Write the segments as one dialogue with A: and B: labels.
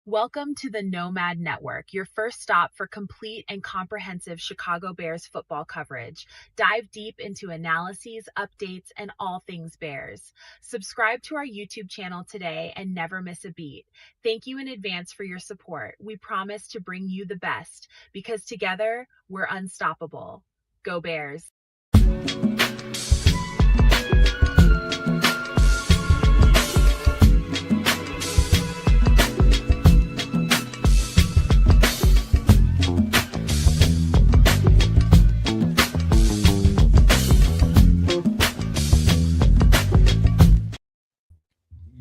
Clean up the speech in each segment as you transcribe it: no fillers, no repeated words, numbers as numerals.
A: Welcome to the Nomad Network, your first stop for complete and comprehensive Chicago Bears football coverage. Dive deep into analyses, updates, and all things Bears. Subscribe to our YouTube channel today and never miss a beat. Thank you in advance for your support. We promise to bring you the best because together we're unstoppable. Go Bears!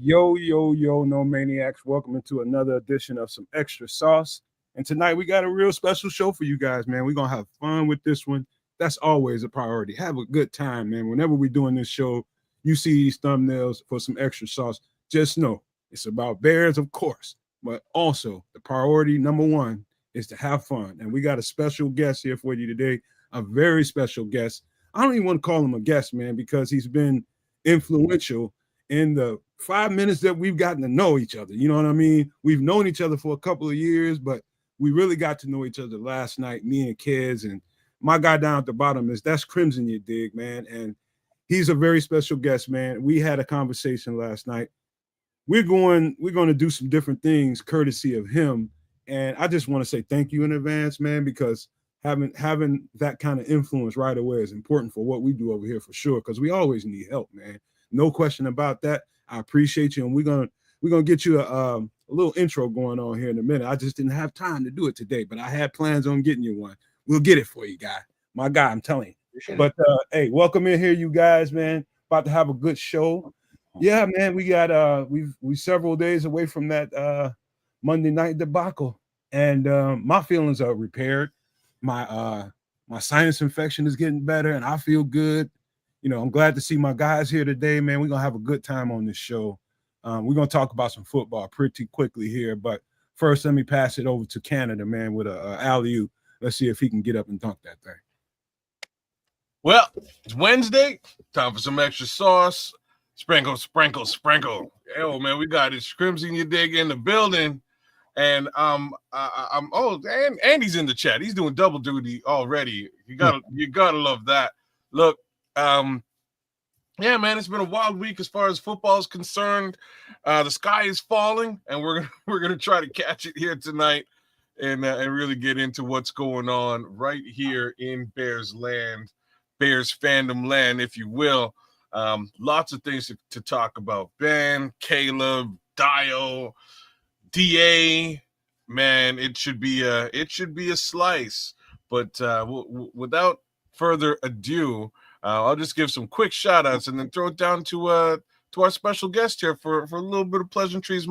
B: Yo, no maniacs. Welcome to another edition of Some Extra Sauce. And tonight we got a real special show for you guys, man. We're going to have fun with this one. That's always a priority. Have a good time, man. Whenever we're doing this show, you see these thumbnails for Some Extra Sauce. Just know it's about Bears, of course, but also the priority number one is to have fun. And we got a special guest here for you today, a very special guest. I don't even want to call him a guest, man, because he's been influential in the 5 minutes that we've gotten to know each other. You know what I mean? We've known each other for a couple of years, but we really got to know each other last night, me and Keds. And my guy down at the bottom that's Crimson, you dig, man. And he's a very special guest, man. We had a conversation last night. We're going to do some different things courtesy of him. And I just want to say thank you in advance, man, because having that kind of influence right away is important for what we do over here for sure, because we always need help, man. No question about that. I appreciate you, and we're gonna get you a little intro going on here in a minute. I just didn't have time to do it today, but I had plans on getting you one. We'll get it for you, my guy. I'm telling you. But hey, welcome in here, you guys, man. About to have a good show. Yeah, man. We got we several days away from that Monday night debacle, and my feelings are repaired. My sinus infection is getting better, and I feel good. You know, I'm glad to see my guys here today, man. We're going to have a good time on this show. We're going to talk about some football pretty quickly here. But first, let me pass it over to Canada, man, with a alley-oop. Let's see if he can get up and dunk that thing.
C: Well, it's Wednesday. Time for some extra sauce. Sprinkle, sprinkle, sprinkle. Yo, man, we got this Crimson, you dig, in the building. And I'm and Andy's in the chat. He's doing double duty already. You gotta love that. Look, yeah, man, it's been a wild week as far as football is concerned. The sky is falling, and we're gonna try to catch it here tonight, and really get into what's going on right here in Bears land, Bears fandom land, if you will. Lots of things to talk about. Ben, Caleb, Dio, Da, man, it should be a slice. But without further ado, I'll just give some quick shout outs and then throw it down to our special guest here for a little bit of pleasantries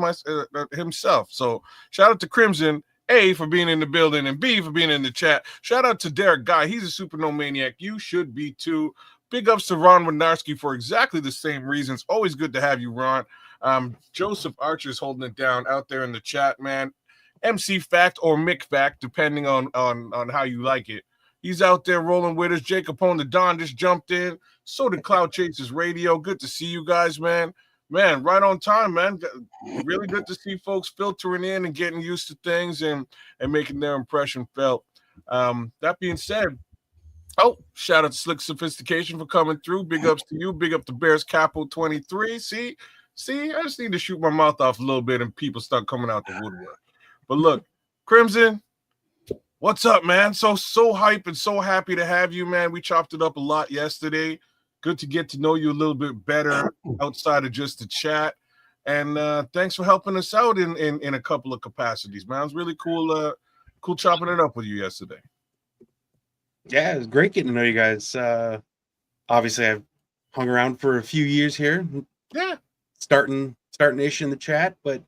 C: himself. So shout out to Crimson, A, for being in the building, and B, for being in the chat. Shout out to Derek Guy. He's a super no maniac. You should be too. Big ups to Ron Winarski for exactly the same reasons. Always good to have you, Ron. Joseph Archer's holding it down out there in the chat, man. MC Fact or Mick Fact, depending on how you like it. He's out there rolling with us. Jacob on the Don just jumped in. So did Cloud Chasers Radio. Good to see you guys, man. Man, right on time, man. Really good to see folks filtering in and getting used to things and making their impression felt. That being said, shout out to Slick Sophistication for coming through. Big ups to you. Big up to Bears Capo 23. See, I just need to shoot my mouth off a little bit and people start coming out the woodwork. But look, Crimson, what's up, man? So hype and so happy to have you, man. We chopped it up a lot yesterday. Good to get to know you a little bit better outside of just the chat. And thanks for helping us out in a couple of capacities, man. It was really cool chopping it up with you yesterday.
D: Yeah, it was great getting to know you guys. Obviously, I've hung around for a few years here.
C: Yeah.
D: Starting ish in the chat, but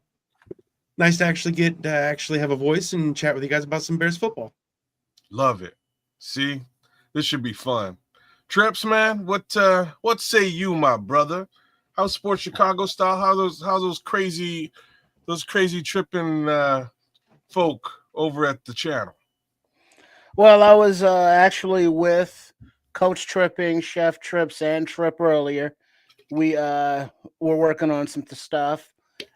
D: nice to actually get actually have a voice and chat with you guys about some Bears football.
C: Love it. See, this should be fun. Trips, man, what say you, my brother? How's Sports Chicago style? How those crazy tripping folk over at the channel?
E: Well, I was actually with Coach Tripping, Chef Trips, and Trip earlier. We were working on some stuff.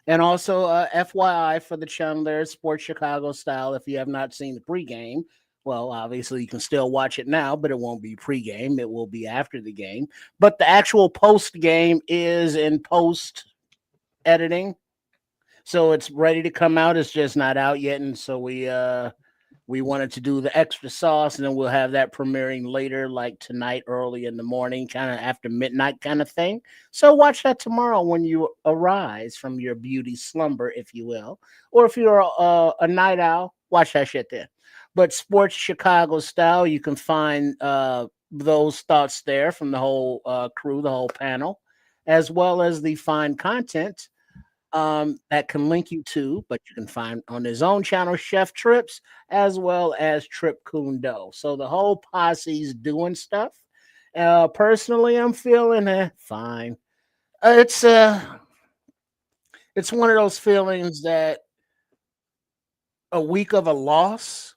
E: And also, FYI for the channel there, Sports Chicago Style. If you have not seen the pregame, well, obviously you can still watch it now, but it won't be pregame. It will be after the game. But the actual post game is in post editing, so it's ready to come out. It's just not out yet, and so we wanted to do the extra sauce, and then we'll have that premiering later, like tonight, early in the morning, kind of after midnight kind of thing. So watch that tomorrow when you arise from your beauty slumber, if you will. Or if you're a night owl, watch that shit then. But Sports Chicago Style, you can find those thoughts there from the whole crew, the whole panel, as well as the fine content that can link you to, but you can find on his own channel, Chef Trips, as well as Trip Kundo. So the whole posse's doing stuff. Personally, I'm feeling fine. It's one of those feelings that a week of a loss,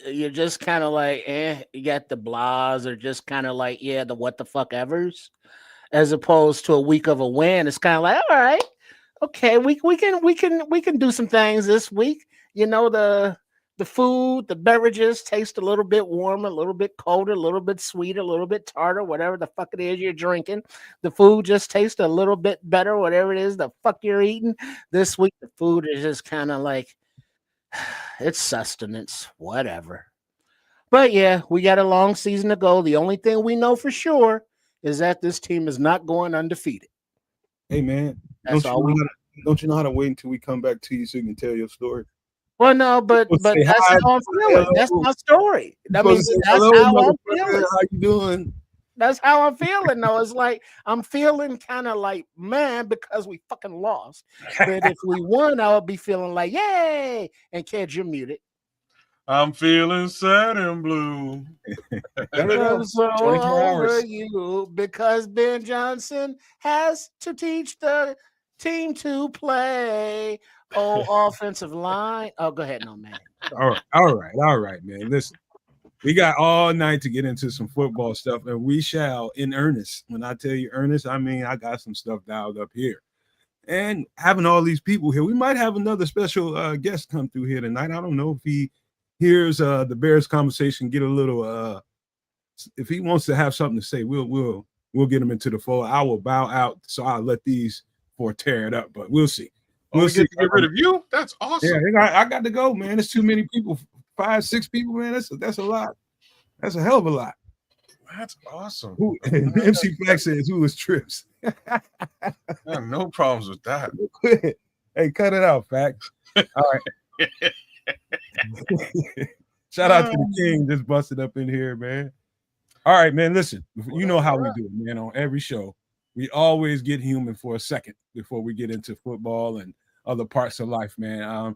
E: you're just kind of like, you got the blahs, or just kind of like, yeah, the what the fuck evers, as opposed to a week of a win. It's kind of like, all right. Okay, we can do some things this week. You know, the food, the beverages taste a little bit warmer, a little bit colder, a little bit sweeter, a little bit tartar, whatever the fuck it is you're drinking. The food just tastes a little bit better, whatever it is the fuck you're eating. This week the food is just kind of like it's sustenance, whatever. But yeah, we got a long season to go. The only thing we know for sure is that this team is not going undefeated.
B: Hey man,
E: That's all we.
B: Don't you know how to wait until we come back to you so you can tell your story?
E: Well, no, but
B: Say
E: that's
B: hi,
E: how I'm feeling.
B: hello.
E: That's my story. I
B: Supposed
E: mean,
B: to say,
E: that's
B: hello,
E: how I'm
B: motherfucker,
E: feeling.
B: how you doing?
E: That's how I'm feeling. Though it's like I'm feeling kind of like man because we fucking lost. But if we won, I would be feeling like yay. And Ked, you're muted.
C: I'm feeling sad and blue.
E: I'm so
D: 24
E: over
D: hours.
E: you because Ben Johnson has to teach the team to play. Oh, offensive line. Oh, go ahead, no man.
B: All right, man. Listen, we got all night to get into some football stuff, and we shall in earnest. When I tell you earnest, I mean I got some stuff dialed up here. And having all these people here, we might have another special guest come through here tonight. I don't know if he hears the Bears conversation, get a little if he wants to have something to say, we'll get him into the fold. I will bow out, so I'll let these four tear it up, but we'll see.
C: We'll get to get rid of you? That's awesome.
B: Yeah, I got to go, man. There's too many people. 5, 6 people, man. That's a lot. That's a hell of a lot.
C: That's awesome.
B: MC Flex says, who was Trips?
C: I have no problems with that.
B: Hey, cut it out, Facts. All right. Shout out to the King just busted up in here, man. All right, man. Listen, you know how we do it, man. On every show, we always get human for a second before we get into football and other parts of life, man.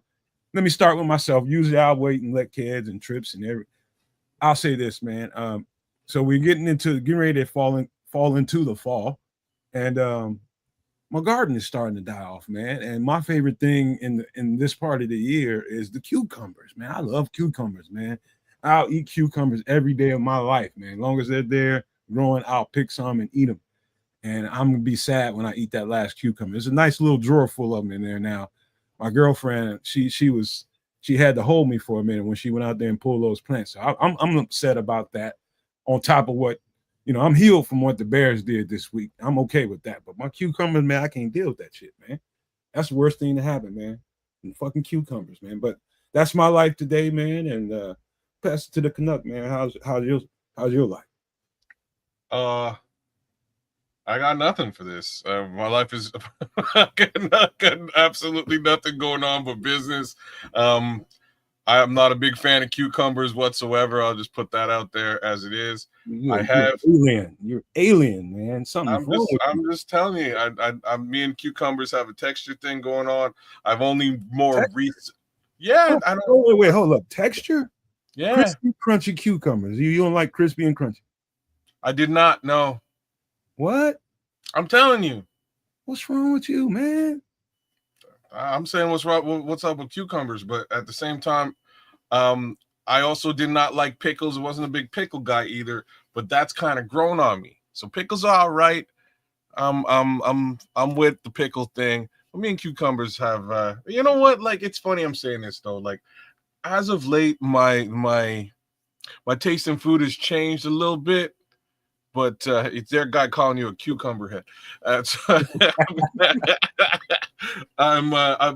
B: Let me start with myself. Usually I'll wait and let Keds and Trips and I'll say this, man. So we're getting ready to fall into the fall. And my garden is starting to die off, man. And my favorite thing in this part of the year is the cucumbers, man. I love cucumbers, man. I'll eat cucumbers every day of my life, man. As long as they're there growing, I'll pick some and eat them. And I'm gonna be sad when I eat that last cucumber. There's a nice little drawer full of them in there now. My girlfriend, she had to hold me for a minute when she went out there and pulled those plants. So I'm upset about that. On top of what, I'm healed from what the Bears did this week. I'm okay with that. But my cucumbers, man, I can't deal with that shit, man. That's the worst thing to happen, man. And fucking cucumbers, man. But that's my life today, man. And pass it to the Canuck, man. How's your life?
C: I got nothing for this. My life is got absolutely nothing going on but business. I am not a big fan of cucumbers whatsoever. I'll just put that out there as it is. You're
B: alien, man.
C: I'm just telling you. Me and cucumbers have a texture thing going on. I've only more recent. Yeah, I don't.
B: Wait, hold up. Texture?
C: Yeah,
B: crispy, crunchy cucumbers. You don't like crispy and crunchy?
C: I did not know.
B: What?
C: I'm telling you.
B: What's wrong with you, man?
C: I'm saying what's wrong. What's up with cucumbers? But at the same time, I also did not like pickles. I wasn't a big pickle guy either. But that's kind of grown on me. So pickles are all right. I'm with the pickle thing. me and cucumbers have. You know what? Like, it's funny I'm saying this though. Like, as of late, my taste in food has changed a little bit. But it's their guy calling you a cucumber head. So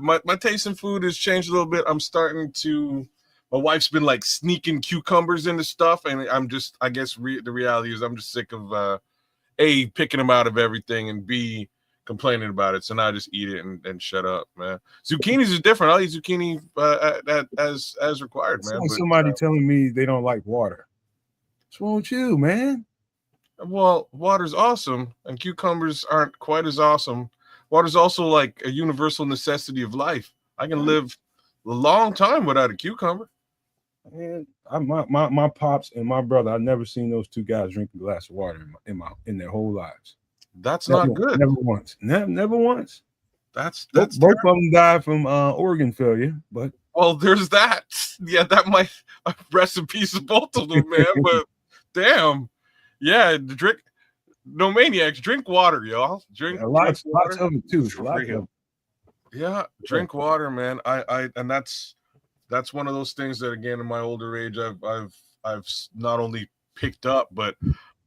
C: my taste in food has changed a little bit. I'm starting to. My wife's been like sneaking cucumbers into stuff, and I guess the reality is I'm just sick of A, picking them out of everything, and B, complaining about it. So now I just eat it and shut up, man. Zucchinis is different. I'll eat zucchini as required,
B: It's
C: man.
B: like
C: But
B: somebody telling me they don't like water. What's wrong with you, man?
C: well, water's awesome, and cucumbers aren't quite as awesome. Water's also like a universal necessity of life. I can live a long time without a cucumber.
B: Man, my pops and my brother, I've never seen those two guys drink a glass of water in their whole lives.
C: That's not good.
B: Never once. Never once.
C: That's
B: Both of them died from organ failure, but
C: well, there's that. Yeah, that might rest in peace of both of them, man. But damn, yeah, Nomaniacs, drink water, y'all. Drink
B: lots
C: water.
B: of it too.
C: Yeah, drink water, man. And that's one of those things that, again, in my older age, I've not only picked up, but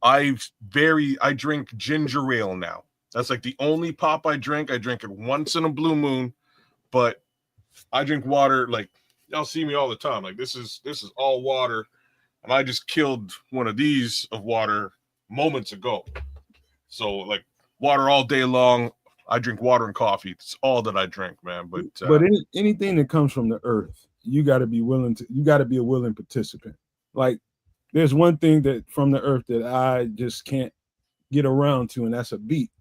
C: I drink ginger ale now. That's like the only pop I drink. I drink it once in a blue moon, but I drink water. Like, y'all see me all the time. Like, this is all water, and I just killed one of these of water moments ago. So, like, water all day long. I drink water and coffee. It's all that I drink, man. But
B: anything that comes from the earth, you got to be willing to. You got to be a willing participant. Like, there's one thing that from the earth that I just can't get around to, and that's a beet.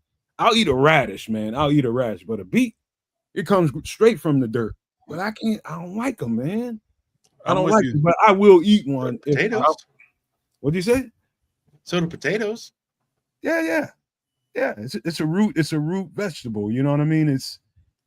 B: I'll eat a radish, man. I'll eat a radish, but a beet, it comes straight from the dirt. But I don't like them, man. I don't like them, but I will eat one.
D: Potatoes.
B: What'd you say?
D: So do potatoes.
B: Yeah. It's a root. It's a root vegetable. You know what I mean? It's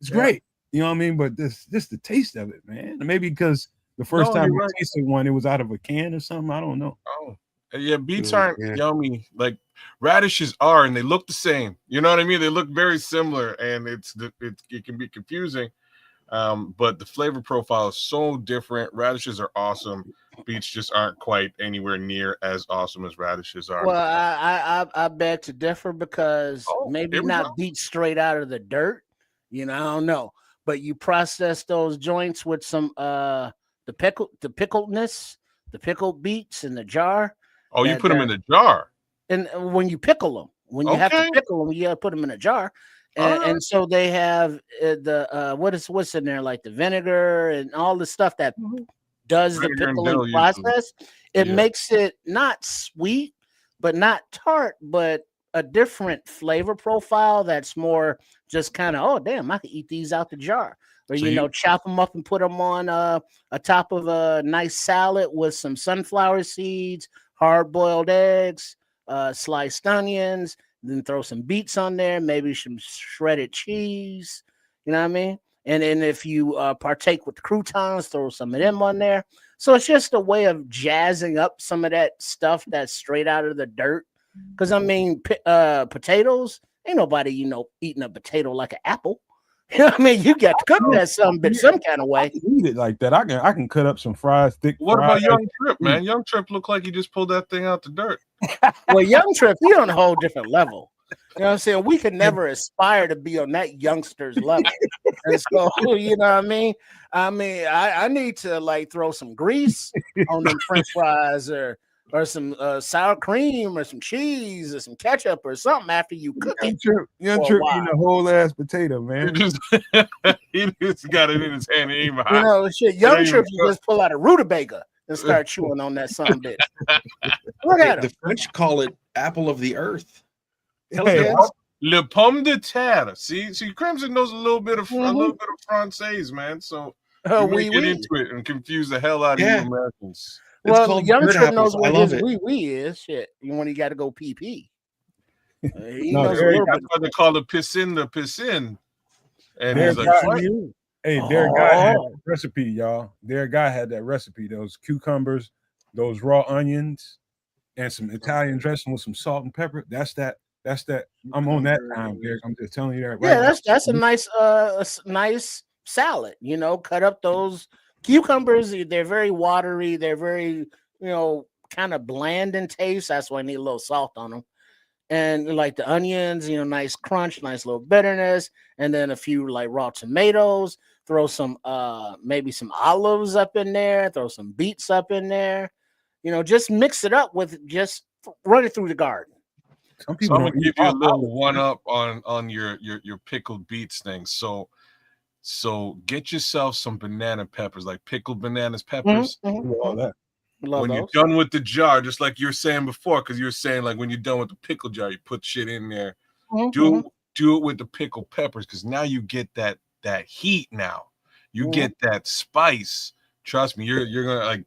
B: great. You know what I mean? But just the taste of it, man. Maybe because the first time I tasted one, it was out of a can or something. I don't know.
C: Oh, yeah. Beets aren't yummy. Like, radishes are, and they look the same. You know what I mean? They look very similar, and it can be confusing. But the flavor profile is so different. Radishes are awesome. Beets just aren't quite anywhere near as awesome as radishes are.
E: Well, I beg to differ because maybe not beets straight out of the dirt. You know, I don't know. But you process those joints with some the pickledness, the pickled beets in the jar.
C: Oh, you put them in the jar.
E: And when you pickle them, when you have to pickle them, you got to put them in a jar. And so they have what's in there, like the vinegar and all the stuff that does the pickling process. It makes it not sweet, but not tart, but a different flavor profile that's more just kind of, oh, damn, I can eat these out the jar. Or, so chop them up and put them on a top of a nice salad with some sunflower seeds, hard-boiled eggs, sliced onions, then throw some beets on there, maybe some shredded cheese. You know what I mean? And then if you partake with the croutons, throw some of them on there. So it's just a way of jazzing up some of that stuff that's straight out of the dirt. Because, I mean, potatoes, ain't nobody, eating a potato like an apple. You know what I mean? You got to cook that some kind of way.
B: I can eat it like that. I can cut up some fries, thick.
C: What about Young Trip, man? Young Trip looked like he just pulled that thing out the dirt.
E: Well, Young Trip, he's on a whole different level. You know what I'm saying? We could never aspire to be on that youngster's level. And so, you know what I mean? I need to like throw some grease on them French fries or some sour cream or some cheese or some ketchup or something after you cook it.
B: Young Trip eating a whole ass potato, man.
C: He just got it in his hand.
E: Young Trip, you just pull out a rutabaga and start chewing on that son bitch. Look at him.
D: The French call it apple of the earth.
C: Le pomme de terre. See, Crimson knows a little bit of Francais, man. So we get into it and confuse the hell out of you Americans.
E: Well, Young Trip knows what his wee is. Shit, when he got to go pee. He knows a little bit.
C: That's why they call it pissin the pissin. And
B: he's
C: like,
B: Derek Guy had that recipe, y'all. Derek Guy had that recipe. Those cucumbers, those raw onions, and some Italian dressing with some salt and pepper. That's that That's that. I'm on that time, Derek. I'm just telling you that.
E: Yeah,
B: Right
E: that's a nice salad. You know, cut up those cucumbers. They're very watery. They're very, kind of bland in taste. That's why I need a little salt on them. And like the onions, nice crunch, nice little bitterness, and then a few like raw tomatoes. Throw some maybe some olives up in there. Throw some beets up in there. Just mix it up with just run it through the garden.
B: Some
C: So
B: people
C: I'm
B: don't
C: gonna
B: eat
C: give you a little
B: olives.
C: one up on your pickled beets thing. So get yourself some banana peppers, like pickled bananas peppers.
B: All that.
E: Love
C: When
E: those.
C: you're done with the jar, just like you were saying before, because you were saying like when you're done with the pickle jar, you put shit in there. Do it with the pickled peppers, because now you get that heat. Now you get that spice. Trust me, you're gonna like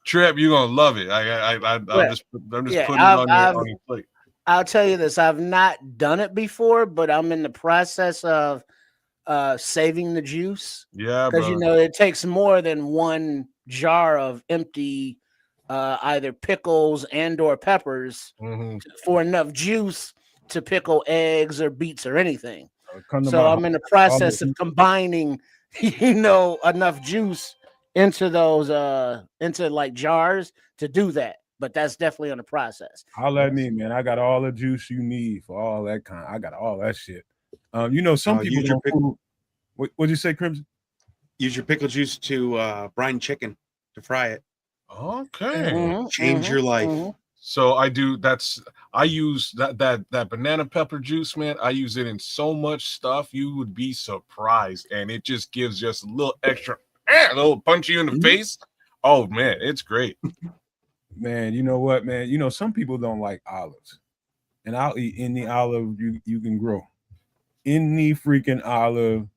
C: Trip. You're gonna love it. I'm just putting it on your plate.
E: I'll tell you this: I've not done it before, but I'm in the process of saving the juice.
C: Yeah,
E: because it takes more than one jar of empty either pickles and or peppers for enough juice to pickle eggs or beets or anything. So I'm in the process of combining, enough juice into those into like jars to do that. But that's definitely on the process.
B: Holla at me, man. I got all the juice you need for all that kind. I got all that shit. Some people don't. What'd you say, Crimson?
D: Use your pickle juice to brine chicken to fry it.
C: Okay.
D: Change your life.
C: So I use that banana pepper juice, man. I use it in so much stuff. You would be surprised. And it just gives just a little extra, a little punch you in the face. Oh man, it's great.
B: Man, you know what, man? Some people don't like olives. And I'll eat any olive you can grow. Any freaking olive.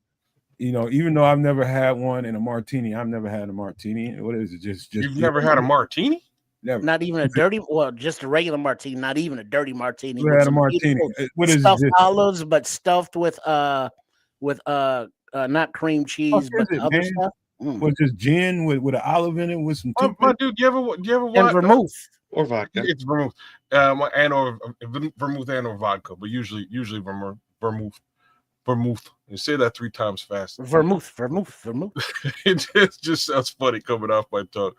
B: Even though I've never had one in a martini, I've never had a martini. What is it? Just
C: you've never had a martini?
B: Never.
E: Not even a dirty, just a regular martini. Not even a dirty martini.
B: We had a martini. What is
E: stuffed
B: it?
E: Olives, but stuffed with not cream cheese, but the other stuff.
B: Was this gin with an olive in it with some?
C: My dude, you ever watch?
E: And vermouth
D: or vodka?
C: It's vermouth, and or vermouth and or vodka, but usually vermouth. You say that 3 times fast.
E: Vermouth.
C: It just sounds funny coming off my tongue.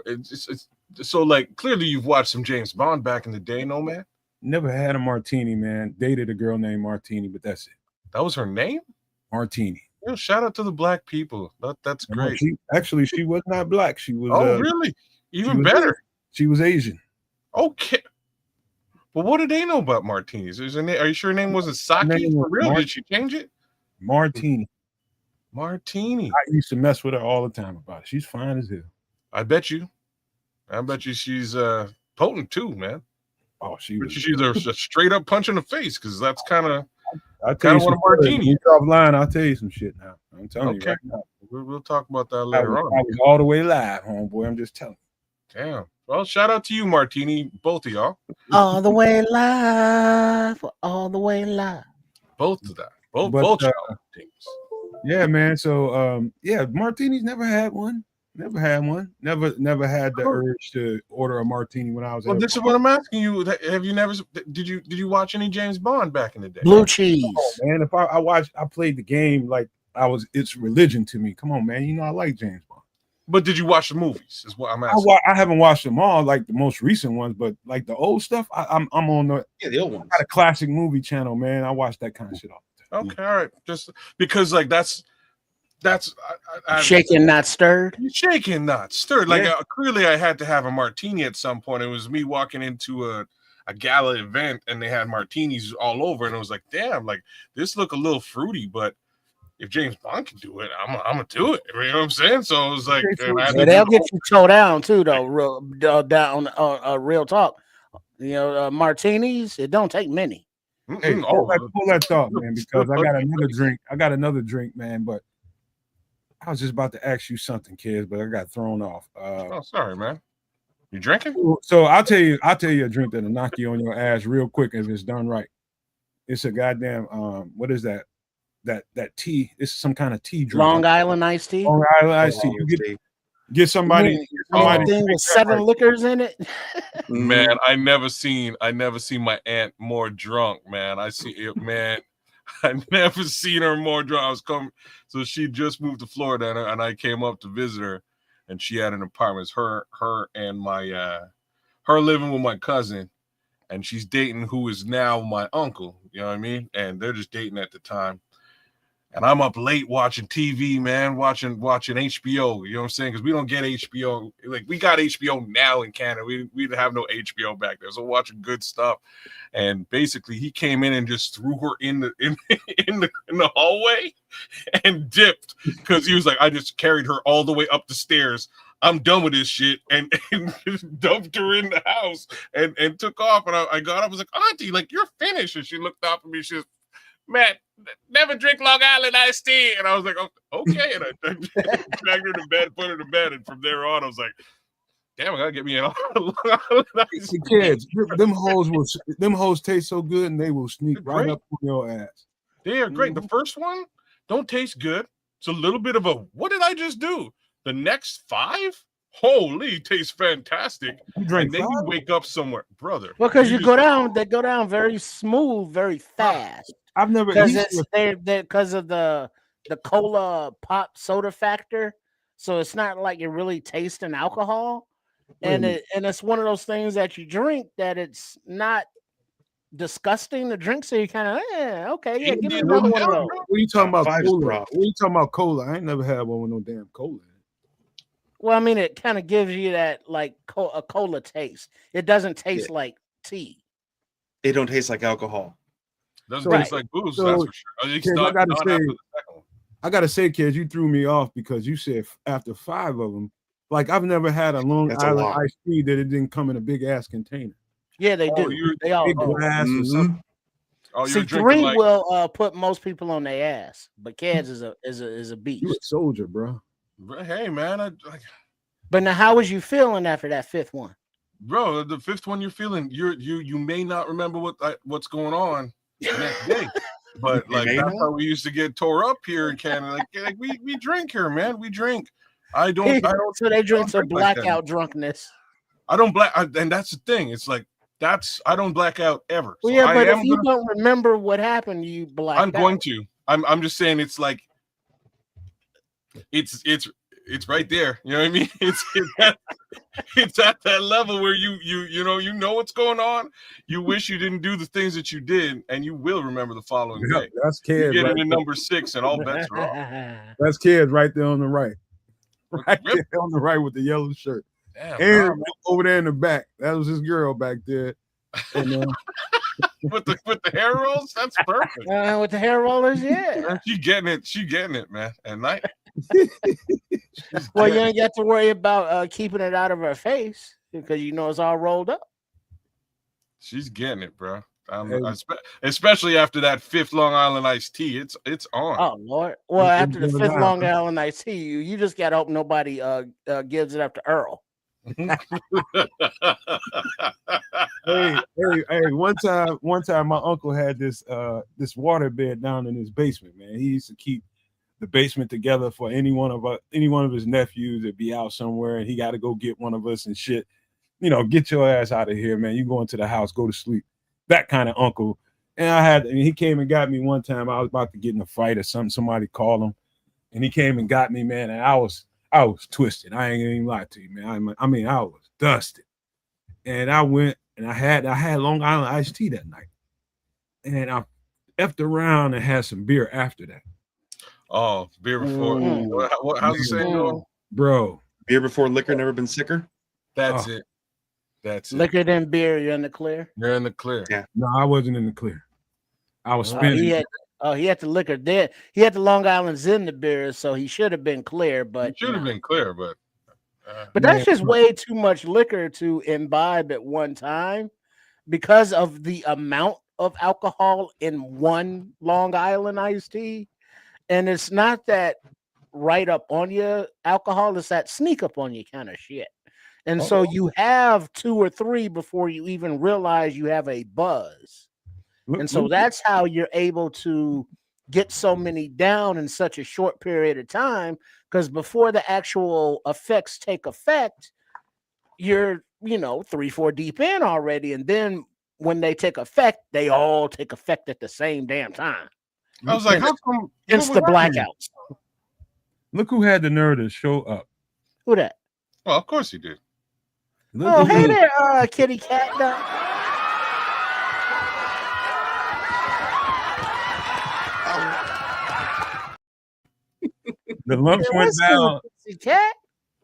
C: It's so like clearly you've watched some James Bond back in the day, Nomad.
B: Never had a martini, man. Dated a girl named Martini, but that's it.
C: That was her name?
B: Martini.
C: Shout out to the black people. That's great.
B: She was not black. She was.
C: Oh, really? Even better.
B: She was Asian.
C: Okay. Well, what do they know about martinis? Are you sure her name wasn't Saki for real? Did she change it?
B: Martini.
C: Martini.
B: I used to mess with her all the time about it. She's fine as hell.
C: I bet you she's potent too, man.
B: Oh, she's
C: a straight up punch in the face, because that's kind of
B: what a martini. You drop line, I'll tell you some shit now. I'm telling you right now.
C: We'll talk about that later on.
B: I was all the way live, homeboy. I'm just telling you.
C: Damn. Well, shout out to you, Martini, both of y'all.
E: All the way live. All the way live.
C: Both of that. Both teams.
B: Yeah, man. So martinis, never had one. Never had one. Never had the urge to order a martini when I was.
C: Well, this is what I'm asking you. Have you never? Did you watch any James Bond back in the day?
E: Blue cheese.
B: Oh, man, if I played the game like it's religion to me. Come on, man. I like James Bond.
C: But did you watch the movies? Is what I'm asking.
B: I haven't watched them all, like the most recent ones, but like the old stuff, I'm on
D: the old ones.
B: I got a classic movie channel, man. I watch that kind of shit all the time.
C: Okay, all right. Just because like that's
E: shaken, not stirred.
C: Shaken, not stirred. Like clearly, I had to have a martini at some point. It was me walking into a gala event, and they had martinis all over, and I was like, damn, like this look a little fruity, but if James Bond can do it, I'm gonna do it. You know what I'm saying? So it was like,
E: they'll get you towed down too, though. Real down, real talk. Martinis. It don't take many.
B: Hey, pull that thought, man, because I got another drink. I got another drink, man. But I was just about to ask you something, kids, but I got thrown off.
C: Sorry, man. You drinking?
B: So I'll tell you a drink that'll knock you on your ass real quick if it's done right. It's a goddamn what is that? That tea. It's some kind of tea drink.
E: Long Island iced tea.
B: Long Island iced tea. You get somebody
E: anything with 7 liquors in it.
C: Man, I never seen my aunt more drunk, man. I see it, man. I never seen her more drunk. I was coming, so she just moved to Florida, and I came up to visit her, and she had an apartment. It's her and my her living with my cousin, and she's dating who is now my uncle. You know what I mean? And they're just dating at the time. And I'm up late watching TV, man, watching HBO. You know what I'm saying? Because we don't get HBO. Like, we got HBO now in Canada. We didn't have no HBO back there. So watching good stuff. And basically, he came in and just threw her in the hallway and dipped, because he was like, I just carried her all the way up the stairs. I'm done with this shit, and dumped her in the house and took off. And I got up, I was like, Auntie, like, you're finished. And she looked up at me. She was, man, never drink Long Island iced tea. And I was like, oh, okay. And I dragged her to bed, put her to bed. And from there on, I was like, damn, I gotta get me an Long Island iced tea.
B: Kids, them hoes taste so good, and they will sneak right up on your ass.
C: They are great. The first one don't taste good. It's a little bit of a, what did I just do? The next 5, holy, tastes fantastic.
B: You drink
C: and then
B: 5?
C: you wake up somewhere, brother.
E: Because they go down very smooth, very fast.
B: I've never
E: because of the cola pop soda factor, so it's not like you're really tasting alcohol, and it's one of those things that you drink that it's not disgusting to drink, so you kind of okay, yeah, give me another one of those.
B: What are you talking about?
D: Five's
B: Cola?
D: rough.
B: What are you talking about? Cola? I ain't never had one with no damn cola.
E: Well, I mean, it kind of gives you that like a cola taste. It doesn't taste like tea.
D: It don't taste like alcohol.
C: Doesn't taste like booze, that's for sure.
B: Kids, I gotta say, kids, you threw me off because you said after 5 of them. Like, I've never had a Long Island iced tea that it didn't come in a big ass container.
E: Yeah, they do. They all
B: glass or something.
C: Oh,
E: see, 3 will put most people on their ass, but Keds is a beast.
B: You a soldier, bro.
C: Hey, man,
E: But now, how was you feeling after that 5th one?
C: Bro, the 5th one you're feeling, you may not remember what's going on next day, but like that's how we used to get tore up here in Canada. Like we drink here, man. We drink. I don't.
E: So they drink some blackout drunkenness.
C: I don't and that's the thing. It's like I don't black out ever.
E: Well, yeah, but if you don't remember what happened, you black out.
C: I'm going to. I'm just saying it's like it's right there. You know what I mean? It's at that level where you know what's going on. You wish you didn't do the things that you did, and you will remember the following day.
B: That's Keds.
C: You get into number 6, and all bets are off.
B: That's Keds right there on the right. Right there on the right with the yellow shirt.
C: Damn,
B: and over there in the back, that was his girl back there. And,
C: with the hair rolls, that's perfect.
E: With the hair rollers, yeah.
C: She getting it, man. At night.
E: Well, you ain't got to worry about keeping it out of her face because you know it's all rolled up.
C: She's getting it, bro. Especially after that 5th Long Island iced tea, it's on.
E: Oh Lord! Well, after the 5th Long Island iced tea, you just got to hope nobody gives it up to Earl.
B: hey! One time, my uncle had this water bed down in his basement. Man, he used to keep the basement together for any one of his nephews that be out somewhere, and he got to go get one of us and shit. You know, get your ass out of here, man. You go into the house, go to sleep. That kind of uncle. And he came and got me one time. I was about to get in a fight or something. Somebody called him, and he came and got me, man. And I was twisted. I ain't gonna even lie to you, man. I mean, I was dusted. And I went and I had Long Island iced tea that night. And I effed around and had some beer after that.
C: Oh, beer before. How's it saying,
B: bro?
D: Beer before liquor, never been sicker.
C: That's it. That's it.
E: Liquor than beer, you're in the clear.
C: You're in the clear.
D: Yeah.
B: No, I wasn't in the clear. I was spinning.
E: He had the liquor there. He had the Long Island's in the beer, so he should have been clear. But
C: he should have been clear, but
E: that's just way too much liquor to imbibe at one time because of the amount of alcohol in one Long Island iced tea. And it's not that right up on you alcohol, it's that sneak up on you kind of shit. And so you have 2 or 3 before you even realize you have a buzz. And so that's how you're able to get so many down in such a short period of time, because before the actual effects take effect, you're 3-4 deep in already, and then when they take effect, they all take effect at the same damn time.
C: I was like, how come?
E: It's the blackouts.
B: Look who had the nerve to show up.
E: Who that?
C: Well, of course he did.
B: Look
E: hey there, kitty cat.
B: The lumps went down.
E: Cat?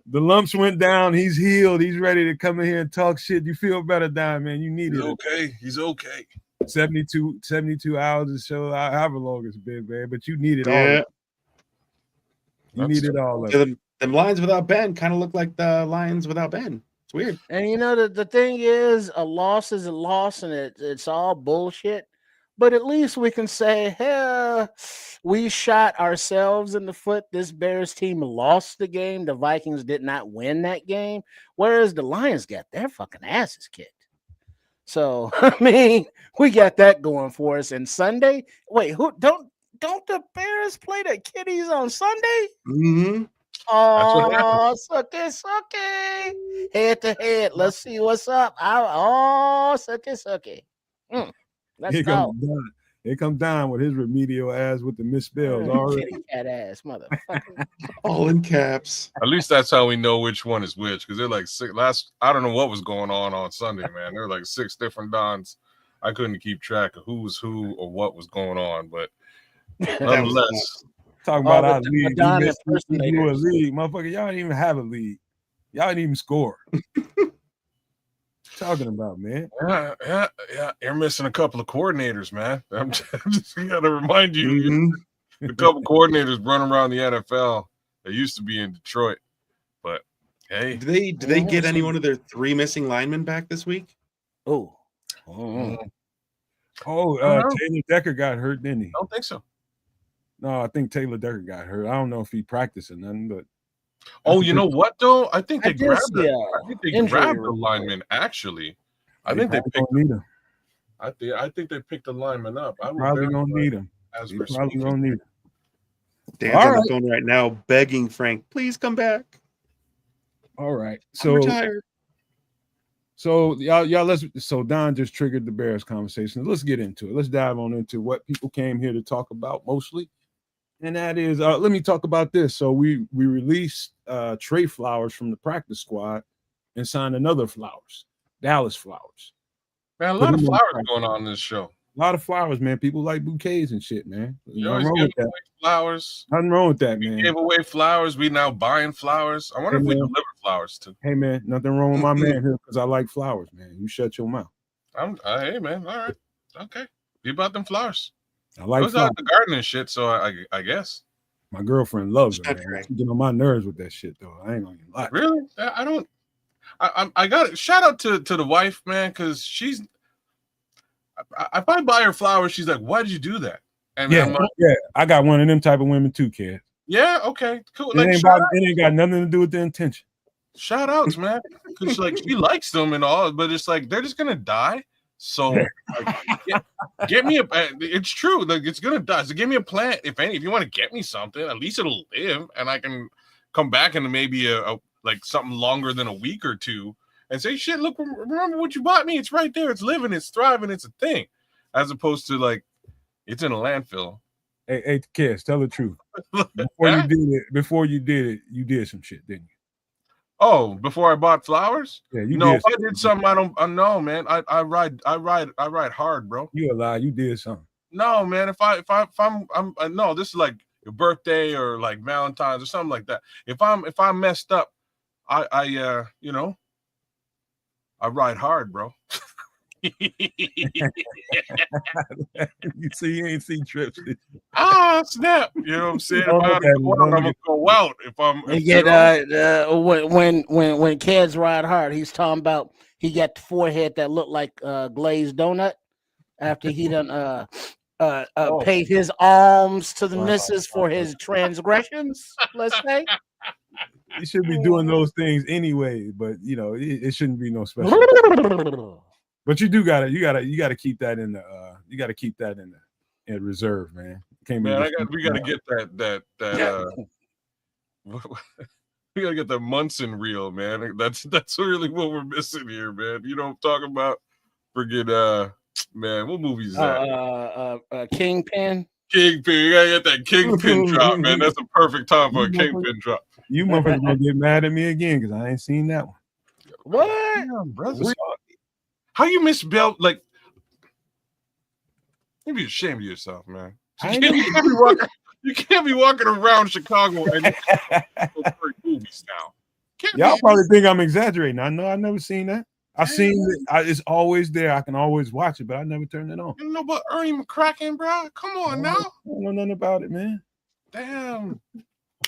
B: The lumps went down. He's healed. He's ready to come in here and talk shit. You feel better, Don, man. You need it.
C: Okay. He's okay.
B: 72 hours to show however long it's been, man. But you need it all.
D: Yeah.
B: You need it all.
D: Them lines without Ben kind of look like the lines without Ben. It's weird.
E: And the thing is, a loss is a loss, and it's all bullshit. But at least we can say, hey, we shot ourselves in the foot. This Bears team lost the game. The Vikings did not win that game, whereas the Lions got their fucking asses kicked. So, I mean, we got that going for us. And Sunday, wait, don't the Bears play the Kitties on Sunday?
D: Mm-hmm.
E: Oh, sucky. Head to head. Let's see what's up. Sucky. Let's go.
B: Here comes Don with his remedial ass with the misspells already.
E: Kitty cat ass, motherfucker.
D: All in caps.
C: At least that's how we know which one is which, because they're like six. I don't know what was going on Sunday, man. There were like 6 different Dons. I couldn't keep track of who was who or what was going on, but nonetheless.
B: Talking about our league. You a league, motherfucker. Y'all didn't even have a league. Y'all didn't even score. Talking about, man.
C: Yeah. You're missing a couple of coordinators, man. I'm just gotta remind you, a couple coordinators running around the NFL. They used to be in Detroit, but hey,
D: do they get any one of their 3 missing linemen back this week?
B: Taylor Decker got hurt, didn't he?
C: I don't think so.
B: No, I think Taylor Decker got hurt. I don't know if he practiced or nothing, but
C: you know what though? I think they grabbed
E: the
C: lineman. Actually, I think they picked him. I think they picked the lineman up. I
B: probably gonna need him.
C: Probably
B: gonna need him.
D: Dan's on the phone right now, begging Frank, please come back.
B: All right,
D: I'm retired.
B: So so Don just triggered the Bears conversation. Let's get into it. Let's dive on into what people came here to talk about mostly. And that is, let me talk about this. So we released Trey Flowers from the practice squad and signed another Flowers, Dallas Flowers.
C: Man, a lot of flowers going on in this show.
B: A lot of flowers, man. People like bouquets and shit, man.
C: Nothing wrong with that. Flowers.
B: Nothing wrong with that, man.
C: We gave away flowers. We now buying flowers. I wonder if we deliver flowers too.
B: Hey, man, nothing wrong with my man here because I like flowers, man. You shut your mouth.
C: Hey, man. All right. Okay. You bought them flowers.
B: I like
C: flowers. Out the garden and shit, so I guess.
B: My girlfriend loves it, man. She get on my nerves with that shit, though. I ain't gonna lie.
C: Really? I don't. I got it. Shout out to the wife, man, because she's. If I buy her flowers, she's like, "Why did you do that?" And
B: yeah, I got one of them type of women too, kid.
C: Yeah, okay, cool.
B: It ain't got nothing to do with the intention.
C: Shout outs, man, because she likes them and all, but it's like they're just gonna die. So get me a. It's true, like it's gonna die. So give me a plant, if you want to get me something, at least it'll live, and I can come back in maybe a like something longer than a week or two. And say, shit, look, remember what you bought me? It's right there. It's living. It's thriving. It's a thing. As opposed to, like, it's in a landfill.
B: Hey, Kez, tell the truth. Before you did it, you did some shit, didn't you?
C: Oh, before I bought flowers?
B: Yeah, you
C: did.
B: If
C: I did something, I know, man. I ride hard, bro.
B: You a lie. You did something.
C: No, man. If I'm no, this is like your birthday or like Valentine's or something like that. If I'm messed up, I ride hard, bro.
B: You see, you ain't seen trips.
C: Snap! You know what I'm saying? I'm gonna go out if I'm.
E: When Keds ride hard, he's talking about he got the forehead that looked like glazed donut after he done paid his alms to the missus for his transgressions. Let's say.
B: You should be doing those things anyway, but it shouldn't be no special. But you gotta keep that in the in reserve, man.
C: We gotta get that We gotta get the Munson reel, man. That's really what we're missing here, man. You know what I'm talking about? Forget man, what movie is that?
E: Kingpin.
C: Kingpin. You gotta get that Kingpin drop, man. That's a perfect time for a Kingpin drop.
B: You motherfuckers gonna get mad at me again because I ain't seen that one.
E: What?
C: Damn, brother. How you miss Bell? Like, you be ashamed of yourself, man. You can't be walking around Chicago and movies now.
B: Y'all probably think I'm exaggerating. I know I've never seen that. I've seen it. It's always there. I can always watch it, but I never turn it on.
C: You know about Ernie McCracken, bro? Come on now.
B: I don't know nothing about it, man.
C: Damn.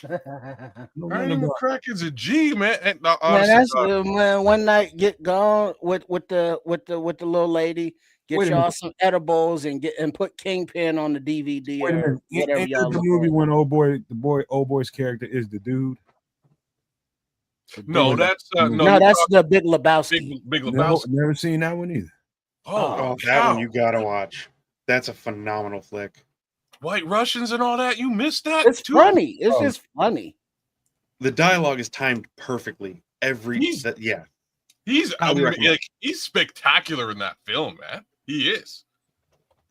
C: Ernie McCracken's a G, man. And,
E: man, that's man. One night, get gone with the little lady. Get y'all some edibles and put Kingpin on the DVD or whatever y'all.
B: The movie when old boy's character is the dude.
C: No, that's
E: that's the Big Lebowski.
C: Big Lebowski.
B: Never seen that one either.
D: Oh, that one you gotta watch. That's a phenomenal flick.
C: White Russians and all that. You missed that.
E: It's too funny. It's just funny.
D: The dialogue is timed perfectly. He's
C: spectacular in that film, man. He is.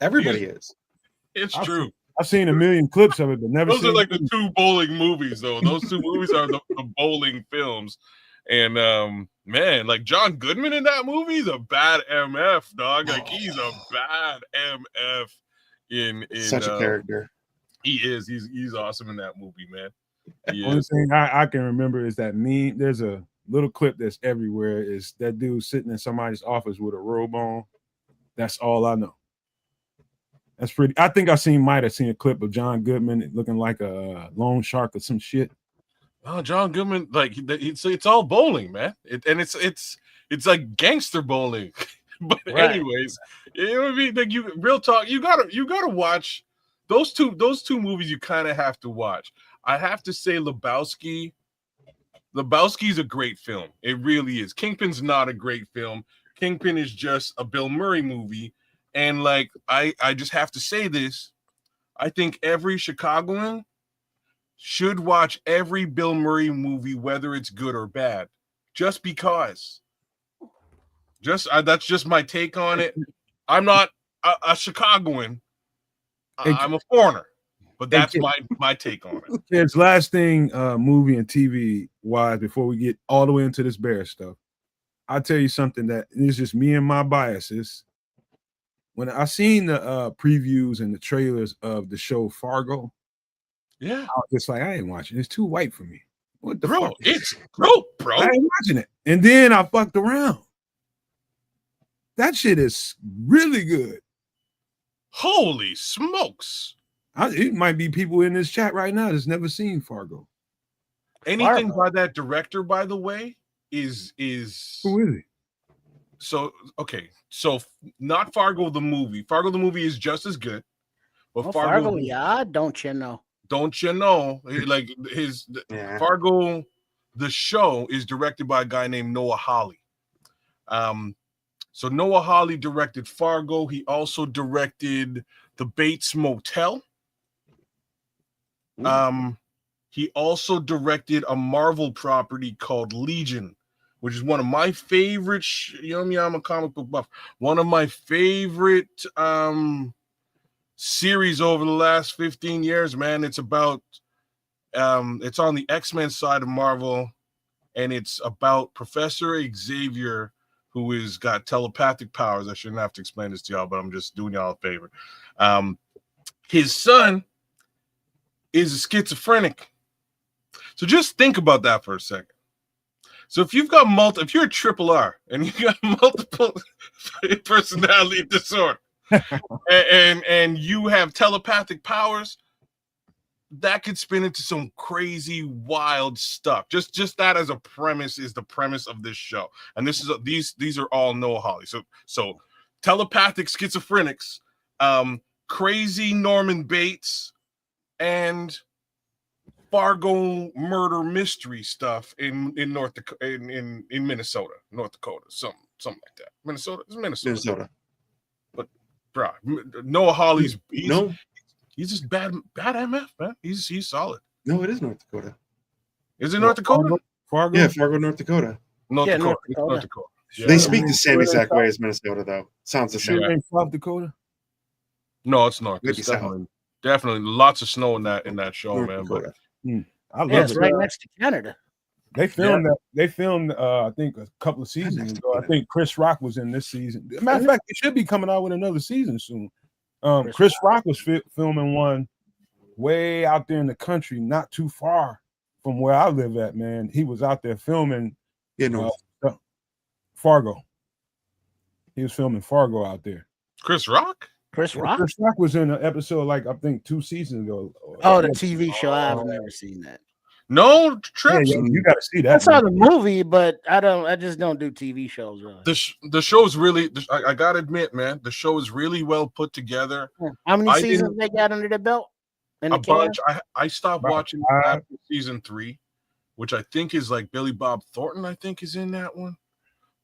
D: Everybody is.
C: It's true.
B: I've seen a million clips of it, but never.
C: Those are like the two bowling movies, though. Those two movies are the bowling films, and man, like John Goodman in that movie is a bad MF, dog. Like he's a bad MF in
D: such a character.
C: He is. He's awesome in that movie, man.
B: The only thing I can remember is that meme. There's a little clip that's everywhere. Is that dude sitting in somebody's office with a robe on? That's all I know. That's pretty. I think might have seen a clip of John Goodman looking like a loan shark or some shit.
C: Oh, John Goodman, like it's all bowling, man. It's like gangster bowling. But anyways, you know what I mean? Like real talk, you gotta watch those two movies. You kind of have to watch. I have to say, Lebowski's a great film. It really is. Kingpin's not a great film. Kingpin is just a Bill Murray movie. And like I just have to say this. I think every Chicagoan should watch every Bill Murray movie, whether it's good or bad, just because. That's just my take on it. I'm not a Chicagoan. I'm a foreigner, but that's my take on it.
B: Kids, last thing, movie and TV wise, before we get all the way into this bear stuff, I'll tell you something that is just me and my biases. When I seen the previews and the trailers of the show Fargo, I was just like, I ain't watching. It's too white for me. What the fuck?
C: It's bro.
B: I ain't watching it. And then I fucked around. That shit is really good.
C: Holy smokes!
B: It might be people in this chat right now that's never seen Fargo.
C: Anything by that director, by the way, is
B: who is he?
C: So not Fargo the movie. Fargo the movie is just as good. But
E: Fargo, don't you know?
C: Don't you know? Like Fargo, the show is directed by a guy named Noah Hawley. So Noah Hawley directed Fargo. He also directed The Bates Motel. He also directed a Marvel property called Legion, which is one of my favorite. I'm a comic book buff. One of my favorite series over the last 15 years, man. It's about it's on the X-Men side of Marvel, and it's about Professor Xavier, who has got telepathic powers. I shouldn't have to explain this to y'all, but I'm just doing y'all a favor. His son is a schizophrenic. So just think about that for a second. So if you've got if you're a triple R and you got multiple personality disorder and you have telepathic powers, that could spin into some crazy wild stuff. Just that as a premise is the premise of this show. And this is these are all Noah Hawley. So telepathic schizophrenics, crazy Norman Bates, and Fargo murder mystery stuff in North Dakota, in Minnesota, North Dakota, something like that. It's Minnesota. But bro, Noah Hawley's he's just bad MF, man. He's solid.
D: No, it is North Dakota.
C: Is it North Dakota?
B: Fargo?
D: Yeah, Fargo, North Dakota.
C: North
E: Yeah,
C: Dakota.
E: North
C: It's
E: Dakota.
C: North Dakota. Yeah.
D: They speak the same exact way as Minnesota, though. Sounds the
B: Sure,
D: same.
B: in South Dakota.
C: No, it's North.
D: Maybe
C: It's
D: south.
C: definitely lots of snow in that show,
D: North
C: man.
D: Dakota.
B: I
E: Yeah,
B: love
E: it's
B: it.
E: right next to Canada.
B: They filmed that. They filmed, I think, a couple of seasons ago. I think Chris Rock was in this season. Matter of fact, they should be coming out with another season soon. Chris Rock was filming one way out there in the country, not too far from where I live at. Man, he was out there filming. Fargo. He was filming Fargo out there.
C: Chris Rock?
E: Chris Rock?
B: Chris Rock was in an episode, like, I think 2 seasons ago.
E: Oh, the TV show. I've never seen that.
C: No, Trips.
B: Yeah, you got to see that.
E: I saw the movie, but I just don't do TV shows. Really.
C: The show is really. I gotta admit, man, the show is really well put together.
E: How many seasons they got under their belt?
C: A bunch. I stopped watching after season 3, which I think is like Billy Bob Thornton. I think is in that one,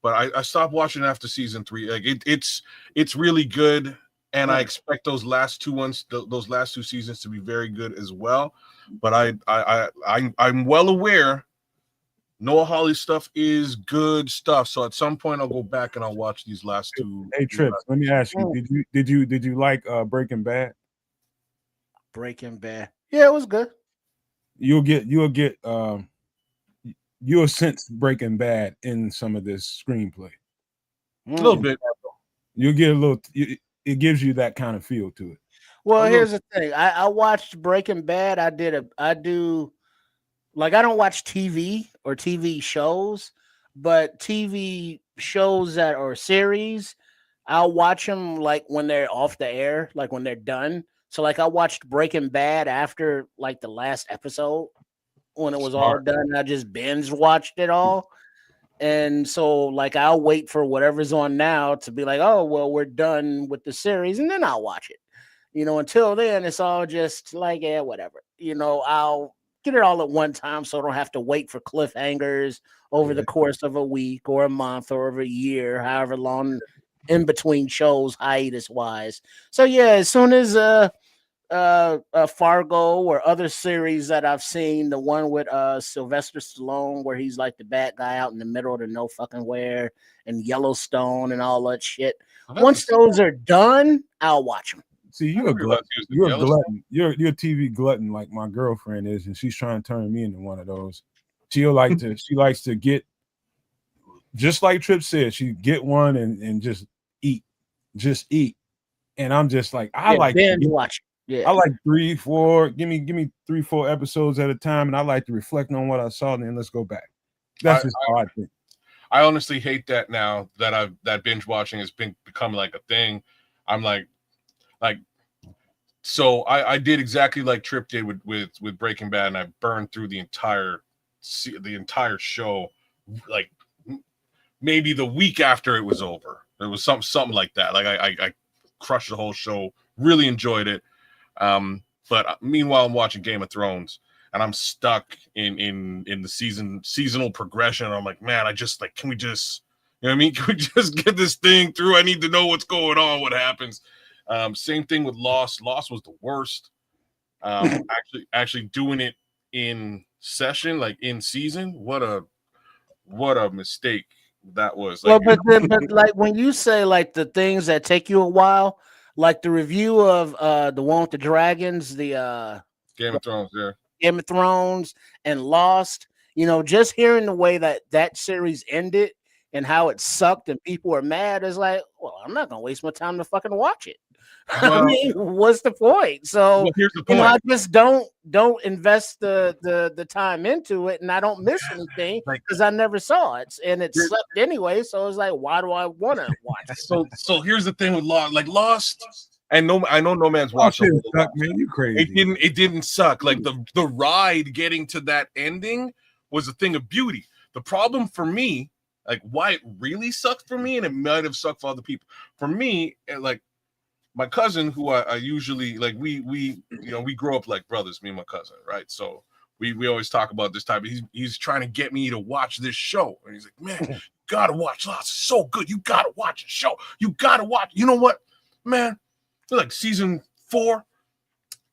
C: but I stopped watching after season 3. Like it's really good, and I expect those last 2 seasons to be very good as well. But I'm well aware Noah Hawley's stuff is good stuff. So at some point I'll go back and I'll watch these last 2.
B: Hey Trips, let me ask you, did you like Breaking Bad?
E: Breaking Bad. Yeah, it was good.
B: You'll sense Breaking Bad in some of this screenplay.
C: A little bit.
B: You'll get a little. It gives you that kind of feel to it.
E: Well, here's the thing. I watched Breaking Bad. I don't watch TV or TV shows, but TV shows that are series, I'll watch them like when they're off the air, like when they're done. So like I watched Breaking Bad after like the last episode when it was all done. I just binge watched it all. And so like I'll wait for whatever's on now to be like, oh, well, we're done with the series, and then I'll watch it. Until then, it's all just like, yeah, whatever. I'll get it all at one time so I don't have to wait for cliffhangers over the course of a week or a month or over a year, however long in between shows, hiatus-wise. So, yeah, as soon as Fargo or other series that I've seen, the one with Sylvester Stallone where he's like the bad guy out in the middle of the no fucking where, and Yellowstone and all that shit. Once those are done, I'll watch them.
B: See, you're a glutton. You're a glutton. You're a TV glutton like my girlfriend is, and she's trying to turn me into one of those. She likes to get, just like Tripp said, she get one and just eat. And I'm just like, I like to
E: watch. Yeah.
B: I like 3, 4. Give me 3, 4 episodes at a time, and I like to reflect on what I saw, and then let's go back. That's just how I think.
C: I honestly hate that now that binge watching has become like a thing. I'm like, so I did exactly like Tripp did with Breaking Bad, and I burned through the entire show, like maybe the week after it was over. It was something like that. Like I crushed the whole show, really enjoyed it. But meanwhile, I'm watching Game of Thrones, and I'm stuck in the seasonal progression. I'm like, man, can we just, can we just get this thing through? I need to know what's going on, what happens. Same thing with Lost. Lost was the worst. Actually doing it in session, like in season, what a mistake that was.
E: Like, well, but like when you say like the things that take you a while, like the review of the one with the dragons, the
C: Game of Thrones, yeah.
E: Game of Thrones and Lost, just hearing the way that series ended and how it sucked and people were mad is like, well, I'm not gonna waste my time to fucking watch it. Well, I mean, what's the point? So
C: here's the point.
E: I just don't invest the time into it, and I don't miss anything because I never saw it, and it sucked anyway. So it's like, why do I want to watch it?
C: So here's the thing with Lost, like Lost. And I know no man's watched it.
B: Man, you crazy.
C: It didn't suck. Like the ride getting to that ending was a thing of beauty. The problem for me, like why it really sucked for me, and it might have sucked for other people. For me, like my cousin, who I usually like, we grow up like brothers, me and my cousin, right? So we always talk about this type. He's trying to get me to watch this show, and he's like, man, you gotta watch Lost. It's so good. You gotta watch the show. You gotta watch. You know what, man? Like season 4,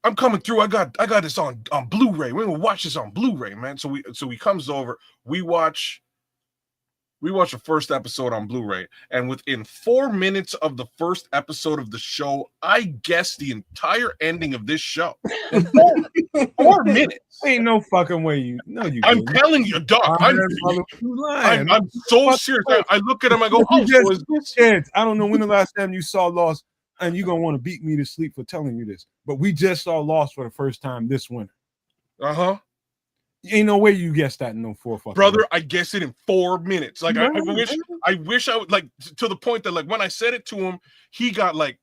C: I'm coming through. I got this on Blu-ray. We're gonna watch this on Blu-ray, man. So he comes over. We watch the first episode on Blu-ray, and within 4 minutes of the first episode of the show, I guessed the entire ending of this show. In 4 minutes.
B: Ain't no fucking way you
C: I'm
B: didn't.
C: telling you, Doc. I'm
B: lying.
C: I'm so serious. I look at him. I go, "Oh, so is this?"
B: Kids, I don't know when the last time you saw Lost, and you're gonna want to beat me to sleep for telling you this. But we just saw Lost for the first time this winter. Ain't no way you guessed that in no 4 fucking
C: Brother,
B: minutes.
C: I guess it in 4 minutes. Like I wish I would, like, to the point that, like, when I said it to him, he got like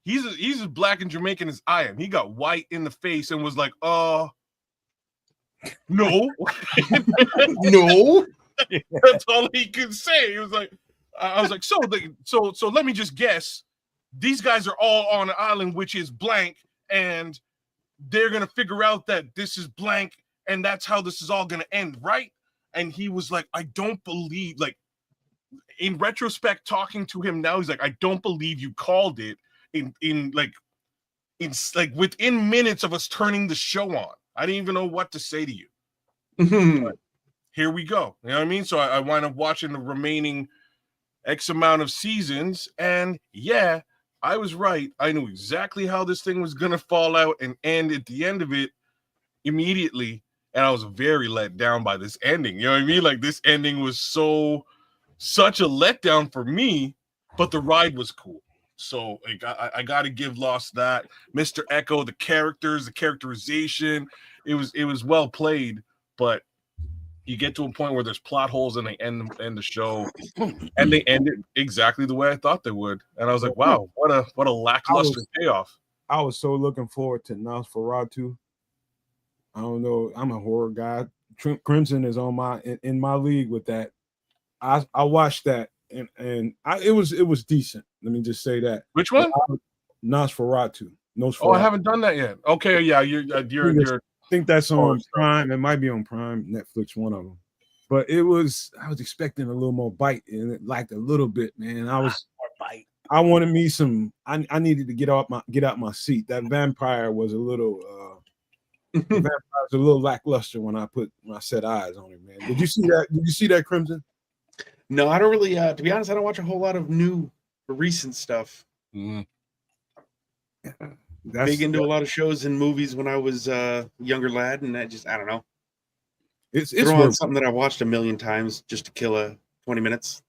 C: he's as black and Jamaican as I am. He got white in the face and was like, no.
D: No.
C: That's all he could say. He was like, I was like, so let me just guess. These guys are all on an island which is blank, and they're gonna figure out that this is blank, and that's how this is all gonna end, right? And he was like, I don't believe, like, in retrospect, talking to him now, he's like, I don't believe you called it in within minutes of us turning the show on. I didn't even know what to say to you. But here we go. You know what I mean? So I wind up watching the remaining X amount of seasons, and yeah, I was right. I knew exactly how this thing was gonna fall out and end at the end of it immediately, and I was very let down by this ending. You know what I mean? Like, this ending was such a letdown for me, but the ride was cool. So, like, I got to give Lost that. Mr. Echo, the characters, the characterization, it was well played, but you get to a point where there's plot holes and they end the show, and they end it exactly the way I thought they would. And I was like, wow, what a lackluster payoff.
B: I was so looking forward to Nosferatu. I don't know. I'm a horror guy. Crimson is on in my league with that. I watched that, and it was decent. Let me just say that.
C: Which one?
B: Nosferatu.
C: Oh, I haven't done that yet. Okay, yeah, you're.
B: I think that's on Prime. It might be on Prime, Netflix, one of them. But I was expecting a little more bite, and it lacked a little bit, man. I wanted me some. I needed to get out my seat. That vampire was a little. The vampire was a little lackluster when I set eyes on it, man. Did you see that? Did you see that, Crimson?
D: No, I don't really. To be honest, I don't watch a whole lot of new, recent stuff.
C: Mm.
D: Big into a lot of shows and movies when I was a younger lad, and I don't know.
B: It's
D: something that I watched a million times just to kill 20 minutes.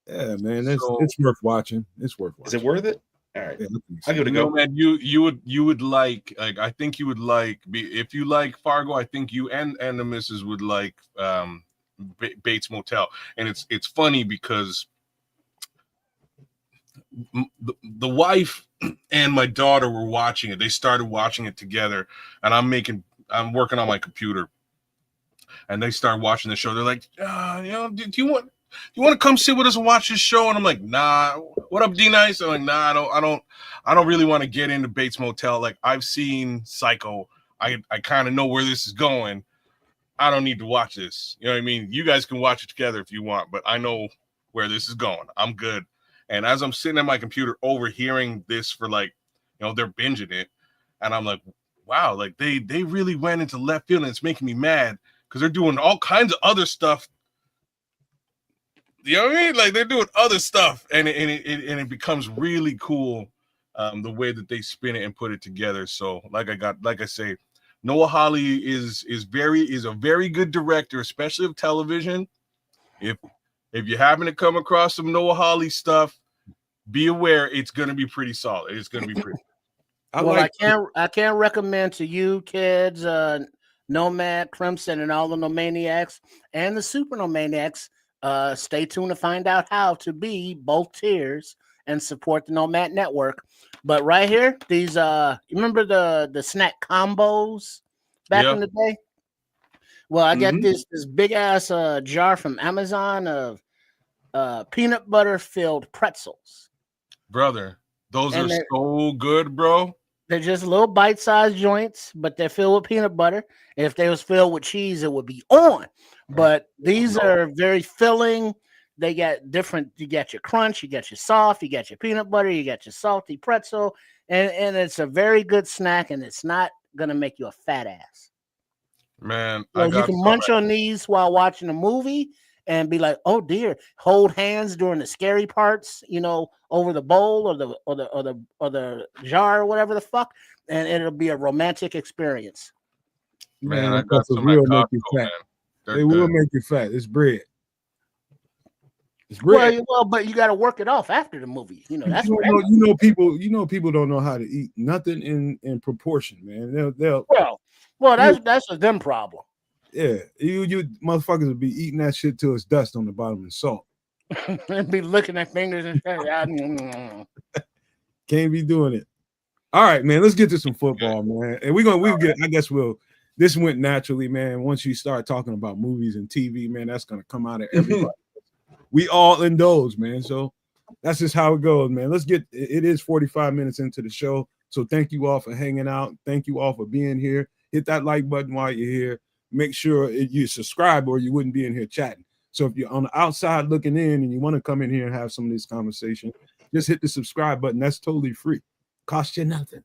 B: Yeah, man, it's worth watching. It's worth watching.
D: Is it worth it? All right,
B: yeah,
D: I give it a go.
C: Man, you would like I think you would like, if you like Fargo, I think you and the missus would like Bates Motel. And it's funny because the wife and my daughter were watching it. They started watching it together, and I'm working on my computer, and they start watching the show. They're like, do you want to come sit with us and watch this show? And I'm like, nah. What up, D Nice? I'm like, nah, I don't really want to get into Bates Motel. Like, I've seen Psycho. I kind of know where this is going. I don't need to watch this. You know what I mean? You guys can watch it together if you want, but I know where this is going. I'm good. And as I'm sitting at my computer overhearing this for, like, they're binging it, and I'm like, wow, like they really went into left field, and it's making me mad because they're doing all kinds of other stuff. You know what I mean? Like, they're doing other stuff, and it becomes really cool, the way that they spin it and put it together. So, like I say, Noah Hawley is a very good director, especially of television. If you happen to come across some Noah Hawley stuff, be aware it's going to be pretty solid. It's going to be pretty.
E: I can't recommend to you kids, Nomad, Crimson, and all the Nomaniacs and the Super Nomaniacs. Stay tuned to find out how to be both tiers and support the Nomad Network. But right here, these you remember the snack combos back in the day? Well, I got this big ass jar from Amazon of peanut butter filled pretzels.
C: Brother, those are so good, bro.
E: They're just little bite-sized joints, but they're filled with peanut butter. And if they was filled with cheese, it would be on. But these are very filling. They got different. You got your crunch, you got your soft, you got your peanut butter, you got your salty pretzel, and it's a very good snack, and it's not gonna make you a fat ass.
C: Man,
E: So you can munch on these while watching a movie and be like, "Oh dear," hold hands during the scary parts, over the bowl or the jar or whatever the fuck, and it'll be a romantic experience.
C: Man, I got
B: pretzels
C: some at
B: will make you
C: Costco,
B: fat.
C: man. They're
B: They will
C: good.
B: make you fat. It's bread. It's bread.
E: Well, but you got to work it off after the movie. That's what
B: People don't know how to eat nothing in proportion, man. They'll
E: well, that's a them problem.
B: Yeah, you motherfuckers will be eating that shit till it's dust on the bottom and salt.
E: And be licking their fingers and shit.
B: Can't be doing it. All right, man. Let's get to some football, man. And this went naturally, man. Once you start talking about movies and TV, man, that's gonna come out of everybody. We all indulge, man. So that's just how it goes, man. It is 45 minutes into the show. So thank you all for hanging out. Thank you all for being here. Hit that like button while you're here. Make sure you subscribe or you wouldn't be in here chatting. So if you're on the outside looking in and you want to come in here and have some of this conversation, just hit the subscribe button. That's totally free. Cost you nothing.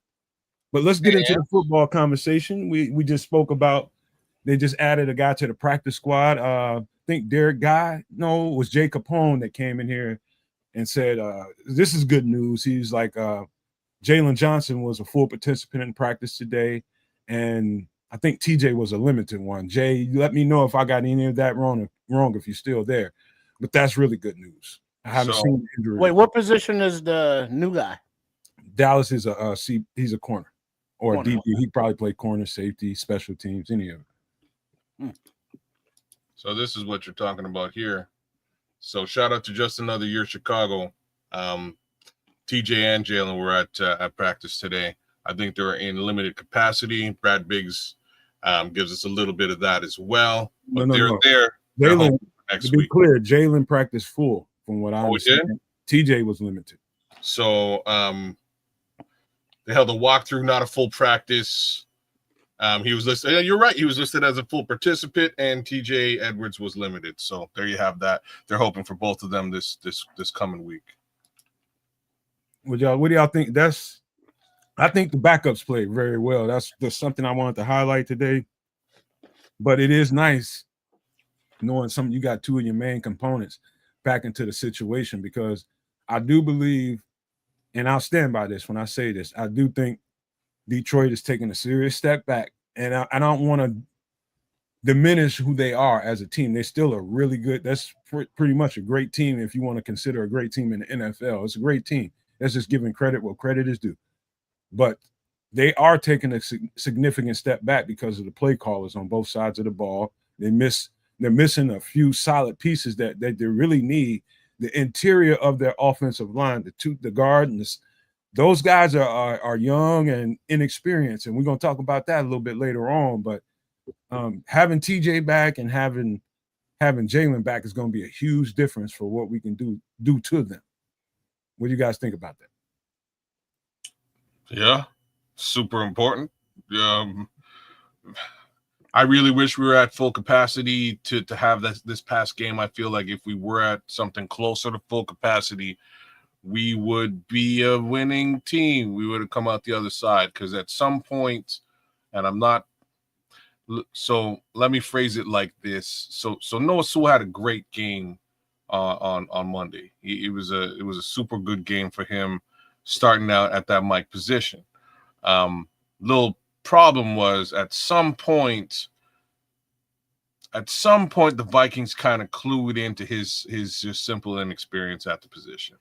B: But let's get into the football conversation. We just spoke about, they just added a guy to the practice squad. I think Derek Guy, no, it was Jay Capone that came in here and said, this is good news. He's like, Jalen Johnson was a full participant in practice today. And I think TJ was a limited one. Jay, you let me know if I got any of that wrong if you're still there. But that's really good news. I haven't seen the injury.
E: Wait, what position is the new guy?
B: Dallas is he's a corner or a DB. He probably played corner, safety, special teams, any of it.
C: So this is what you're talking about here. So shout out to Just Another Year Chicago. TJ and Jalen were at practice today. I think they're in limited capacity. Brad Biggs gives us a little bit of that as well. But they're there.
B: Jalen, to be clear, Jalen practiced full from what I understand. TJ was limited.
C: So they held a walkthrough, not a full practice. He was listed. Yeah, you're right. He was listed as a full participant, and TJ Edwards was limited. So there you have that. They're hoping for both of them this coming week.
B: What do y'all think? I think the backups played very well. That's something I wanted to highlight today. But it is nice knowing you got two of your main components back into the situation, because I do believe, and I'll stand by this when I say this, I do think Detroit is taking a serious step back. And I don't want to diminish who they are as a team. They're still a really good, that's pretty much a great team if you want to consider a great team in the NFL. It's a great team. That's just giving credit where credit is due. But they are taking a significant step back because of the play callers on both sides of the ball. They're missing a few solid pieces that they really need. The interior of their offensive line, the guard, and those guys are young and inexperienced, and we're going to talk about that a little bit later on. But having TJ back and having Jalen back is going to be a huge difference for what we can do to them. What do you guys think about that?
C: Yeah, super important. I really wish we were at full capacity to have this past game. I feel like if we were at something closer to full capacity, we would be a winning team. We would have come out the other side, because at some point, and I'm not. So let me phrase it like this. So Noah Sewell had a great game on Monday. It was a super good game for him, starting out at that Mike position. Little problem was at some point the Vikings kind of clued into his just simple inexperience at the position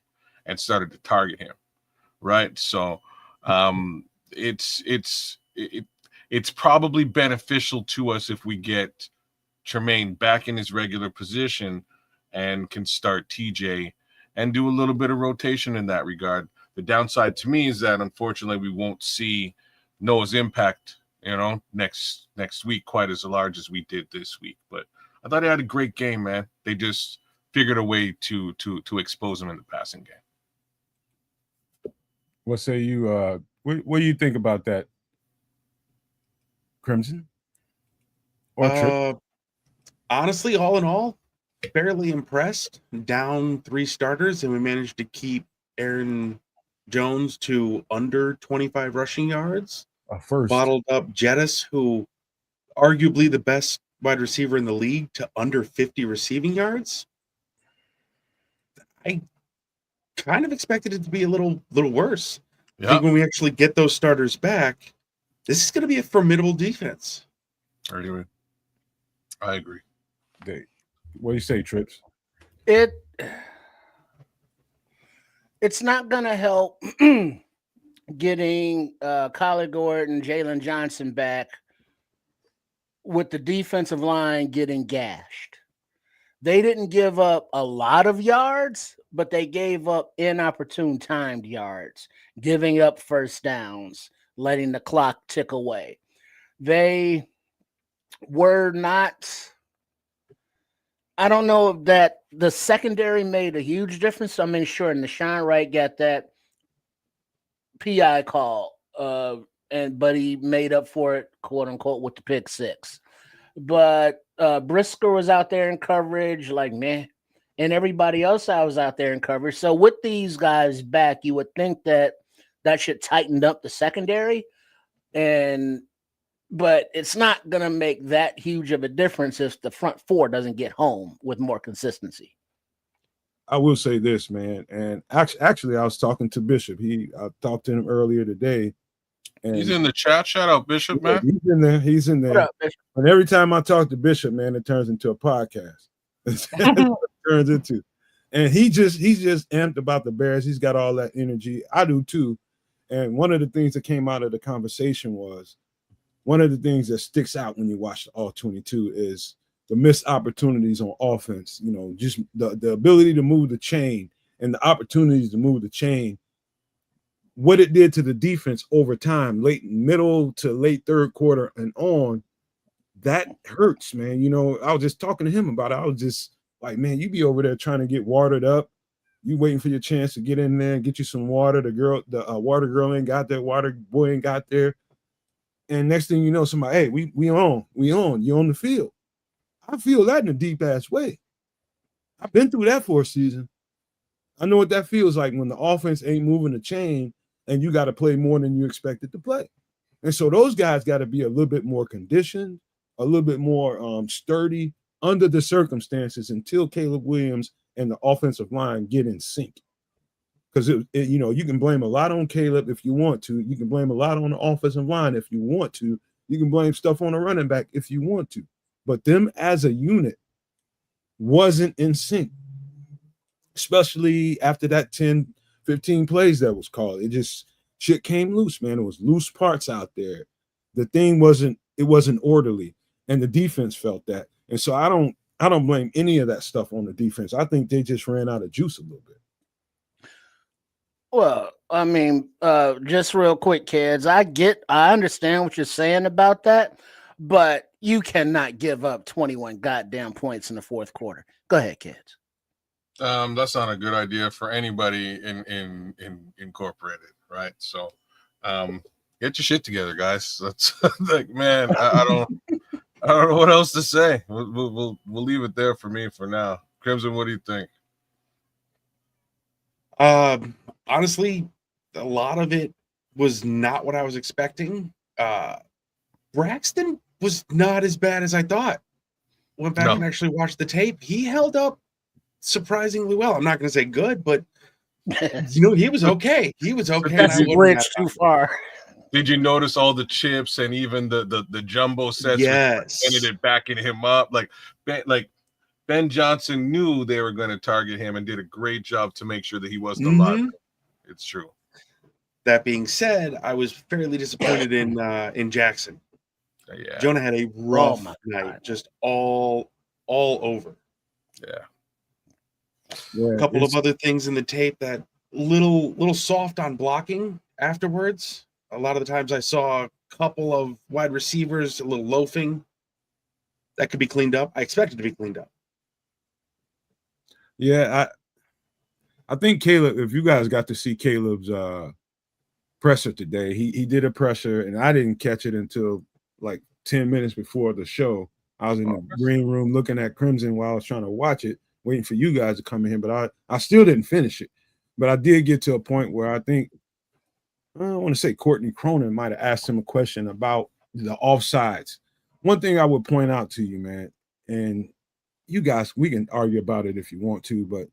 C: and started to target him, right? So it's probably beneficial to us if we get Tremaine back in his regular position and can start TJ and do a little bit of rotation in that regard. The downside to me is that unfortunately we won't see Noah's impact, next week quite as large as we did this week. But I thought he had a great game, man. They just figured a way to expose him in the passing game.
B: What say you? What do you think about that, Crimson?
D: Honestly, all in all, fairly impressed. Down 3 starters, and we managed to keep Aaron Jones to under 25 rushing yards.
B: First,
D: Bottled up Jettis, who arguably the best wide receiver in the league, to under 50 receiving yards. I kind of expected it to be a little worse. I think when we actually get those starters back, this is going to be a formidable defense.
C: I agree.
B: What do you say, Trips?
E: It's not going to help getting Kyler Gordon, Jalen Johnson back with the defensive line getting gashed. They didn't give up a lot of yards, but they gave up inopportune timed yards, giving up first downs, letting the clock tick away. They were not, I don't know that the secondary made a huge difference. I mean, sure, Nashawn Wright got that PI call, but he made up for it, quote unquote, with the pick six. But Brisker was out there in coverage, like, man, and everybody else I was out there in coverage. So with these guys back, you would think that should tighten up the secondary, but it's not going to make that huge of a difference if the front four doesn't get home with more consistency.
B: I will say this, man, and actually, I was talking to Bishop. I talked to him earlier today. And
C: he's in the chat. Shout out Bishop, man.
B: He's in there.
E: What up, Bishop?
B: And every time I talk to Bishop, man, it turns into a podcast. That's what it turns into. And he's just amped about the Bears. He's got all that energy. I do too. And one of the things that came out of the conversation was, one of the things that sticks out when you watch all 22 is the missed opportunities on offense. You know, just the ability to move the chain and the opportunities to move the chain. What it did to the defense over time, middle to late third quarter and on, that hurts, man. You know, I was just talking to him about it. I was just like, man, you be over there trying to get watered up. You waiting for your chance to get in there and get you some water. The water girl ain't got there. Water boy ain't got there. And next thing you know, somebody, hey, we on. You on the field. I feel that in a deep ass way. I've been through that for a season. I know what that feels like when the offense ain't moving the chain and you got to play more than you expected to play. And so those guys got to be a little bit more conditioned, a little bit more sturdy under the circumstances until Caleb Williams and the offensive line get in sync. Because, you know, you can blame a lot on Caleb if you want to. You can blame a lot on the offensive line if you want to. You can blame stuff on the running back if you want to. But them as a unit wasn't in sync, especially after that 10, 15 plays that was called. It just, shit came loose, man. It was loose parts out there. The thing wasn't orderly, and the defense felt that. And so I don't blame any of that stuff on the defense. I think they just ran out of juice a little bit.
E: Well, I mean, just real quick, kids, I understand what you're saying about that, but you cannot give up 21 goddamn points in the fourth quarter. Go ahead, kids.
C: That's not a good idea for anybody in Incorporated, right? So, get your shit together, guys. That's like, man, I don't know what else to say. We'll leave it there for me for now. Crimson, what do you think?
D: Honestly, a lot of it was not what I was expecting. Braxton was not as bad as I thought. Went back and actually watched the tape. He held up surprisingly well. I'm not going to say good, but you know, he was okay. He was okay.
E: That's a bridge too far.
C: Did you notice all the chips and even the jumbo sets?
D: Yes,
C: ended it backing him up. Like Ben Johnson knew they were going to target him and did a great job to make sure that he wasn't alive. It's true.
D: That being said, I was fairly disappointed in Jackson.
C: Yeah.
D: Jonah had a rough night, just all over.
C: Yeah.
D: A couple of other things in the tape that little soft on blocking afterwards. A lot of the times I saw a couple of wide receivers a little loafing. That could be cleaned up. I expect it to be cleaned up.
B: Yeah, I think Caleb, if you guys got to see Caleb's presser today, he did a presser, and I didn't catch it until like 10 minutes before the show. I was in the green room looking at Crimson while I was trying to watch it, waiting for you guys to come in here, but I still didn't finish it. But I did get to a point where I think I don't want to say Courtney Cronin might have asked him a question about the offsides. One thing I would point out to you, man, and you guys, we can argue about it if you want to, but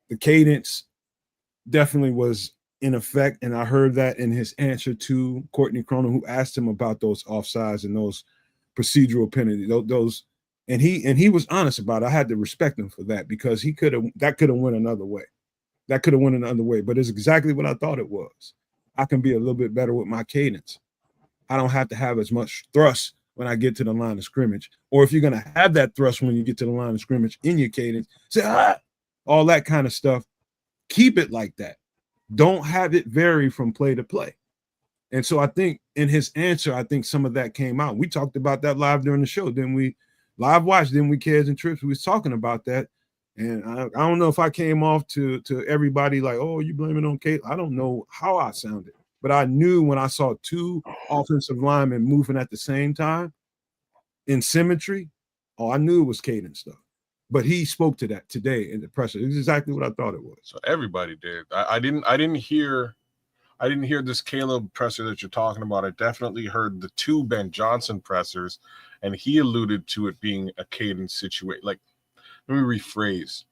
B: the cadence definitely was in effect. And I heard that in his answer to Courtney Cronin, who asked him about those offsides and those procedural penalties, those, and he was honest about it. I had to respect him for that, because that could have went another way. That could have went another way, but it's exactly what I thought it was. I can be a little bit better with my cadence. I don't have to have as much thrust when I get to the line of scrimmage. Or if you're going to have that thrust when you get to the line of scrimmage in your cadence, say, all that kind of stuff. Keep it like that. Don't have it vary from play to play. And so I think in his answer, I think some of that came out. We talked about that live during the show. Then we live watch, then we Keds and Trips. We was talking about that. And I don't know if I came off to everybody like, oh, you blame it on Kate. I don't know how I sounded, but I knew when I saw two offensive linemen moving at the same time in symmetry, I knew it was cadence stuff. But he spoke to that today in the presser. It was exactly what I thought it was.
C: So everybody did. I didn't hear this Caleb presser that you're talking about. I definitely heard the two Ben Johnson pressers, and he alluded to it being a cadence situation. Like, let me rephrase.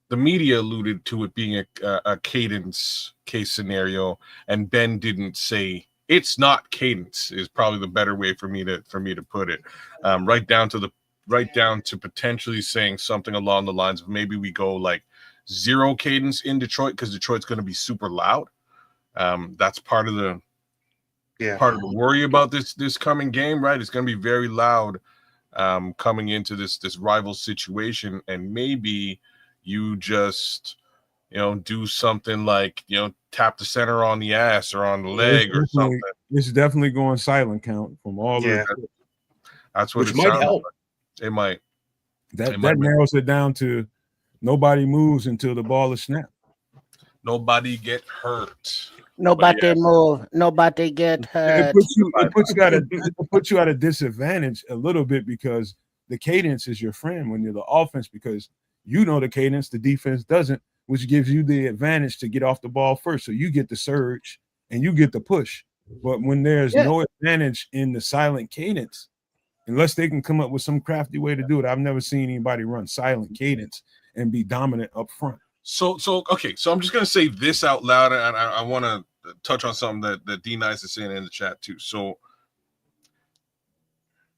C: The media alluded to it being a cadence case scenario, and Ben didn't say it's not cadence. Is probably the better way for me to put it. Right down to potentially saying something along the lines of maybe we go like zero cadence in Detroit because Detroit's going to be super loud. That's part of the worry about this coming game, right? It's going to be very loud coming into this rival situation, and maybe you just do something like tap the center on the ass or on the leg or something.
B: It's definitely going silent count from all the.
C: That's what
D: which might help.
C: Like. It might.
B: That narrows it down to nobody moves until the ball is snapped.
C: Nobody get hurt.
E: Nobody move. Nobody get hurt.
B: It puts you at a disadvantage a little bit, because the cadence is your friend when you're the offense, because you know the cadence, the defense doesn't, which gives you the advantage to get off the ball first. So you get the surge and you get the push. But when there's no advantage in the silent cadence, unless they can come up with some crafty way to do it, I've never seen anybody run silent cadence and be dominant up front.
C: So okay. So I'm just gonna say this out loud, and I want to touch on something that D Nice is saying in the chat too. So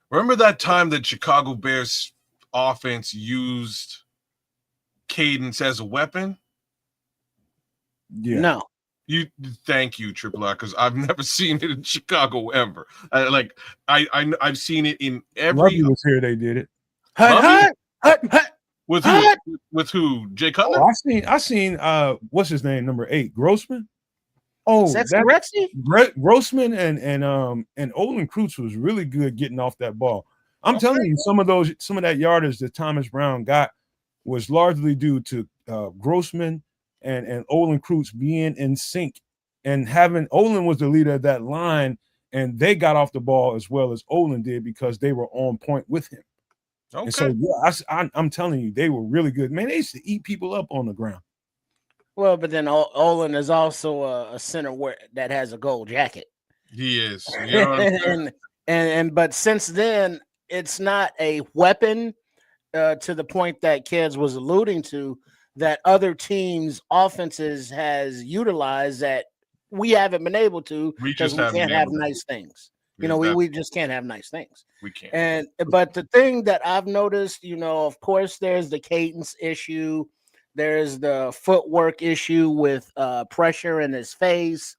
C: remember that time that Chicago Bears offense used cadence as a weapon?
B: Yeah.
E: No.
C: Thank you, Triple R, because I've never seen it in Chicago ever. I've seen it in every.
B: Lovey was here. They did it.
C: With who? With who? Jay Cutler?
B: Oh, I seen. What's his name? Number 8, Grossman. Oh, Grossman and Olin Kreutz was really good getting off that ball. I'm telling you, some of that yardage that Thomas Brown got was largely due to Grossman and Olin Kreutz being in sync, and having Olin was the leader of that line, and they got off the ball as well as Olin did because they were on point with him. Okay. And so I'm telling you, they were really good. Man, they used to eat people up on the ground.
E: Well, but then Olin is also a center that has a gold jacket.
C: He is. You know
E: but since then, it's not a weapon to the point that Keds was alluding to, that other teams' offenses has utilized that we haven't been able to, because we can't have nice things. We just can't have nice things.
C: We can't.
E: But the thing that I've noticed, of course, there's the cadence issue. There's the footwork issue with pressure in his face.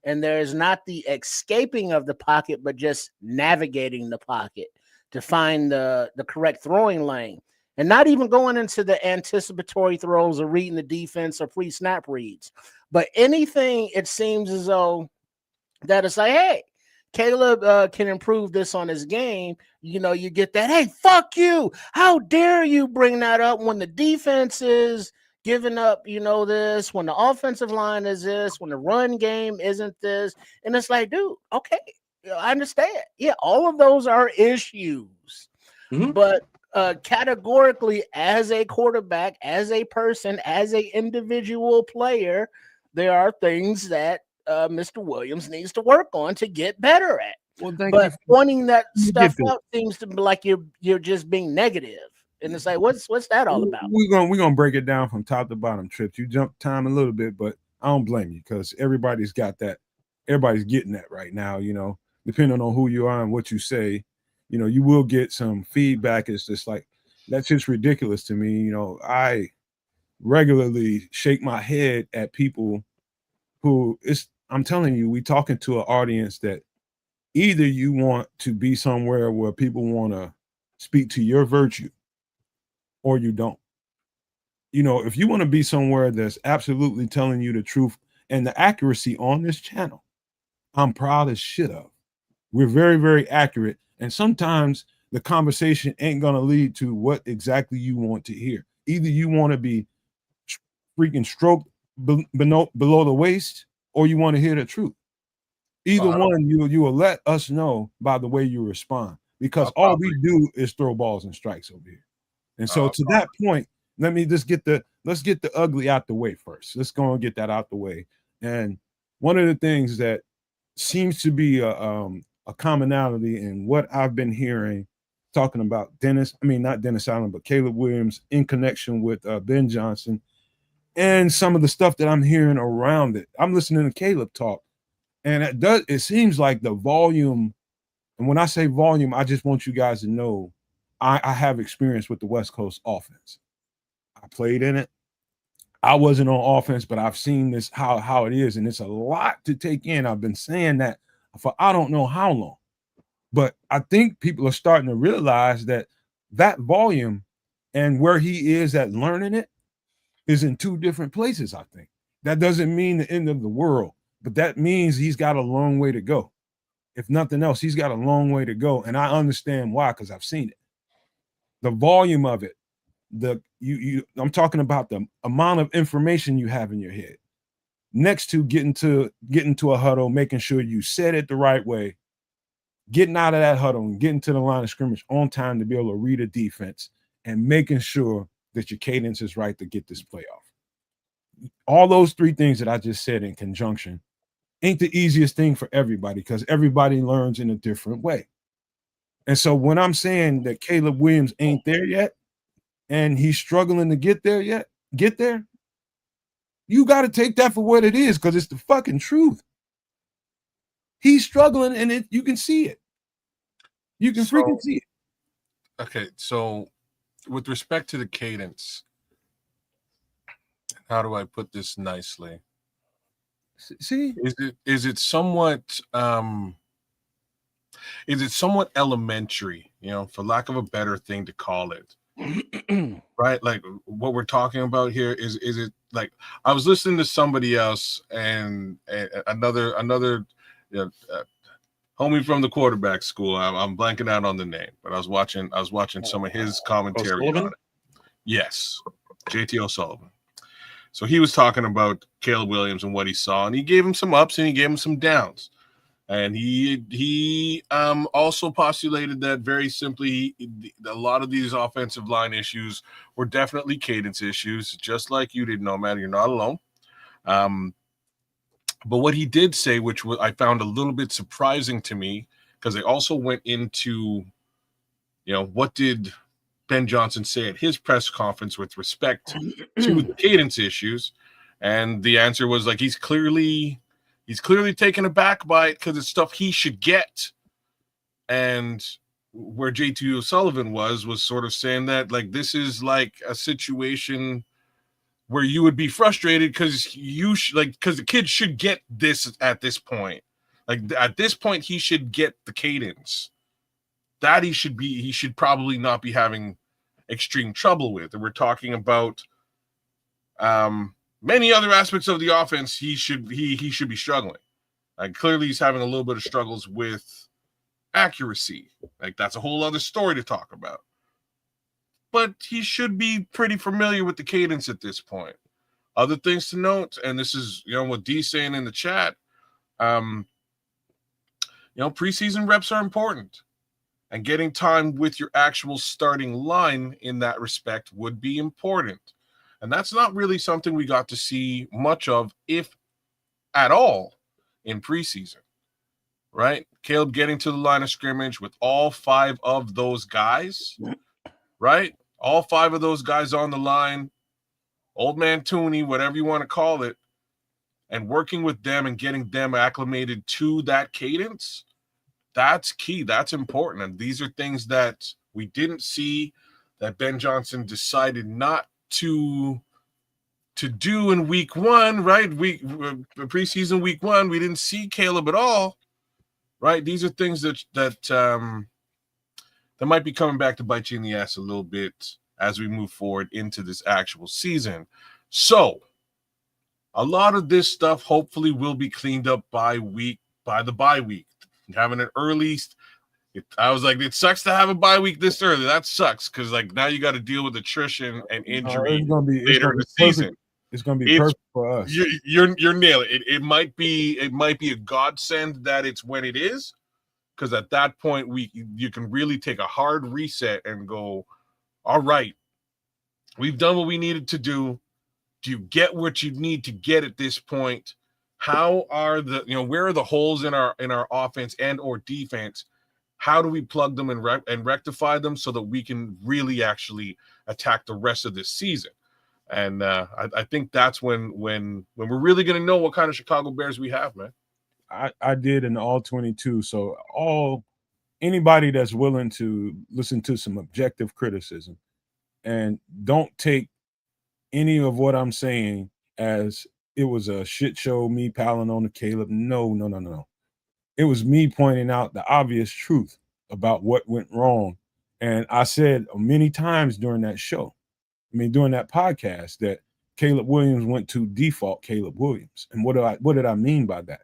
E: And there's not the escaping of the pocket, but just navigating the pocket to find the correct throwing lane. And not even going into the anticipatory throws or reading the defense or pre-snap reads. But anything, it seems as though that it's like, hey, Caleb can improve this on his game. You get that, hey, fuck you. How dare you bring that up when the defense is giving up, this, when the offensive line is this, when the run game isn't this. And it's like, dude, okay, I understand. Yeah, all of those are issues. Mm-hmm. But categorically, as a quarterback, as a person, as a individual player, there are things that Mr. Williams needs to work on to get better at.
B: Well, thank
E: But
B: you.
E: pointing that
B: You
E: stuff
B: get this.
E: out seems to be like you're just being negative. And it's like, what's that all about?
B: We're gonna break it down from top to bottom, Trips. You jumped time a little bit, but I don't blame you because everybody's got that. Everybody's getting that right now. You know, depending on who you are and what you say, you know, you will get some feedback. It's just like that's just ridiculous to me. You know, I regularly shake my head at people who I'm telling you, we talking to an audience that either you want to be somewhere where people want to speak to your virtue or you don't. You know, if you want to be somewhere that's absolutely telling you the truth and the accuracy on this channel, I'm proud as shit of. We're very, very accurate. And sometimes the conversation ain't going to lead to what exactly you want to hear. Either you want to be freaking stroked below the waist or you want to hear the truth. Either one, you will let us know by the way you respond because all we do is throw balls and strikes over here. And so to that point, let's get the ugly out the way first. Let's go and get that out the way. And one of the things that seems to be a commonality in what I've been hearing talking about not Dennis Allen, but Caleb Williams in connection with Ben Johnson and some of the stuff that I'm hearing around it. I'm listening to Caleb talk, and it seems like the volume, and when I say volume, I just want you guys to know I have experience with the West Coast offense. I played in it. I wasn't on offense, but I've seen this how it is, and it's a lot to take in. I've been saying that for I don't know how long, but I think people are starting to realize that volume and where he is at learning it is in two different places. I think that doesn't mean the end of the world, but that means he's got a long way to go. If nothing else, he's got a long way to go, and I understand why because I've seen it. The volume of it. I'm talking about the amount of information you have in your head next to getting to a huddle, making sure you said it the right way, getting out of that huddle and getting to the line of scrimmage on time to be able to read a defense and making sure that your cadence is right to get this playoff. All those three things that I just said in conjunction ain't the easiest thing for everybody because everybody learns in a different way. And so when I'm saying that Caleb Williams ain't there yet, and he's struggling to get there, you got to take that for what it is because it's the fucking truth. He's struggling, and you can see it. You can freaking see it.
C: Okay, so with respect to the cadence, how do I put this nicely?
B: See,
C: is it somewhat elementary, for lack of a better thing to call it? Right, like what we're talking about here is it like I was listening to somebody else and another homie from the quarterback school. I'm blanking out on the name, but I was watching some of his commentary on it. Yes, JT O'Sullivan. So he was talking about Caleb Williams and what he saw, and he gave him some ups and he gave him some downs. And he also postulated that very simply, a lot of these offensive line issues were definitely cadence issues, just like you did, Nomad. You're not alone. But what he did say, which I found a little bit surprising to me, because they also went into, what did Ben Johnson say at his press conference with respect to the cadence issues? And the answer was like he's clearly taken aback by it because it's stuff he should get. And where JT O'Sullivan was sort of saying that like this is like a situation where you would be frustrated because because the kid should get this at this point. Like at this point, he should get the cadence that he should probably not be having extreme trouble with. And we're talking about many other aspects of the offense. He should be struggling. Like clearly he's having a little bit of struggles with accuracy. Like that's a whole other story to talk about. But he should be pretty familiar with the cadence at this point. Other things to note, and this is what D's saying in the chat. Preseason reps are important, and getting time with your actual starting line in that respect would be important. And that's not really something we got to see much of, if at all, in preseason, right? Caleb getting to the line of scrimmage with all 5 of those guys, right? All 5 of those guys on the line, old man Tooney, whatever you want to call it, and working with them and getting them acclimated to that cadence, that's key. That's important. And these are things that we didn't see, that Ben Johnson decided not to do in week 1, right? Preseason week 1, we didn't see Caleb at all, right? These are things that might be coming back to bite you in the ass a little bit as we move forward into this actual season. So a lot of this stuff hopefully will be cleaned up by the bye week. Having an early, I was like, it sucks to have a bye week this early. That sucks because like now you got to deal with attrition and injury later in the season.
B: It's going to be perfect for us.
C: You're nailing it. It might be a godsend that it's when it is, because at that point you can really take a hard reset and go, all right, we've done what we needed to do. Do you get what you need to get at this point? How are where are the holes in our offense and or defense? How do we plug them and rectify them so that we can really actually attack the rest of this season? And I think that's when we're really going to know what kind of Chicago Bears we have, man.
B: I did an all 22. So anybody that's willing to listen to some objective criticism and don't take any of what I'm saying as it was a shit show, me piling on to Caleb. No. It was me pointing out the obvious truth about what went wrong. And I said many times during that podcast, that Caleb Williams went to default Caleb Williams. And what did I mean by that?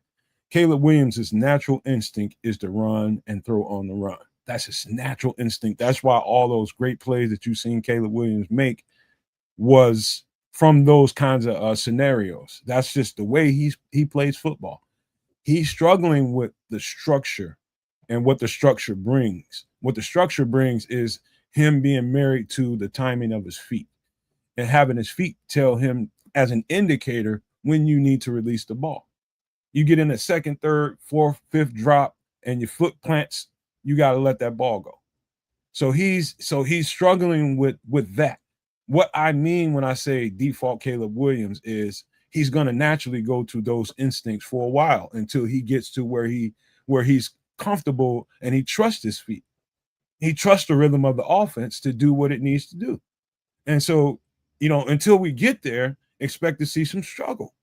B: Caleb Williams' natural instinct is to run and throw on the run. That's his natural instinct. That's why all those great plays that you've seen Caleb Williams make was from those kinds of scenarios. That's just the way he plays football. He's struggling with the structure and what the structure brings. What the structure brings is him being married to the timing of his feet and having his feet tell him as an indicator when you need to release the ball. You get in a second, third, fourth, fifth drop and your foot plants, you got to let that ball go. So he's struggling with that. What I mean when I say default Caleb Williams is he's going to naturally go to those instincts for a while until he gets to where he's comfortable and he trusts his feet. He trusts the rhythm of the offense to do what it needs to do. And so, until we get there, expect to see some struggle.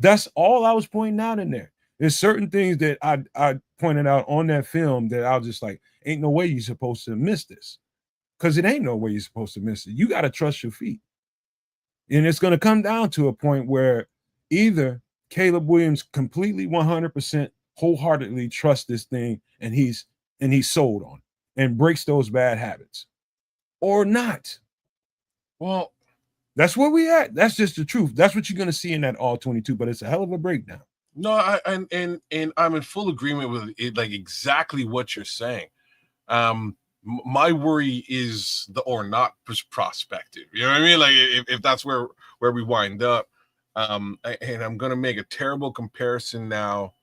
B: That's all I was pointing out in there. There's certain things that I pointed out on that film that I was just like, ain't no way you're supposed to miss this. Because it ain't no way you're supposed to miss it. You got to trust your feet. And it's going to come down to a point where either Caleb Williams completely 100% wholeheartedly trusts this thing and he's sold on it and breaks those bad habits, or not.
C: Well,
B: that's where we at. That's just the truth. That's what you're going to see in that all 22, but it's a hell of a breakdown.
C: No, and I'm in full agreement with it, like exactly what you're saying. My worry is the or not prospective. You know what I mean? Like if that's where we wind up. And I'm going to make a terrible comparison now,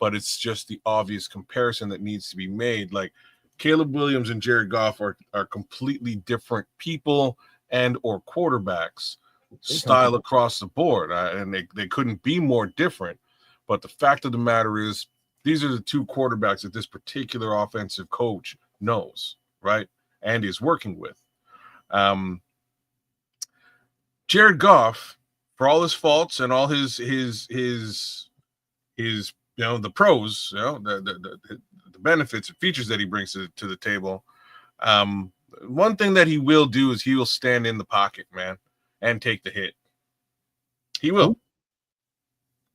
C: but it's just the obvious comparison that needs to be made. Like Caleb Williams and Jared Goff are completely different people and or quarterbacks style across the board. And they couldn't be more different. But the fact of the matter is these are the two quarterbacks that this particular offensive coach knows, right? And is working with. Jared Goff, for all his faults and all his the pros, the benefits and features that he brings to the table. One thing that he will do is he will stand in the pocket, man, and take the hit. He will.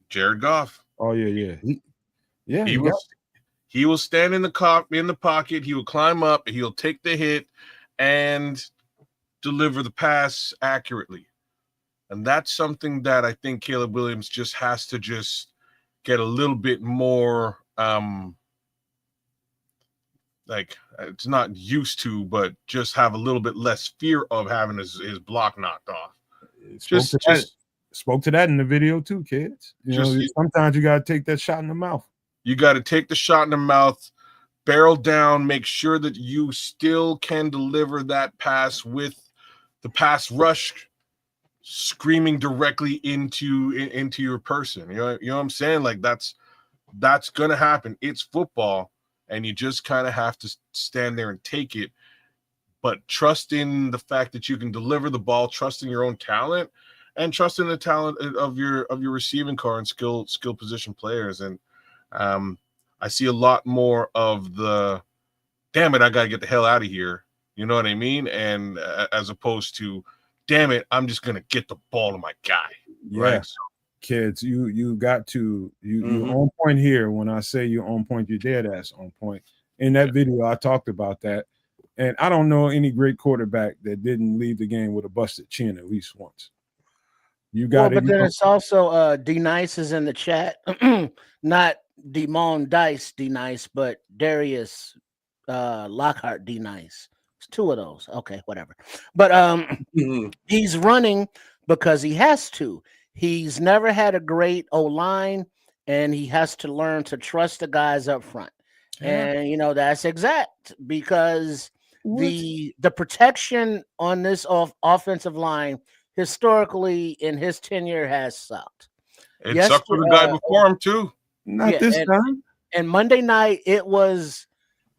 C: Jared Goff.
B: Oh yeah.
C: He will stand in the pocket. He will climb up. He'll take the hit and deliver the pass accurately. And that's something that I think Caleb Williams just has to just get a little bit more it's not used to, but just have a little bit less fear of having his block knocked off.
B: spoke to that in the video too, kids. Sometimes you got to take that shot in the mouth.
C: You got to take the shot in the mouth, barrel down, make sure that you still can deliver that pass with the pass rush screaming directly into your person. You know what I'm saying? Like that's going to happen. It's football, and you just kind of have to stand there and take it. But trust in the fact that you can deliver the ball, trust in your own talent, and trust in the talent of your receiving core and skill position players. And I see a lot more of the, damn it, I got to get the hell out of here. You know what I mean? And as opposed to, damn it, I'm just going to get the ball to my guy.
B: Yeah.
C: Right? So,
B: kids, you got to, you on point here. When I say you're on point, you're dead ass on point. In that video, I talked about that. And I don't know any great quarterback that didn't leave the game with a busted chin at least once. You got
E: but then it's also D Nice is in the chat. Not Demon Dice D Nice, but Darius Lockhart D Nice. It's two of those. Okay, whatever. But he's running because he has to. He's never had a great O-line, and he has to learn to trust the guys up front. Yeah. And that's exact, because the protection on this offensive line historically in his tenure has sucked.
C: It sucked for the guy before him too.
B: Not this time.
E: And Monday night it was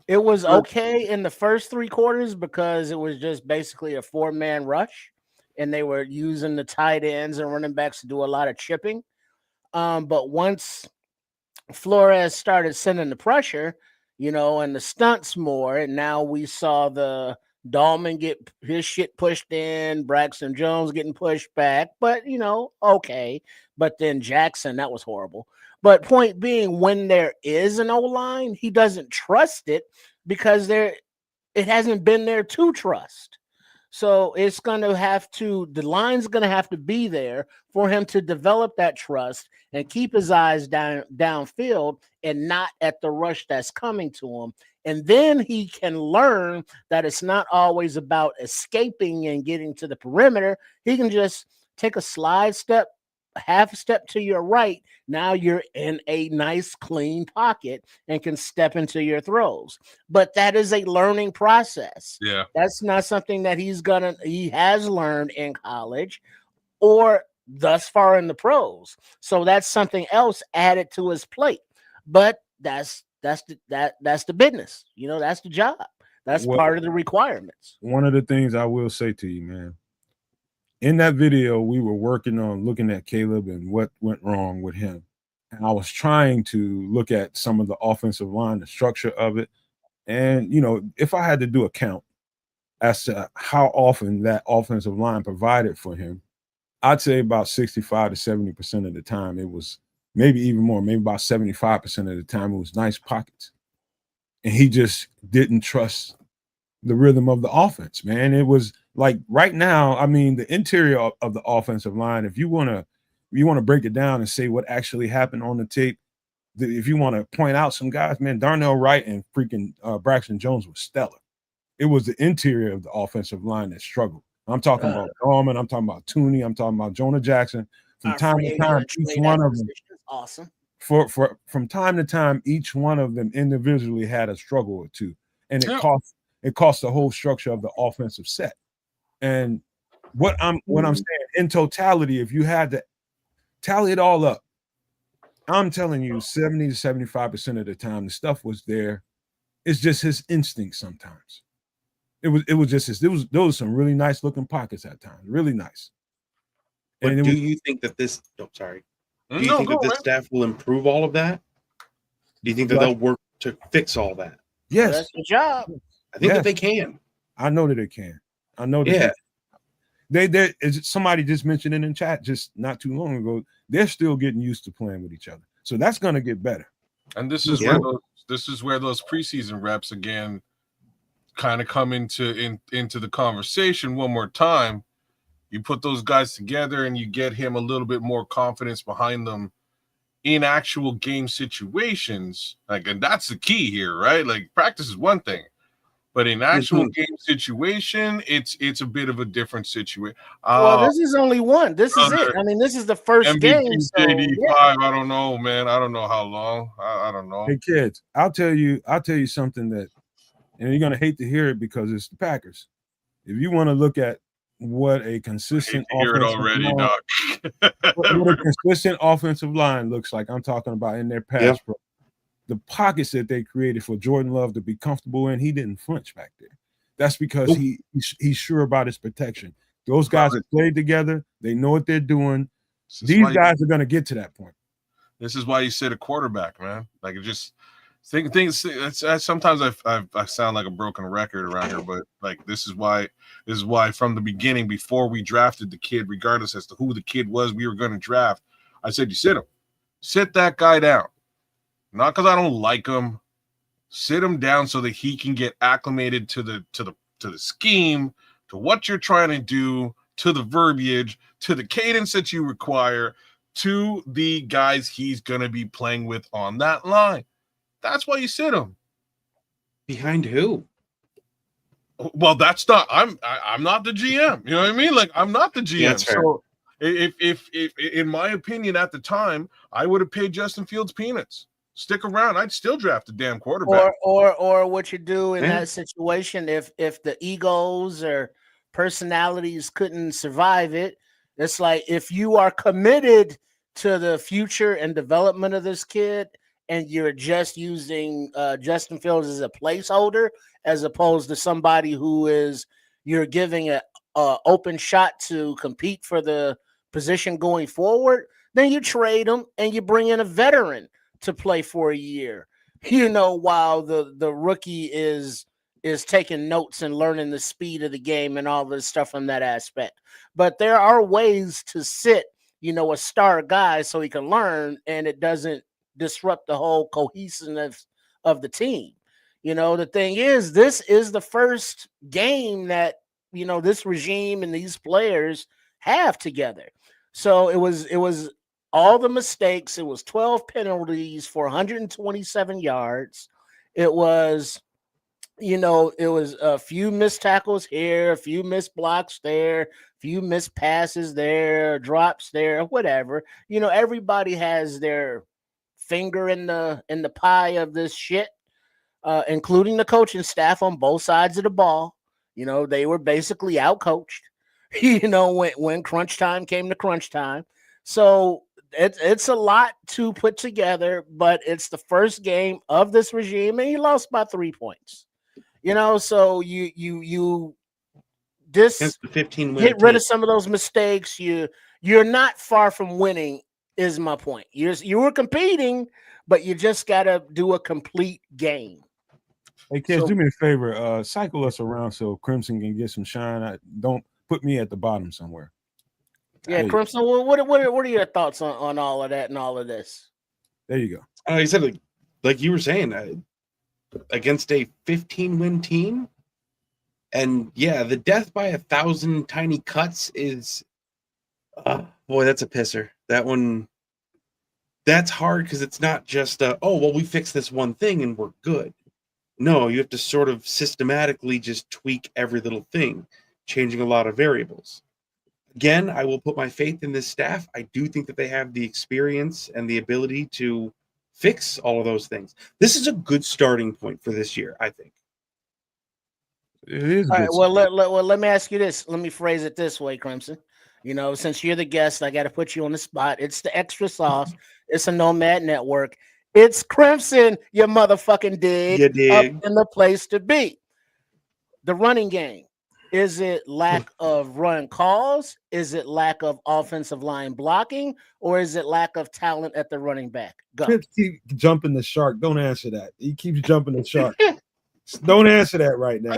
E: okay in the first 3 quarters because it was just basically a 4-man rush, and they were using the tight ends and running backs to do a lot of chipping. But once Flores started sending the pressure, and the stunts more, and now we saw the Dahlman get his shit pushed in, Braxton Jones getting pushed back, but okay. But then Jackson, that was horrible. But point being, when there is an O-line, he doesn't trust it because it hasn't been there to trust. So it's going to have to, the line's going to have to be there for him to develop that trust and keep his eyes downfield and not at the rush that's coming to him. And then he can learn that it's not always about escaping and getting to the perimeter. He can just take a slide step, half a step to your right. Now you're in a nice clean pocket and can step into your throws. But that is a learning process.
C: Yeah.
E: That's not something that he has learned in college or thus far in the pros. So that's something else added to his plate. But that's the business. That's the job. That's part of the requirements.
B: One of the things I will say to you, man, in that video, we were working on looking at Caleb and what went wrong with him. And I was trying to look at some of the offensive line, the structure of it. And, if I had to do a count as to how often that offensive line provided for him, I'd say about 65 to 70% of the time it was, maybe even more, maybe about 75% of the time it was nice pockets. And he just didn't trust the rhythm of the offense, man. It was like right now, I mean, the interior of the offensive line, if you want to break it down and say what actually happened on the tape, if you want to point out some guys, man, Darnell Wright and freaking Braxton Jones was stellar. It was the interior of the offensive line that struggled. I'm talking about Norman, I'm talking about Tooney, I'm talking about Jonah Jackson. From time to time, each one of them,
E: awesome.
B: From time to time, each one of them individually had a struggle or two, and it cost the whole structure of the offensive set. And what I'm saying, in totality, if you had to tally it all up, I'm telling you, 70 to 75% of the time, the stuff was there. It's just his instinct sometimes. It was just there was some really nice looking pockets at times, really nice.
D: But do you think that this? Oh, sorry. Do you think that this staff will improve all of that? Do you think that they'll work to fix all that?
B: Yes,
E: that's the job.
D: I think that they can.
B: I know that they can. I know that. They somebody just mentioned it in chat just not too long ago. They're still getting used to playing with each other, so that's going to get better.
C: And this is where those preseason reps again kind of come into the conversation one more time. You put those guys together and you get him a little bit more confidence behind them in actual game situations. And that's the key here, right? Like, practice is one thing, But in actual game situation, it's a bit of a different situation.
E: Well, this is only one. This is it. I mean, this is the first
C: MVP
E: game. So,
C: JD5.
E: yeah.
C: I don't know, man. I don't know how long. I don't know.
B: Hey kids, I'll tell you something that, and you're gonna hate to hear it because it's the Packers. If you want to look at what a consistent offensive line looks like, I'm talking about in their pass pro. The pockets that they created for Jordan Love to be comfortable in, he didn't flinch back there. That's because he's sure about his protection. Those guys have played together. They know what they're doing. These guys are going to get to that point.
C: This is why you sit a quarterback, man. Like, it just things. Sometimes I sound like a broken record around here, but like this is why from the beginning, before we drafted the kid, regardless as to who the kid was we were going to draft, I said, you sit that guy down. Not because I don't like him. Sit him down so that he can get acclimated to the scheme, to what you're trying to do, to the verbiage, to the cadence that you require, to the guys he's going to be playing with on that line. That's why you sit him.
D: Behind who?
C: Well, that's not. I'm not the GM. You know what I mean? Like, I'm not the GM.
D: Yeah, that's fair.
C: So if in my opinion at the time, I would have paid Justin Fields peanuts. Stick around. I'd still draft a damn quarterback.
E: Or what you do in that situation if the egos or personalities couldn't survive it, it's like if you are committed to the future and development of this kid and you're just using Justin Fields as a placeholder as opposed to somebody who is you're giving a open shot to compete for the position going forward, then you trade him and you bring in a veteran to play for a year, while the rookie is taking notes and learning the speed of the game and all this stuff from that aspect. But there are ways to sit, a star guy so he can learn and it doesn't disrupt the whole cohesiveness of the team. The thing is, this is the first game that, this regime and these players have together. So it was all the mistakes. It was 12 penalties for 127 yards. It was, it was a few missed tackles here, a few missed blocks there, a few missed passes there, drops there, whatever. Everybody has their finger in the pie of this shit, including the coaching staff on both sides of the ball. They were basically outcoached, when crunch time came to crunch time. So it's a lot to put together, but it's the first game of this regime, and he lost by 3 points. So you
D: Against the 15-win
E: get rid of some of those mistakes. You're not far from winning, is my point. You were competing, but you just gotta do a complete game.
B: Hey kids, do me a favor, cycle us around so Crimson can get some shine. Don't put me at the bottom somewhere.
E: Yeah, Crimson, what are your thoughts on all of that and all of this?
B: There you go.
D: I said, like you were saying, against a 15-win team, and yeah, the death by 1,000 tiny cuts is, boy, that's a pisser. That one, that's hard because it's not just, we fixed this one thing and we're good. No, you have to sort of systematically just tweak every little thing, changing a lot of variables. Again, I will put my faith in this staff. I do think that they have the experience and the ability to fix all of those things. This is a good starting point for this year, I think.
B: It is.
E: All right, well, let me ask you this. Let me phrase it this way, Crimson. Since you're the guest, I got to put you on the spot. It's the extra sauce. It's a Nomad Network. It's Crimson, you motherfucking dig.
D: You dig.
E: Up in the place to be. The running game. Is it lack of run calls? Is it lack of offensive line blocking? Or is it lack of talent at the running back? Go.
B: Keep jumping the shark. Don't answer that. He keeps jumping the shark. Don't answer that right now.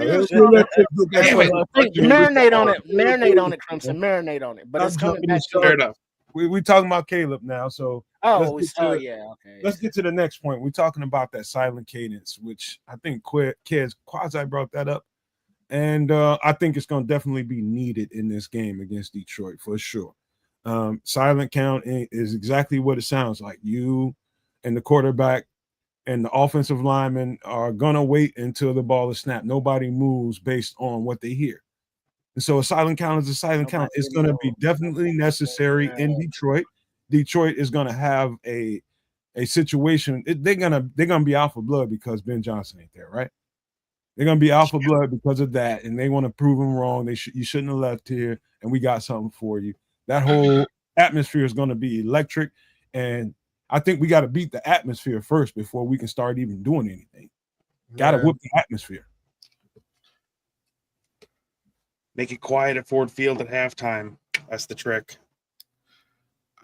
E: Marinate on it. Marinate on it, Crimson. Marinate on it. But it's coming back.
D: Fair enough.
B: We're talking about Caleb now. So
E: okay.
B: Let's get to the next point. We're talking about that silent cadence, which I think Keds quasi brought that up. And I think it's going to definitely be needed in this game against Detroit for sure. Silent count is exactly what it sounds like. You and the quarterback and the offensive linemen are gonna wait until the ball is snapped. Nobody moves based on what they hear. And so a silent count is a silent count. It's going to be definitely necessary in Detroit. Detroit is going to have a situation. They're gonna be out for blood because Ben Johnson ain't there, right? They're gonna be out for blood because of that, and they want to prove him wrong. You shouldn't have left here, and we got something for you. That whole atmosphere is going to be electric, and I think we got to beat the atmosphere first before we can start even doing anything. Got to whip the atmosphere.
D: Make it quiet at Ford Field at halftime. That's the trick.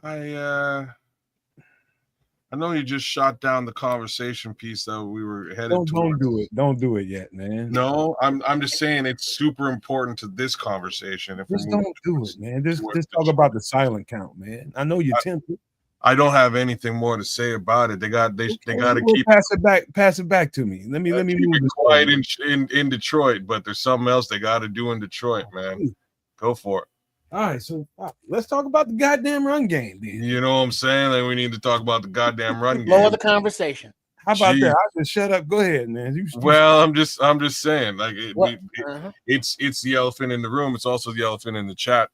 C: I know you just shot down the conversation piece that we were headed towards.
B: Don't do it. Don't do it yet, man.
C: No, I'm just saying it's super important to this conversation. If
B: just don't do it, man. Just talk about the silent count, man. I know you're tempted.
C: I don't have anything more to say about it. They got to keep
B: pass it back to me. Let me
C: keep
B: move
C: it quiet in Detroit, but there's something else they got to do in Detroit, man. Go for it.
B: All right, so let's talk about the goddamn run game, then.
C: You know what I'm saying? Like we need to talk about the goddamn run game.
E: Lower the conversation.
B: How about that? I just shut up. Go ahead, man.
C: Well, I'm just saying, like it's the elephant in the room. It's also the elephant in the chat.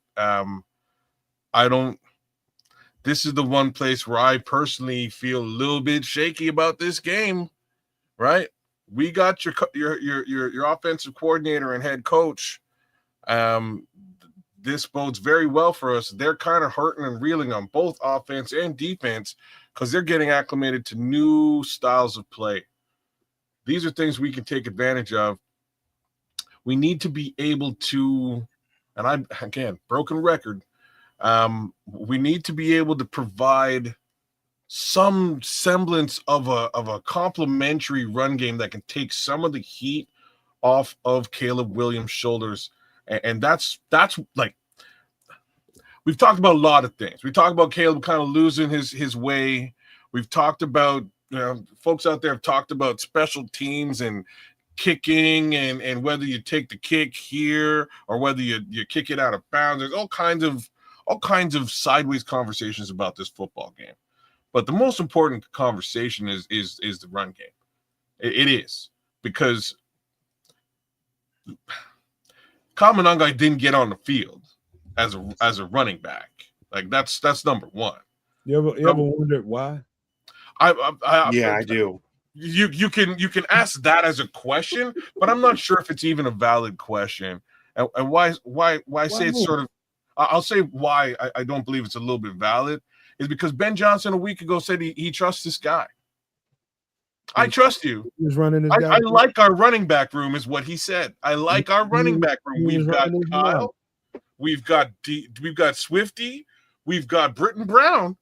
C: This is the one place where I personally feel a little bit shaky about this game, right? We got your offensive coordinator and head coach. This bodes very well for us. They're kind of hurting and reeling on both offense and defense because they're getting acclimated to new styles of play. These are things we can take advantage of. We need to be able to, and broken record, we need to be able to provide some semblance of a complementary run game that can take some of the heat off of Caleb Williams' shoulders. And that's like, we've talked about a lot of things. We talked about Caleb kind of losing his way. We've talked about, folks out there have talked about special teams and kicking and whether you take the kick here or whether you kick it out of bounds. There's all kinds of sideways conversations about this football game. But the most important conversation is the run game. It is, because Kamanungai didn't get on the field as a running back. Like that's number one.
B: You ever wondered why?
C: I
D: do.
C: You can ask that as a question, but I'm not sure if it's even a valid question. And why say it's sort of, I'll say why I don't believe it's a little bit valid is because Ben Johnson a week ago said he trusts this guy. I trust you.
B: He's running his
C: I like our running back room is what he said. I like our running back room. We've got Kyle. We've got Swifty. We've got Britton Brown.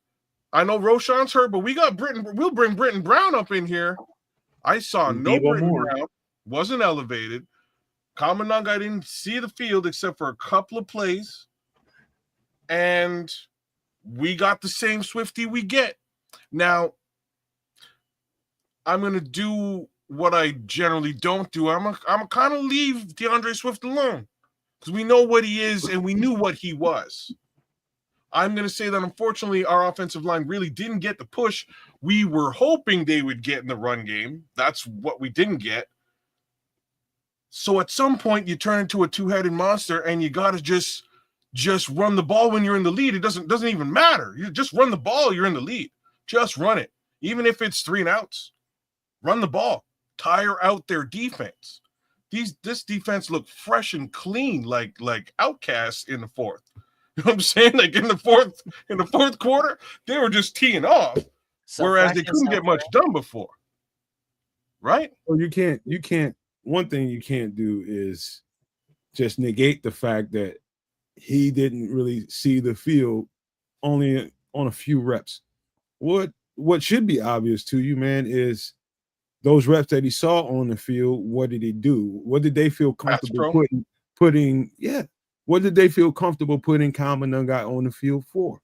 C: I know Roshan's hurt, but we got Britton. We'll bring Britton Brown up in here. I saw no Britton Brown. Wasn't elevated. Kamanungai didn't see the field except for a couple of plays. And we got the same Swifty we get. Now, I'm going to do what I generally don't do. I'm gonna kind of leave DeAndre Swift alone because we know what he is and we knew what he was. I'm going to say that, unfortunately, our offensive line really didn't get the push we were hoping they would get in the run game. That's what we didn't get. So at some point, you turn into a two-headed monster, and you got to just run the ball when you're in the lead. It doesn't even matter. You just run the ball, you're in the lead. Just run it. Even if it's 3 and outs. Run the ball. Tire out their defense. This defense looked fresh and clean, like outcasts in the fourth. You know what I'm saying? Like in the fourth quarter, they were just teeing off, whereas they couldn't get much done before. Right?
B: Well, you can't. One thing you can't do is just negate the fact that he didn't really see the field only on a few reps. What should be obvious to you, man, is those reps that he saw on the field. What did he do? What did they feel comfortable putting? Yeah. What did they feel comfortable putting Kamanungai on the field for?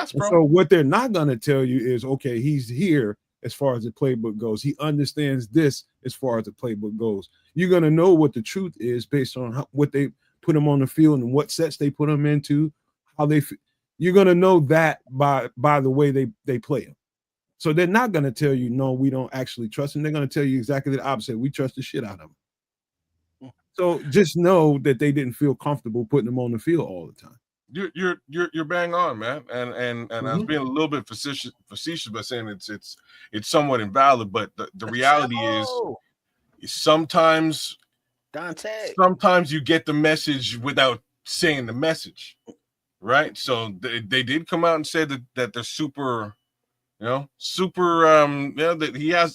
B: So what they're not going to tell you is, okay, he's here as far as the playbook goes. He understands this as far as the playbook goes. You're going to know what the truth is based on what they put him on the field and what sets they put him into, how they. You're going to know that by the way they play him. So they're not going to tell you, no, we don't actually trust him. They're going to tell you exactly the opposite. We trust the shit out of him. So just know that they didn't feel comfortable putting him on the field all the time.
C: You're bang on, man. And I was being a little bit facetious by saying it's somewhat invalid, but the reality is sometimes you get the message without saying the message, right? So they did come out and say that they're super, that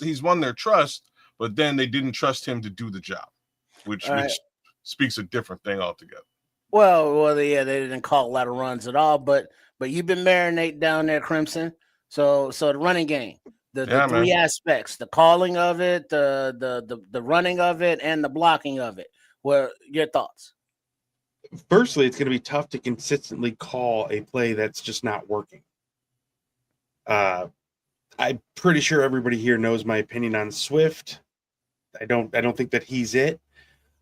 C: he's won their trust, but then they didn't trust him to do the job, which speaks a different thing altogether.
E: Well, they didn't call a lot of runs at all, but you've been marinating down there, Crimson. So the running game, the three aspects, the calling of it, the running of it, and the blocking of it. What your thoughts?
D: Firstly, it's going to be tough to consistently call a play that's just not working. I'm pretty sure everybody here knows my opinion on Swift. I don't think that he's it.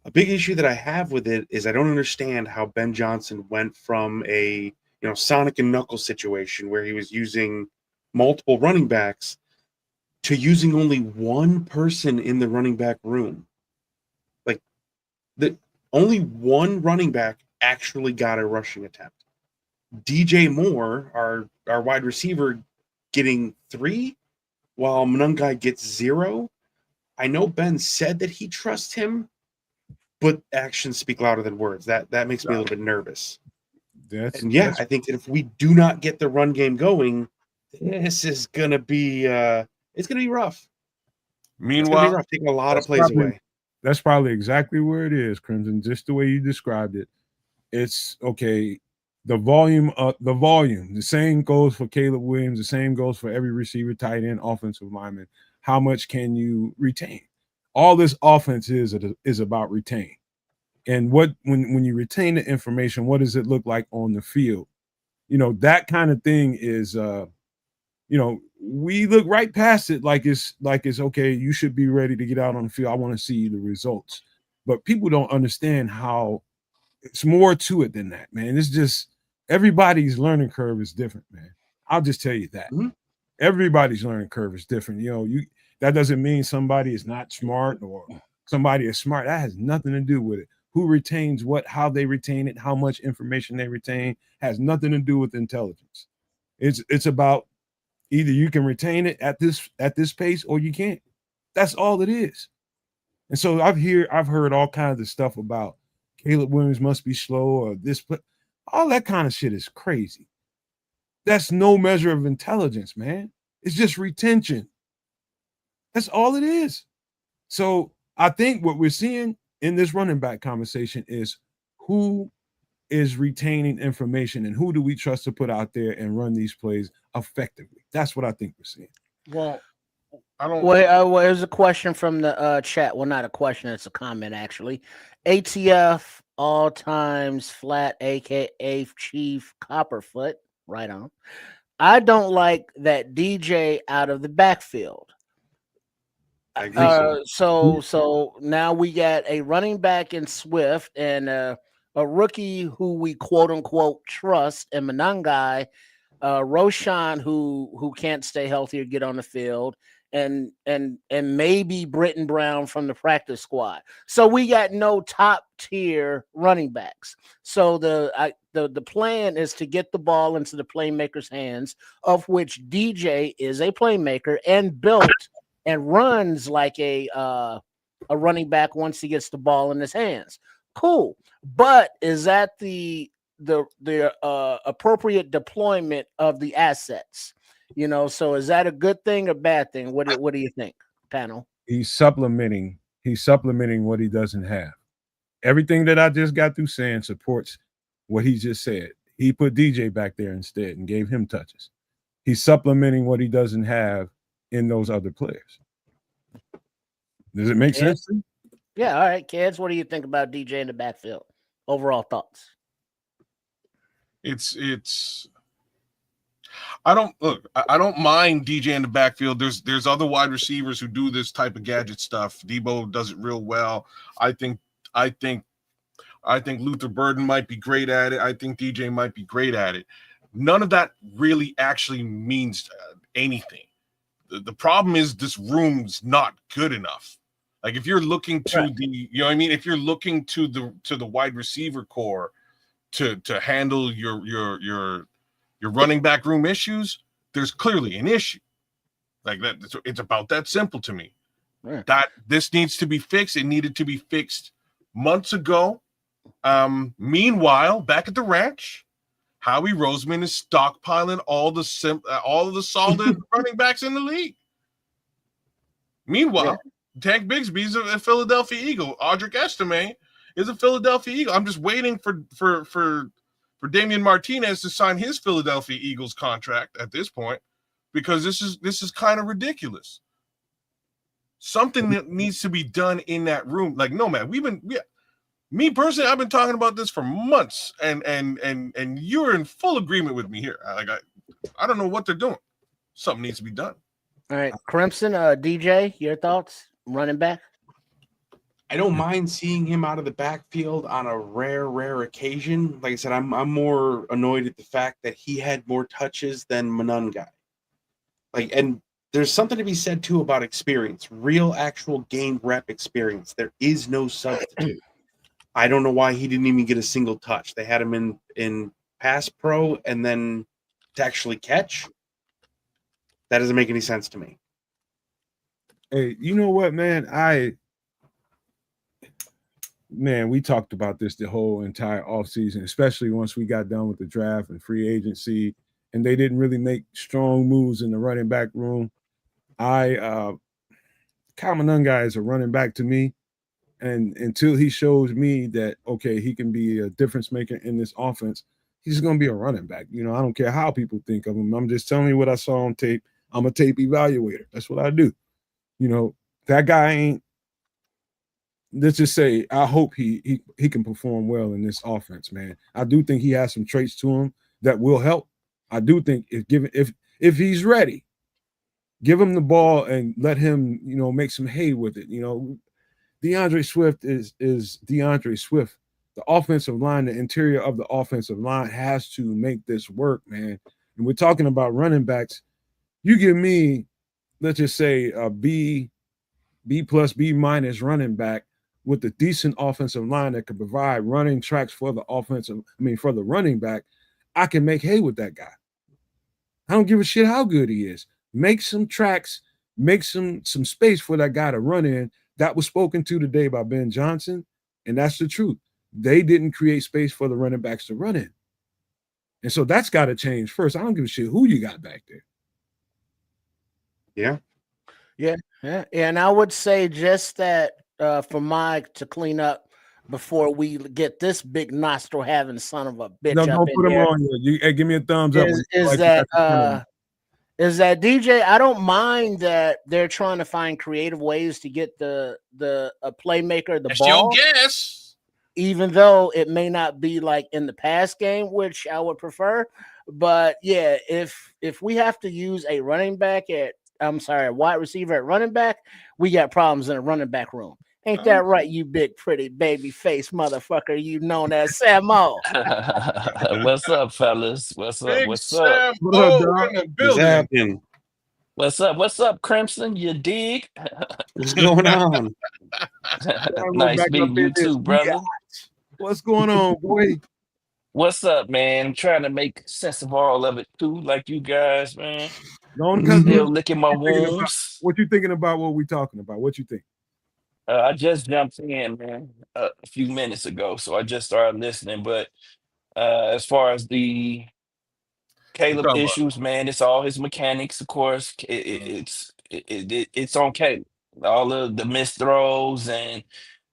D: A big issue that I have with it is I don't understand how Ben Johnson went from a Sonic and Knuckles situation where he was using multiple running backs to using only one person in the running back room. Like only one running back actually got a rushing attempt. DJ Moore, our wide receiver, getting 3, while Munungai gets 0. I know Ben said that he trusts him, but actions speak louder than words. That makes me a little bit nervous. I think that if we do not get the run game going, this is gonna be it's gonna be rough.
C: Meanwhile,
D: taking a lot of plays away.
B: That's probably exactly where it is, Crimson. Just the way you described it. It's okay. The volume, the same goes for Caleb Williams. The same goes for every receiver, tight end, offensive lineman. How much can you retain? All this offense is about retain. And when you retain the information, what does it look like on the field? That kind of thing is, we look right past it like it's okay. You should be ready to get out on the field. I want to see the results, but people don't understand how it's more to it than that, man. It's just everybody's learning curve is different, man. I'll just tell you that. Mm-hmm. Everybody's learning curve is different. That doesn't mean somebody is not smart or somebody is smart. That has nothing to do with it. Who retains what, how they retain it, how much information they retain has nothing to do with intelligence. It's about either you can retain it at this pace or you can't. That's all it is. And so I've heard all kinds of stuff about Caleb Williams must be slow or this, all that kind of shit is crazy. That's no measure of intelligence, man. It's just retention. That's all it is. So I think what we're seeing in this running back conversation is who is retaining information and who do we trust to put out there and run these plays effectively. That's what I think we're seeing.
E: Well, there's a question from the chat. Well, not a question, it's a comment actually. ATF all times flat, aka Chief Copperfoot. Right on. I don't like that DJ out of the backfield.
D: I agree.
E: So now we got a running back in Swift and a rookie who we quote unquote trust, and Munungai, Roshan who can't stay healthy or get on the field, and maybe Britton Brown from the practice squad. So we got no top tier running backs. So the plan is to get the ball into the playmaker's hands, of which DJ is a playmaker and built and runs like a running back once he gets the ball in his hands. Cool. But is that the appropriate deployment of the assets? So is that a good thing or bad thing? What do you think, panel?
B: He's supplementing what he doesn't have. Everything that I just got through saying supports what he just said. He put DJ back there instead and gave him touches. He's supplementing what he doesn't have in those other players. Does it make sense?
E: Yeah, all right, kids. What do you think about DJ in the backfield? Overall thoughts?
C: I don't mind DJ in the backfield. There's other wide receivers who do this type of gadget stuff. Debo does it real well. I think Luther Burden might be great at it. I think DJ might be great at it. None of that really actually means anything, the problem is this room's not good enough. Like if you're looking to the, you know what I mean? If you're looking to the wide receiver core to handle your running back room issues, there's clearly an issue. Like that, it's about that simple to me.
E: Right.
C: That this needs to be fixed. It needed to be fixed months ago. Meanwhile, back at the ranch, Howie Roseman is stockpiling all of the solid running backs in the league. Meanwhile, Tank Bigsby's a Philadelphia Eagle. Audric Estime is a Philadelphia Eagle. I'm just waiting for Damian Martinez to sign his Philadelphia Eagles contract at this point, because this is kind of ridiculous. Something that needs to be done in that room. Like, Nomad, me personally, I've been talking about this for months, and you're in full agreement with me here. I don't know what they're doing. Something needs to be done.
E: All right, Crimson, DJ, your thoughts? Running back?
D: I don't mind seeing him out of the backfield on a rare occasion. Like I said, I'm more annoyed at the fact that he had more touches than Monungai. Like, and there's something to be said too about experience, real actual game rep experience. There is no substitute. I don't know why he didn't even get a single touch. They had him in pass pro and then to actually catch. That doesn't make any sense to me.
B: Hey, you know what, man? We talked about this the whole entire offseason, especially once we got done with the draft and free agency, and they didn't really make strong moves in the running back room. Kyle Monungai is a running back to me. And until he shows me that, okay, he can be a difference maker in this offense, he's going to be a running back. You know, I don't care how people think of him. I'm just telling you what I saw on tape. I'm a tape evaluator. That's what I do. You know, that guy ain't, let's just say, I hope he can perform well in this offense, man. I do think he has some traits to him that will help. I do think if he's ready, give him the ball and let him, you know, make some hay with it. You know, DeAndre Swift is DeAndre Swift. The offensive line, the interior of the offensive line has to make this work, man. And we're talking about running backs. You give me, let's just say, a B plus, B minus running back with a decent offensive line that can provide running tracks for the for the running back, I can make hay with that guy. I don't give a shit how good he is. Make some tracks, make some space for that guy to run in. That was spoken to today by Ben Johnson, and that's the truth. They didn't create space for the running backs to run in. And so that's got to change first. I don't give a shit who you got back there.
E: Yeah. And I would say just that for Mike to clean up before we get this big nostril having son of a bitch.
B: No,
E: up
B: don't
E: in
B: put him
E: there,
B: on here. Hey, give me a thumbs up.
E: Is that DJ? I don't mind that they're trying to find creative ways to get the playmaker the ball.
C: Your guess.
E: Even though it may not be like in the pass game, which I would prefer. But yeah, if we have to use a wide receiver at running back, we got problems in a running back room. Ain't that right, you big pretty baby face motherfucker? You known as Samo.
F: What's up, fellas? What's up?
C: Big
F: What's up?
C: Sam O in the building.
F: What's up, Crimson? You dig?
D: What's going on?
F: Nice meeting you too, brother.
B: What's going on, boy?
F: What's up, man? I'm trying to make sense of all of it too, like you guys, man. Still licking my wounds.
B: What you thinking about what we talking about? What you think?
F: I just jumped in, man, a few minutes ago, so I just started listening. But as far as the Caleb issues, man, it's all his mechanics, of course. It's on Caleb. All of the missed throws and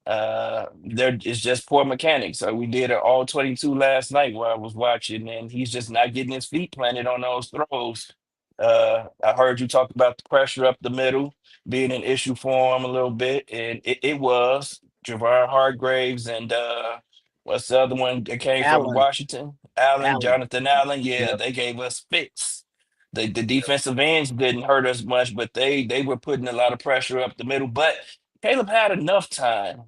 F: it's just poor mechanics. We did an all 22 last night where I was watching, and he's just not getting his feet planted on those throws. I heard you talk about the pressure up the middle being an issue for him a little bit, and it was Javon Hargraves and what's the other one that came from Washington? Jonathan Allen. Yeah, they gave us fits. The defensive ends didn't hurt us much, but they were putting a lot of pressure up the middle. But Caleb had enough time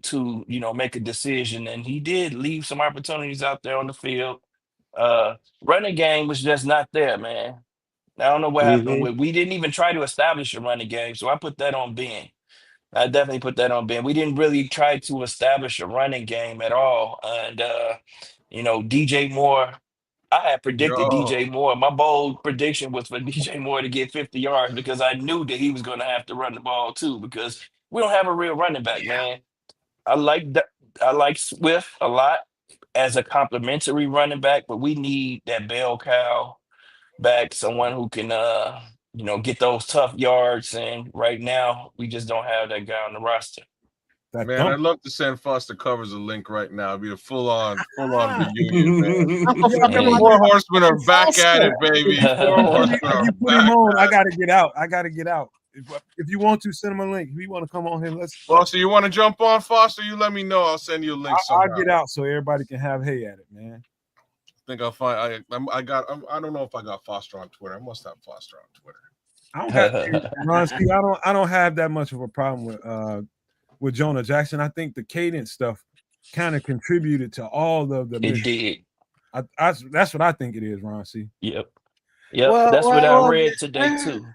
F: to make a decision, and he did leave some opportunities out there on the field. Running game was just not there, man. I don't know what happened with. We didn't even try to establish a running game, so I put that on Ben. I definitely put that on Ben. We didn't really try to establish a running game at all, and DJ Moore. I had predicted
C: Yo,
F: DJ Moore. My bold prediction was for DJ Moore to get 50 yards because I knew that he was going to have to run the ball too because we don't have a real running back, man. I like that. I like Swift a lot as a complimentary running back, but we need that bell cow back, someone who can get those tough yards. And right now, we just don't have that guy on the roster.
C: man, I'd love to send Foster Covers a link right now. It'd be a full-on reunion, man. The Four Horsemen are back at it, baby. Four Horsemen are
B: you put him on, I gotta get out. If you want to send him a link, if you want to come on here, let's.
C: Foster, you want to jump on, Foster? You let me know. I'll send you a link.
B: I'll get out so everybody can have at it, man.
C: I think I'll find. I don't know if I got Foster on Twitter. I must have Foster on Twitter.
B: I don't have that much of a problem with Jonah Jackson. I think the cadence stuff kind of contributed to all of the.
F: It did.
B: That's what I think it is, Ron C.
F: Yep. That's what I read today too.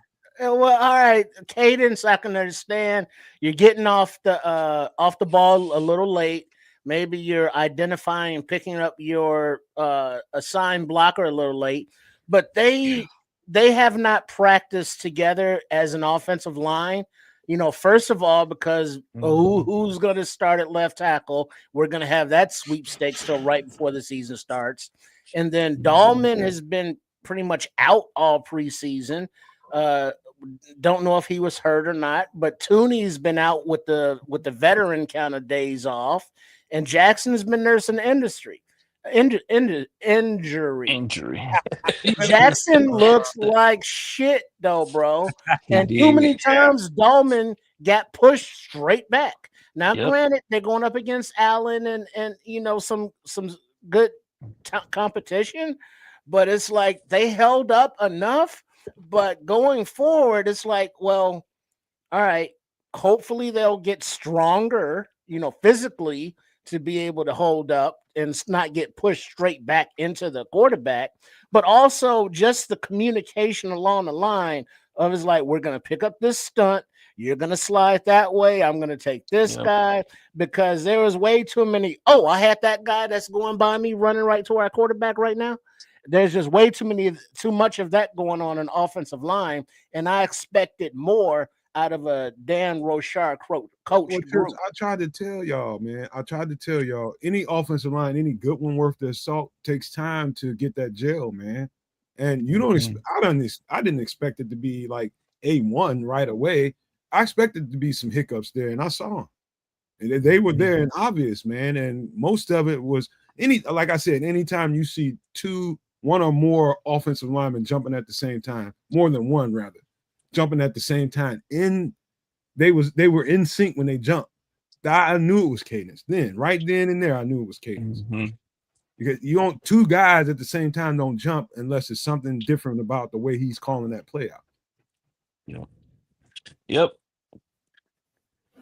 E: Well, all right, cadence I can understand. You're getting off the ball a little late. Maybe you're identifying and picking up your assigned blocker a little late. But they have not practiced together as an offensive line. First of all, because who's going to start at left tackle? We're going to have that sweepstakes till right before the season starts. And then Dahlman has been pretty much out all preseason. Don't know if he was hurt or not, but Tooney's been out with the veteran kind of days off, and Jackson has been nursing injury. Jackson looks like shit though, bro. And too many times Dahlman got pushed straight back. Now, granted, they're going up against Allen and some good competition, but it's like they held up enough. But going forward, it's like, well, all right, hopefully they'll get stronger, physically to be able to hold up and not get pushed straight back into the quarterback. But also just the communication along the line of is like, we're going to pick up this stunt. You're going to slide that way. I'm going to take this guy because there was way too many. Oh, I had that guy that's going by me running right to our quarterback right now. There's just way too much of that going on in offensive line, and I expected more out of a Dan Rochard coach group.
B: I tried to tell y'all, man. Any offensive line, any good one worth their salt takes time to get that gel, man. And you don't. I didn't expect it to be like A1 right away. I expected to be some hiccups there, and I saw them. And they were there and obvious, man. And most of it was like I said, anytime you see one or more offensive linemen jumping at the same time, more than one rather, jumping at the same time. They were in sync when they jumped. I knew it was cadence. Right then and there, I knew it was cadence. Because you don't two guys at the same time don't jump unless it's something different about the way he's calling that play out.
F: Yep.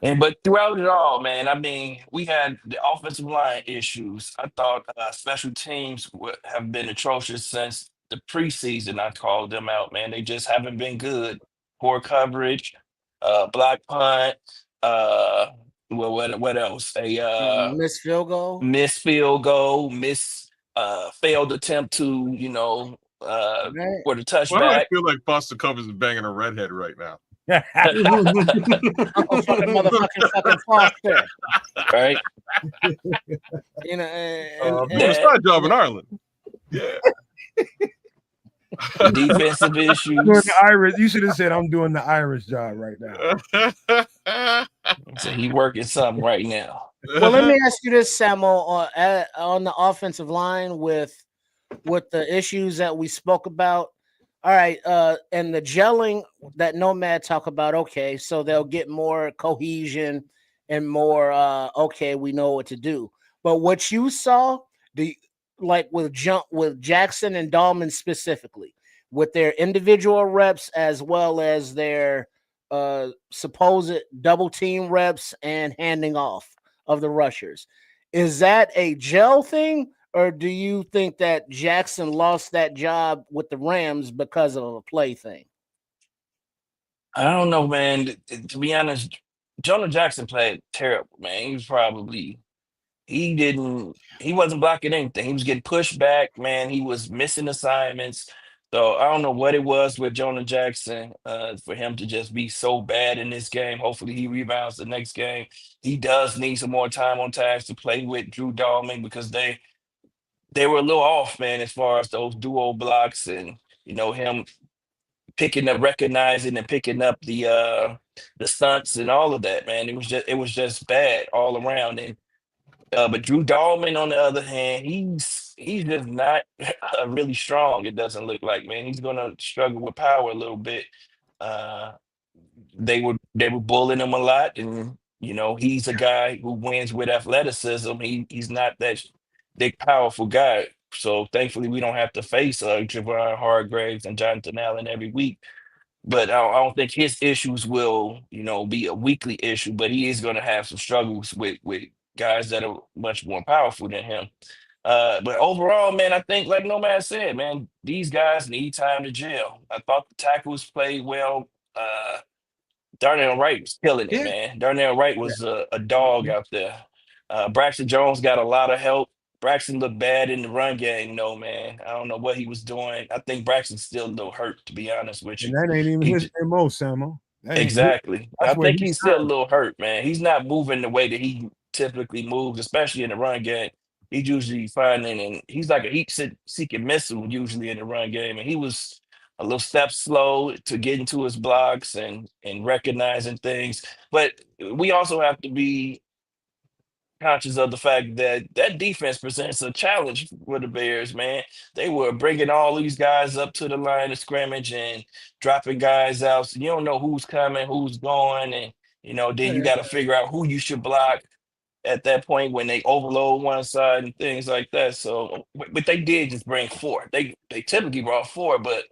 F: But throughout it all, man, I mean, we had the offensive line issues. I thought special teams have been atrocious since the preseason. I called them out, man. They just haven't been good. Poor coverage, block punt. What else?
E: Missed field goal.
F: Failed attempt to for the touchback.
C: Why do I feel like Foster Covers is banging a redhead right now?
E: Motherfucking Foster.
F: Right.
C: Doing a side job in Ireland. Yeah.
F: Defensive issues.
B: You should have said I'm doing the Irish job right now.
F: So he working something right now.
E: Well, let me ask you this, Samuel, on the offensive line with the issues that we spoke about. All right, and the gelling that Nomad talk about, okay, so they'll get more cohesion and more, okay, we know what to do. But what you saw, with Jackson and Dahlman specifically, with their individual reps as well as their supposed double team reps and handing off of the rushers, is that a gel thing or do you think that Jackson lost that job with the Rams because of a play thing?
F: I don't know, man. To be honest, Jonah Jackson played terrible, man. He wasn't blocking anything. He was getting pushed back, man. He was missing assignments. So I don't know what it was with Jonah Jackson for him to just be so bad in this game. Hopefully he rebounds the next game. He does need some more time on task to play with Drew Dahlman because they were a little off, man, as far as those duo blocks and him picking up, recognizing and picking up the stunts and all of that, man. It was just bad all around. And but Drew Dahlman, on the other hand, he's just not really strong. It doesn't look like, man. He's gonna struggle with power a little bit. Uh, they were bullying him a lot, and he's a guy who wins with athleticism. He's not that big, powerful guy. So thankfully, we don't have to face Javon Hargraves and Jonathan Allen every week. But I don't think his issues will, be a weekly issue. But he is going to have some struggles with guys that are much more powerful than him. But overall, man, I think, like Nomad said, man, these guys need time to gel. I thought the tackles played well. Darnell Wright was killing it,
D: Yeah.
F: man. Darnell Wright was a dog out there. Braxton Jones got a lot of help. Braxton looked bad in the run game, though, man. I don't know what he was doing. I think Braxton's still a little hurt, to be honest with
B: And
F: you.
B: that ain't even
F: He
B: his MO, Samo.
F: Exactly.
B: That's
F: I
B: where
F: think
B: he
F: he's still a
B: signed.
F: little hurt, man. He's not moving the way that he typically moves, especially in the run game. He's usually finding, and he's like a heat-seeking missile usually in the run game. And he was a little step slow to get into his blocks and recognizing things. But we also have to be conscious of the fact that that defense presents a challenge for the Bears, man. They were bringing all these guys up to the line of scrimmage and dropping guys out. So you don't know who's coming, who's going, and then you got to figure out who you should block at that point when they overload one side and things like that. So, but they did just bring four. They typically brought four, but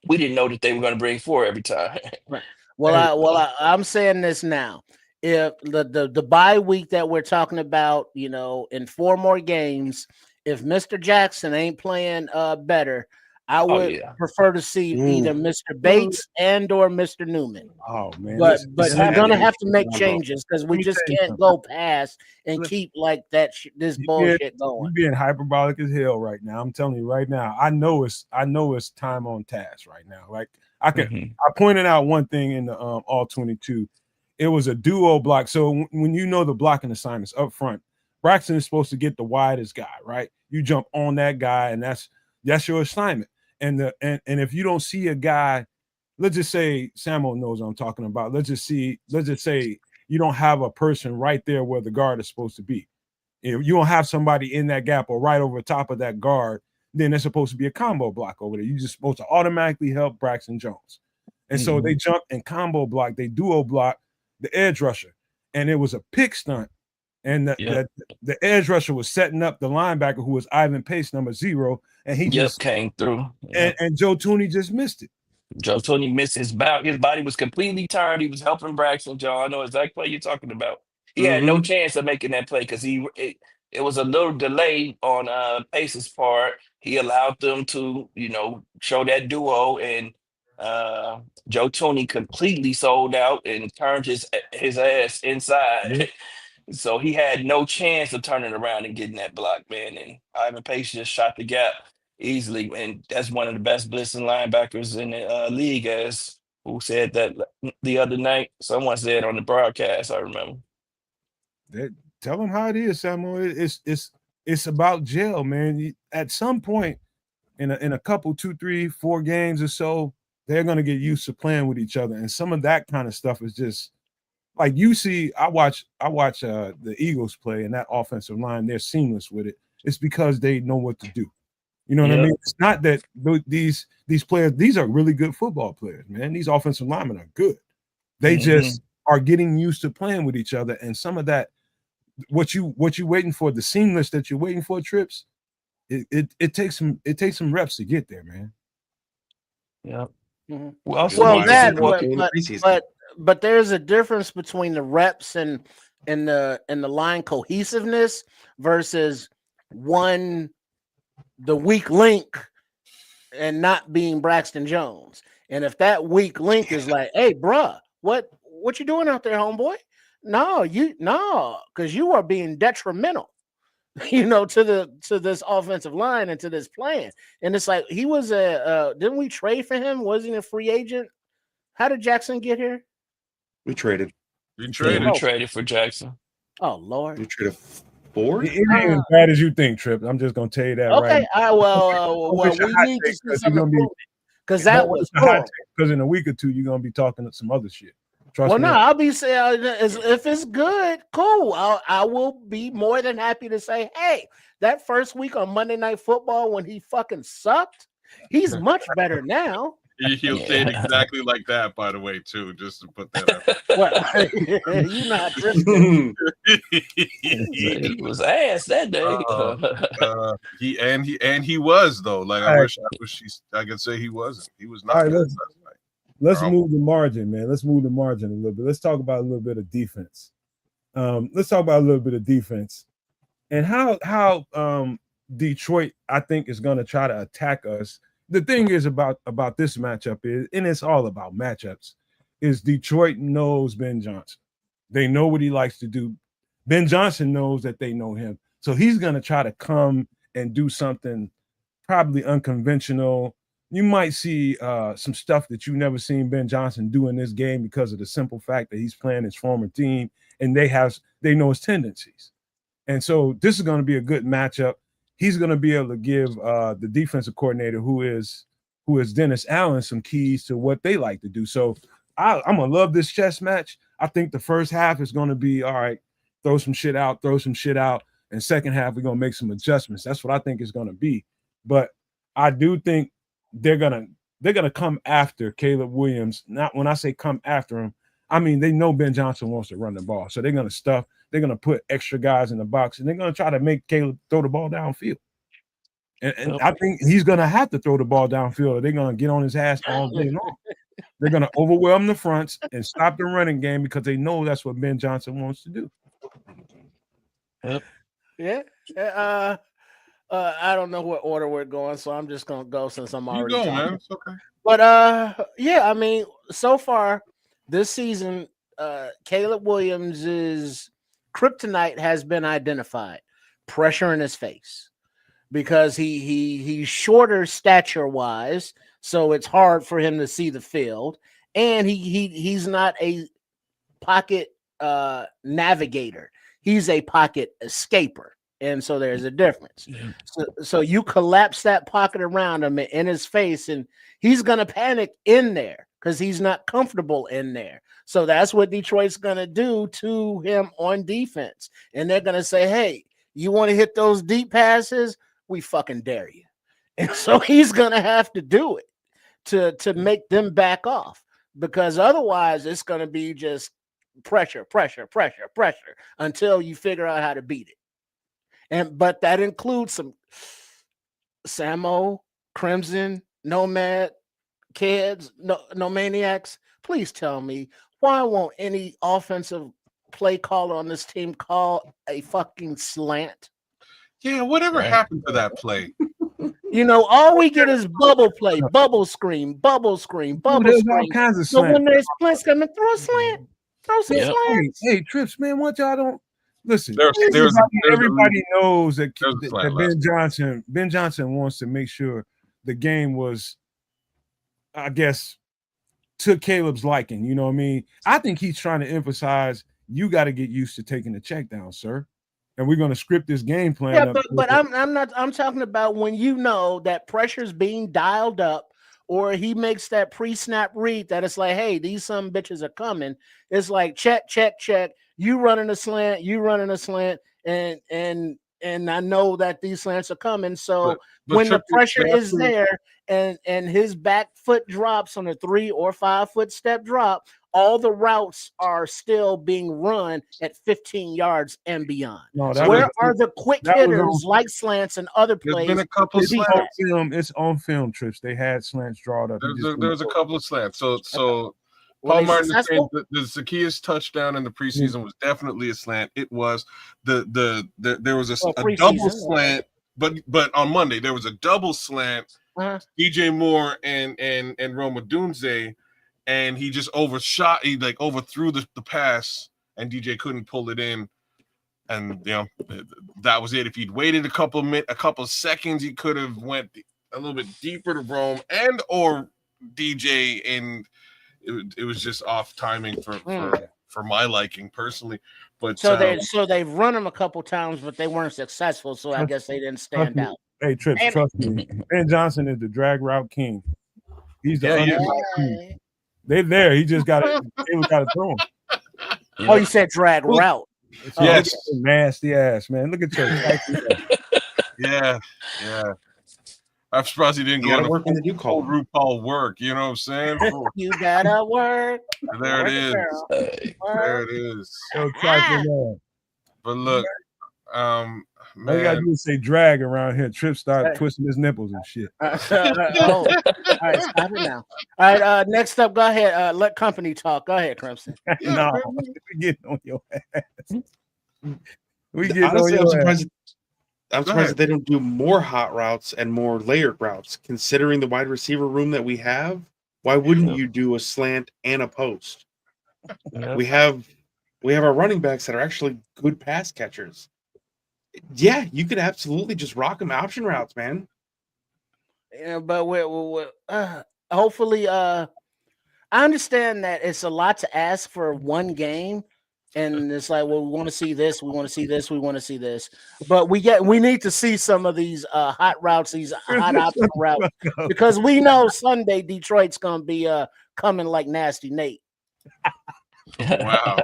F: we didn't know that they were going to bring four every time.
E: Right. I'm saying this now. If the bye week that we're talking about, in 4 more games, if Mr. Jackson ain't playing better, I would
F: yeah.
E: prefer to see either Mr. Bates and or Mr. Newman.
B: Oh man,
E: But
F: this
E: you're gonna
F: happened.
E: have to make changes because we
B: me
E: just
B: tell you
E: can't go past and keep like that this
B: You
E: bullshit
B: You're
E: going.
B: being hyperbolic as hell right now. I'm telling you right now. I know it's time on task right now. Like I pointed out one thing in the all 22. It was a duo block. So when the blocking assignments up front, Braxton is supposed to get the widest guy, right? You jump on that guy, and that's your assignment. And if you don't see a guy, let's just say Samo knows what I'm talking about. Let's just say you don't have a person right there where the guard is supposed to be. If you don't have somebody in that gap or right over top of that guard, then there's supposed to be a combo block over there. You're just supposed to automatically help Braxton Jones. And so they jump and combo block, they duo block the edge rusher. And it was a pick stunt. And the edge rusher was setting up the linebacker who was Ivan Pace, number 0. And he just
F: came through.
B: And Joe Tooney just missed it.
F: Joe Tooney missed his bout. His body was completely tired. He was helping Braxton John. I know exactly what you're talking about. He had no chance of making that play because it was a little delay on Pace's part. He allowed them to, show that duo, and Joe Tooney completely sold out and turned his ass inside.
B: Yep.
F: So he had no chance of turning around and getting that block, man. And Ivan Pace just shot the gap easily. And that's one of the best blitzing linebackers in the league, as who said that the other night. Someone said on the broadcast, I remember.
B: Tell them how it is, Samuel. It's about gel, man. At some point in a couple, 2, 3, 4 games or so, they're gonna get used to playing with each other. And some of that kind of stuff is just like you see. I watch the Eagles play, and that offensive line, they're seamless with it. It's because they know what to do. You know what I mean? It's not that these players, these are really good football players, man. These offensive linemen are good. They just are getting used to playing with each other. And some of that, what you waiting for, the seamless that you're waiting for, Trips, it takes some reps to get there, man.
F: Yeah.
E: But there's a difference between the reps and the line cohesiveness versus one, the weak link, and not being Braxton Jones. And if that weak link is like, hey, bruh, what you doing out there, homeboy? No, because you are being detrimental, to this offensive line and to this plan. And it's like he was didn't we trade for him? Wasn't he a free agent? How did Jackson get here?
D: We traded.
C: We traded.
F: We traded for Jackson.
E: Oh Lord.
D: We traded 4.
B: It ain't as bad as you think, Trip. I'm just gonna tell you that right now.
E: Well, we need to see some improvement because that was
B: because in a week or two you're gonna be talking some other shit. Trust me.
E: No, I'll be saying if it's good, cool. I will be more than happy to say, hey, that first week on Monday Night Football when he fucking sucked, he's much better now.
C: He'll say it exactly like that, by the way, too, just to put that up.
E: Well, you not drifting.
F: He was ass that day.
C: He was though. Like I wish I could say he wasn't. He was not.
B: All right, let's move the margin, man. Let's move the margin a little bit. Let's talk about a little bit of defense. And how Detroit, I think, is going to try to attack us. The thing is about this matchup is, and it's all about matchups, is Detroit knows Ben Johnson. They know what he likes to do. Ben Johnson knows that they know him. So he's going to try to come and do something probably unconventional. You might see some stuff that you've never seen Ben Johnson do in this game because of the simple fact that he's playing his former team and they know his tendencies. And so this is going to be a good matchup. He's going to be able to give the defensive coordinator, who is Dennis Allen, some keys to what they like to do. So I'm going to love this chess match. I think the first half is going to be, all right, throw some shit out. And second half, we're going to make some adjustments. That's what I think it's going to be. But I do think they're gonna come after Caleb Williams. Not when I say come after him, I mean they know Ben Johnson wants to run the ball. So they're gonna put extra guys in the box and they're gonna try to make Caleb throw the ball downfield. And I think he's gonna have to throw the ball downfield or they're gonna get on his ass all day long. They're gonna overwhelm the fronts and stop the running game because they know that's what Ben Johnson wants to do.
F: Yep.
E: Yeah. I don't know what order we're going, so I'm just gonna go since I'm already talking.
C: Man. It's okay.
E: But yeah, I mean, so far this season, Caleb Williams' kryptonite has been identified: pressure in his face, because he's shorter stature wise, so it's hard for him to see the field, and he's not a pocket navigator; he's a pocket escaper. And so there's a difference.
F: Yeah.
E: So you collapse that pocket around him in his face, and he's going to panic in there because he's not comfortable in there. So that's what Detroit's going to do to him on defense. And they're going to say, hey, you want to hit those deep passes? We fucking dare you. And so he's going to have to do it to make them back off, because otherwise it's going to be just pressure until you figure out how to beat it. But that includes some Samo, Crimson, Nomad, Keds, no Maniacs. Please tell me, why won't any offensive play caller on this team call a fucking slant?
C: Yeah, whatever happened to that play?
E: All we get is bubble play, bubble screen.
B: All kinds of slants.
E: So when there's splits coming, throw a slant. Throw some slants.
B: Hey, Trips, man, what y'all don't listen.
C: Everybody
B: knows that Ben Johnson wants to make sure the game was, I guess, to Caleb's liking. You know what I mean? I think he's trying to emphasize you got to get used to taking the check down, sir. And we're going to script this game plan.
E: Yeah, but I'm talking about when you know that pressure's being dialed up, or he makes that pre-snap read that it's like, hey, these some bitches are coming. It's like check. You running a slant, and I know that these slants are coming. So but when the pressure is there and his back foot drops on a 3 or 5 foot step drop, all the routes are still being run at 15 yards and beyond. Where are the quick hitters like slants and other plays?
C: There's been a couple slants.
B: It's on film, Trips. They had slants drawn up.
C: There's a couple of slants. So
E: Were
C: Paul
E: they
C: Martin is saying
E: successful?
C: the Zacchaeus touchdown in the preseason was definitely a slant. It was there was a double
E: Preseason.
C: slant, but on Monday there was a double slant. DJ Moore and Roma Dunze, and he just overshot. He like overthrew the pass, and DJ couldn't pull it in. And that was it. If he'd waited a couple seconds, he could have went a little bit deeper to Rome and or DJ, and it was just off timing for my liking personally. But
E: so they've run him a couple times, but they weren't successful. So I guess they didn't stand out.
B: Hey, Trips, trust me. Ben Johnson is the drag route king. He's the king. They're there. He just got to throw him.
E: Oh, you said drag route.
B: Yes, nasty ass man. Look at your
C: yeah. I'm surprised he didn't go to
D: work in the new call.
C: RuPaul work. You know what I'm saying?
E: You gotta work.
C: There it is. There it is. But look,
B: man. All you gotta do is say drag around here. Trip start twisting his nipples and shit.
E: All right, stop it now. All right, next up, go ahead. Let company talk. Go ahead, Crimson.
B: No, we getting on your ass.
D: Honestly, I'm surprised. I'm surprised that they don't do more hot routes and more layered routes. Considering the wide receiver room that we have, why wouldn't you do a slant and a post? We have our running backs that are actually good pass catchers. Yeah, you could absolutely just rock them option routes, man.
E: Yeah, but hopefully, I understand that it's a lot to ask for one game, and it's like, well, we want to see this, we want to see this, we want to see this, but we need to see some of these hot routes, these hot option routes, because we know Sunday Detroit's gonna be coming like Nasty Nate.
C: Wow.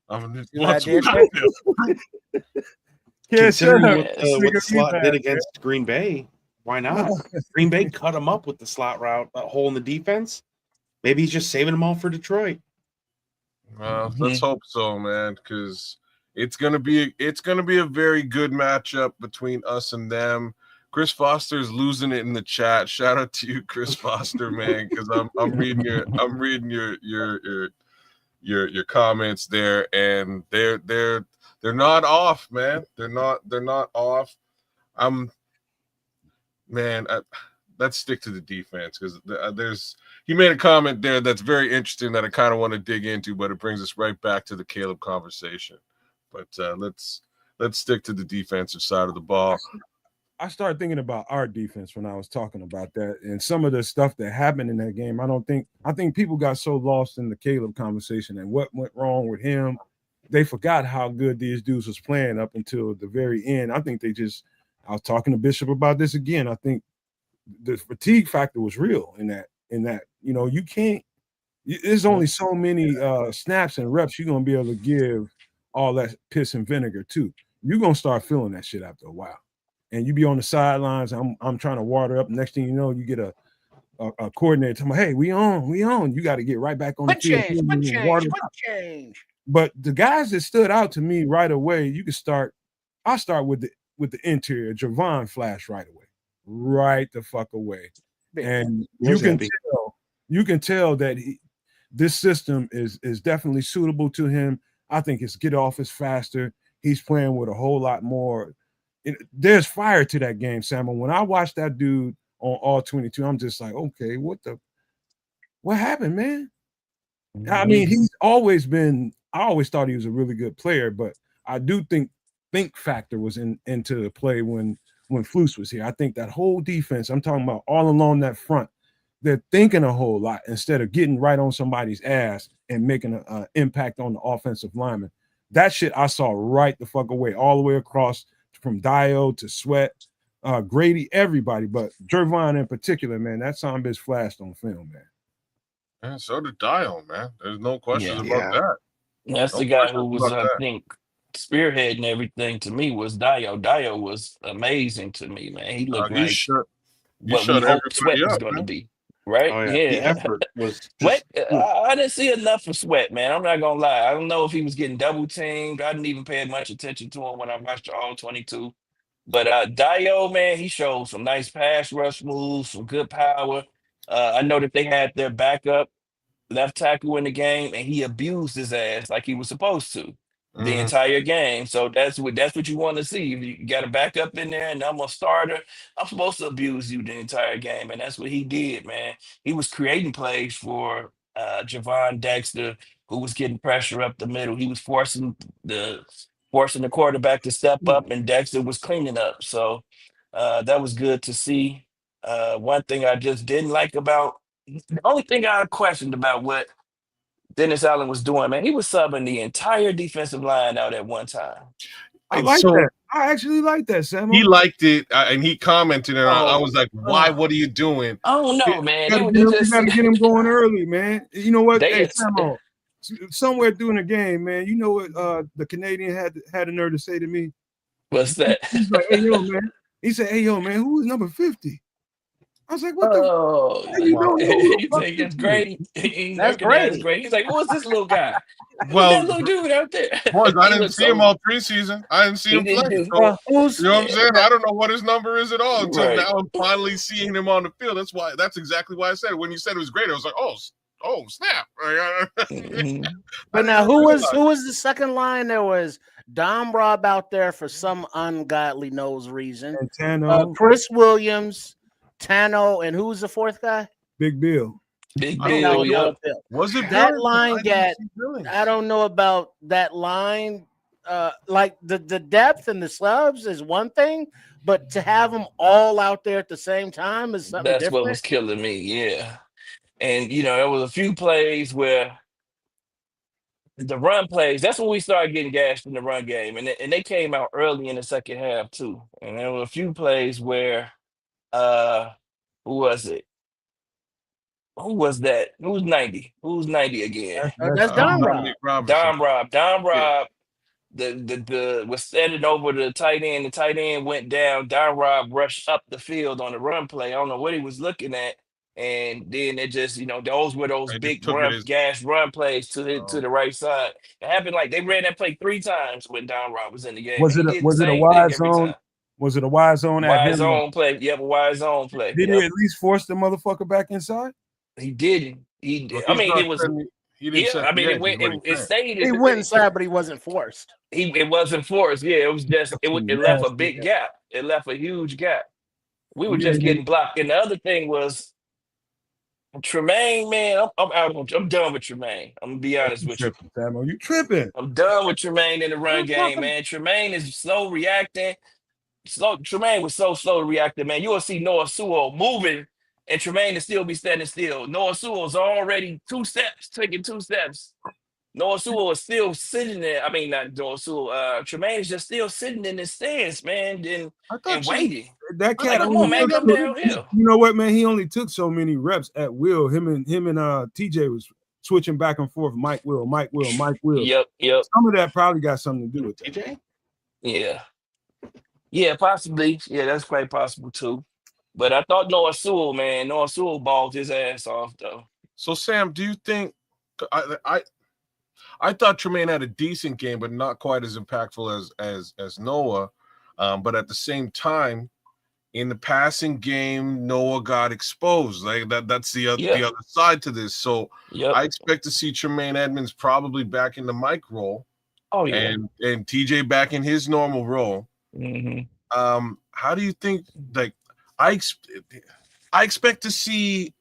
D: Considering what the slot did against Green Bay, why not? Green Bay cut him up with the slot route, that hole in the defense. Maybe he's just saving them all for Detroit.
C: Well, let's hope so, man, because it's gonna be a very good matchup between us and them. Chris Foster's losing it in the chat. Shout out to you, Chris Foster, man, because I'm reading your comments there, and they're not off, man. They're not off. Let's stick to the defense, because he made a comment there that's very interesting that I kind of want to dig into, but it brings us right back to the Caleb conversation. But let's stick to the defensive side of the ball.
B: I started thinking about our defense when I was talking about that, and some of the stuff that happened in that game. I think people got so lost in the Caleb conversation and what went wrong with him, they forgot how good these dudes was playing up until the very end. I think I was talking to Bishop about this again. I think the fatigue factor was real in that, you can't, there's only so many snaps and reps you're going to be able to give all that piss and vinegar to. You're going to start feeling that shit after a while. And you be on the sidelines. I'm trying to water up. Next thing you know, you get a coordinator telling me, hey, we on. You got to get right back on the field.
E: Change.
B: But the guys that stood out to me right away, I'll start with the interior. Javon flashed right away. Right the fuck away. And you can tell that this system is definitely suitable to him. I think his get off is faster. He's playing with a whole lot more. There's fire to that game, Sam. When I watched that dude on all 22, I'm just like, okay, what happened, man? I mean, he's always been. I always thought he was a really good player, but I do think factor was into the play when Flus was here. I think that whole defense, I'm talking about all along that front, they're thinking a whole lot instead of getting right on somebody's ass and making an impact on the offensive lineman. That shit I saw right the fuck away, all the way across from Dio to Sweat, Grady, everybody, but Jervon in particular, man, that son bitch flashed on film, man.
C: And so did Dio, man. There's no questions about that.
F: That's the guy who was, I think, spearheading everything to me was Dio. Dio was amazing to me, man. He looked like what we hoped Sweat was going to be. Right?
D: Oh, yeah. The effort was
F: Sweat. I didn't see enough for Sweat, man. I'm not gonna lie. I don't know if he was getting double teamed. I didn't even pay much attention to him when I watched all 22. But Dio, man, he showed some nice pass rush moves, some good power. I know that they had their backup left tackle in the game, and he abused his ass like he was supposed to the
C: Mhm.
F: entire game. So that's what you want to see. If you got a backup in there and I'm a starter, I'm supposed to abuse you the entire game, and that's what he did, man. He was creating plays for Javon Dexter, who was getting pressure up the middle. He was forcing the quarterback to step up, and Dexter was cleaning up. So that was good to see. One thing I just didn't like about the only thing I questioned about what Dennis Allen was doing, man, he was subbing the entire defensive line out at one time.
B: I
C: And
B: like
C: so
B: that. I actually like that, Sam.
C: he liked it, and he commented, and I was like, "Why?
F: Oh,
C: What are you doing?"
F: I don't
C: Yeah,
F: know, man.
B: You
F: They just
B: gotta get him going early, man. You know what?
F: they
B: Hey,
F: it's,
B: Samo, somewhere during the game, man, you know what the Canadian had the nerve to say to me?
F: what's that?
B: He's like, hey, yo, man. He said, hey, yo, man, who is number 50? I was like, what the
F: Oh,
B: how you don't know who the
F: you
B: fuck
F: think it's
B: 50 is?
F: Grady? He
E: That's
F: recognized
E: Grady.
F: Grady. He's like, what's this little guy? Who's
C: well,
F: that little dude out there?
C: boys, I
F: He
C: didn't
F: looks
C: see him
F: so.
C: all preseason. I didn't see
F: He
C: him play.
F: didn't do.
C: So
E: Who's
C: you know what I'm
F: Yeah,
C: saying? I don't know what his number is at all until
F: right.
C: now. I'm finally seeing him on the field. That's exactly why I said it. When you said it was great, I was like, oh, snap! I
F: Mhm.
E: But
C: didn't
E: now
C: even realize.
E: who was the second line? There was Dom Rob out there for some ungodly nose reason.
B: And Tano,
E: Chris Williams, Tano, and who was the fourth guy?
B: Big Bill.
F: Big
C: I don't
E: That
C: know.
F: Bill.
E: was
F: Yep.
E: Noah Bill.
C: Was it
E: That
C: Billings?
E: line
C: I didn't
E: got.
C: see Billings.
E: I don't know about that line. Like the depth and the subs is one thing, but to have them all out there at the same time is something
F: That's what
E: different.
F: was killing me. Yeah. And there was a few plays where the run plays, that's when we started getting gashed in the run game. And they came out early in the second half too. And there were a few plays where uh who was it? Who was that? Who's 90? Who's 90 again?
E: That's Don Rob.
C: Nick Robinson.
F: Don Rob. Don
C: Yeah.
F: Rob the was standing over the tight end. The tight end went down. Don Rob rushed up the field on the run play. I don't know what he was looking at. And then it just, those were those
C: I just
F: big
C: took it
F: run
C: as
F: gas run plays to the right side. It happened like they ran that play 3 times when Don Rob was in the game, and he did the
B: Was it a
F: same thing
B: wide
F: every
B: zone?
F: time.
B: Was it a wide zone at
F: Wide
B: him?
F: zone play. Yep, a wide zone play.
B: Did he
F: Yep.
B: at least force the motherfucker back inside?
F: He didn't. He
C: well,
F: did. I mean, it was
C: he didn't set
F: I
C: the
F: mean,
C: edge, is what he's
F: it
C: saying.
F: stayed.
E: He went inside, but he wasn't forced.
F: It wasn't forced. Yeah, it was just it left a big gap. It left a huge gap. We were just getting blocked. And the other thing was Tremaine, man. I'm out. I'm done with Tremaine. I'm gonna be honest with you.
B: Samo, you tripping?
F: I'm done with Tremaine in the run game, man. Tremaine is slow reacting. Tremaine was so slow to react, man. You will see Noah Sewell moving, and Tremaine will still be standing still. Noah Sewell's already taking 2 steps. Noah Sewell is still sitting there. I mean, not Noah Sewell. Tremaine is just still sitting in his stance, man, and waiting.
B: That cat
F: Like, come on, man, come downhill.
B: You know what, man? He only took so many reps at will. Him and TJ was switching back and forth. Mike Will.
F: Yep.
B: Some of that probably got something to do with that.
D: TJ?
F: Yeah, possibly. Yeah, that's quite possible too. But I thought Noah Sewell balled his ass off though.
C: So Sam, do you think I thought Tremaine had a decent game, but not quite as impactful as Noah. But at the same time, in the passing game, Noah got exposed. Like that's the other side to this. So I expect to see Tremaine Edmonds probably back in the Mike role.
F: Oh yeah,
C: and TJ back in his normal role.
F: Mm-hmm.
C: How do you think? Like I expect to see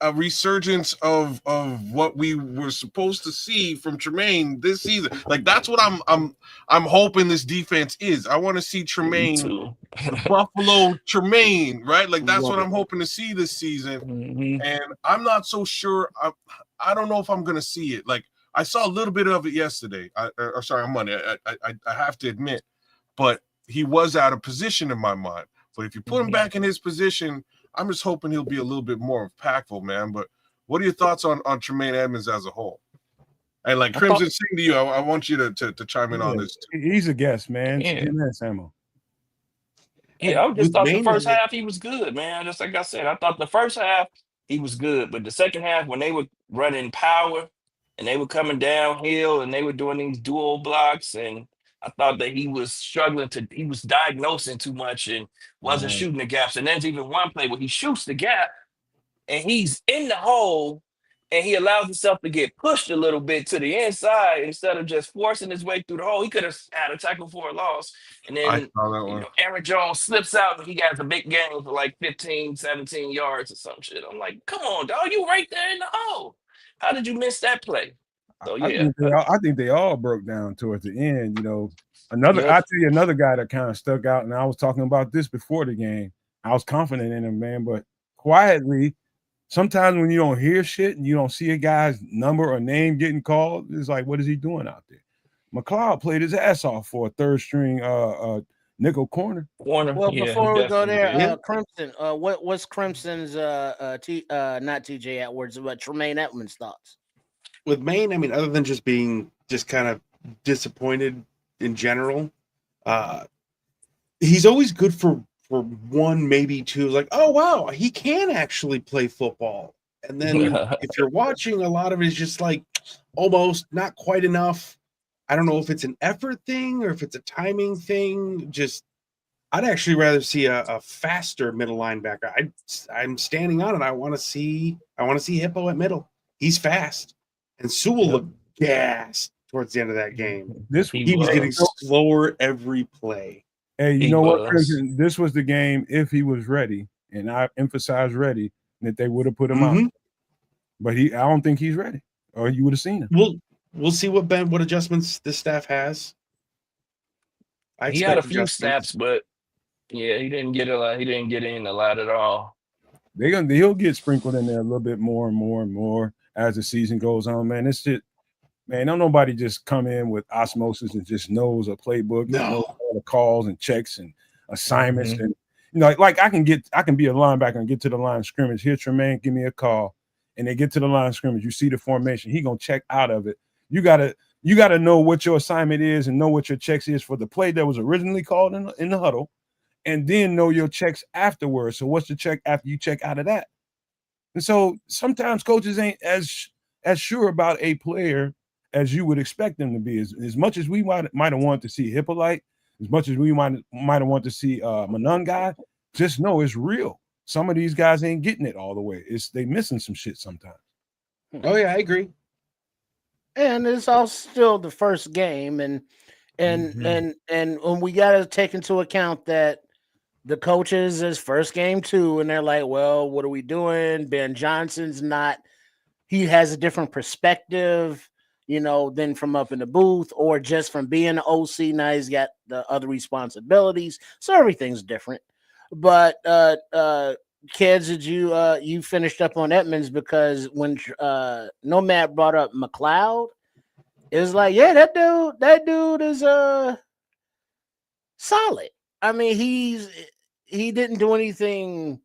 C: a resurgence of what we were supposed to see from Tremaine this season. Like that's what I'm hoping this defense is. I want to see Tremaine, the Buffalo Tremaine, right? Like that's what I'm hoping to see this season.
F: Mm-hmm.
C: And I'm not so sure. I don't know if I'm gonna see it. Like I saw a little bit of it yesterday. On Monday. I have to admit, but he was out of position in my mind. But if you put him back in his position, I'm just hoping he'll be a little bit more impactful, man. But what are your thoughts on Tremaine Edmonds as a whole? And like Crimson, sing to you. I want you to chime in on this too.
B: He's a guest, man.
F: Yeah.
B: Samo.
F: Yeah, I just thought the first half he was good, man. Just like I said, I thought the first half he was good, but the second half when they were running power and they were coming downhill and they were doing these dual blocks, and I thought that he was he was diagnosing too much and wasn't shooting the gaps. And there's even one play where he shoots the gap and he's in the hole and he allows himself to get pushed a little bit to the inside instead of just forcing his way through the hole. He could have had a tackle for a loss. And
C: I
F: then,
C: saw that one.
F: Aaron Jones slips out and he has a big gain for like 15, 17 yards or some shit. I'm like, come on, dog, you right there in the hole. How did you miss that play? So, yeah.
B: I think they all broke down towards the end. I'll
F: Yep.
B: tell you another guy that kind of stuck out, and I was talking about this before the game. I was confident in him, man, but quietly, sometimes when you don't hear shit and you don't see a guy's number or name getting called, it's like, what is he doing out there? McLeod played his ass off for a third string nickel corner.
F: Warner,
E: Well,
F: yeah,
E: before we go
F: definitely
E: there,
F: did.
E: Crimson, what's Crimson's not TJ Edwards, but Tremaine Edmonds' thoughts?
D: With Maine, I mean, other than just being just kind of disappointed in general, he's always good for one, maybe two. Like, oh wow, he can actually play football. And then if you're watching, a lot of it is just like almost not quite enough. I don't know if it's an effort thing or if it's a timing thing. Just I'd actually rather see a faster middle linebacker. I'm standing on it. I want to see Hippo at middle. He's fast, and Sewell looked gassed towards the end of that game. He was getting slower every play.
B: Hey, you know what, Crimson? This was the game if he was ready, and I emphasize ready, that they would have put him out. But I don't think he's ready, or you would have seen him.
D: We'll see what adjustments this staff has.
F: He had a few snaps, but yeah, he didn't get a lot. He didn't get in a lot at all.
B: He'll get sprinkled in there a little bit more and more and more as the season goes on, man. This shit, man, don't nobody just come in with osmosis and just knows a playbook, knows all the calls and checks and assignments. And like I can be a linebacker and get to the line of scrimmage. Here, Tremaine, give me a call. And they get to the line of scrimmage. You see the formation. He gonna check out of it. You gotta know what your assignment is and know what your checks is for the play that was originally called in the huddle, and then know your checks afterwards. So what's the check after you check out of that? And so sometimes coaches ain't as sure about a player as you would expect them to be. As much as we might have wanted to see Hippolyte, as much as we might have wanted to see Manon guy, just know it's real. Some of these guys ain't getting it all the way. They missing some shit sometimes.
D: Oh yeah, I agree.
E: And it's all still the first game, and when we got to take into account that the coaches is first game too, and they're like, well, what are we doing? Ben Johnson's not. He has a different perspective, than from up in the booth or just from being an OC. Now he's got the other responsibilities, so everything's different. But Keds, did you finished up on Edmonds because when Nomad brought up McLeod, it was like, yeah, that dude is solid. I mean, he didn't do anything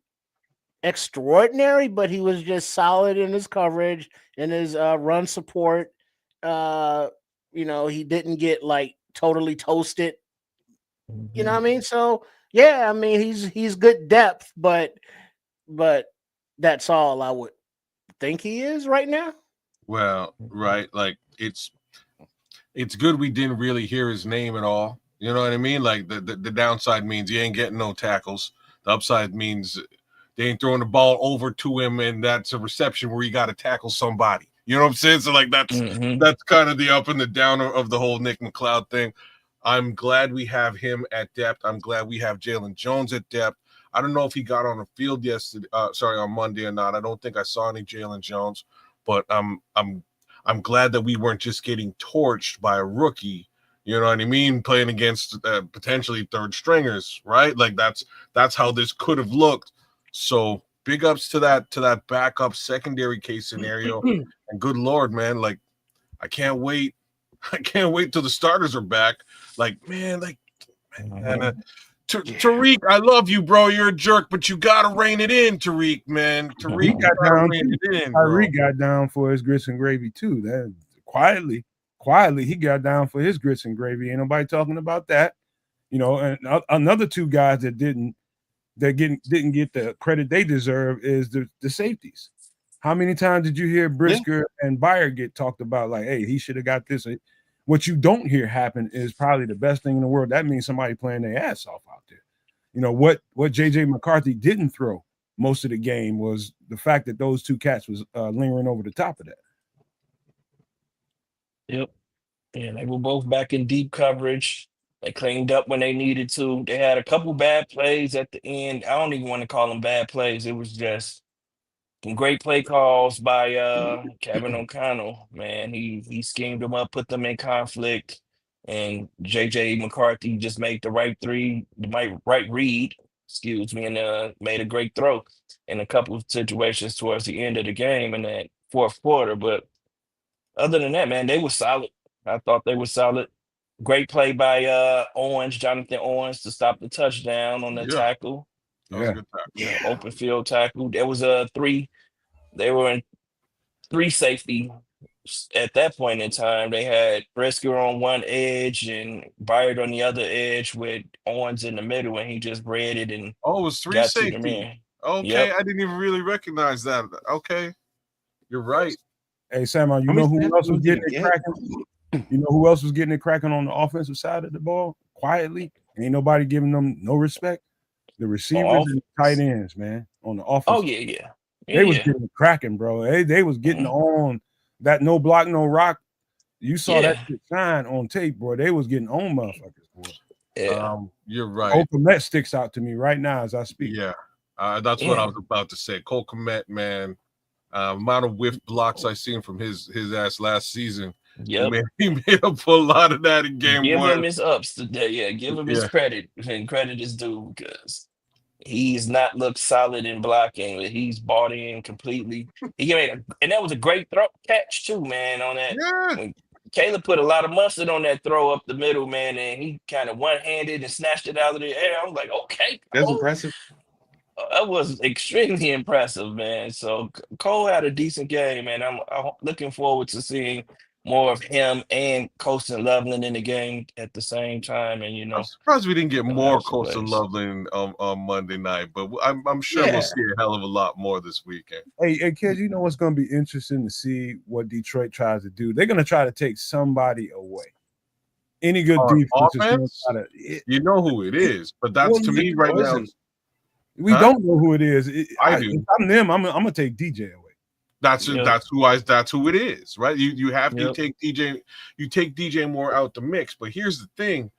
E: extraordinary, but he was just solid in his coverage and his run support. He didn't get like totally toasted. You know what I mean? So yeah, I mean he's good depth, but that's all I would think he is right now.
C: Well, right, like it's good we didn't really hear his name at all. You know what I mean? Like the downside means he ain't getting no tackles. The upside means they ain't throwing the ball over to him, and that's a reception where you got to tackle somebody. You know what I'm saying? So like that's kind of the up and the down of the whole Nick McLeod thing. I'm glad we have him at depth. I'm glad we have Jalen Jones at depth. I don't know if he got on the field on Monday or not. I don't think I saw any Jalen Jones, but I'm glad that we weren't just getting torched by a rookie. You know what I mean? Playing against potentially third stringers, right? Like that's how this could have looked. So big ups to that backup secondary case scenario. And good Lord, man, like I can't wait till the starters are back. Like, man, Tariq, I love you, bro. You're a jerk, but you gotta rein it in, Tariq, man. Tariq
B: got down for his grits and gravy too. That quietly, he got down for his grits and gravy. Ain't nobody talking about that, And another two guys that didn't get the credit they deserve is the safeties. How many times did you hear Brisker and Beyer get talked about? Like, hey, he should have got this. What you don't hear happen is probably the best thing in the world. That means somebody playing their ass off out there. What JJ McCarthy didn't throw most of the game was the fact that those two cats was lingering over the top of that.
F: Yep. Yeah, they were both back in deep coverage. They cleaned up when they needed to. They had a couple bad plays at the end. I don't even want to call them bad plays. It was just some great play calls by Kevin O'Connell. Man, he schemed them up, put them in conflict, and JJ McCarthy just made the right read, excuse me, and made a great throw in a couple of situations towards the end of the game in that fourth quarter. But other than that, man, they were solid. I thought they were solid. Great play by Jonathan Owens, to stop the touchdown on the tackle.
C: That was a good tackle.
F: Yeah, open field tackle. There was they were in 3 safety at that point in time. They had Brisker on one edge and Byard on the other edge with Owens in the middle, and he just read it and
C: it was 3
F: got to the
C: safety.
F: man.
C: Okay,
F: Yep.
C: I didn't even really recognize that. Okay, you're right.
B: Hey, Sam, you know who else was getting it cracking? You know who else was getting it cracking on the offensive side of the ball quietly? Ain't nobody giving them no respect. The receivers and the tight ends, man, on the offense.
F: Oh, yeah.
B: They was getting it cracking, bro. They was getting on that no block, no rock. You saw that sign on tape, bro. They was getting on motherfuckers, boy.
F: Yeah.
C: You're right.
B: Cole Kmet sticks out to me right now as I speak.
C: Yeah. That's what I was about to say. Cole Kmet, man. Amount of whiff blocks I seen from his ass last season.
F: Yep.
C: He made up for a lot of that in game
F: Give
C: 1.
F: him his ups today. Yeah, give him his credit, and credit is due, because he's not looked solid in blocking, but he's bought in completely. He made and that was a great catch too, man, on that.
C: Yeah.
F: When Caleb put a lot of mustard on that throw up the middle, man, and he kind of one-handed and snatched it out of the air. I was like, okay,
D: that's impressive.
F: That was extremely impressive, man. So Cole had a decent game, man. I'm looking forward to seeing more of him and Colston Loveland in the game at the same time. And
C: I'm surprised we didn't get more Colston Loveland on Monday night, but I'm sure we'll see a hell of a lot more this weekend.
B: Hey, kids, you know what's going to be interesting to see what Detroit tries to do? They're going to try to take somebody away. Any good defense is going to try to. You
C: know who it is, but that's to me right now.
B: We don't know who it is.
C: I do.
B: If I'm them, I'm gonna take DJ away.
C: That's who it is, right? You have to take DJ. You take DJ Moore out the mix, but here's the thing: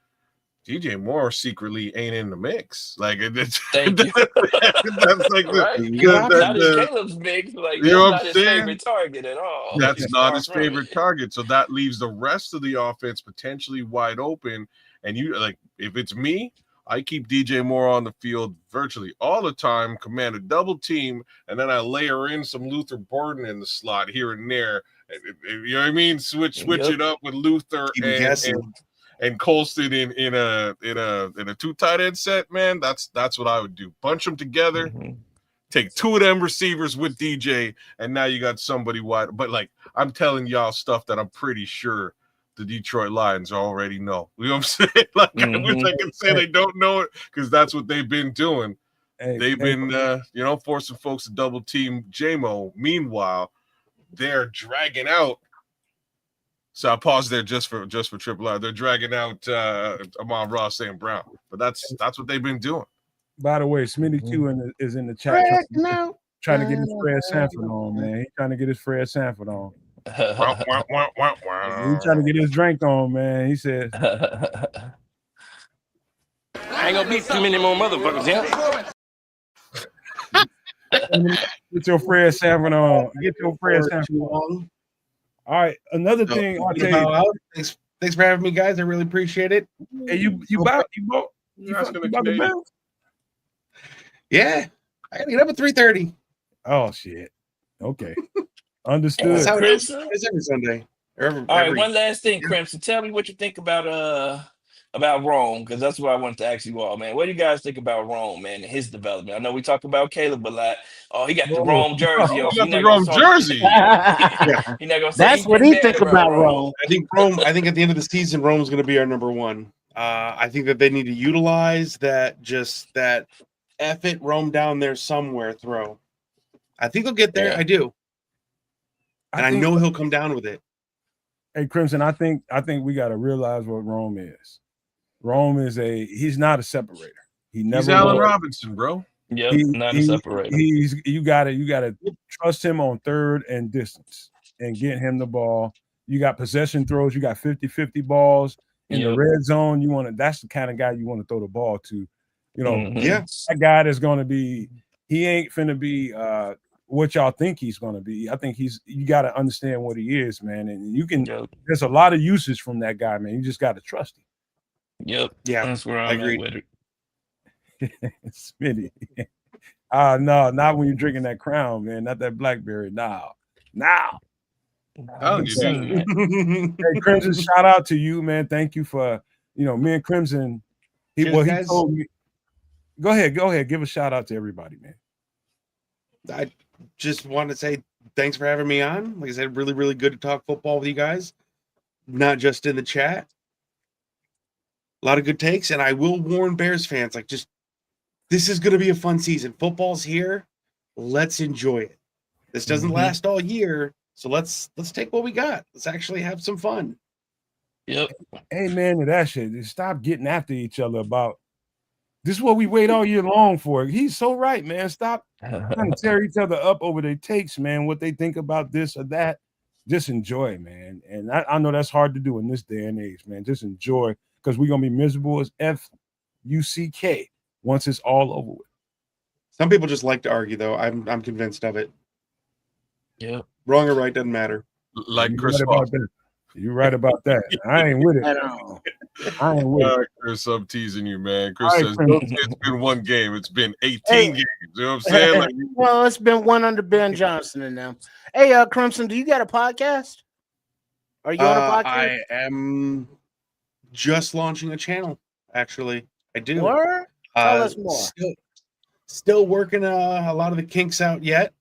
C: DJ Moore secretly ain't in the mix. Like it's
F: thank you.
C: That's like
F: not his Caleb's mix. Like
C: you know
F: not his favorite target at all.
C: That's not his favorite target. So that leaves the rest of the offense potentially wide open. And you like, if it's me, I keep DJ Moore on the field virtually all the time, command a double team, and then I layer in some Luther Burden in the slot here and there. You know what I mean? Switch it up with Luther and Colston in a 2 tight end set, man. That's what I would do. Bunch them together, take 2 of them receivers with DJ, and now you got somebody wide. But like I'm telling y'all stuff that I'm pretty sure the Detroit Lions already know. You know what I'm saying? Like I wish I could say they don't know it, because that's what they've been doing. They've been forcing folks to double team JMO. Meanwhile, they're dragging out. So I paused there just for Triple R. They're dragging out Amon-Ra St. Brown. But that's what they've been doing.
B: By the way, Smitty Q is in the chat trying to get his Fred Sanford on, man. He's trying to get his Fred Sanford on. He's trying to get his drink on, man. He said,
G: I ain't gonna beat too many more motherfuckers,
B: Get your Fred Sanford on. Get your Fred Sanford on. All right, another thing I'll tell you.
D: Thanks for having me, guys. I really appreciate it.
B: Hey, you about the Bills?
D: Yeah, I gotta get up at 3:30.
B: Oh shit. Okay. Understood.
D: That's how it is. It's every Sunday.
F: All right, one last thing, Crimson. Tell me what you think about Rome, because that's what I wanted to ask you all, man. What do you guys think about Rome, man, and his development? I know we talk about Caleb a lot. Oh, he got the Rome jersey on.
C: He got the Rome jersey.
E: That's what he think about Rome.
D: I think at the end of the season, Rome's going to be our number 1. I think that they need to utilize that F it, Rome down there somewhere throw. I think they'll get there. I do. And I know he'll come down with it.
B: Hey, Crimson, I think we got to realize what Rome is. Rome is he's not a separator. He's
C: Allen Robinson, bro.
F: Yep,
B: He,
F: not a
B: he
F: separator.
B: he's you gotta trust him on third and distance and get him the ball. You got possession throws, you got 50-50 balls in the
F: Yep.
B: red zone. That's the kind of guy you want to throw the ball to. You know,
D: Yeah.
B: that guy that's gonna be, he ain't finna be what y'all think he's gonna be. I think you gotta understand what he is, man. And
F: Yep.
B: there's a lot of usage from that guy, man. You just gotta trust him.
F: Yep.
D: Yeah.
F: That's where
D: I
F: I'm
D: agree.
F: at with it.
B: Smitty. No, not when you're drinking that Crown, man. Not that Blackberry. Now.
C: Telling you, dude.
B: Hey, Crimson, shout out to you, man. Thank you for, me and Crimson. He
D: Cheers,
B: he
D: guys.
B: told me. Go ahead. Give a shout out to everybody, man.
D: I just want to say thanks for having me on. Like I said, really, really good to talk football with you guys, not just in the chat. A lot of good takes, and I will warn Bears fans, this is going to be a fun season. Football's here. Let's enjoy it. This doesn't last all year, so let's take what we got. Let's actually have some fun.
F: Yep.
B: Amen to that shit. Just stop getting after each other about this is what we wait all year long for. He's so right, man. Stop trying to tear each other up over their takes, man, what they think about this or that. Just enjoy, man. And I know that's hard to do in this day and age, man. Just enjoy, because we're gonna be miserable as F-U-C-K once it's all over with.
D: Some people just like to argue, though. I'm convinced of it.
F: Yep.
D: Wrong or right doesn't matter.
C: Like
B: You're
C: Chris
B: right about that. You're right about that. I ain't with it. I ain't with it.
C: Chris, I'm teasing you, man. Chris
B: All right,
C: says,
B: Chris.
C: don't say it's been one game. It's been 18 games. You know what I'm saying? Like,
E: Well, it's been one under Ben Johnson and them. Hey, Crimson, do you got a podcast? Are you on a podcast?
D: I am just launching a channel, actually. I do.
E: Or tell us more.
D: Still working a lot of the kinks out yet.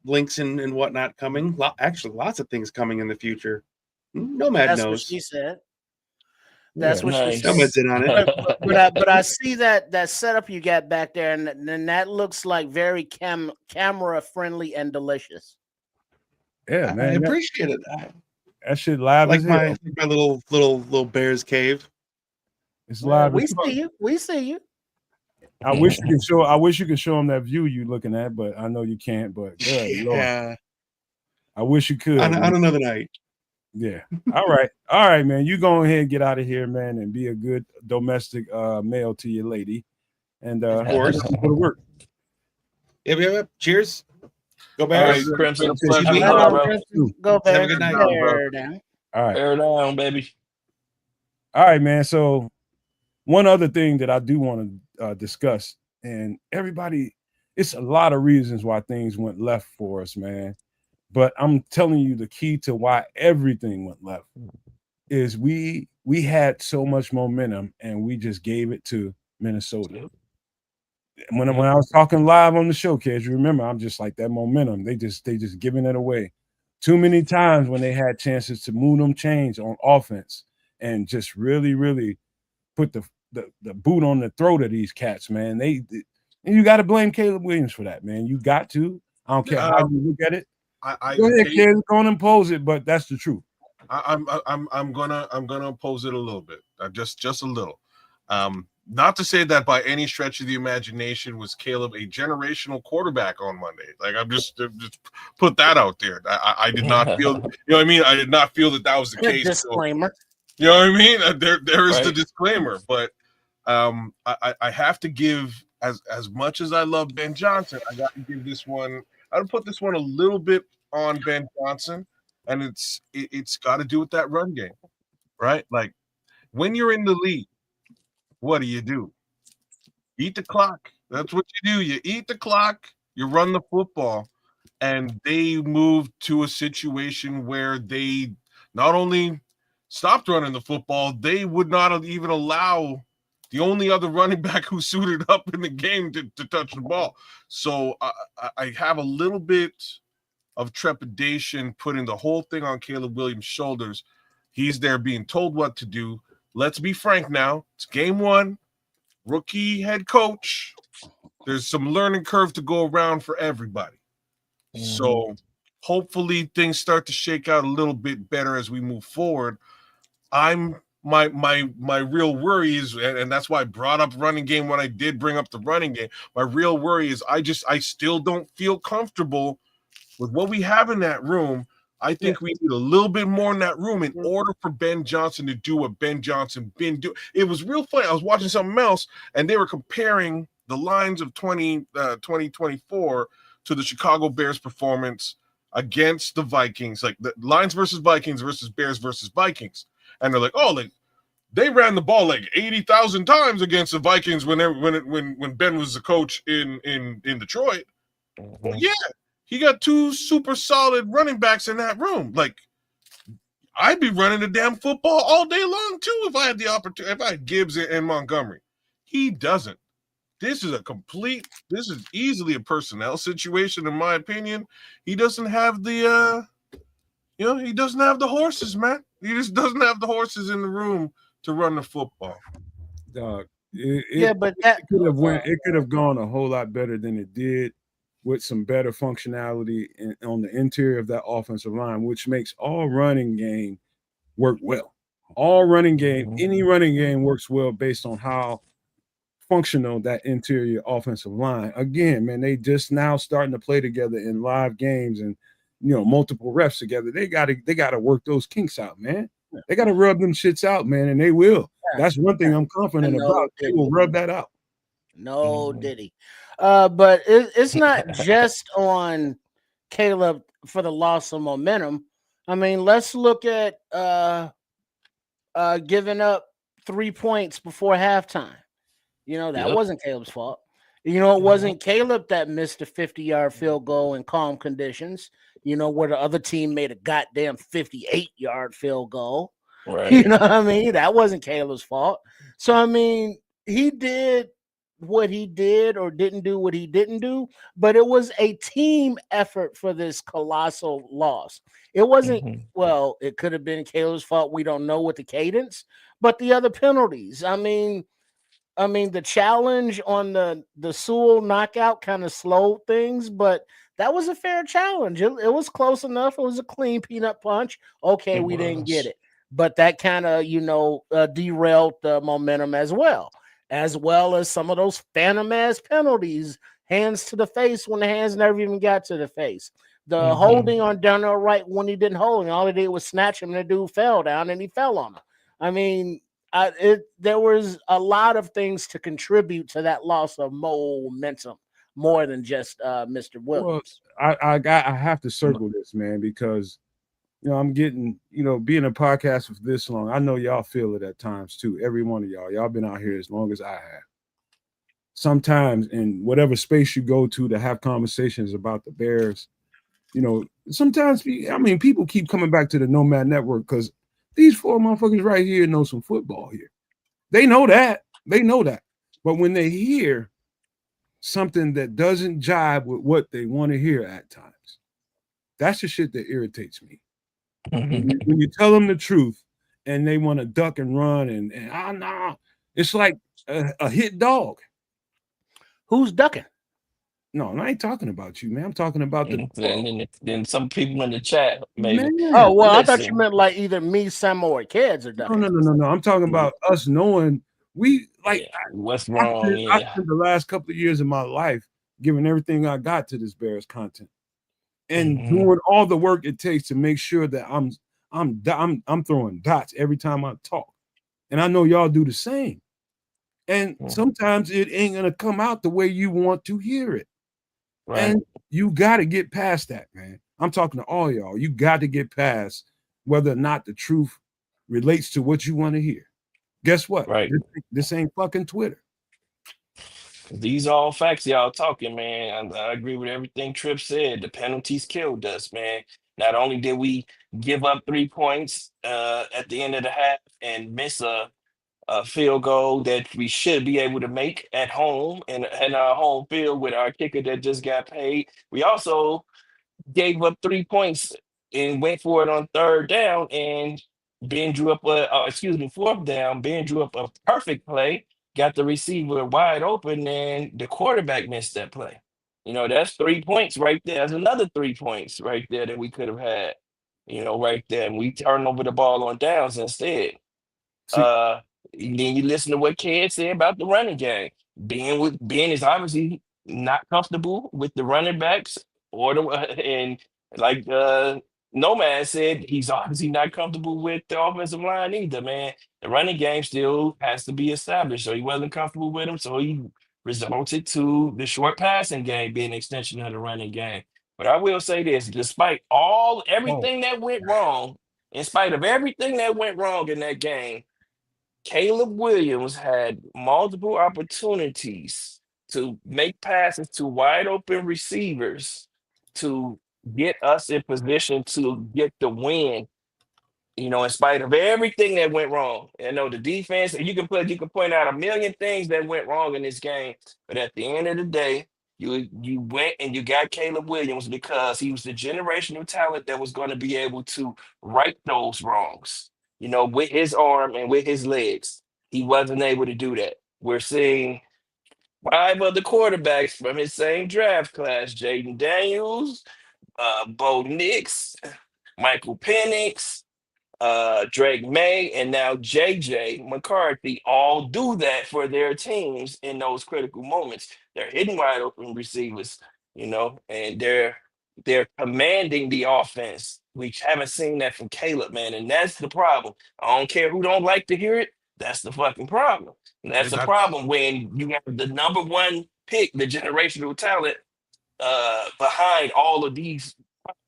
D: Links and whatnot coming. Actually, lots of things coming in the future. Nomad
E: That's
D: knows.
E: what she said. That's what
F: nice.
E: she said.
D: Nomad's in on it.
E: But I see that setup you got back there, and that looks like very camera friendly and delicious.
B: Yeah, man.
D: I appreciate it.
B: That shit live
D: Like
B: as
D: my
B: hell.
D: little bear's cave.
B: It's live.
E: We see you. We see you.
B: I wish you could show them that view you looking at, but I know you can't. But good Lord.
D: Yeah.
B: I wish you could.
D: On another night.
B: Yeah. All right, man. You go ahead and get out of here, man, and be a good domestic male to your lady. And
D: Of course.
B: go to work.
D: Yep. Cheers. Go
C: all right,
D: Bears.
F: Crimson.
C: Pleasure.
F: Have a
E: Right
F: good
E: on,
F: one, bro.
E: Go Bears.
D: Have a good night.
E: Bear down.
B: All right.
F: Bear down, baby.
B: All right, man. So one other thing that I do want to discuss, and everybody, it's a lot of reasons why things went left for us, man. But I'm telling you, the key to why everything went left is we had so much momentum and we just gave it to Minnesota. When I was talking live on the show, kids, you remember, I'm just like that momentum. They just giving it away. Too many times when they had chances to move them chains on offense and just really, really put the boot on the throat of these cats, man. And you got to blame Caleb Williams for that, man. You got to. I don't care how you look at it. Go ahead, kid. Go and impose it, but that's the truth.
C: I'm gonna oppose it a little bit, just a little. Not to say that by any stretch of the imagination was Caleb a generational quarterback on Monday. Like, I'm just put that out there. I did not feel, you know what I mean? I did not feel that was the case.
E: Disclaimer.
C: You know what I mean? There is
F: Right.
C: the disclaimer, but I have to give, as much as I love Ben Johnson, I got to give this one. I would put this one a little bit on Ben Johnson, and it's got to do with that run game, right? Like, when you're in the league, what do? Eat the clock. That's what you do. You eat the clock, you run the football, and they moved to a situation where they not only stopped running the football, they would not even allow the only other running back who suited up in the game to touch the ball. So I have a little bit of trepidation putting the whole thing on Caleb Williams' shoulders. He's there being told what to do. Let's be frank now. It's game one. Rookie head coach. There's some learning curve to go around for everybody. So hopefully things start to shake out a little bit better as we move forward. I'm my real worry is, and that's why I brought up running game when I did bring up the running game. My real worry is I still don't feel comfortable with what we have in that room. I think we need a little bit more in that room in order for Ben Johnson to do what Ben Johnson been doing. It was real funny. I was watching something else, and they were comparing the lines of 2024 to the Chicago Bears performance against the Vikings, like the Lions versus Vikings versus Bears versus Vikings. And they're like, oh, like they ran the ball like 80,000 times against the Vikings when Ben was the coach in Detroit. Well, yeah, he got two super solid running backs in that room. Like, I'd be running the damn football all day long too if I had the opportunity. If I had Gibbs and Montgomery, he doesn't. This is easily a personnel situation, in my opinion. He doesn't have the he doesn't have the horses, man. He just doesn't have the horses in the room to run the football.
B: Dog.
E: But
B: it could have gone a whole lot better than it did, with some better functionality on the interior of that offensive line, which makes all running game work well. All running game, any running game works well based on how functional that interior offensive line. Again, man, they just now starting to play together in live games and multiple refs together. They gotta work those kinks out, man. They gotta rub them shits out, man, and they will. That's one thing I'm confident about. They will rub that out.
E: No, Diddy. But it's not just on Caleb for the loss of momentum. I mean, let's look at giving up 3 points before halftime. That wasn't Caleb's fault. It wasn't Caleb that missed a 50-yard field goal in calm conditions, where the other team made a goddamn 58-yard field goal.
F: Right.
E: You know what I mean? That wasn't Caleb's fault. So, I mean, he did what he did or didn't do what he didn't do, but it was a team effort for this colossal loss. It wasn't, well, it could have been Caleb's fault. We don't know with the cadence, but the other penalties. I mean, the challenge on the Sewell knockout kind of slowed things, but that was a fair challenge. It was close enough. It was a clean peanut punch. Okay, we didn't get it, but that kind of derailed the momentum as well as some of those phantom ass penalties, hands to the face when the hands never even got to the face. The holding on Darnell Wright when he didn't hold him, all he did was snatch him, and the dude fell down and he fell on him. I mean, there was a lot of things to contribute to that loss of momentum, more than just Mr. Williams.
B: Well, I have to circle this, man, because I'm getting, being a podcast for this long, I know y'all feel it at times too. Every one of y'all been out here as long as I have. Sometimes in whatever space you go to have conversations about the Bears, sometimes, people keep coming back to the Nomad Network because these four motherfuckers right here know some football here. They know that. But when they hear something that doesn't jive with what they want to hear at times, that's the shit that irritates me. When you tell them the truth and they want to duck and run and nah, it's like a hit dog.
E: Who's ducking?
B: No, I ain't talking about you, man. I'm talking about
F: then some people in the chat, maybe.
B: Man,
E: oh, well, I thought you meant like either me, Sam, or kids are ducking.
B: No. I'm talking about us knowing
F: what's wrong.
B: I spent the last couple of years of my life giving everything I got to this Bears content and doing all the work it takes to make sure that I'm throwing dots every time I talk. And I know y'all do the same. And sometimes it ain't gonna come out the way you want to hear it. Right. And you got to get past that, man. I'm talking to all y'all. You got to get past whether or not the truth relates to what you want to hear. Guess what?
F: Right.
B: This ain't fucking Twitter.
F: These are all facts y'all talking, man. I agree with everything Tripp said. The penalties killed us, man. Not only did we give up 3 points at the end of the half and miss a field goal that we should be able to make at home and our home field with our kicker that just got paid. We also gave up 3 points and went for it on third down, and Ben drew up fourth down. Ben drew up a perfect play, got the receiver wide open, and the quarterback missed that play. That's 3 points right there. That's another 3 points right there that we could have had, right there. And we turned over the ball on downs instead. Then you listen to what Ked said about the running game. Ben is obviously not comfortable with the running backs or the and like Nomad said, he's obviously not comfortable with the offensive line either, man. The running game still has to be established. So he wasn't comfortable with him. So he resulted to the short passing game being an extension of the running game. But I will say this, despite everything that went wrong, in spite of everything that went wrong in that game, Caleb Williams had multiple opportunities to make passes to wide open receivers to get us in position to get the win. You know, in spite of everything that went wrong. I know the defense, and you can point out a million things that went wrong in this game, but at the end of the day, you went and you got Caleb Williams because he was the generational talent that was going to be able to right those wrongs. You know, with his arm and with his legs, he wasn't able to do that. We're seeing 5 other quarterbacks from his same draft class: Jaden Daniels, Bo Nix, Michael Penix, Drake May, and now JJ McCarthy all do that for their teams in those critical moments. They're hitting wide open receivers, you know, and they're commanding the offense. We haven't seen that from Caleb, man, and that's the problem. I don't care who don't like to hear it. That's the fucking problem. And that's the problem when you have the number one pick, the generational talent, behind all of these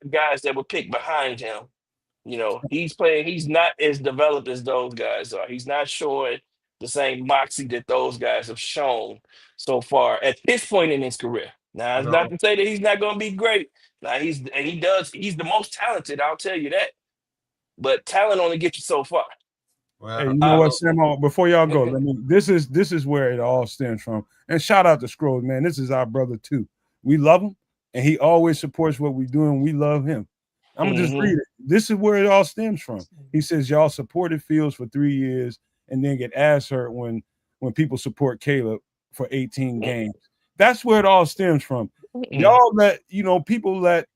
F: guys that were picked behind him. You know, he's not as developed as those guys are. He's not showing the same moxie that those guys have shown so far at this point in his career. Now, it's not to say that he's not going to be great. Now, he's the most talented, I'll tell you that. But talent only gets you so far.
B: Well, hey, you know what, Sam? Before y'all go, this is where it all stems from. And shout out to Scrolls, man. This is our brother too. We love him, and he always supports what we do, and we love him. I'm gonna just read it. This is where it all stems from. He says, y'all supported Fields for 3 years and then get ass hurt when people support Caleb for 18 games. That's where it all stems from. Y'all people let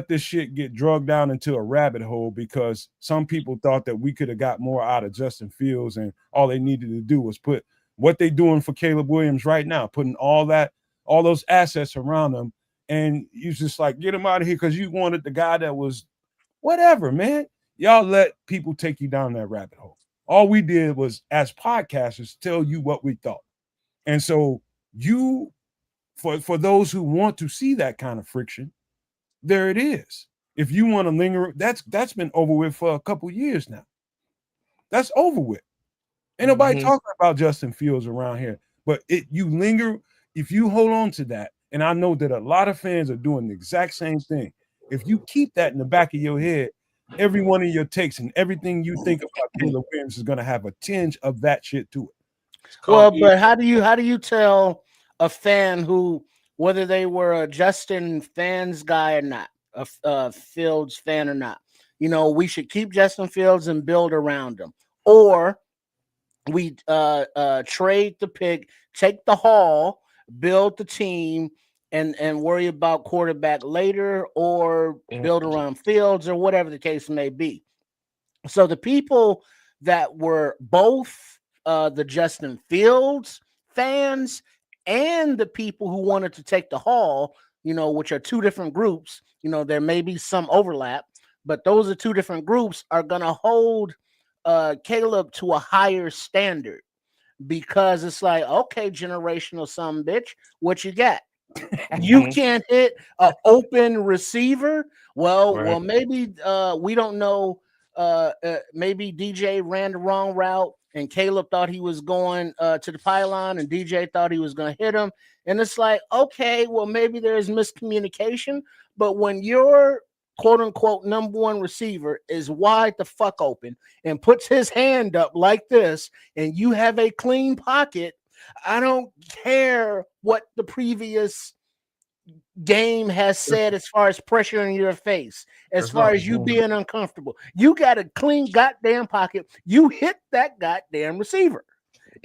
B: this shit get drugged down into a rabbit hole because some people thought that we could have got more out of Justin Fields, and all they needed to do was put what they're doing for Caleb Williams right now, putting all those assets around him. And you just like, get him out of here because you wanted the guy that was whatever, man. Y'all let people take you down that rabbit hole. All we did was, as podcasters, tell you what we thought. And so for those who want to see that kind of friction, there it is. If you want to linger, that's been over with for a couple years now. That's over with. Ain't nobody talking about Justin Fields around here. But you linger, if you hold on to that, and I know that a lot of fans are doing the exact same thing. If you keep that in the back of your head, every one of your takes and everything you think about Caleb Williams is going to have a tinge of that shit to it.
E: Well, but how do you tell a fan who, whether they were a Justin fans guy or not, a Fields fan or not, you know, we should keep Justin Fields and build around him, or we trade the pick, take the haul, build the team, and worry about quarterback later, or build around Fields, or whatever the case may be. So the people that were both the Justin Fields fans and the people who wanted to take the haul, you know, which are two different groups, you know, there may be some overlap, but those are two different groups, are going to hold Caleb to a higher standard, because it's like, okay, generational son bitch, what you got? You can't hit an open receiver. Well, maybe we don't know. Maybe DJ ran the wrong route, and Caleb thought he was going to the pylon, and DJ thought he was going to hit him. And it's like, okay, well, maybe there's miscommunication. But when your quote unquote number one receiver is wide the fuck open and puts his hand up like this, and you have a clean pocket, I don't care what the previous game has said as far as pressure in your face, as far as you being uncomfortable. You got a clean goddamn pocket. You hit that goddamn receiver.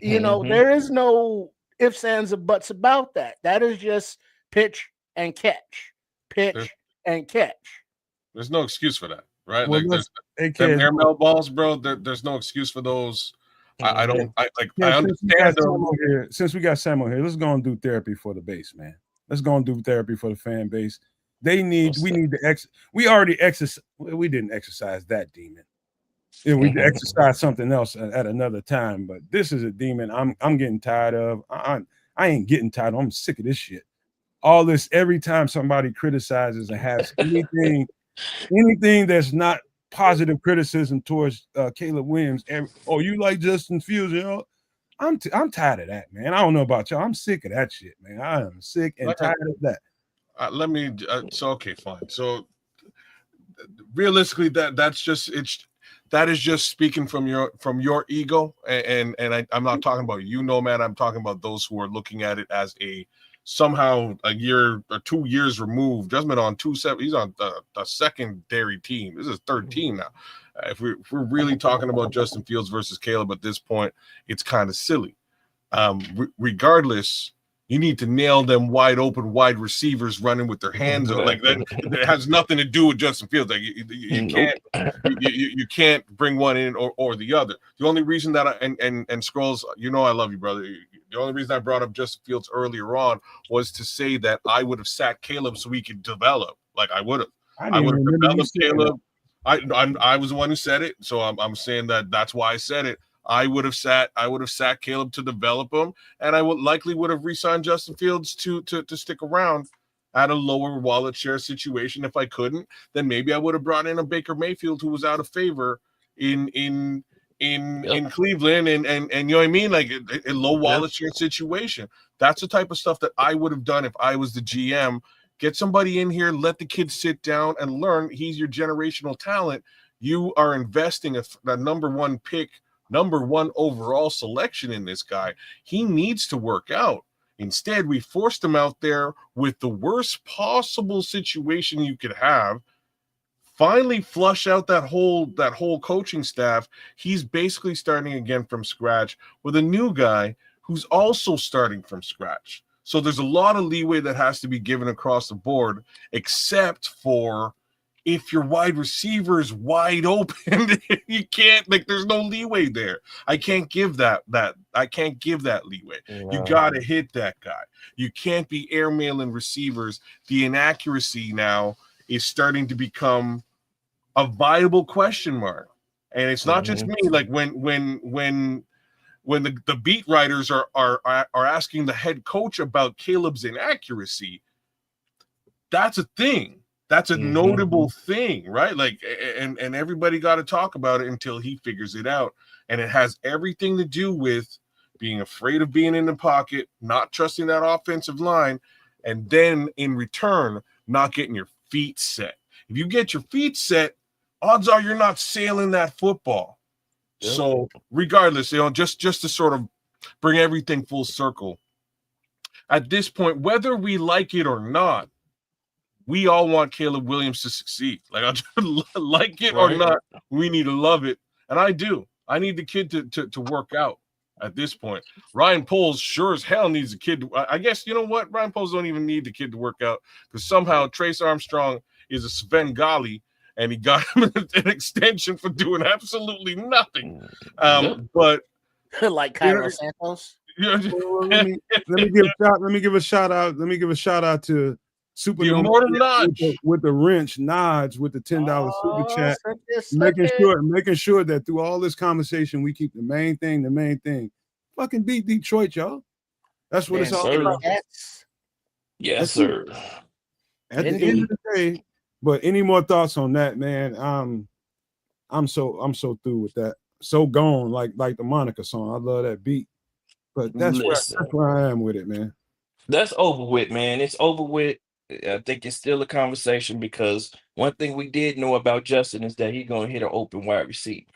E: You know, there is no ifs, ands, or buts about that. That is just pitch and catch. Pitch and catch.
C: There's no excuse for that. right?
B: Well,
C: Like
B: let's,
C: them
B: AK.
C: airmail balls, bro. There's no excuse for those. I don't. I
B: Yeah,
C: understand them.
B: since we got Sam on here, let's go and do therapy for the base, man. Let's go and do therapy for the fan base. We need to we already exercise. We didn't exercise that demon. Yeah, we exercise something else at another time, but this is a demon I'm getting tired of. I ain't getting tired. I'm sick of this shit. All this every time somebody criticizes and has anything that's not positive criticism towards Caleb Williams. And you like Justin Fields? You know, I'm tired of that, man. I don't know about y'all. I'm sick of that shit, man. I am sick and tired of that.
C: Let me. So okay, fine. So realistically, that is just speaking from your ego, and I'm not talking about you, Nomad. I'm talking about those who are looking at it as somehow a year or 2 years removed. Just been on 2-7. He's on the secondary team. This is his third team now. If we're really talking about Justin Fields versus Caleb at this point, it's kind of silly. Regardless, you need to nail them wide open wide receivers running with their hands up. Like that, it has nothing to do with Justin Fields. Like you can't you can't bring one in or the other. The only reason that and Scrolls, you know, I love you, brother. The only reason I brought up Justin Fields earlier on was to say that I would have sacked Caleb so he could develop. Like I would have developed Caleb. I was the one who said it, so I'm saying that's why I said it. I would have sacked Caleb to develop him, and I would have re-signed Justin Fields to stick around at a lower wallet share situation. If I couldn't, then maybe I would have brought in a Baker Mayfield who was out of favor in Cleveland, and you know what I mean, like a low wallet share situation. That's the type of stuff that I would have done if I was the GM. Get somebody in here, let the kid sit down and learn. He's your generational talent. You are investing a number one pick, number one overall selection in this guy. He needs to work out. Instead, we forced him out there with the worst possible situation you could have. Finally flush out that whole coaching staff. He's basically starting again from scratch with a new guy who's also starting from scratch. So there's a lot of leeway that has to be given across the board, except for if your wide receiver is wide open, you can't, like, there's no leeway there. I can't give that leeway. You got to hit that guy. You can't be airmailing receivers. The inaccuracy now is starting to become a viable question mark. And it's not just me. Like when the beat writers are asking the head coach about Caleb's inaccuracy, that's a thing. That's a notable thing, right? Like, and everybody got to talk about it until he figures it out. And it has everything to do with being afraid of being in the pocket, not trusting that offensive line, and then in return, not getting your feet set. If you get your feet set, odds are you're not sailing that football. Yep. So regardless, just to sort of bring everything full circle, at this point, whether we like it or not, we all want Caleb Williams to succeed. Like, like it or not, we need to love it. And I do. I need the kid to work out at this point. Ryan Poles sure as hell needs the kid. I guess, you know what? Ryan Poles don't even need the kid to work out because somehow Trace Armstrong is a Svengali and he got him an extension for doing absolutely nothing. But
E: like Cairo Santos.
B: Let me give a shout out to Super with the wrench nods with the $10 super chat, making sure that through all this conversation we keep the main thing. Fucking beat Detroit, y'all. That's what it's all about.
F: Yes, sir.
B: At the end of the day. But any more thoughts on that, man? I'm so through with that. So gone, like the Monica song. I love that beat. But that's where I am with it, man.
F: That's over with, man. It's over with. I think it's still a conversation because one thing we did know about Justin is that he's gonna hit an open wide receiver.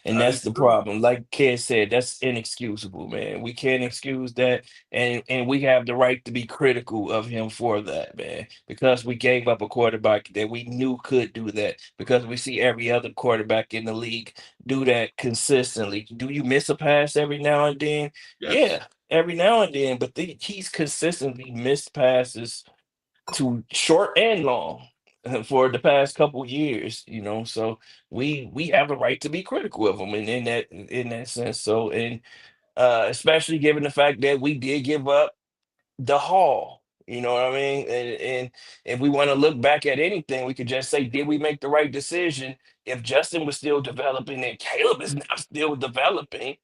F: And that's the problem. Like Ked said, that's inexcusable, man. We can't excuse that. And we have the right to be critical of him for that, man. Because we gave up a quarterback that we knew could do that. Because we see every other quarterback in the league do that consistently. Do you miss a pass every now and then? Yes. Yeah, every now and then. But he's consistently missed passes to short and long. for the past couple years, so we have a right to be critical of him, and in that sense. So, and especially given the fact that we did give up the Hall. You know what I mean? And if we want to look back at anything, we could just say, did we make the right decision? If Justin was still developing and Caleb is now still developing,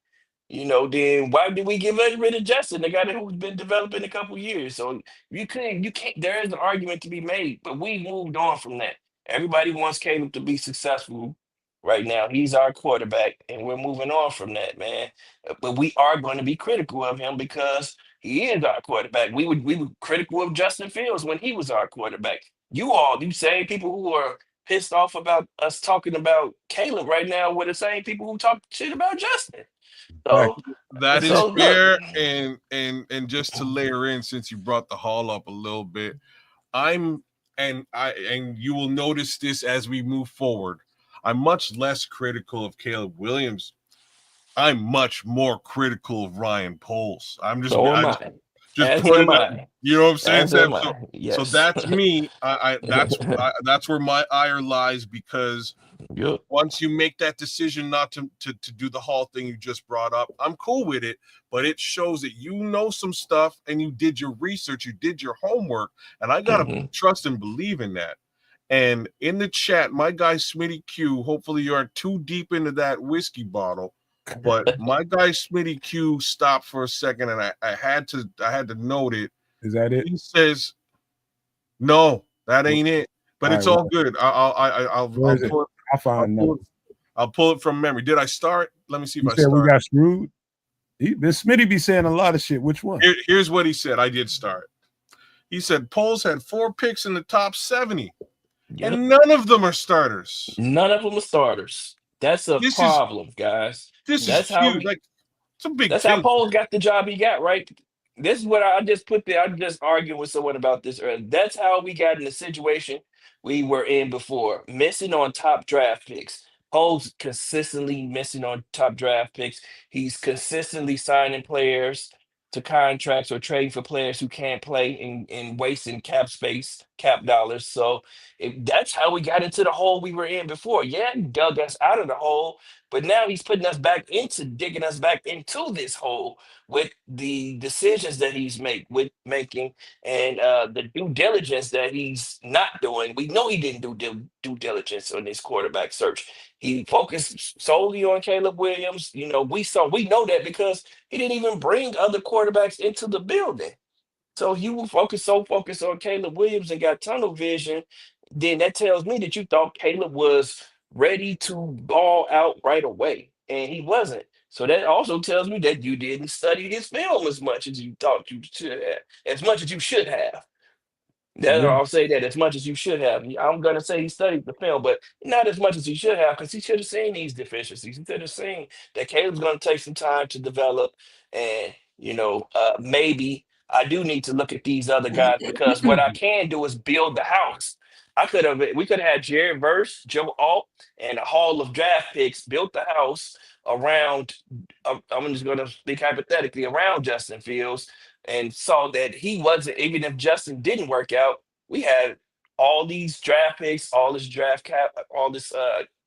F: then why did we give rid of Justin, the guy who's been developing a couple years? So you can't. There is an argument to be made, but we moved on from that. Everybody wants Caleb to be successful right now. He's our quarterback, and we're moving on from that, man. But we are going to be critical of him because he is our quarterback. We were critical of Justin Fields when he was our quarterback. You same people who are pissed off about us talking about Caleb right now were the same people who talk shit about Justin.
B: Back.
F: So,
C: That is
F: so look,
C: fair, and just to layer in, since you brought the Hall up a little bit, and you will notice this as we move forward. I'm much less critical of Caleb Williams. I'm much more critical of Ryan Poles.
F: so am I.
C: Just
F: As
C: put
F: am
C: it.
F: I.
C: You know what I'm saying,
F: As
C: Sam?
F: am I.
C: So
F: Yes.
C: that's me. That's where my ire lies, because
F: Yep.
C: once you make that decision not to do the Hall thing you just brought up, I'm cool with it. But it shows that you know some stuff and you did your research, you did your homework, and I gotta trust and believe in that. And in the chat, my guy Smitty Q, hopefully you aren't too deep into that whiskey bottle, but my guy Smitty Q stopped for a second, and I had to note it.
B: Is that it?
C: He says, "No, that ain't it." But it's all good. I'll pull it.
B: I'll find that.
C: I'll pull it from memory. Did I start? Let me see if
B: You
C: I
B: said
C: start.
B: we got screwed. This Smitty be saying a lot of shit. Which one?
C: Here's what he said. I did start. He said Poles had 4 picks in the top 70, and none of them are starters.
F: None of them are starters. That's a problem, guys.
C: That's
F: how
C: huge. It's a big
F: That's
C: thing.
F: how Poles got the job he got, right? This is what I just put there. I just argued with someone about this earlier. That's how we got in the situation we were in before, missing on top draft picks. Poles consistently missing on top draft picks. He's consistently signing players to contracts or trading for players who can't play and wasting cap space, cap dollars. So that's how we got into the hole we were in before. Yeah, he dug us out of the hole, but now he's putting us back into digging us back into this hole with the decisions that he's making and the due diligence that he's not doing. We know he didn't do due diligence on this quarterback search. He focused solely on Caleb Williams. We know that because he didn't even bring other quarterbacks into the building. So you were focused on Caleb Williams and got tunnel vision. Then that tells me that you thought Caleb was ready to ball out right away, and he wasn't. So that also tells me that you didn't study his film as much as you thought you should have, as much as you should have. I'll say that as much as you should have. I'm gonna say he studied the film, but not as much as he should have, because he should have seen these deficiencies. He should have seen that Caleb's gonna take some time to develop, and maybe I do need to look at these other guys, because what I can do is build the house. We could have had Jared Verse, Joe Alt, and a haul of draft picks built the house around. I'm just gonna speak hypothetically around Justin Fields, and saw that he wasn't, even if Justin didn't work out, we had all these draft picks, all this draft cap, all this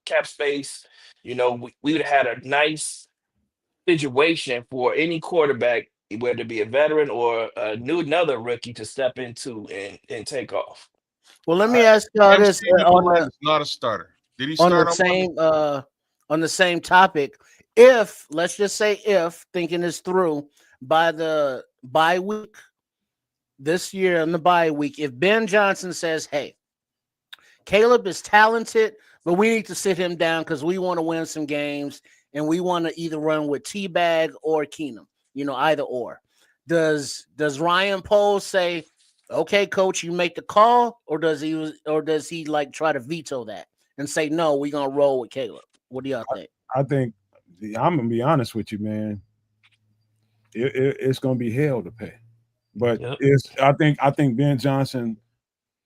F: cap space. We would have had a nice situation for any quarterback, whether it be a veteran or another rookie, to step into and take off.
E: Well, let me ask y'all this
C: not a starter. Did he
E: on
C: start
E: the same topic? If, let's just say, if thinking this through, by the bye week this year, on the bye week, if Ben Johnson says, "Hey, Caleb is talented, but we need to sit him down because we want to win some games and we want to either run with T-Bag or Keenum, either or," does Ryan Poles say, "Okay, coach, you make the call," or does he like try to veto that and say, "No, we're gonna roll with Caleb"? What do y'all think?
B: I think I'm gonna be honest with you, man. It's gonna be hell to pay, but I think Ben Johnson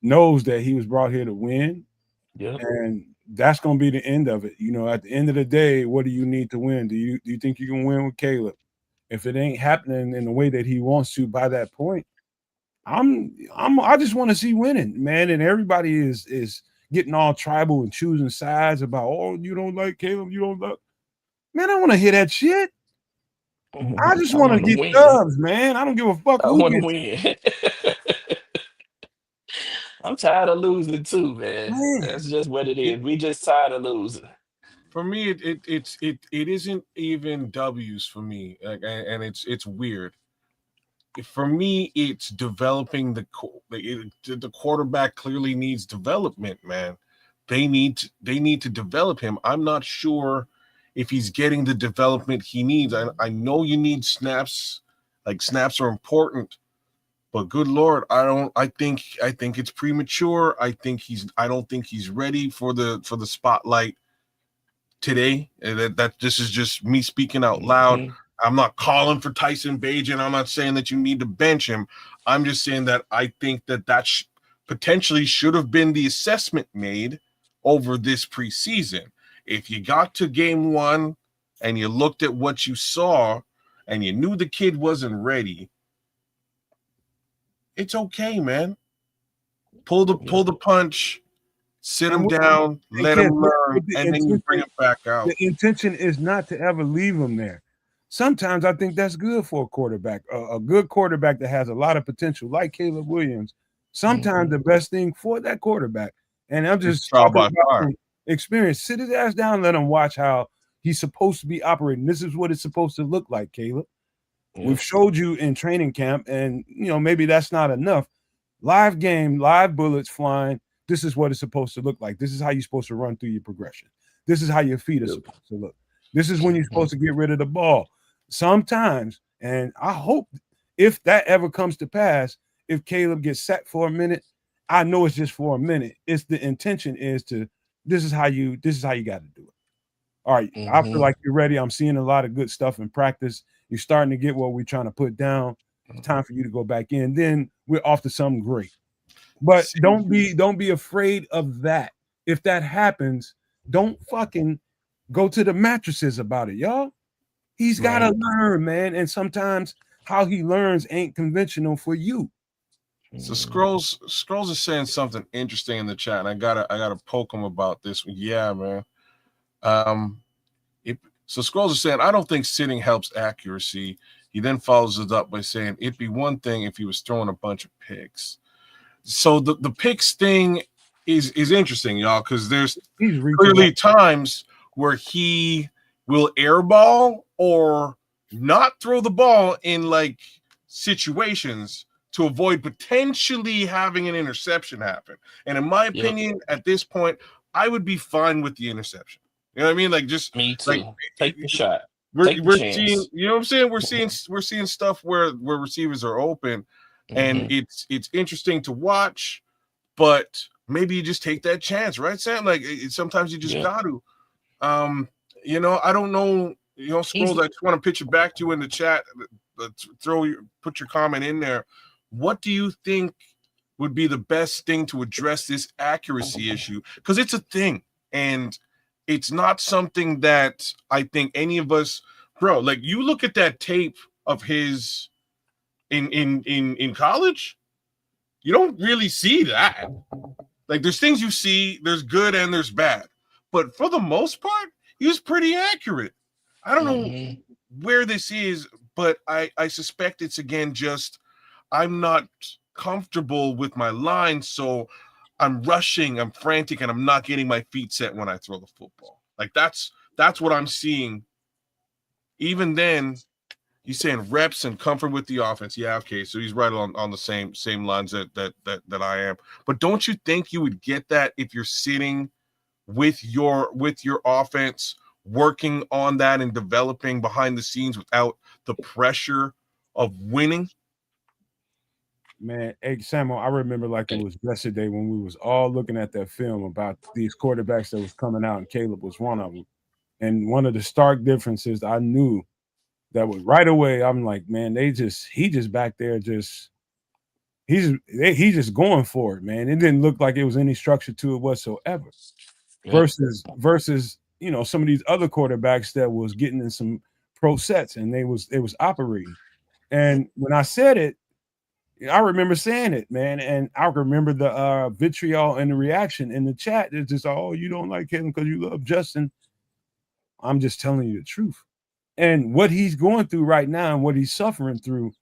B: knows that he was brought here to win, and that's gonna be the end of it. At the end of the day, what do you need to win? Do you think you can win with Caleb? If it ain't happening in the way that he wants to by that point, I just want to see winning, man. And everybody is getting all tribal and choosing sides about, oh, you don't like Caleb, you don't like. Man, I want to hear that shit. I just
F: I
B: want to
F: want to
B: get
F: win.
B: dubs, man. I don't give a fuck
F: I
B: who
F: want to
B: gets
F: win. I'm tired of losing too, man.
B: man.
F: That's just what it
C: It,
F: is. We just tired of losing.
C: for me, it isn't even W's for me, like, and it's weird. For me, it's developing the quarterback clearly needs development, man. They need to develop him. I'm not sure if he's getting the development he needs. I know you need snaps, like snaps are important, but good Lord, I think it's premature. I don't think he's ready for the spotlight today. That this is just me speaking out loud.
F: Hmm.
C: I'm not calling for Tyson Bagent. I'm not saying that you need to bench him. I'm just saying that I think that potentially should have been the assessment made over this preseason. If you got to game one and you looked at what you saw and you knew the kid wasn't ready, it's okay, man. Pull
F: Yeah.
C: the punch, sit
B: And
C: him
B: what,
C: down,
B: and
C: let
B: kids,
C: him learn,
B: with the
C: and then you bring
B: intention,
C: him back out.
B: the intention is not to ever leave him there. Sometimes I think that's good for a quarterback, a good quarterback that has a lot of potential, like Caleb Williams. Sometimes
F: Hmm.
B: the best thing for that quarterback, and I'm
C: It's
B: just
C: trial
B: talking
C: by
B: about
C: fire.
B: from experience, sit his ass down, let him watch how he's supposed to be operating. This is what it's supposed to look like, Caleb.
F: Yeah.
B: We've showed you in training camp, and maybe that's not enough. Live game, live bullets flying. This is what it's supposed to look like. This is how you're supposed to run through your progression. This is how your feet are
F: Yep.
B: supposed to look. This is when you're
F: Hmm.
B: supposed to get rid of the ball. Sometimes, and I hope if that ever comes to pass, if Caleb gets set for a minute, I know it's just for a minute. It's the intention is to this is how you got to do it. All right, I feel
F: Hmm.
B: like you're ready. I'm seeing a lot of good stuff in practice. You're starting to get what we're trying to put down. It's time for you to go back in. Then we're off to something great. But
C: See,
B: don't be afraid of that. If that happens, don't fucking go to the mattresses about it, y'all. He's got to
F: Right.
B: learn, man. And sometimes how he learns ain't conventional for you.
C: so
F: Hmm.
C: Scrolls is saying something interesting in the chat, and I gotta poke him about this. Yeah, man. Um, so Scrolls is saying I don't think sitting helps accuracy. He then follows it up by saying it'd be one thing if he was throwing a bunch of picks. So the picks thing is interesting, y'all, because there's
B: He's reaching out.
C: clearly times where he will airball or not throw the ball in like situations to avoid potentially having an interception happen. And in my
F: Yep.
C: opinion, at this point, I would be fine with the interception. You know what I mean? Like just
F: Me
C: like
F: too. Take the shot.
C: we're
F: Take the
C: we're seeing,
F: chance.
C: you know what I'm saying? We're seeing stuff where receivers are open, and
F: Hmm.
C: it's interesting to watch, but maybe you just take that chance, right, Sam? Like sometimes you just
F: Yeah.
C: got to. Um, I don't know.
F: He's
C: Scrolls. I just want to pitch it back to you in the chat. Put your comment in there. What do you think would be the best thing to address this accuracy issue? Because it's a thing, and it's not something that I think any of us, bro. Like you look at that tape of his in college, you don't really see that. Like there's things you see, there's good and there's bad. But for the most part, he was pretty accurate. I don't know
F: hmm
C: where this is, but I suspect it's again just I'm not comfortable with my line, so I'm rushing, I'm frantic, and I'm not getting my feet set when I throw the football. Like that's what I'm seeing. Even then, he's saying reps and comfort with the offense. Yeah, okay, so he's right on the same lines that I am. But don't you think you would get that if you're sitting with your offense, working on that and developing behind the scenes without the pressure of winning?
B: Man, hey Samuel, I remember like it was yesterday when we was all looking at that film about these quarterbacks that was coming out, and Caleb was one of them. And one of the stark differences I knew that was right away. I'm like, man, he just back there he's just going for it, man. It didn't look like it was any structure to it whatsoever.
F: Yep.
B: Versus some of these other quarterbacks that was getting in some pro sets and they was operating. And when I said it, I remember saying it, man, and I remember the vitriol and the reaction in the chat. It's just, oh, you don't like him because you love Justin. I'm just telling you the truth. And what he's going through right now and what he's suffering through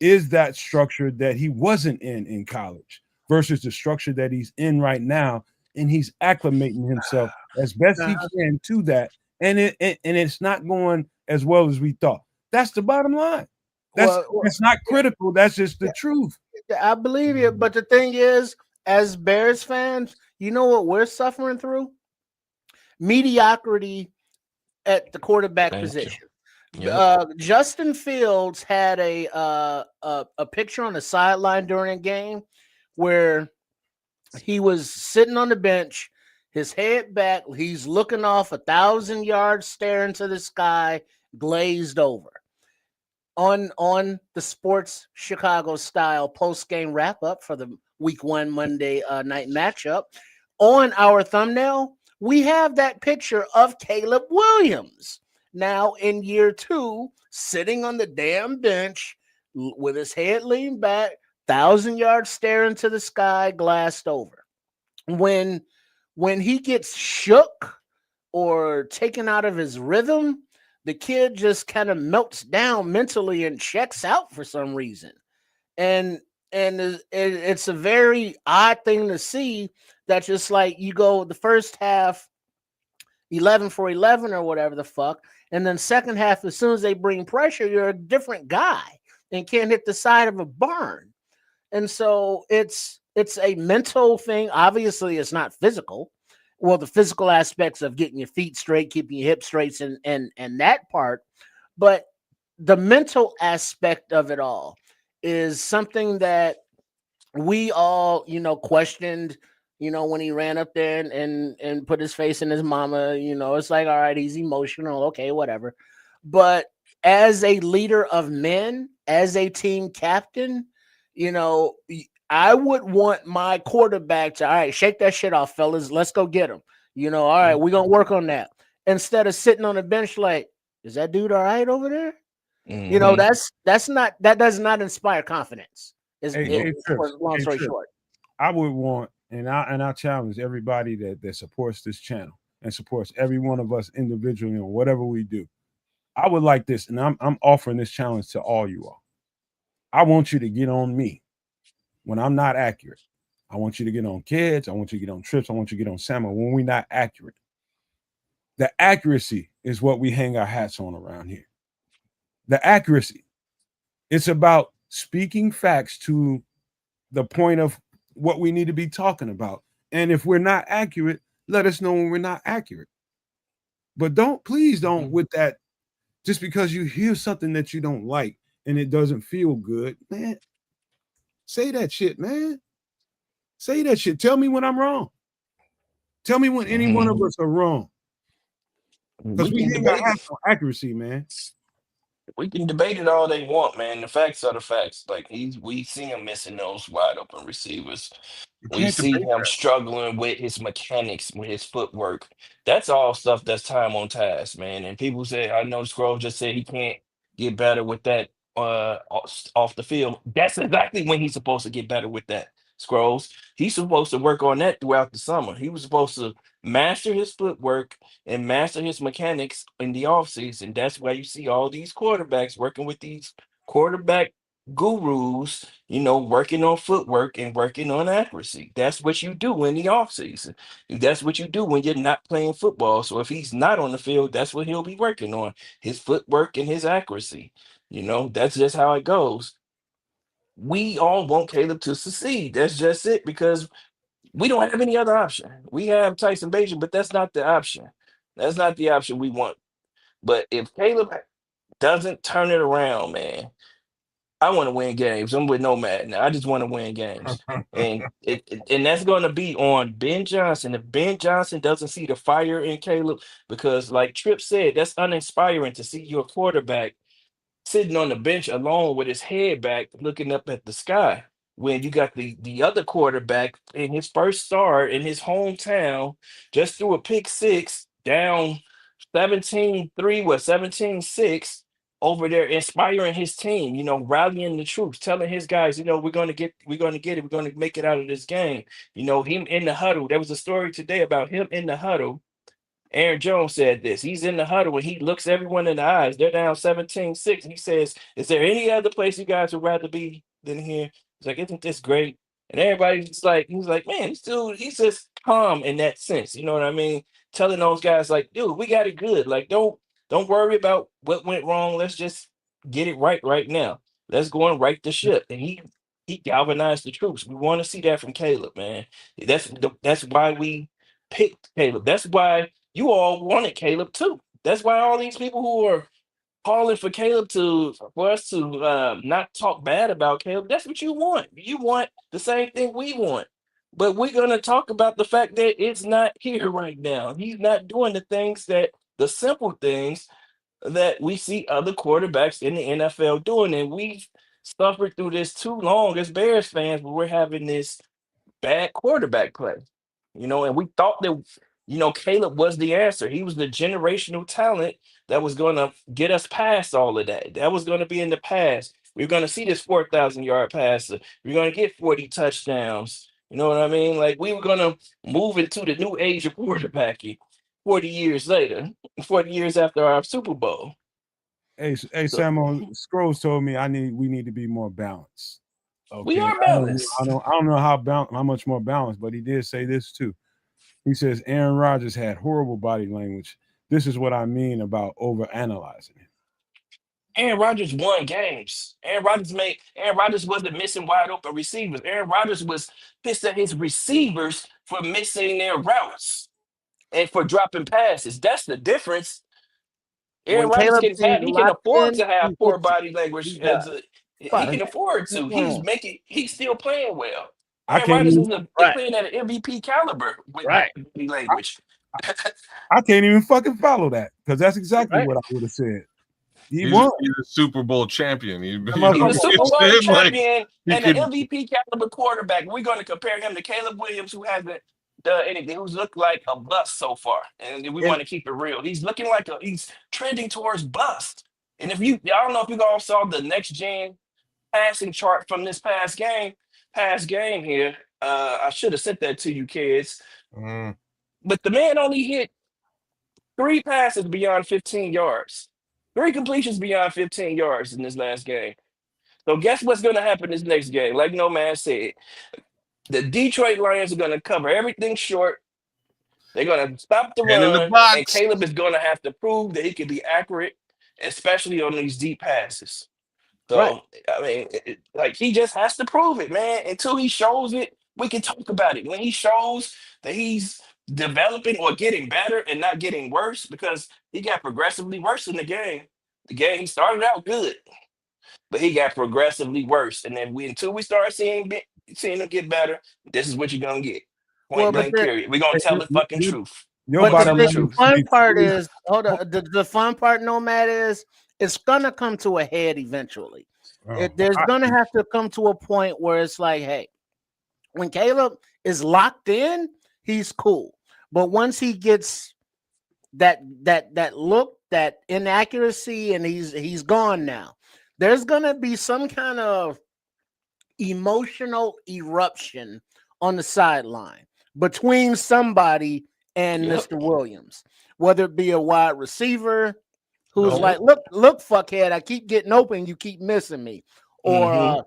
B: is that structure that he wasn't in college versus the structure that he's in right now, and he's acclimating himself as best he can to that, and it's not going as well as we thought. That's the bottom line. That's not critical. That's just the truth.
E: I believe you, but the thing is, as Bears fans, you know what we're suffering through? Mediocrity at the quarterback position. Yep. Justin Fields had a picture on the sideline during a game where he was sitting on the bench, his head back, he's looking off 1,000 yards, staring to the sky, glazed over. On the Sports Chicago style post game wrap up for the Week 1 Monday night matchup, on our thumbnail we have that picture of Caleb Williams now in year 2, sitting on the damn bench with his head leaned back, 1,000 yards staring to the sky, glassed over. When he gets shook or taken out of his rhythm, the kid just kind of melts down mentally and checks out for some reason. And it's a very odd thing to see, that just like you go the first half 11 for 11 or whatever the fuck, and then second half, as soon as they bring pressure, you're a different guy and can't hit the side of a barn. And so it's a mental thing. Obviously, it's not physical. Well, the physical aspects of getting your feet straight, keeping your hips straight, and that part, but the mental aspect of it all is something that we all, questioned, when he ran up there and put his face in his mama. It's like, all right, he's emotional, okay, whatever. But as a leader of men, as a team captain, I would want my quarterback to, all right, shake that shit off, fellas. Let's go get him. All right, we're going to work on that. Instead of sitting on the bench like, is that dude all right over there? Mm-hmm. That does not inspire confidence. Long story short.
B: I would want, and I challenge everybody that supports this channel and supports every one of us individually on whatever we do. I would like this, and I'm offering this challenge to all you all. I want you to get on me when I'm not accurate. I want you to get on Keds. I want you to get on Trips. I want you to get on Samuel when we're not accurate. The accuracy is what we hang our hats on around here. The accuracy. It's about speaking facts to the point of what we need to be talking about. And if we're not accurate, let us know when we're not accurate. But please don't with that, just because you hear something that you don't like and it doesn't feel good, man. Say that shit, man. Say that shit. Tell me when I'm wrong. Tell me when any one of us are wrong. Because we hang our hats on accuracy, man.
F: We can debate it all they want, man. The facts are the facts. Like we see him missing those wide open receivers. We see him struggling with his mechanics, with his footwork. That's all stuff that's time on task, man. And people say, I know Scrolls just said he can't get better with that off the field. That's exactly when he's supposed to get better with that. Scrolls. He's supposed to work on that throughout the summer. He was supposed to master his footwork and master his mechanics in the offseason. That's why you see all these quarterbacks working with these quarterback gurus, working on footwork and working on accuracy. That's what you do in the offseason. That's what you do when you're not playing football. So if he's not on the field, that's what he'll be working on, his footwork and his accuracy. That's just how it goes. We all want Caleb to succeed. That's just it, because we don't have any other option. We have Tyson Bagent, but that's not the option. That's not the option we want. But if Caleb doesn't turn it around, man, I want to win games. I'm with Nomad now. I just want to win games. And and that's going to be on Ben Johnson. If Ben Johnson doesn't see the fire in Caleb, because like Tripp said, that's uninspiring to see your quarterback sitting on the bench alone with his head back looking up at the sky, when you got the other quarterback in his first start in his hometown just threw a pick six down 17-3, 17-6, over there inspiring his team, rallying the troops, telling his guys, we're gonna get it, we're gonna make it out of this game. Him in the huddle. There was a story today about him in the huddle. Aaron Jones said this. He's in the huddle and he looks everyone in the eyes. They're down 17-6. He says, "Is there any other place you guys would rather be than here?" He's like, "Isn't this great?" And everybody's just like, he's like, "Man, he's just calm in that sense." You know what I mean? Telling those guys like, "Dude, we got it good. Like, don't worry about what went wrong. Let's just get it right now. Let's go and right the ship." And he galvanized the troops. We want to see that from Caleb, man. That's why we picked Caleb. That's why you all wanted Caleb too. That's why all these people who are calling for for us to not talk bad about Caleb. That's what you want. You want the same thing we want. But we're gonna talk about the fact that it's not here right now. He's not doing the simple things that we see other quarterbacks in the NFL doing, and we've suffered through this too long as Bears fans. But we're having this bad quarterback play, and we thought that, Caleb was the answer. He was the generational talent that was going to get us past all of that. That was going to be in the past. We're going to see this 4,000-yard passer. We're going to get 40 touchdowns. You know what I mean? Like, we were going to move into the new age of quarterbacking 40 years later, 40 years after our Super Bowl.
B: Hey,
F: So,
B: Samuel, Scrolls told me we need to be more balanced.
F: we
B: Okay,
F: are balanced.
B: I don't know how much more balanced, but he did say this too. He says Aaron Rodgers had horrible body language. This is what I mean about overanalyzing him.
F: Aaron Rodgers won games. Aaron Rodgers wasn't missing wide open receivers. Aaron Rodgers was pissed at his receivers for missing their routes and for dropping passes. That's the difference. Aaron
E: When
F: Rodgers
E: Caleb seems
F: he can
E: locked
F: afford
E: in,
F: to have
E: he
F: poor
E: hits it.
F: body language.
E: He does.
F: He
E: Fuck.
F: can afford to.
E: Mm-mm.
F: He's still playing well.
B: I
F: Aaron
B: can't
F: Rodgers
B: even
F: is
E: Right.
F: playing at an MVP caliber with
E: Right.
F: bad body language.
B: I can't even fucking follow that because that's exactly
E: Right.
B: what I would have said. He
C: He's
B: won.
C: a Super Bowl champion.
F: He's a
B: motherfucker-
F: Super Bowl
C: said, like,
F: champion
C: he
F: and an
C: could.
F: MVP caliber quarterback. We're going to compare him to Caleb Williams, who hasn't done anything, who's looked like a bust so far. And we want to keep it real. He's looking like he's trending towards bust. And I don't know if you all saw the next gen passing chart from this past game here. I should have sent that to you kids. But the man only hit 3 passes beyond 15 yards, 3 completions beyond 15 yards in this last game. So guess what's going to happen this next game? Like Nomad said, the Detroit Lions are going to cover everything short. They're going to stop the
C: And in the
F: run,
C: box.
F: and Caleb is going to have to prove that he can be accurate, especially on these deep passes. So,
E: Right.
F: I mean, like, he just has to prove it, man. Until he shows it, we can talk about it. When he shows that he's developing or getting better and not getting worse, because he got progressively worse in the game. The game, he started out good, but he got progressively worse. And then until we start seeing him get better, this is what you're going to get. Point blank, period. We're going to tell the fucking truth.
B: Your
E: But
B: bottom
E: the
B: line
E: fun part is, the fun part, Nomad, is it's gonna come to a head eventually. There's gonna have to come to a point where it's like, hey, when Caleb is locked in, he's cool. But once he gets that look, that inaccuracy, and he's gone now, there's gonna be some kind of emotional eruption on the sideline between somebody and Mr. Williams, whether it be a wide receiver who's like, look, fuckhead, I keep getting open, you keep missing me, or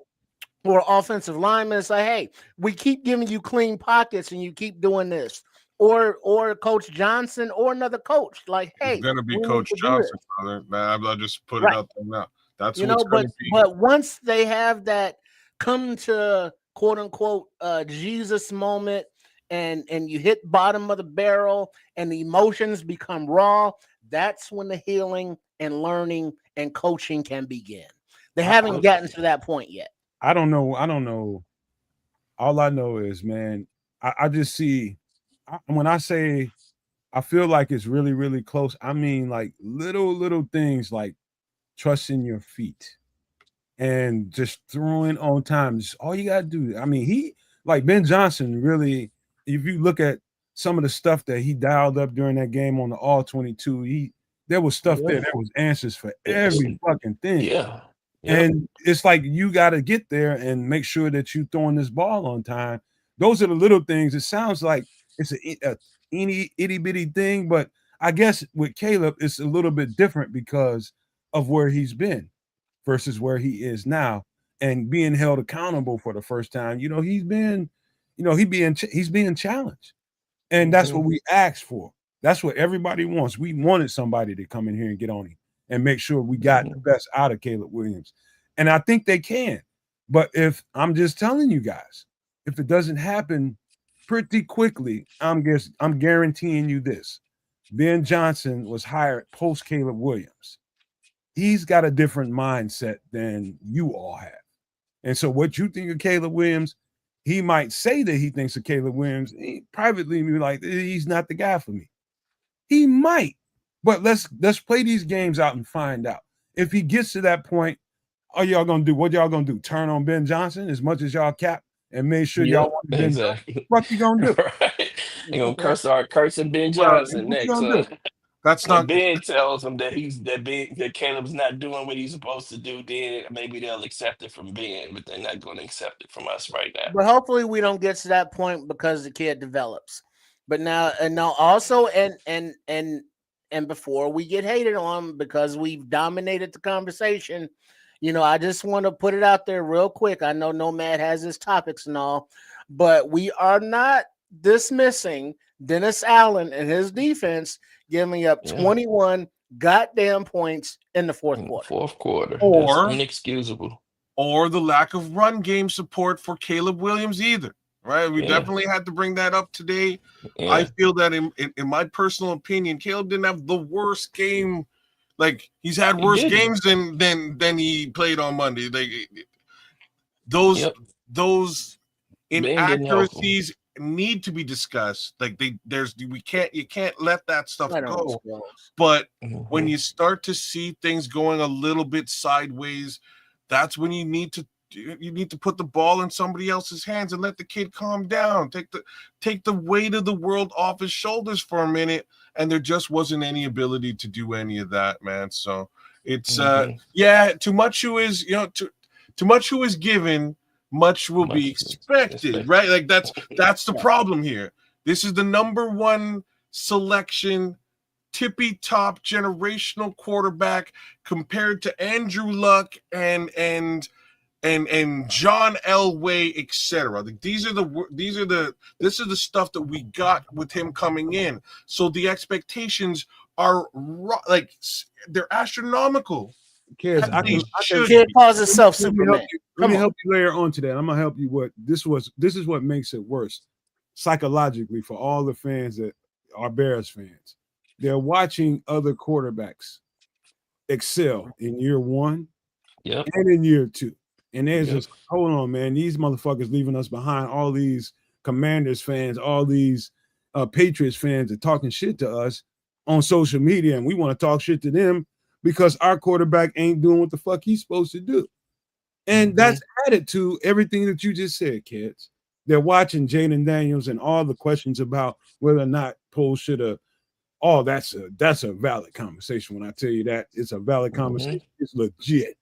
E: offensive lineman is like, hey, we keep giving you clean pockets and you keep doing this, or Coach Johnson or another coach, like, hey,
C: it's gonna be Coach Johnson, brother. I'll just put it out there now. That's what's gonna be.
E: But once they have that come to quote unquote Jesus moment, and you hit bottom of the barrel and the emotions become raw, that's when the healing and learning and coaching can begin. They haven't gotten to that point yet.
B: I don't know. All I know is, man, I just see when I say I feel like it's really, really close, I mean like little things like trusting your feet and just throwing on time. Just all you gotta do. I mean, he, like Ben Johnson, really, if you look at some of the stuff that he dialed up during that game on the all 22, there was stuff there. There was answers for every fucking thing.
F: Yeah.
B: And it's like you got to get there and make sure that you throwing this ball on time. Those are the little things. It sounds like it's a itty bitty thing, but I guess with Caleb, it's a little bit different because of where he's been versus where he is now, and being held accountable for the first time. You know, he's being challenged, and that's what we asked for. That's what everybody wants. We wanted somebody to come in here and get on him and make sure we got the best out of Caleb Williams. And I think they can. But if I'm just telling you guys, if it doesn't happen pretty quickly, I'm guaranteeing you this. Ben Johnson was hired post Caleb Williams. He's got a different mindset than you all have. And so what you think of Caleb Williams, he might say that he thinks of Caleb Williams. He privately be like, he's not the guy for me. He might. But let's play these games out and find out. If he gets to that point, what y'all gonna do? Turn on Ben Johnson as much as y'all cap and make sure y'all want Ben Johnson? What you gonna do?
F: Right. You gonna cursing Ben Johnson next.
C: That's not.
F: Ben tells him that Caleb's not doing what he's supposed to do. Then maybe they'll accept it from Ben, but they're not going to accept it from us right now.
E: But hopefully we don't get to that point because the kid develops. But now also and before we get hated on because we've dominated the conversation, you know, I just want to put it out there real quick. I know Nomad has his topics and all, but we are not dismissing Dennis Allen and his defense giving up 21 goddamn points in the fourth quarter.
F: Or that's inexcusable.
C: Or the lack of run game support for Caleb Williams either. Right, we definitely had to bring that up today. Yeah. I feel that in my personal opinion, Caleb didn't have the worst game. Like he's had worse games than he played on Monday. Like those inaccuracies need to be discussed. Like you can't let that stuff go. But when you start to see things going a little bit sideways, that's when you need to put the ball in somebody else's hands and let the kid calm down. Take the weight of the world off his shoulders for a minute. And there just wasn't any ability to do any of that, man. So it's too much who is too much who is given, much will be expected, right? Like that's the problem here. This is the number one selection, tippy top generational quarterback compared to Andrew Luck and John Elway, etc. Like this is the stuff that we got with him coming in. So the expectations are like they're astronomical.
B: Kids,
E: Kid calls himself Superman.
B: Let me help you layer onto that. I'm gonna help you. This is what makes it worse psychologically for all the fans that are Bears fans. They're watching other quarterbacks excel in year one and in year two. And there's just, hold on, man. These motherfuckers leaving us behind. All these Commanders fans, all these Patriots fans are talking shit to us on social media, and we want to talk shit to them because our quarterback ain't doing what the fuck he's supposed to do. And that's added to everything that you just said, kids. They're watching Jaden Daniels and all the questions about whether or not Poles should have. Oh, that's a valid conversation. When I tell you that, it's a valid conversation. It's legit.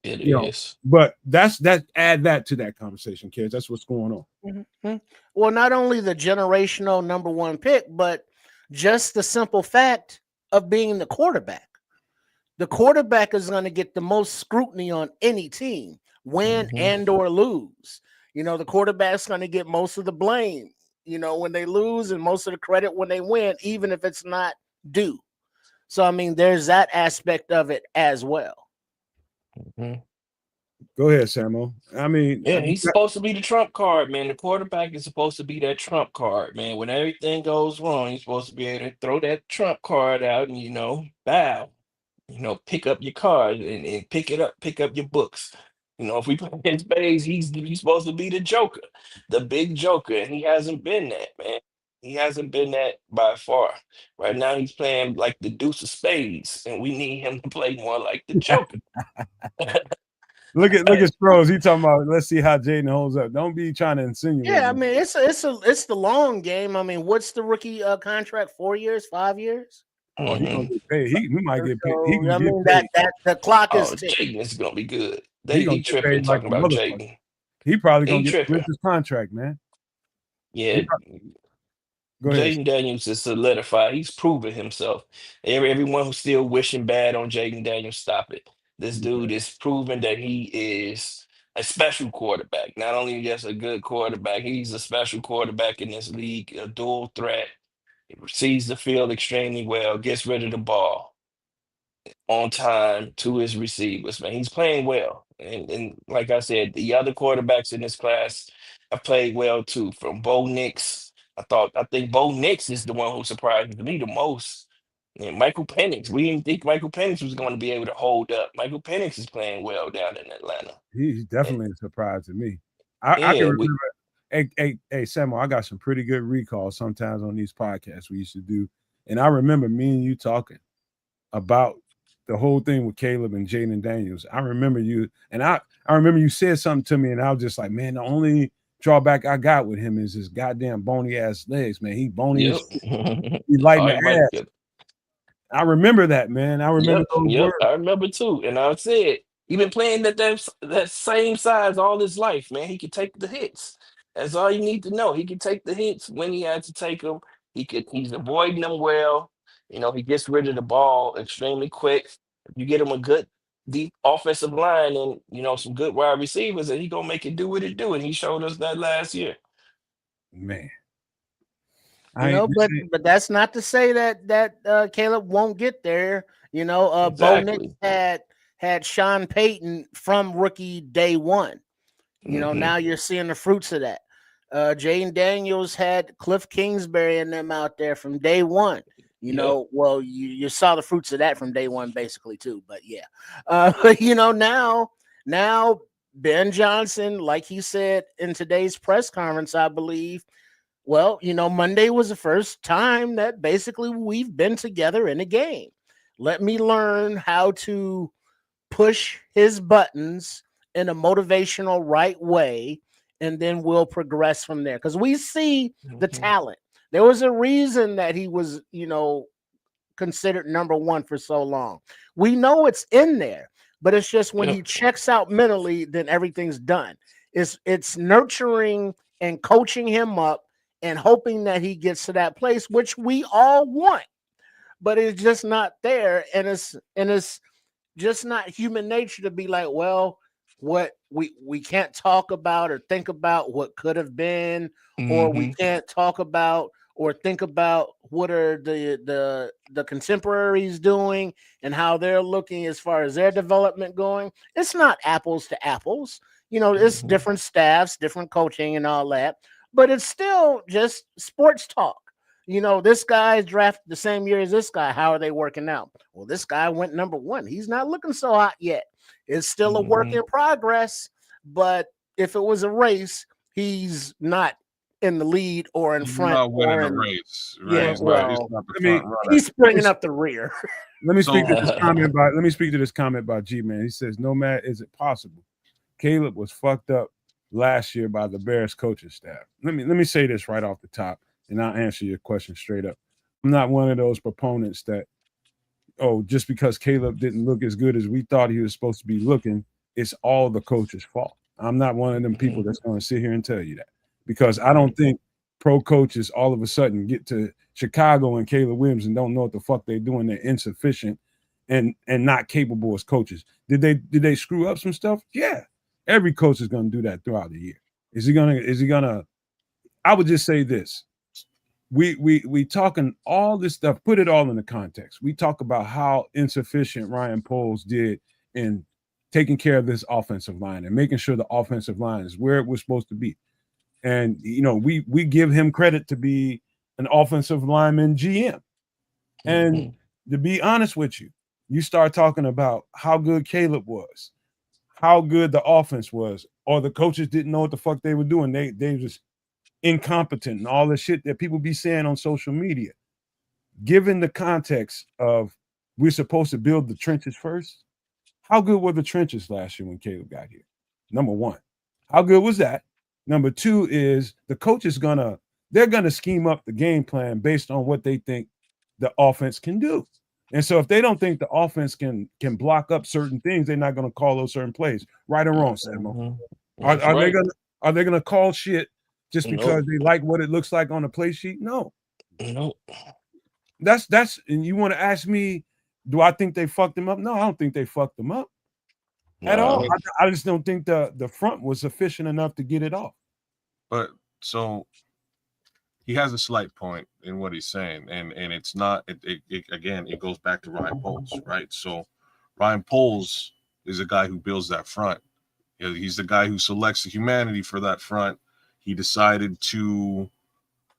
F: It is.
B: But add that to that conversation, kids. That's what's going on.
E: Well, not only the generational number one pick, but just the simple fact of being the quarterback. The quarterback is going to get the most scrutiny on any team, win and or lose. You know, the quarterback's going to get most of the blame, you know, when they lose, and most of the credit when they win, even if it's not due. So, I mean, there's that aspect of it as well.
B: Go ahead, Samo. I mean,
F: he's supposed to be the trump card, man. The quarterback is supposed to be that trump card, man. When everything goes wrong, he's supposed to be able to throw that trump card out and, bow. Pick up your card and pick up your books. If we play in spades, he's supposed to be the joker, the big joker, and he hasn't been that, man. He hasn't been that by far. Right now, he's playing like the deuce of spades, and we need him to play more like the joker.
B: Look at Sproles. He talking about, let's see how Jaden holds up. Don't be trying to insinuate.
E: Yeah, I mean, it's the long game. I mean, what's the rookie contract? 4 years, 5 years?
B: Oh, he gonna get paid. We might get paid. He
E: So
B: gonna
E: I
B: get
E: mean
B: paid.
E: that the clock
F: Oh,
E: is ticking.
F: Jaden is gonna be good.
B: He gonna
F: He
B: get
F: tripping
B: paid like
F: talking
B: a
F: about
B: motherfucker.
F: Jaden.
B: He probably gonna
F: He
B: get the
F: tripping.
B: richest contract, man.
F: Yeah,
B: Go ahead.
F: Jaden Daniels is solidified. He's proven himself. Everyone who's still wishing bad on Jaden Daniels, stop it. This dude is proven that he is a special quarterback. Not only just a good quarterback, he's a special quarterback in this league, a dual threat. He sees the field extremely well, gets rid of the ball on time to his receivers, man. He's playing well. And like I said, the other quarterbacks in this class have played well too. From Bo Nix, I think Bo Nix is the one who surprised me the most. And Michael Penix, we didn't think Michael Penix was going to be able to hold up. Michael Penix is playing well down in Atlanta.
B: He's
F: And,
B: definitely a surprise to me. I can
F: yeah,
B: remember. Hey, Samuel, I got some pretty good recalls sometimes on these podcasts we used to do, and I remember me and you talking about the whole thing with Caleb and Jaden Daniels. I remember you, and I remember you said something to me, and I was just like, man, the only drawback I got with him is his goddamn bony ass legs, man. He bony
F: yep.
B: as he light in
F: All
B: the
F: right, Mike.
B: ass. I remember that, man. I remember those
F: Yep,
B: words.
F: I remember too. And I said he been playing that same size all his life, man. He could take the hits. That's all you need to know. He can take the hits when he had to take them. He's avoiding them well. He gets rid of the ball extremely quick. If you get him a good deep offensive line and some good wide receivers, and he gonna make it do what it do. And he showed us that last year.
B: Man.
E: But that's not to say that Caleb won't get there. Bo Nix
F: Exactly.
E: had Sean Payton from rookie day one. Now you're seeing the fruits of that. Jaden Daniels had Cliff Kingsbury and them out there from day one. Well, you saw the fruits of that from day one, basically too. But yeah, now Ben Johnson, like he said in today's press conference, I believe. Well, Monday was the first time that basically we've been together in a game. Let me learn how to push his buttons in a motivational right way, and then we'll progress from there. Because we see the talent. There was a reason that he was, considered number one for so long. We know it's in there, but it's just when he checks out mentally, then everything's done. It's nurturing and coaching him up and hoping that he gets to that place, which we all want, but it's just not there. And it's just not human nature to be like, well, what we can't talk about or think about what could have been, or we can't talk about or think about what are the contemporaries doing and how they're looking as far as their development going. It's not apples to apples. It's different staffs, different coaching and all that, but it's still just sports talk. This guy's drafted the same year as this guy. How are they working out? Well, this guy went number one. He's not looking so hot yet. It's still a work in progress, but if it was a race, he's not in the lead or in front.
C: Not winning the race. Right? He's not the front runner.
E: He's bringing up the rear.
B: Let me speak to this comment by G-Man. He says, Nomad, is it possible Caleb was fucked up last year by the Bears coaching staff? Let me say this right off the top, and I'll answer your question straight up. I'm not one of those proponents that, just because Caleb didn't look as good as we thought he was supposed to be looking, it's all the coach's fault. I'm not one of them people that's going to sit here and tell you that, because I don't think pro coaches all of a sudden get to Chicago and Caleb Williams and don't know what the fuck they're doing. They're insufficient and not capable as coaches. Did they screw up some stuff? Yeah. Every coach is going to do that throughout the year. Is he gonna? I would just say this. We talking all this stuff, put it all in the context. We talk about how insufficient Ryan Poles did in taking care of this offensive line and making sure the offensive line is where it was supposed to be. And we give him credit to be an offensive lineman GM. And to be honest with you, you start talking about how good Caleb was, how good the offense was, or the coaches didn't know what the fuck they were doing. They just incompetent and all the shit that people be saying on social media. Given the context of we're supposed to build the trenches first, how good were the trenches last year when Caleb got here? Number one, how good was that? Number two is the coach is they're gonna scheme up the game plan based on what they think the offense can do. And so if they don't think the offense can block up certain things, they're not going to call those certain plays. Right or wrong, Samo? Are they gonna call shit just because they like what it looks like on the play sheet? No. That's and you want to ask me, do I think they fucked him up? No, I don't think they fucked him up at all. I just don't think the front was efficient enough to get it off.
C: But so he has a slight point in what he's saying, and it's not. Again, it goes back to Ryan Poles, right? So Ryan Poles is a guy who builds that front. He's the guy who selects the humanity for that front. He decided to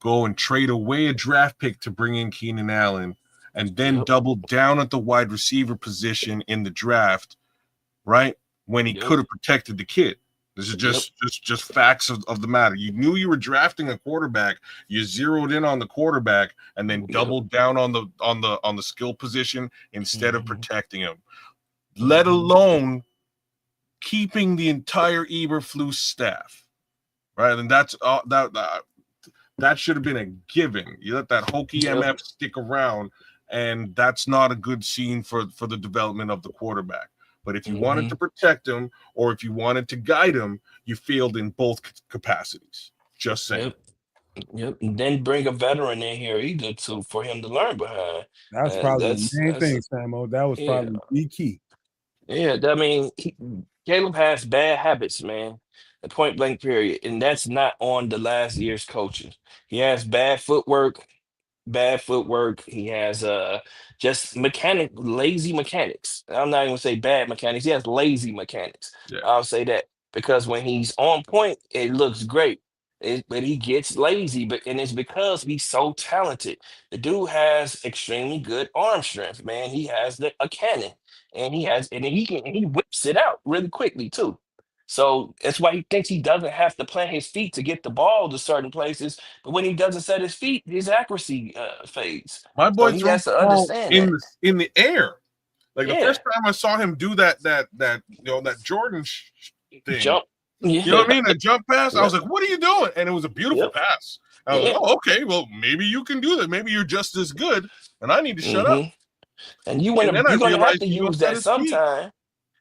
C: go and trade away a draft pick to bring in Keenan Allen, and then double down at the wide receiver position in the draft, right? When he could have protected the kid. This is just facts of the matter. You knew you were drafting a quarterback. You zeroed in on the quarterback and then doubled down on the skill position instead of protecting him. Let alone keeping the entire Eberflus staff, right? And that's that should have been a given. You let that hokey MF stick around, and that's not a good scene for the development of the quarterback. But if you wanted to protect him or if you wanted to guide him, you failed in both capacities. Just saying.
F: Yep. And then bring a veteran in here either for him to learn behind.
B: That's probably the main thing, Samo. That was probably the key.
F: Yeah, I mean, Caleb has bad habits, man. The point blank period, and that's not on the last year's coaching. He has bad footwork. He has just lazy mechanics. I'm not even gonna say bad mechanics. He has lazy mechanics.
C: Yeah.
F: I'll say that because when he's on point, it looks great. But he gets lazy, and it's because he's so talented. The dude has extremely good arm strength, man. He has a cannon, and he whips it out really quickly too. So that's why he thinks he doesn't have to plant his feet to get the ball to certain places. But when he doesn't set his feet, his accuracy fades.
C: My boy
F: he has to understand
C: in the air. Like the first time I saw him do that Jordan thing.
F: Jump.
C: You know what I mean? A jump pass. I was like, what are you doing? And it was a beautiful pass. I was like, oh, okay, well, maybe you can do that. Maybe you're just as good, and I need to shut up.
F: And you're going to have to use that sometime.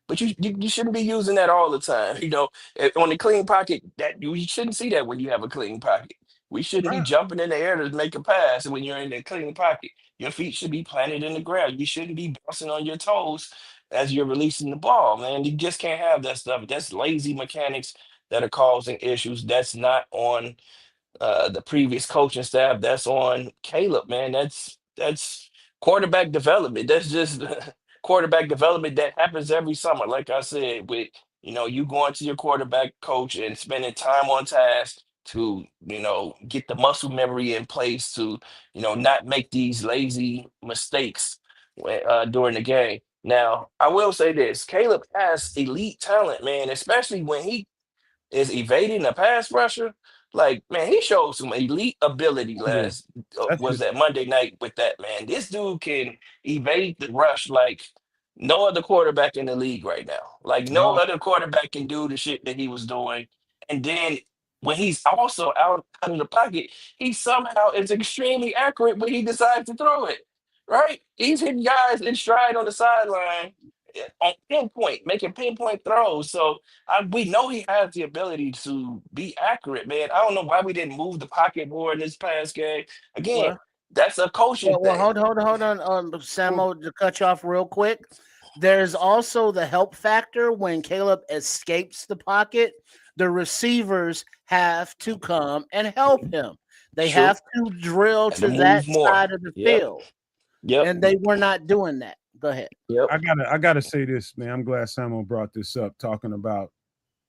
F: But you shouldn't be using that all the time. You know, on the clean pocket, that you shouldn't see that when you have a clean pocket. We shouldn't be jumping in the air to make a pass when you're in the clean pocket. Your feet should be planted in the ground. You shouldn't be bouncing on your toes as you're releasing the ball, man. You just can't have that stuff. That's lazy mechanics that are causing issues. That's not on the previous coaching staff. That's on Caleb, man. That's quarterback development. That's just quarterback development that happens every summer. Like I said, with you going to your quarterback coach and spending time on task to get the muscle memory in place to not make these lazy mistakes during the game. Now, I will say this: Caleb has elite talent, man, especially when he is evading a pass rusher. Like, man, he showed some elite ability was that Monday night with that, man. This dude can evade the rush like no other quarterback in the league right now. Like no other quarterback can do the shit that he was doing. And then when he's also out of the pocket, he somehow is extremely accurate when he decides to throw it. Right? He's hitting guys in stride on the sideline on pinpoint, making pinpoint throws. So we know he has the ability to be accurate, man. I don't know why we didn't move the pocket more in this past game. Again, that's a coaching thing.
E: Well, hold on, Samo, to cut you off real quick. There's also the help factor when Caleb escapes the pocket. The receivers have to come and help him. They have to drill to that side of the field. And they were not doing that. Go ahead.
B: I gotta say this, man. I'm glad Samo brought this up, talking about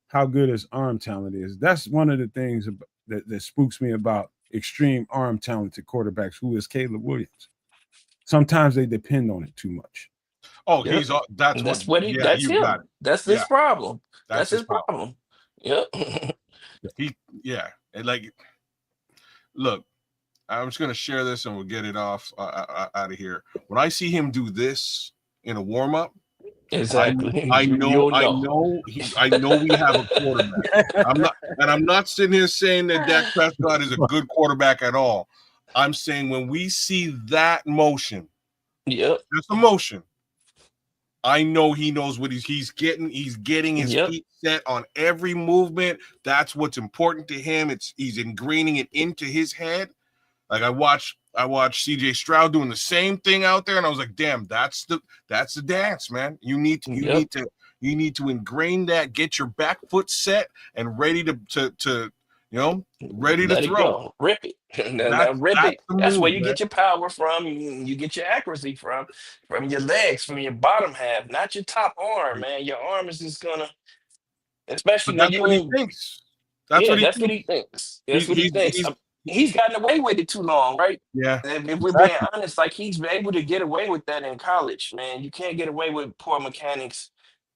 B: how good his arm talent is. That's one of the things that spooks me about extreme arm talented quarterbacks, who is Caleb Williams. Sometimes they depend on it too much.
C: Oh, that's him.
F: That's his problem. That's his problem. Yep.
C: And like, look, I'm just gonna share this and we'll get it off out of here. When I see him do this in a warm up,
F: exactly,
C: I know we have a quarterback. I'm not sitting here saying that Dak Prescott is a good quarterback at all. I'm saying when we see that motion,
F: Yep.
C: just a motion, I know he knows what he's getting. He's getting his
F: Yep.
C: feet set on every movement. That's what's important to him. He's ingraining it into his head. Like I watched CJ Stroud doing the same thing out there, and I was like, damn, that's the dance, man. You need to ingrain that, get your back foot set and ready to ready to
F: Let it
C: throw.
F: go. Rip it. Now
C: That's
F: rip it.
C: the
F: That's where
C: move,
F: you
C: man.
F: get your power from. You get your accuracy from your legs, from your bottom half, not your top arm, man. Your arm is just gonna,
C: But
F: especially when
C: that's
F: you
C: what he
F: in.
C: thinks. That's
F: Yeah,
C: what he
F: that's what he
C: thinks.
F: thinks. That's what he thinks.
C: He's
F: He's gotten away with it too long, right?
C: yeah.
F: And if we're being
B: Exactly.
F: honest, like he's been able to get away with that in college, man. You can't get away with poor mechanics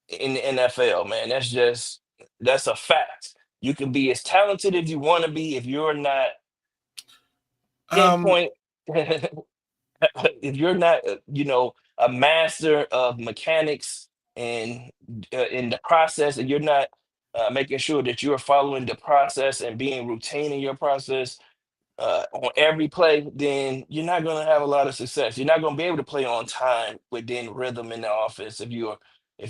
F: in the NFL, man. That's a fact. You can be as talented as you want to be if you're not
C: Um,
F: pinpoint. If you're not, a master of mechanics and in the process, and you're not making sure that you're following the process and being routine in your process on every play, then you're not going to have a lot of success. You're not going to be able to play on time within rhythm in the offense if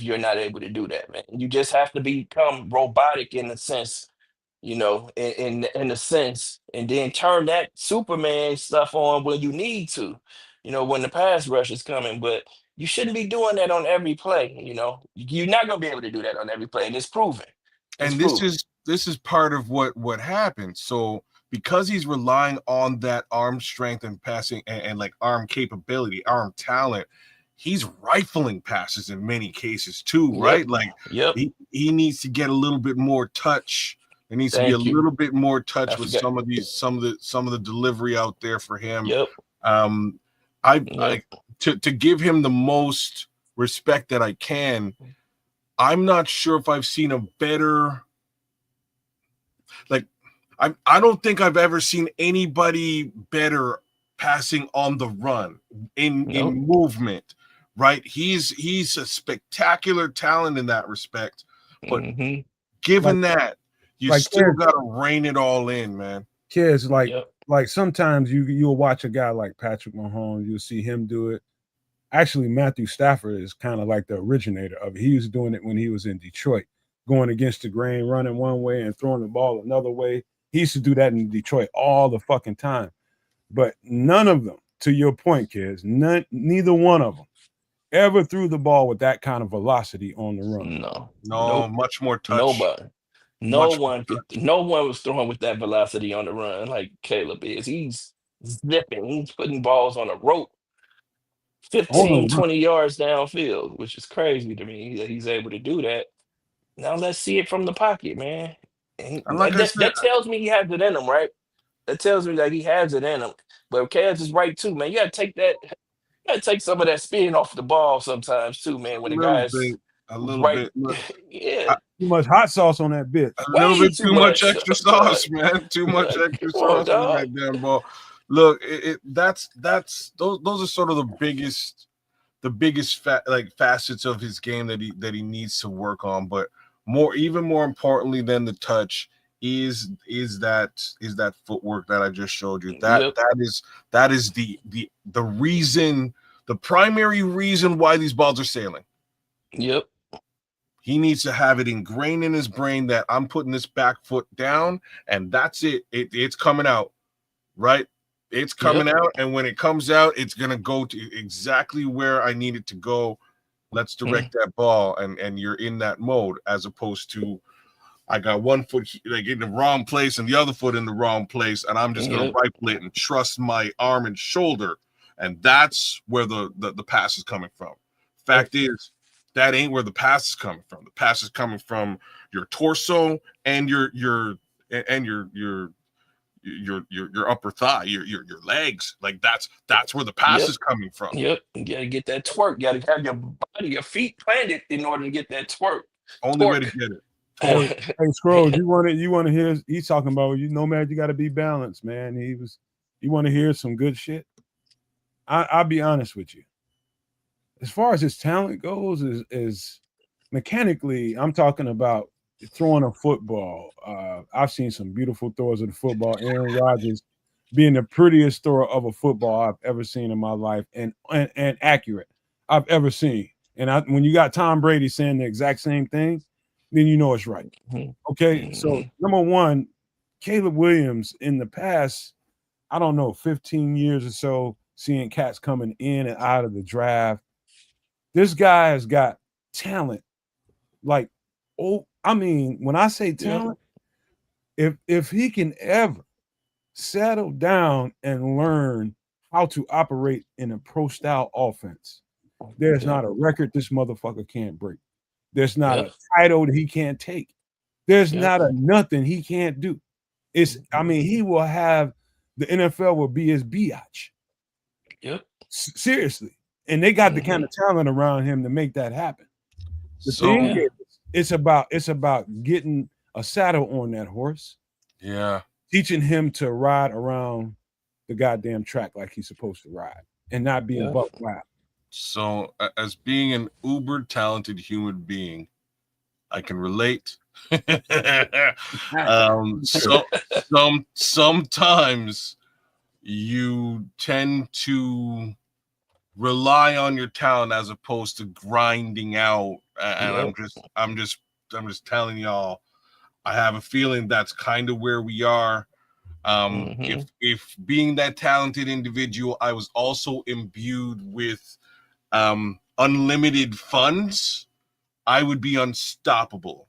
F: you're not able to do that, man. You just have to become robotic in a sense, in a sense, and then turn that Superman stuff on when you need to, when the pass rush is coming. But you shouldn't be doing that on every play. You're not going to be able to do that on every play, and it's proven. It's
C: and this
F: proven.
C: is part of what happened. So because he's relying on that arm strength and passing and like arm capability, arm talent, he's rifling passes in many cases too,
F: Yep.
C: right? Like
F: Yep.
C: he needs to get a little bit more touch. There needs to be a
F: Thank you.
C: little bit more
F: I
C: touch with
F: forgot.
C: some of the delivery out there for him.
F: Yep.
C: I
F: Yep.
C: to give him the most respect that I can. I'm not sure if I've seen a better, like, I don't think I've ever seen anybody better passing on the run in
F: Nope.
C: movement, right? He's a spectacular talent in that respect, but
F: Mm-hmm.
C: given that, you
B: like
C: still
B: kids,
C: got to rein it all in, man.
B: kids
F: Yep.
B: like sometimes you'll watch a guy like Patrick Mahomes, you'll see him do it. Actually, Matthew Stafford is kind of like the originator of it. He was doing it when he was in Detroit, going against the grain, running one way and throwing the ball another way. He used to do that in Detroit all the fucking time. But none of them, to your point, kids, neither one of them ever threw the ball with that kind of velocity on the run.
F: No.
C: No,
F: Nope.
C: much more touch.
F: Nobody.
C: Much more
F: No one was throwing with that velocity on the run like Caleb is. He's zipping. He's putting balls on a rope
B: On the
F: 15,
B: run.
F: 20 yards downfield, which is crazy to me that he's able to do that. Now let's see it from the pocket, man. And
C: And like I said,
F: that tells me he has it in him, right? That tells me that he has it in him. But Kez is right too, man. You gotta take that. You gotta take some of that spin off the ball sometimes too, man. When the guy's
C: a little
F: right,
C: bit. Look,
F: yeah,
B: Too much hot sauce on that bitch.
C: a little
F: way
C: bit
F: too
C: too much
F: much.
C: extra sauce, man. Too much extra
F: Come on,
C: sauce on
F: dog.
C: that damn ball. Look, that's those are sort of the biggest facets of his game that he needs to work on. But even more importantly than the touch is that footwork that I just showed you.
F: Yep.
C: That is the reason, the primary reason why these balls are sailing.
F: Yep.
C: He needs to have it ingrained in his brain that I'm putting this back foot down and that's it. It's coming out, right? It's coming out, and when it comes out, it's gonna go to exactly where I need it to go. Let's direct that ball, and you're in that mode, as opposed to I got one foot like in the wrong place and the other foot in the wrong place, and I'm just gonna rifle it and trust my arm and shoulder, and that's where the pass is coming from. Fact is, that ain't where the pass is coming from. The pass is coming from your torso and your upper thigh, your legs. Like that's where the pass is coming from.
F: Yep. You gotta get that twerk. You gotta have your body, your feet planted in order to get that twerk.
C: Only way to get it.
B: Hey, Scrolls, you want to hear? He's talking about Nomad. You got to be balanced, man. You want to hear some good shit? I'll be honest with you. As far as his talent goes, is mechanically, I'm talking about throwing a football. I've seen some beautiful throws of the football. Aaron Rodgers being the prettiest thrower of a football I've ever seen in my life, and accurate I've ever seen. And when you got Tom Brady saying the exact same thing, then you know it's right. Okay, so number one, Caleb Williams in the past, I don't know, 15 years or so, seeing cats coming in and out of the draft. This guy has got talent. Like, I mean, when I say talent, if he can ever settle down and learn how to operate in a pro style offense, there's not a record this motherfucker can't break. There's not a title that he can't take. There's not a nothing he can't do. I mean, he will have the NFL will be his biatch. Seriously. And they got the kind of talent around him to make that happen. The thing is, it's about getting a saddle on that horse.
C: Yeah.
B: Teaching him to ride around the goddamn track like he's supposed to ride and not being buck wild.
C: So, as being an uber talented human being, I can relate. Sometimes you tend to rely on your talent as opposed to grinding out. And I'm just telling y'all, I have a feeling that's kind of where we are. If being that talented individual, I was also imbued with unlimited funds, I would be unstoppable.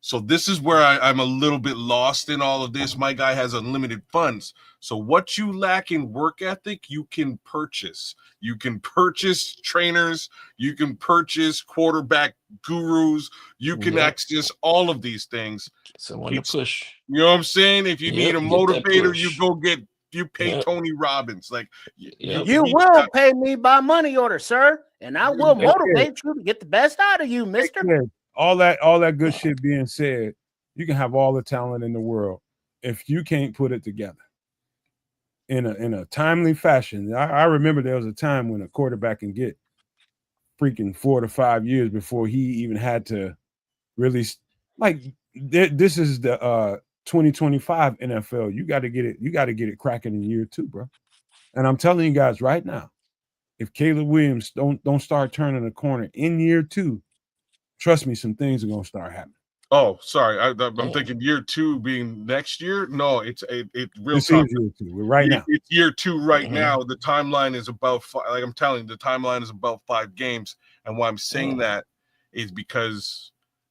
C: So this is where I'm a little bit lost in all of this. My guy has unlimited funds. So what you lack in work ethic, you can purchase. You can purchase trainers. You can purchase quarterback gurus. You can access all of these things.
F: So when to push.
C: You know what I'm saying? If you need a motivator, you pay Tony Robbins. Like
E: you will pay me by money order, sir, and I will motivate you to get the best out of you, mister.
B: All that good shit being said, you can have all the talent in the world if you can't put it together in a timely fashion. I remember there was a time when a quarterback can get freaking 4 to 5 years before he even had to really this is the 2025 NFL. You got to get it cracking in year 2, bro. And I'm telling you guys right now, if Caleb Williams don't start turning the corner in year 2, trust me, some things are gonna start happening.
C: Oh, sorry, I'm thinking year 2 being next year. No, it's real
B: this
C: tough.
B: Is year 2 right now.
C: It's year 2 right now. The timeline is about like I'm telling you, the timeline is about 5 games. And why I'm saying that is because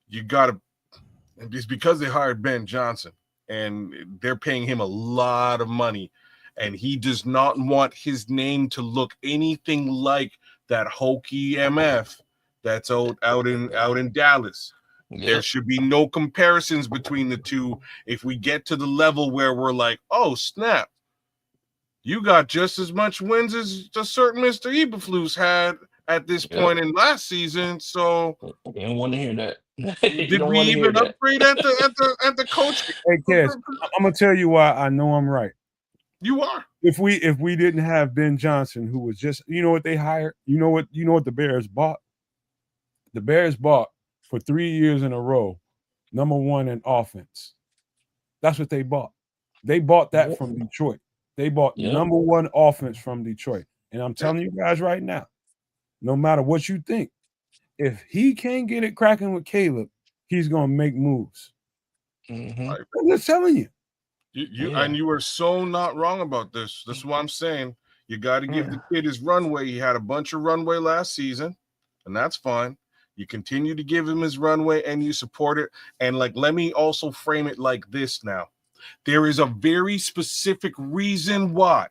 C: it's because they hired Ben Johnson and they're paying him a lot of money, and he does not want his name to look anything like that hokey MF that's out in Dallas. There should be no comparisons between the two. If we get to the level where we're like, oh snap, you got just as much wins as a certain Mr. Eberflus had at this point in last season. So
F: I didn't want to hear that.
C: did we even upgrade at the coach?
B: Hey, Kez, I'm gonna tell you why I know I'm right.
C: You are.
B: If we didn't have Ben Johnson, who was just, you know what they hired? You know what the Bears bought? The Bears bought for 3 years in a row, number 1 in offense. That's what they bought. They bought that from Detroit. They bought number 1 offense from Detroit. And I'm telling you guys right now, no matter what you think, if he can't get it cracking with Caleb, he's gonna make moves. I'm just telling you.
C: And you are so not wrong about this. This is what I'm saying. You got to give the kid his runway. He had a bunch of runway last season, and that's fine. You continue to give him his runway and you support it. And let me also frame it like this now. There is a very specific reason why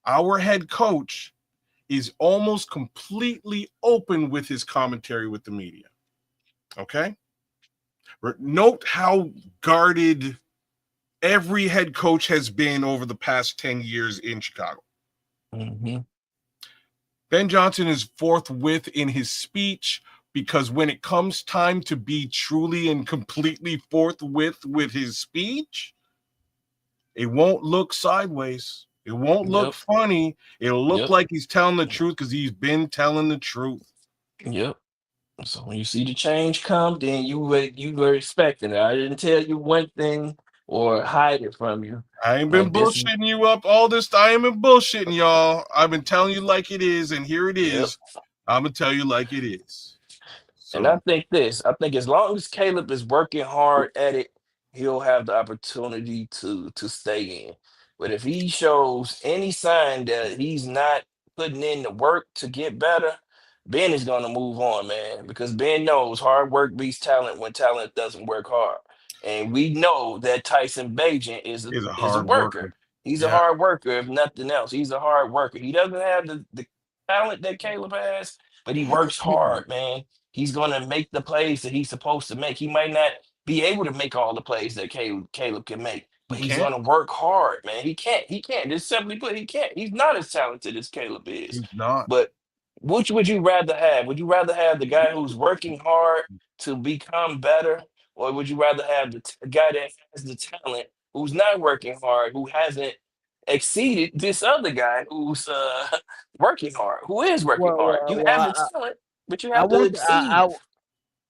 C: our head coach is almost completely open with his commentary with the media. Okay? Note how guarded every head coach has been over the past 10 years in Chicago. Ben Johnson is forthwith in his speech because when it comes time to be truly and completely forthwith with his speech, it won't look sideways. It won't look funny. It'll look like he's telling the truth because he's been telling the truth.
F: So when you see the change come, then you were expecting it. I didn't tell you one thing or hide it from you.
C: I ain't been
F: Like this.
C: bullshitting you up all this. I ain't been bullshitting y'all. I've been telling you like it is, and here it
F: Yep.
C: is. I'm gonna tell you like it is.
F: And I
C: So
F: think this. I think as long as Caleb is working hard at it, he'll have the opportunity to stay in. But if he shows any sign that he's not putting in the work to get better, Ben is going to move on, man, because Ben knows hard work beats talent when talent doesn't work hard. And we know that Tyson Bagent
C: he's a
F: is a
C: hard
F: worker.
C: worker.
F: He's a
C: Yeah,
F: hard worker, if nothing else. He's a hard worker. He doesn't have the talent that Caleb has, but he works hard, man. He's going to make the plays that he's supposed to make. He might not be able to make all the plays that Caleb can make, but
C: he
F: he's
C: can't.
F: going to work hard, man. He can't. He can't. Just simply put, he can't. He's not as talented as Caleb is.
C: He's not.
F: But which would you rather have? Would you rather have the guy who's working hard to become better, or would you rather have the guy that has the talent who's not working hard, who hasn't exceeded this other guy who's working hard, who is working
E: Well,
F: hard?
E: well,
F: You have
E: well
F: the talent, but you
E: I
F: have to
E: would
F: exceed.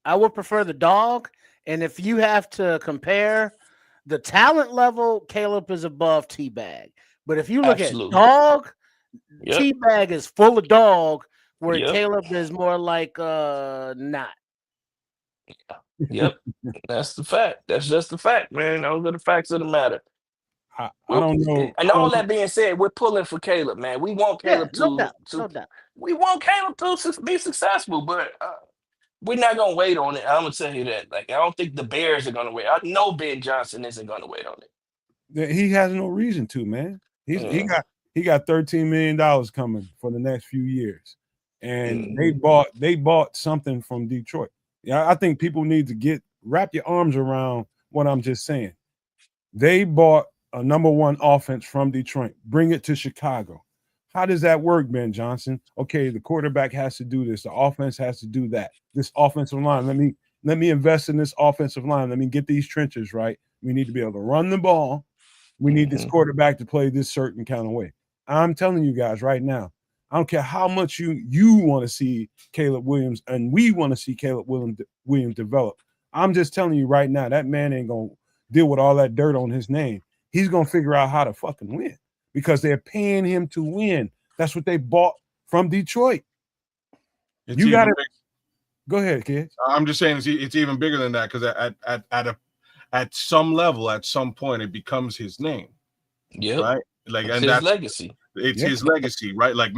E: I would prefer the dog. And if you have to compare the talent level, Caleb is above T-Bag. But if you look at
F: Absolutely.
E: dog,
F: Yep.
E: T-Bag is full of dog, where
F: Yep.
E: Caleb is more like not.
F: Yep. That's the fact. That's just the fact, man. Those are the facts of the matter.
B: I don't know.
F: And
B: I
F: all
B: don't know.
F: that being said, we're pulling for Caleb, man. We want
E: Yeah,
F: Caleb
E: no doubt, no doubt.
F: we want Caleb to be successful, but we're not gonna wait on it. I'm gonna tell you that. Like, I don't think the Bears are gonna wait. I know Ben Johnson isn't gonna wait on it.
B: He has no reason to, man.
F: Mm,
B: He got $13 million coming for the next few years, and
F: mm,
B: they bought something from Detroit. Yeah, I think people need to wrap your arms around what I'm just saying. They bought a number one offense from Detroit, bring it to Chicago. How does that work, Ben Johnson? Okay, the quarterback has to do this, the offense has to do that. This offensive line, let me invest in this offensive line. Let me get these trenches right. We need to be able to run the ball. We need this quarterback to play this certain kind of way. I'm telling you guys right now, I don't care how much you want to see Caleb Williams, and we want to see Caleb Williams develop. I'm just telling you right now, that man ain't gonna deal with all that dirt on his name. He's gonna figure out how to fucking win because they're paying him to win. That's what they bought from Detroit. You got to go ahead, kids.
C: I'm just saying it's even bigger than that because at some level, at some point, it becomes his name.
F: Yep.
C: Right? Like,
F: it's
C: and
F: his
C: that's
F: legacy.
C: It's his legacy, right? Like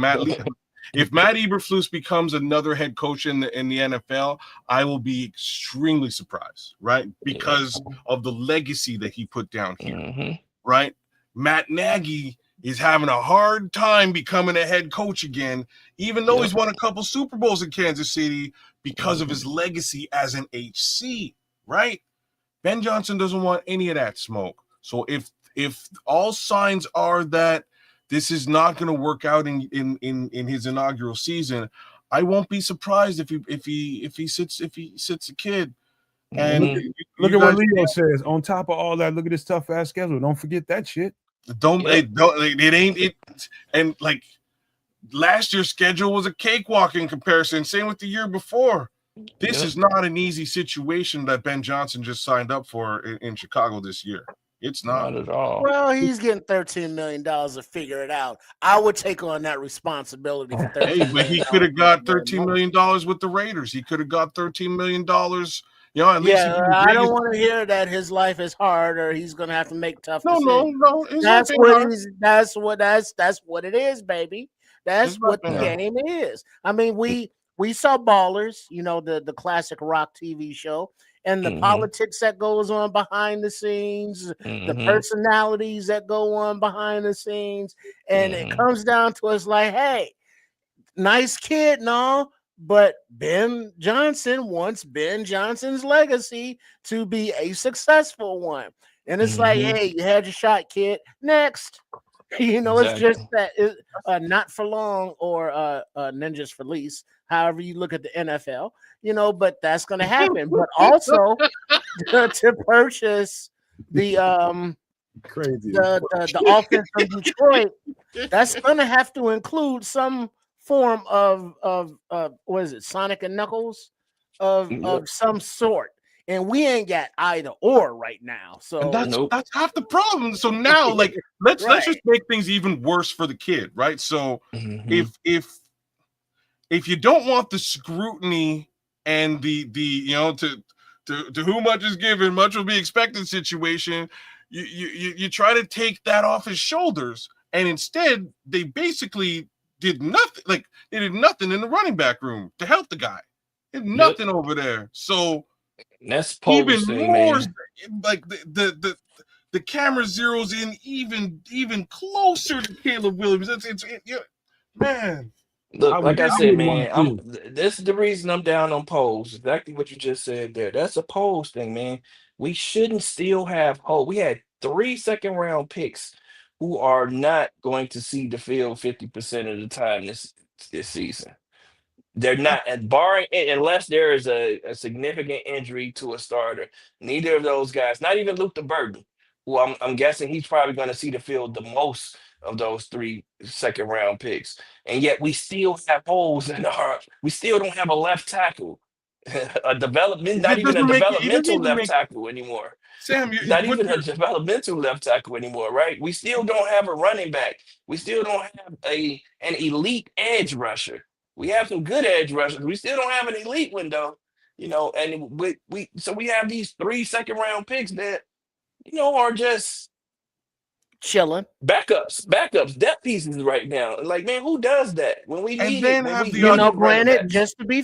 C: if Matt Eberflus becomes another head coach in the NFL, I will be extremely surprised, right? Because of the legacy that he put down here, right? Matt Nagy is having a hard time becoming a head coach again, even though he's won a couple Super Bowls in Kansas City because of his legacy as an HC, right? Ben Johnson doesn't want any of that smoke. So if all signs are that this is not going to work out in his inaugural season, I won't be surprised if he sits a kid. And
B: look at what Leo says. On top of all that, look at this tough ass schedule. Don't forget that shit.
C: It ain't it. And like last year's schedule was a cakewalk in comparison. Same with the year before. This is not an easy situation that Ben Johnson just signed up for in Chicago this year. It's not
F: at all.
E: Well, he's getting $13 million to figure it out. I would take on that responsibility for $13 million.
C: But he could have got $13 million with the Raiders. He could have got $13 million. You know, at least
E: I don't want to hear that his life is hard or he's gonna have to make tough decisions.
C: No.
E: That's what it is, baby. That's what the game is. I mean, we saw Ballers, you know, the classic rock TV show, and the politics that goes on behind the scenes, the personalities that go on behind the scenes, and it comes down to us like, hey, nice kid, no. But Ben Johnson wants Ben Johnson's legacy to be a successful one. And it's like, hey, you had your shot, kid. Next. You know, it's just that not for long or ninjas for lease, however you look at the NFL, you know, but that's going to happen. But also to purchase the offense from Detroit, that's going to have to include some form of what is it, Sonic and Knuckles of some sort. and we ain't got either or right now. So
C: And that's
F: Nope.
C: that's half the problem. So now, like, let's
E: Right.
C: just make things even worse for the kid, right? So
F: Mhm.
C: if you don't want the scrutiny and the to whom much is given, much will be expected situation, you try to take that off his shoulders, and instead they basically did nothing. Like, they did nothing in the running back room to help the guy. Did
F: Yep.
C: nothing over there. So
F: That's
C: even
F: Poe's thing,
C: more,
F: man.
C: like the camera zeroes in even closer to Caleb Williams. Man.
F: Look, like I
B: I
F: said,
B: wouldn't want
F: man,
B: to see it.
F: this is the reason I'm down on polls. Exactly what you just said there. That's a polls thing, man. We shouldn't still have hope. We had 3 second-round picks who are not going to see the field 50% of the time this season. They're not, and barring unless there is a significant injury to a starter. Neither of those guys, not even Luther Burden, who I'm guessing he's probably going to see the field the most of those 3 second-round picks. And yet we still have holes in our. We still don't have a left tackle, a development, not
C: It
F: even a
C: doesn't make it doesn't
F: developmental
C: even
F: left
C: make
F: tackle anymore.
C: Sam.
F: Not
C: What
F: even a developmental left tackle anymore, right? We still don't have a running back. We still don't have an elite edge rusher. We have some good edge rushers. We still don't have an elite window, and we have these 3 second-round picks that, are just
E: chilling.
F: backups, depth pieces right now. Like, man, who does that when we
C: and
F: need it?
C: then
F: When
C: have
F: we
C: the
E: You know,
F: need running
E: granted,
F: backs.
E: just to be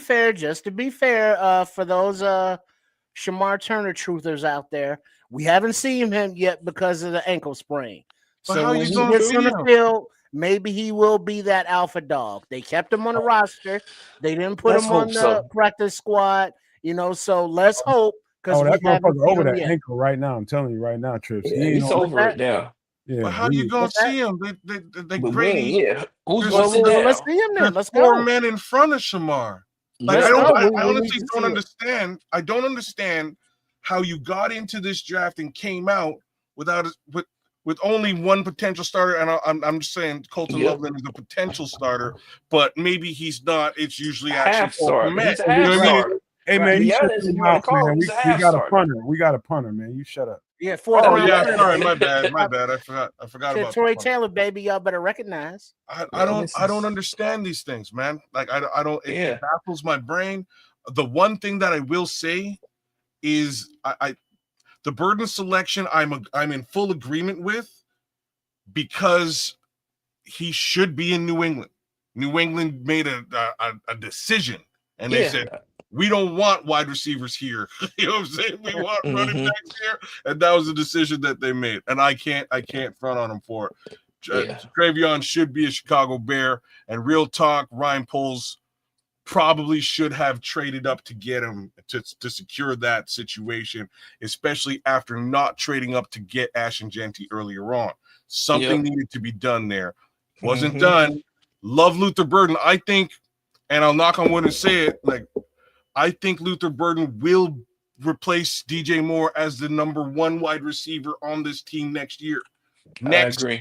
E: fair, for those Shamar Turner truthers out there, we haven't seen him yet because of the ankle sprain.
C: But
E: So
C: how
E: when
C: you
E: he
C: gonna
E: gets
C: see
E: on the
C: him?
E: field, maybe he will be that alpha dog. They kept him on the roster. They didn't put
F: Let's
E: him on
F: hope
E: the
F: so.
E: practice squad. So let's hope, because
B: Oh,
E: we
B: that
E: haven't
B: motherfucker
E: seen
B: over
E: him
B: that
E: yet.
B: ankle right now. I'm telling you right now, Trips.
F: Yeah,
B: He ain't
F: he's
B: on.
E: What's
F: over
E: that?
F: it now.
B: Yeah,
C: But how you gonna
E: What's that?
C: see him? They
F: But when,
C: Grady.
F: yeah, who's
C: There's
F: going to sit
E: Well, let's
F: down?
E: see him then.
C: there's
E: Let's
C: four
E: go.
C: men in front of Shamar. Like,
E: Let's
F: Yep.
E: go.
C: I
E: We need
C: honestly
E: to
C: don't
E: see it.
C: understand. I don't understand how you got into this draft and came out with only one potential starter. And I'm just saying Colton
F: Yep.
C: Loveland is a potential starter, but maybe he's not. It's usually actually
F: Half
C: Cole
F: starter.
C: Kmet.
F: He's a
C: You know
F: half
C: what I mean?
F: starter.
B: Hey
E: Right.
F: To
B: man, you
F: be
B: shut
F: honest,
B: your
F: if you want to
B: mouth,
F: call
B: man.
F: him, he's a
B: We
F: half
B: got a
F: starter.
B: punter. We got a punter, man. You shut up.
E: Yeah, fourth
C: Oh
E: round
C: yeah,
E: pick.
C: sorry, my bad. I forgot about
E: Troy
C: that.
E: Taylor, baby, y'all better recognize.
C: I don't understand these things, man. Like, I don't. It
F: Yeah.
C: baffles my brain. The one thing that I will say is the Burden selection I'm in full agreement with, because he should be in New England. New England made a decision, and they
F: Yeah.
C: said, we don't want wide receivers here. You know what I'm saying? We want running
F: hmm
C: backs here, and that was the decision that they made. And I can't front on them for it.
F: Yeah.
C: Travion should be a Chicago Bear, and real talk, Ryan Poles probably should have traded up to get him to secure that situation, especially after not trading up to get Ashton Genty earlier on. Something
F: Yep.
C: needed to be done there. Wasn't
F: hmm
C: done. Love Luther Burden. I think, and I'll knock on wood and say it, like, I think Luther Burden will replace DJ Moore as the number one wide receiver on this team next year.
F: I agree.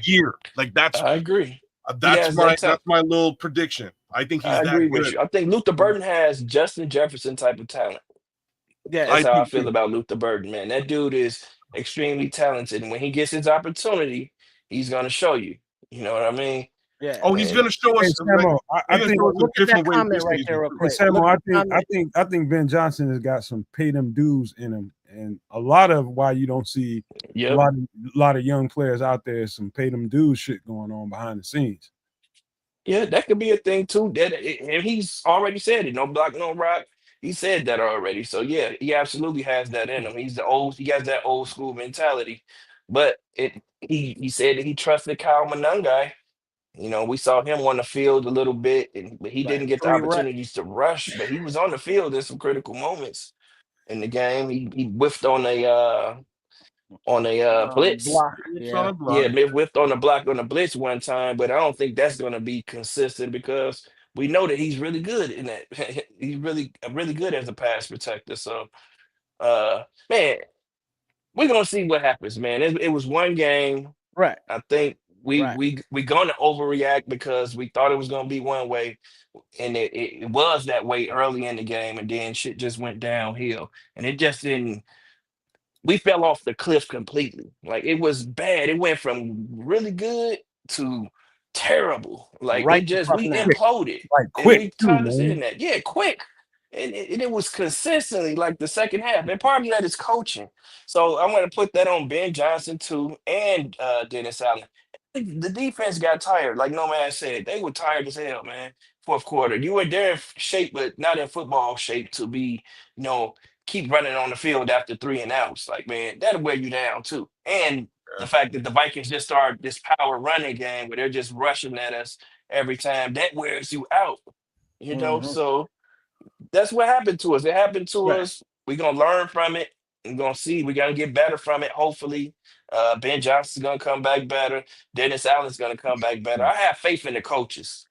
C: Like, that's
F: I agree. He has that talent.
C: my little prediction. I think he's
F: I agree
C: that
F: with
C: good.
F: you. I think Luther Burden has Justin Jefferson type of talent.
E: Yeah,
F: That's
C: I
F: how I
C: think
F: feel about Luther Burden, man. That dude is extremely talented. And when he gets his opportunity, he's gonna show you. You know what I mean?
E: yeah.
C: Oh, he's
F: And
C: gonna show
B: Hey
C: us. Like,
B: Samo, I
C: he's gonna
B: think.
C: show us a
E: Look at that
C: different way
E: comment
C: this
E: right
C: season.
E: there, real
B: Hey,
E: quick.
B: Samo,
E: Look
B: I
E: at the comment.
B: I think Ben Johnson has got some pay them dues in him, and a lot of why you don't see a
F: yep.
B: lot of young players out there is some pay them dues shit going on behind the scenes.
F: Yeah, that could be a thing too. And he's already said it. No block, no rock. He said that already. So yeah, he absolutely has that in him. He has that old school mentality. But he said that he trusted Kyle Monangai. We saw him on the field a little bit, but he
E: Right.
F: didn't get the
E: 3 reps.
F: opportunities to rush. But he was on the field in some critical moments in the game. He whiffed on a blitz.
E: Block.
C: It's on
E: Yeah.
C: a block.
F: Yeah, Mick whiffed on the block on the blitz one time, but I don't think that's going to be consistent because we know that he's really good in that. He's really good as a pass protector. So, man, we're gonna see what happens, man. It was one game.
E: Right.
F: I think we gonna overreact because we thought it was gonna be one way, and it was that way early in the game, and then shit just went downhill, and it just didn't. We fell off the cliff completely. Like it was bad. It went from really good to terrible. Like
E: Right
F: it
E: the
F: just
E: fuck
F: we
E: now.
F: imploded,
B: Like
F: and
B: quick
F: we
B: too,
F: tired of
B: man.
F: seeing that. Yeah, quick. And it was consistently like the second half. And part of that is coaching. So I'm going to put that on Ben Johnson too and Dennis Allen. The defense got tired. Like Nomad said, they were tired as hell, man. Fourth quarter. You were there in shape, but not in football shape to be, you know, keep running on the field after 3 and outs. Like, man, that'll wear you down too. And the fact that the Vikings just started this power running game where they're just rushing at us every time, that wears you out. You know,
E: Mhm.
F: so that's what happened to us. It happened to
E: Right.
F: us. We're gonna learn from it. We're gonna see. We're gonna get better from it. Hopefully, Ben Johnson's gonna come back better. Dennis Allen's gonna come back better. I have faith in the coaches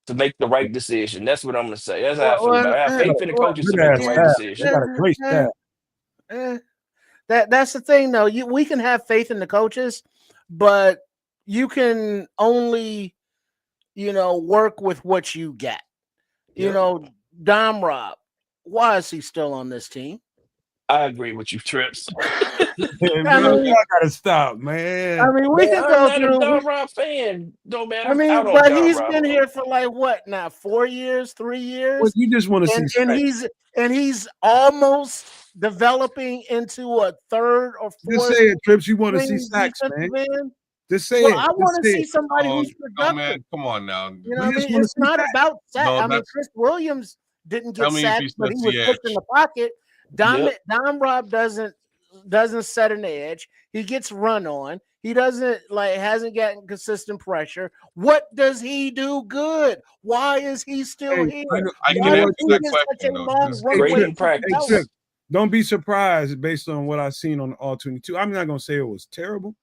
F: to make the right decision. That's what I'm gonna say. That's how I feel about it. I have faith in the coaches to
B: Good
F: make the
B: ass
F: right
B: staff. They
F: decision.
B: got a great staff.
E: That's the thing, though. We can have faith in the coaches, but you can only, work with what you get. Dom Rob, why is he still on this team?
F: I agree with you, Trips.
B: Man,
E: I
B: bro,
E: mean-
B: y'all gotta stop, man.
E: We
F: Man,
E: could
F: I'm
E: go
F: not a
E: through.
F: Don Rob fan. No, man, I'm out on
E: But
F: Don
E: he's
F: Rob.
E: been here for like what now? 4 years, 3 years,
B: Well, you just want to see
E: and he's almost developing into a third or
B: Just
E: fourth
B: say it, Trips. You want to see
E: string
B: sacks, man.
E: defensive end.
B: Just say
E: Well,
B: it.
E: I
B: Just
E: want to
B: say
E: see
B: it.
E: somebody
C: Oh,
E: who's
C: no,
E: productive.
C: man, come on now.
E: You know what I
B: just
E: mean?
B: wanna
E: It's
B: see
E: not
B: sacks.
E: about sack.
C: No,
E: I mean,
C: that's-
E: Chris Williams didn't
C: Tell
E: get
C: me if
E: sacked,
C: he
E: but
C: sets
E: he was
C: the
E: pushed in
C: edge.
E: the pocket.
F: Yep.
E: Dom Rob doesn't set an edge. He gets run on. He hasn't gotten consistent pressure. What does he do good? Why is he still
B: Hey,
E: here?
C: I
B: you
C: can
B: know
E: Why
B: what,
C: answer
E: does
C: that
E: he get
C: question,
E: such a
C: though.
E: long
C: This is
E: runway
F: Great in
E: to
F: practice.
E: develop?
B: Tripp, don't be surprised based on what I've seen on all 22. I'm not gonna say it was terrible,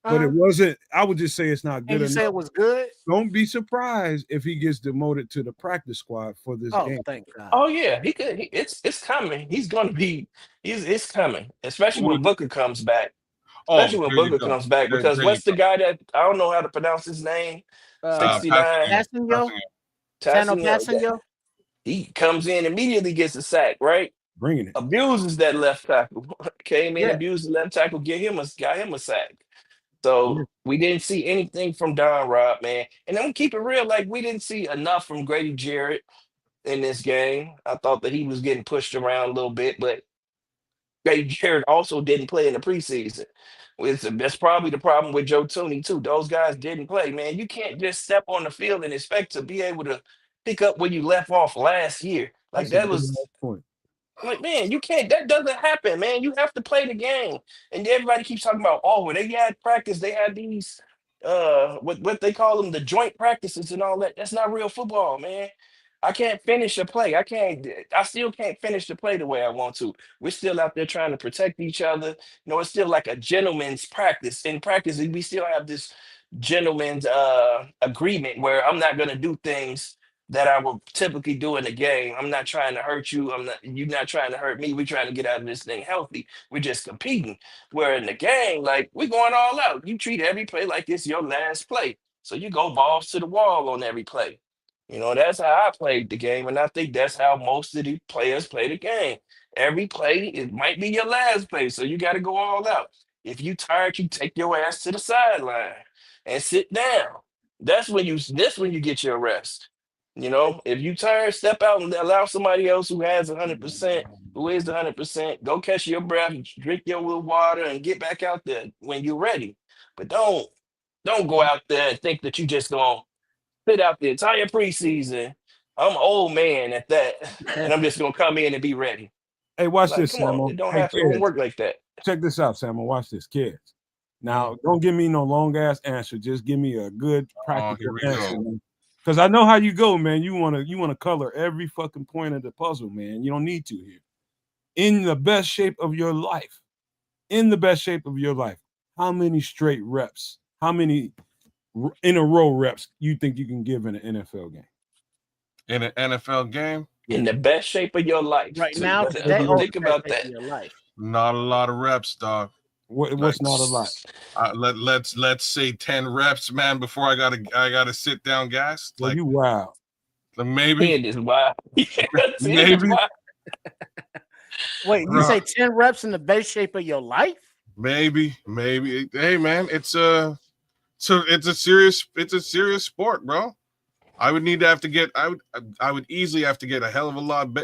B: but it wasn't. I would just say it's not
E: And
B: good
E: you
B: enough.
E: say it was good?
B: Don't be surprised if he gets demoted to the practice squad for this
E: Oh,
B: game.
E: thank God.
F: Oh yeah, he could. It's coming. He's gonna be. It's coming. Especially when Booker comes back.
C: Oh,
F: Especially when
C: there you
F: Booker
C: go.
F: comes back.
C: There
F: Because
C: you
F: what's the
C: go.
F: guy that I don't know how to pronounce his name? 69.
E: Passanio? Tano Passanio?
F: He comes in immediately, gets a sack, right?
B: Bringing it.
F: Abuses that left tackle. Came in,
E: Yeah.
F: abused the left tackle, got him a sack. So we didn't see anything from Don Rob, man. And I'm gonna keep it real, like we didn't see enough from Grady Jarrett in this game. I thought that he was getting pushed around a little bit, but Grady Jarrett also didn't play in the preseason. That's probably the problem with Joe Tooney too. Those guys didn't play, man. You can't just step on the field and expect to be able to pick up where you left off last year. Like
B: That's a
F: that
B: good
F: was
B: point.
F: like, man, you can't. That doesn't happen, man. You have to play the game. And everybody keeps talking about, oh, when they had practice, they had these, what they call them, the joint practices and all that. That's not real football, man. I can't finish a play. I still can't finish the play the way I want to. We're still out there trying to protect each other. It's still like a gentleman's practice. In practice, we still have this gentleman's agreement where I'm not gonna do things that I would typically do in the game. I'm not trying to hurt you. You're not trying to hurt me. We're trying to get out of this thing healthy. We're just competing. Where in the game, like we're going all out. You treat every play like it's your last play. So you go balls to the wall on every play. That's how I played the game. And I think that's how most of the players play the game. Every play, it might be your last play. So you got to go all out. If you tired, you take your ass to the sideline and sit down. That's when you get your rest. If you tired, step out and allow somebody else who has 100%, who is 100%, go catch your breath, drink your little water, and get back out there when you're ready. But don't go out there and think that you just gonna sit out the entire preseason. I'm an old man at that, and I'm just gonna come in and be ready.
B: Hey, watch
F: Like,
B: this,
F: come on,
B: Samuel.
F: it don't
B: Hey,
F: have to work like that.
B: check this out, Samuel. Watch this, kids. Now, don't give me no long ass answer. Just give me a good practical answer, because I know how you go, man. You wanna color every fucking point of the puzzle, man. You don't need to here. In the best shape of your life, how many straight reps? How many in a row reps you think you can give in an NFL game?
C: In an NFL game?
F: In the best shape of your life.
E: Right
F: too.
E: now,
F: Let's
E: today,
F: think about that.
E: your life.
C: Not a lot of reps, dog.
B: What's not a lot?
C: Let's say 10 reps, man. Before I gotta sit down gas.
B: Well,
C: Like
B: you wild.
C: maybe,
F: 10 is wild. Yeah, 10 is
C: maybe,
F: wild.
E: Wait, you say 10 reps in the best shape of your life?
C: maybe. Hey, man, it's a serious sport, bro. I would need to have to get. I would easily have to get a hell of a lot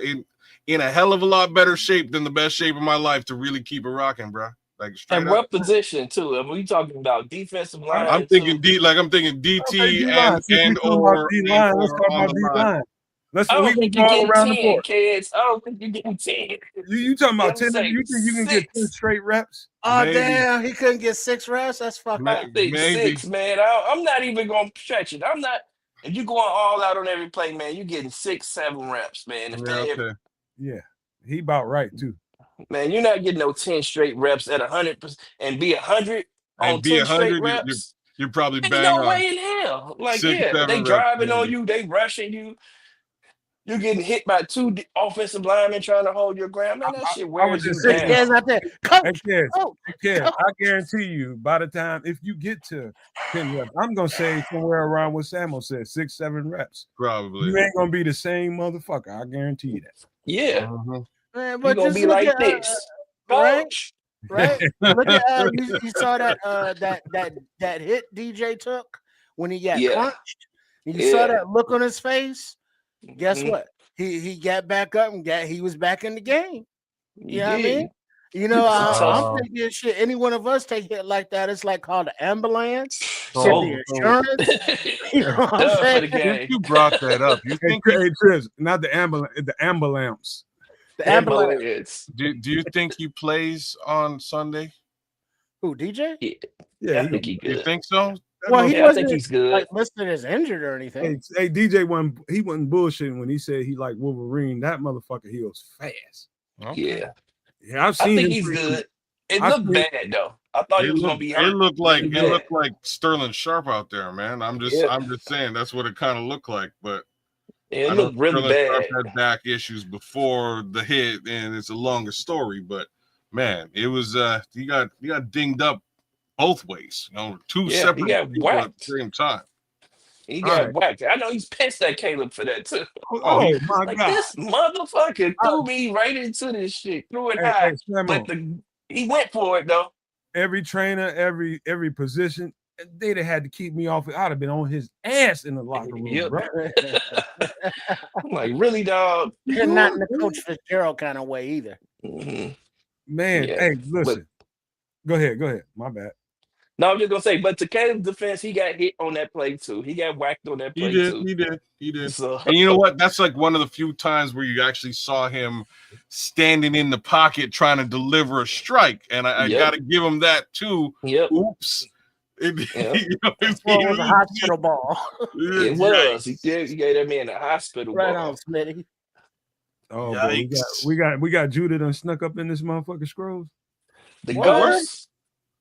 C: in a hell of a lot better shape than the best shape of my life to really keep it rocking, bro. Like straight
F: And
C: up.
F: what position too? I mean, we talking about defensive line.
C: I'm thinking
F: too.
C: I'm thinking DT
B: D-line. Since we
C: and
B: talking about
C: or
B: D-line, let's talk
C: on
B: about
C: the line.
B: D-line.
F: I
B: We
F: don't
B: gonna
F: think
B: go
F: you're
B: all
F: getting
B: around the
F: 10,
B: board.
F: kids. I don't think you're getting 10.
B: You talking about
F: I'm
B: 10?
F: saying
B: You think you can get 10
F: 6.
B: straight reps?
E: Oh,
C: Maybe.
E: damn. He couldn't get 6 reps? That's fucked
F: I
E: up.
F: think
C: Maybe.
F: 6, man. I'm not even gonna stretch it. I'm not. If you going all out on every play, man, you're getting 6, 7 reps, man.
C: Okay.
B: Yeah, he about right too.
F: Man, you're not getting no 10 straight reps at 100% and be 100 on
C: And be
F: 10 straight
C: 100,
F: reps.
C: you're probably
F: Ain't
C: bang
F: no
C: on
F: way in hell. Like,
C: 6,
F: yeah,
C: 7
F: they
C: reps.
F: driving on
C: Maybe.
F: you, they rushing you. You're getting hit by 2 offensive linemen trying to hold your ground. Man, that shit
B: I was
F: wears you
B: just
E: 6
B: saying,
E: kids
F: down.
E: out there.
B: hey
E: Coach,
B: kids,
E: coach, coach.
B: I guarantee you, by the time if you get to 10 reps, I'm gonna say somewhere around what Samuel said, 6, 7 reps.
C: Probably.
B: You ain't gonna be the same motherfucker. I guarantee you that.
F: Yeah,
C: Mhm.
E: Man,
F: you're
E: but
F: gonna
E: just
F: be
E: look
F: like
E: at
F: this.
E: right,
F: Coach.
E: right. Look at you saw that hit DJ took when he got
F: Yeah,
E: crunched. You saw
F: yeah.
E: that look on his face. Guess
F: Mhm.
E: what? He got back up and he was back in the game.
F: You
E: You know what I mean?
F: did.
E: You know,
F: It's a tough.
E: I'm thinking shit. Any one of us take hit like that, it's like called the ambulance, get
C: So,
E: the insurance. You know what I'm
F: Done for
E: saying?
F: the game.
C: you brought that up. You
B: Hey,
C: think
B: Chris, not the ambulance, the ambulance.
E: The ambulance.
F: Ambulance.
C: do you think he plays on Sunday?
E: Who, DJ?
F: Yeah,
B: Yeah,
F: I think he
C: You
F: good.
C: think so?
E: Well, he
F: Yeah, I think
E: wasn't
F: he's good.
E: like listed as injured or anything.
B: Hey, DJ wasn't bullshitting when he said he like Wolverine. That motherfucker heals fast.
C: Okay.
F: Yeah,
B: Yeah, I've
F: I
B: seen
F: think
B: him.
F: he's good. It
B: I've
F: looked
B: seen-
F: bad though. I thought he was gonna be hurt.
C: It looked like
F: Really bad.
C: Sterling Sharp out there, man. I'm just saying that's what it kind of looked like. But
F: Yeah, it
C: I know
F: looked really
C: Sterling Sharp
F: bad.
C: had back issues before the hit, and it's a longer story. But man, it was he got dinged up both ways. You know, two
F: Yeah,
C: separate
F: he got
C: people at
F: whacked.
C: the same time.
F: He
B: All
F: got
B: right.
F: whacked. I know he's pissed at Caleb for that too.
B: Oh my
F: Like
B: God.
F: this motherfucker threw me right into this shit. Threw it high.
B: Hey, Samuel,
F: But he went for it though.
B: every trainer, every position, they'd have had to keep me off. I'd have been on his ass in the locker room,
F: Yep.
B: bro.
F: I'm like, really, dog?
E: And not in the Coach Fitzgerald kind of way either.
F: Mhm.
B: Man,
F: Yeah,
B: hey, listen. Go ahead. My bad.
F: No, I'm just gonna say, but to Caleb's defense, he got hit on that play too. He got whacked on that
C: He
F: play
C: did.
F: too.
C: He did.
F: So
C: And you know what? That's like one of the few times where you actually saw him standing in the pocket trying to deliver a strike. And I
F: Yep.
C: got to give him that too.
F: Yep.
C: Oops.
F: Yep.
E: It was a hospital ball.
F: It was. He gave that man a hospital
E: Right
F: ball.
E: on, Smitty.
B: Oh boy, we got Judah done snuck up in this motherfucker scrolls.
F: The
E: What?
F: ghost.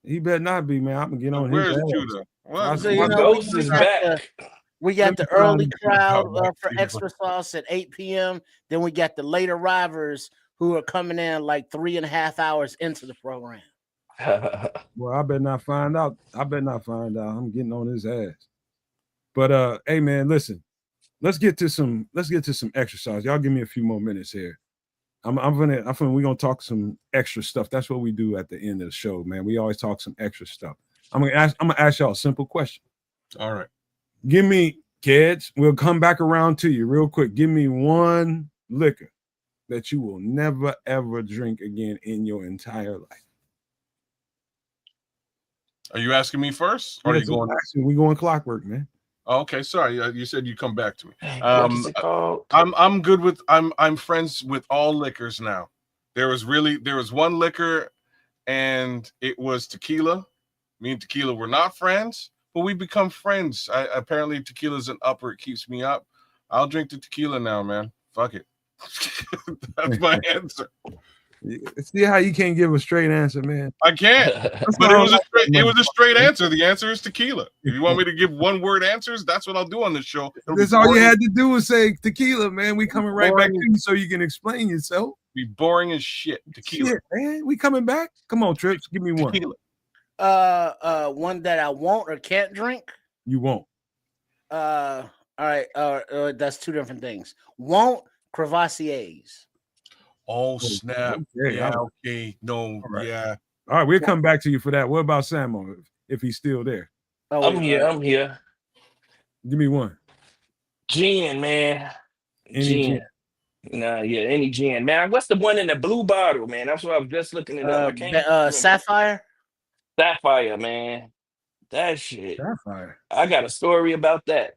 B: He better not be, man. I'm gonna get on
C: Where's
B: his ass.
C: Judah?
B: Well,
E: So,
F: The
E: you know,
F: ghost is back.
E: We got the
B: Let me find
E: early
B: him.
E: crowd
B: Oh,
E: for
B: yeah.
E: extra sauce at 8 p.m. Then we got the late arrivers who are coming in like 3.5 hours into the program.
B: Well, I better not find out. I'm getting on his ass. But hey man, listen. Let's get to some exercise. Y'all give me a few more minutes here. We're gonna talk some extra stuff. That's what we do at the end of the show, man. We always talk some extra stuff. I'm gonna ask y'all a simple question.
C: All right.
B: Give me, kids. We'll come back around to you real quick. Give me one liquor that you will never ever drink again in your entire life.
C: Are you asking me first? Or are you going?
B: We going clockwork, man.
C: Oh, okay, sorry. You said you come back to me.
F: What is it called?
C: I'm good with. I'm friends with all liquors now. There was one liquor, and it was tequila. Me and tequila were not friends, but we become friends. Apparently tequila's an upper. It keeps me up. I'll drink the tequila now, man. Fuck it. That's my answer.
B: See how you can't give a straight answer, man.
C: I can't. But it was a straight answer. The answer is tequila. If you want me to give one word answers, that's what I'll do on this show.
B: That's all you had to do was say tequila, man. We coming right back to you so you can explain yourself.
C: Be boring as shit. Tequila.
B: Shit, man. We coming back? Come on, Tricks. Give me one.
C: Tequila.
E: One that I won't or can't drink.
B: You won't.
E: All right. That's two different things. Won't Crevassiers.
C: Oh snap!
B: Okay,
C: Yeah,
B: all
C: okay. No,
B: right.
C: yeah.
B: All right, we'll come back to you for that. What about Samo if he's still there?
E: Oh,
F: I'm here. I'm here.
B: Give me one.
F: Gin, man.
B: Any gin.
F: Nah, yeah, any gin. Man, what's the one in the blue bottle, man? That's what I was just looking it up. I can't remember.
E: Sapphire.
F: Sapphire, man. That shit.
B: Sapphire.
F: I got a story about that.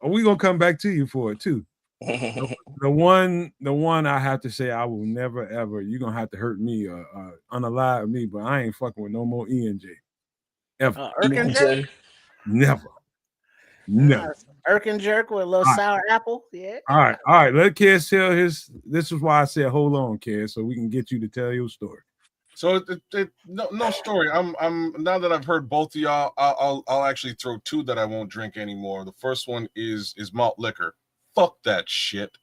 B: Oh, we gonna come back to you for it too. The one I have to say I will never ever. You're gonna have to hurt me unalive me, but I ain't fucking with no more E&J. Ever.
E: Erkenjerk?
B: Never. No.
E: Erkenjerk with a little sour apple. Yeah.
B: All right. Let Kez tell his. This is why I said hold on, Kez, so we can get you to tell your story.
C: So no story. I'm now that I've heard both of y'all, I'll actually throw two that I won't drink anymore. The first one is malt liquor. Fuck that shit.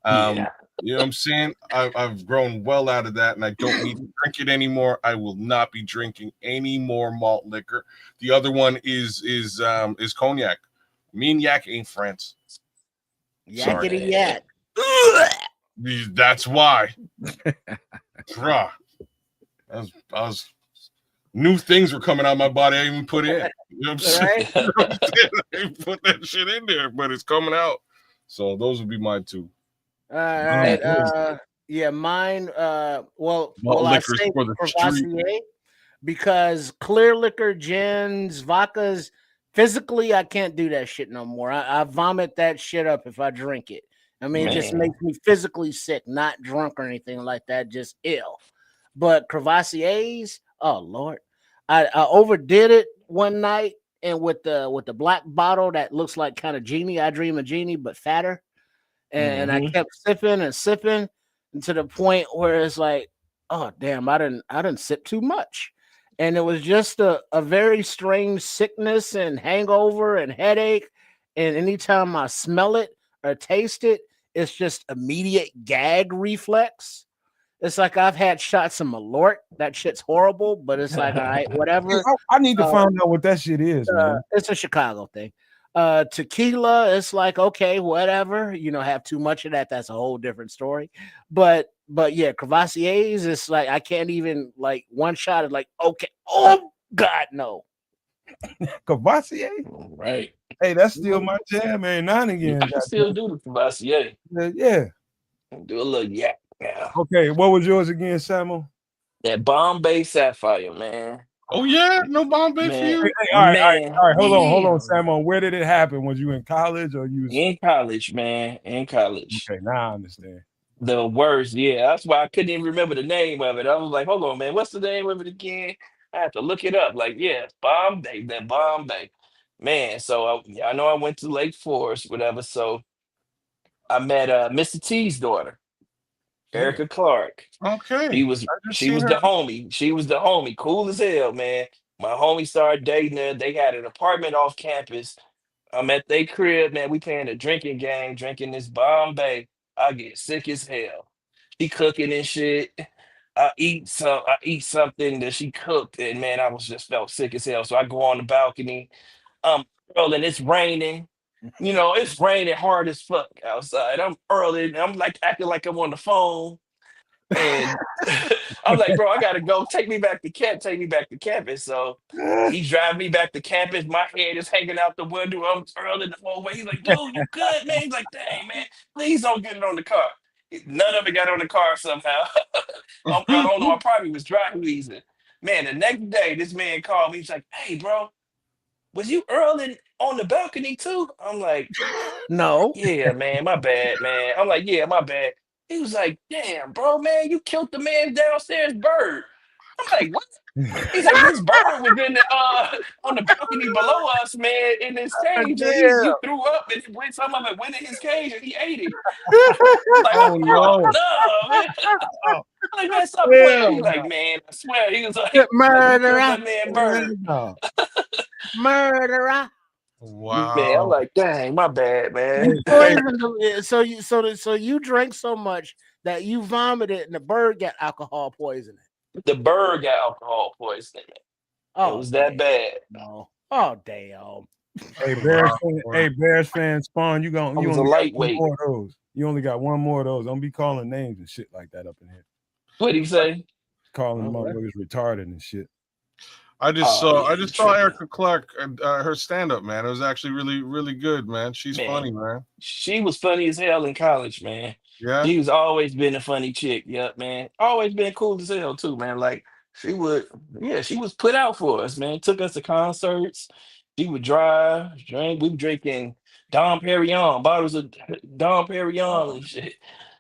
F: Yeah.
C: You know what I'm saying? I've grown well out of that, and I don't need to drink it anymore. I will not be drinking any more malt liquor. The other one is cognac. Me and yak ain't friends.
E: Yakety yak.
C: That's why. Bruh. I was new things were coming out of my body. I even put in. You know what I'm saying? I didn't put that shit in there, but it's coming out. So those would be mine too.
E: All right. Yeah, mine. Well, I say Crevassier because clear liquor, gins, vodkas. Physically, I can't do that shit no more. I vomit that shit up if I drink it. I mean, it just makes me physically sick, not drunk or anything like that, just ill. But Crevassiers, oh Lord, I overdid it one night, and with the black bottle that looks like kind of Genie, I Dream of Genie, but fatter. And I kept sipping and sipping, and to the point where it's like, oh damn, I didn't sip too much. And it was just a very strange sickness and hangover and headache. And anytime I smell it or taste it, it's just immediate gag reflex. It's like I've had shots of Malort. That shit's horrible, but it's like, all right, whatever.
B: I need to find out what that shit is, man.
E: It's a Chicago thing. Tequila, it's like, okay, whatever. Have too much of that. That's a whole different story. But yeah, Crevassiers, it's like I can't even like one shot is like, okay, oh God, no.
B: Crevassier?
F: Right.
B: Hey, that's still my jam, man. Nine again.
F: I can still do the Crevassier.
B: Yeah.
F: Do a little yak. Yeah.
B: Okay, what was yours again, Samuel?
F: That Bombay Sapphire, man.
C: Oh yeah, no Bombay for you.
B: Hey, all right. Hold on, Samuel. Where did it happen? Was you in college or you was
F: in college, man? In college.
B: Okay, now I understand.
F: The worst, yeah. That's why I couldn't even remember the name of it. I was like, hold on, man, what's the name of it again? I have to look it up. Like, yeah, Bombay, that Bombay. Man, so I know I went to Lake Forest, whatever. So I met Mr. T's daughter, Erica Clark.
C: Okay.
F: She was the homie. She was the homie. Cool as hell, man. My homie started dating her. They had an apartment off campus. I'm at their crib, man. We playing a drinking game, drinking this Bombay. I get sick as hell. She cooking and shit. I eat something that she cooked, and man, I was just felt sick as hell. So I go on the balcony. Rolling, it's raining. It's raining hard as fuck outside. I'm early. I'm like acting like I'm on the phone. And I'm like, bro, I gotta go. Take me back to campus. So he drive me back to campus. My head is hanging out the window. I'm early the whole way. He's like, dude, you good, man? He's like, dang, man, please don't get it on the car. None of it got on the car somehow. I don't know. I probably was dry wheezing. Man, the next day, this man called me. He's like, hey, bro, was you early on the balcony too? I'm like,
E: no.
F: Yeah, man, my bad, man. I'm like, yeah, my bad. He was like, damn, bro, man, you killed the man downstairs bird. I'm like, what? He's like, his bird was in the on the balcony below us, man, in his cage. And he threw up and some of it went in his cage and he ate it. I'm like, oh no, man. I'm like, man, stop playing. He's like, man, I swear. He was like,
E: murderer.
F: That man bird.
E: Murderer.
C: Wow.
F: Man, I'm like, dang, my bad, man.
E: So you drank so much that you vomited and the bird got alcohol poisoning.
F: The bird got alcohol poisoning.
E: Oh,
F: It was that bad.
E: No. Oh, damn.
B: Hey,
C: Wow.
B: Bears fan, Spawn, you
F: I
B: only
F: was a
B: got one
F: lightweight.
B: more of those. You only got one more of those. Don't be calling names and shit like that up in here.
F: What'd he say?
B: Calling
E: what?
B: motherfuckers retarded and shit.
C: I just
F: Oh,
C: saw
F: yeah,
C: I
F: you
C: just saw
F: tripping.
C: Erica Clark her stand up, man. It was actually really really good, man. She's
F: Man.
C: funny, man.
F: She was funny as hell in college, man.
C: Yeah.
F: She's always been a funny chick. Yep, man. Always been cool as hell too, man. Like she was put out for us, man. Took us to concerts. She would drive, drink. We were drinking Dom Perignon, bottles of Dom Perignon and shit.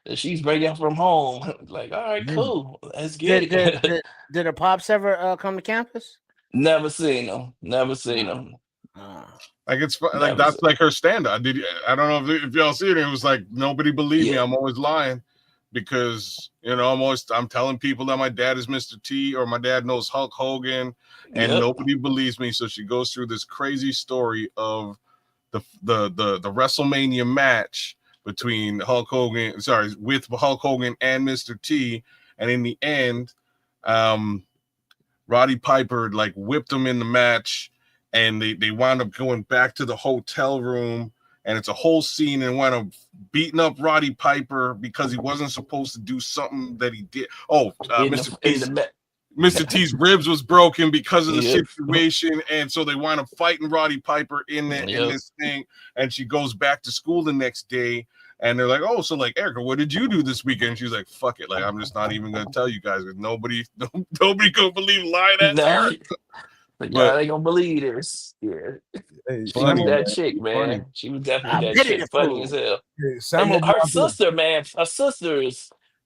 F: And she's bringing from home. Like, all right, cool. Let's get
E: Did her pops ever come to campus?
F: Never seen them. Never seen them.
C: Like it's like
F: Never
C: that's
F: seen.
C: like her stand up. I don't know if y'all see it. It was like nobody believed me.
F: Yeah.
C: I'm always lying because I'm telling people that my dad is Mr. T or my dad knows Hulk Hogan, and
F: Yep.
C: nobody believes me. So she goes through this crazy story of the WrestleMania match with Hulk Hogan and Mr. T, and in the end, Roddy Piper like whipped him in the match, and they wound up going back to the hotel room, and it's a whole scene, and wound up beating up Roddy Piper because he wasn't supposed to do something that he did. Mr. T's ribs was broken because of the situation, and so they wind up fighting Roddy Piper in this thing, and she goes back to school the next day. And they're like, oh, so like, Erica, what did you do this weekend? She's like, fuck it. Like, I'm just not even going to tell you guys. Nobody gonna believe lying at Erica.
F: But y'all ain't gonna believe this. Yeah. She was that chick, man.
C: Funny.
F: She was definitely that chick. Funny as hell.
B: Hey,
F: and her sister, man, her sister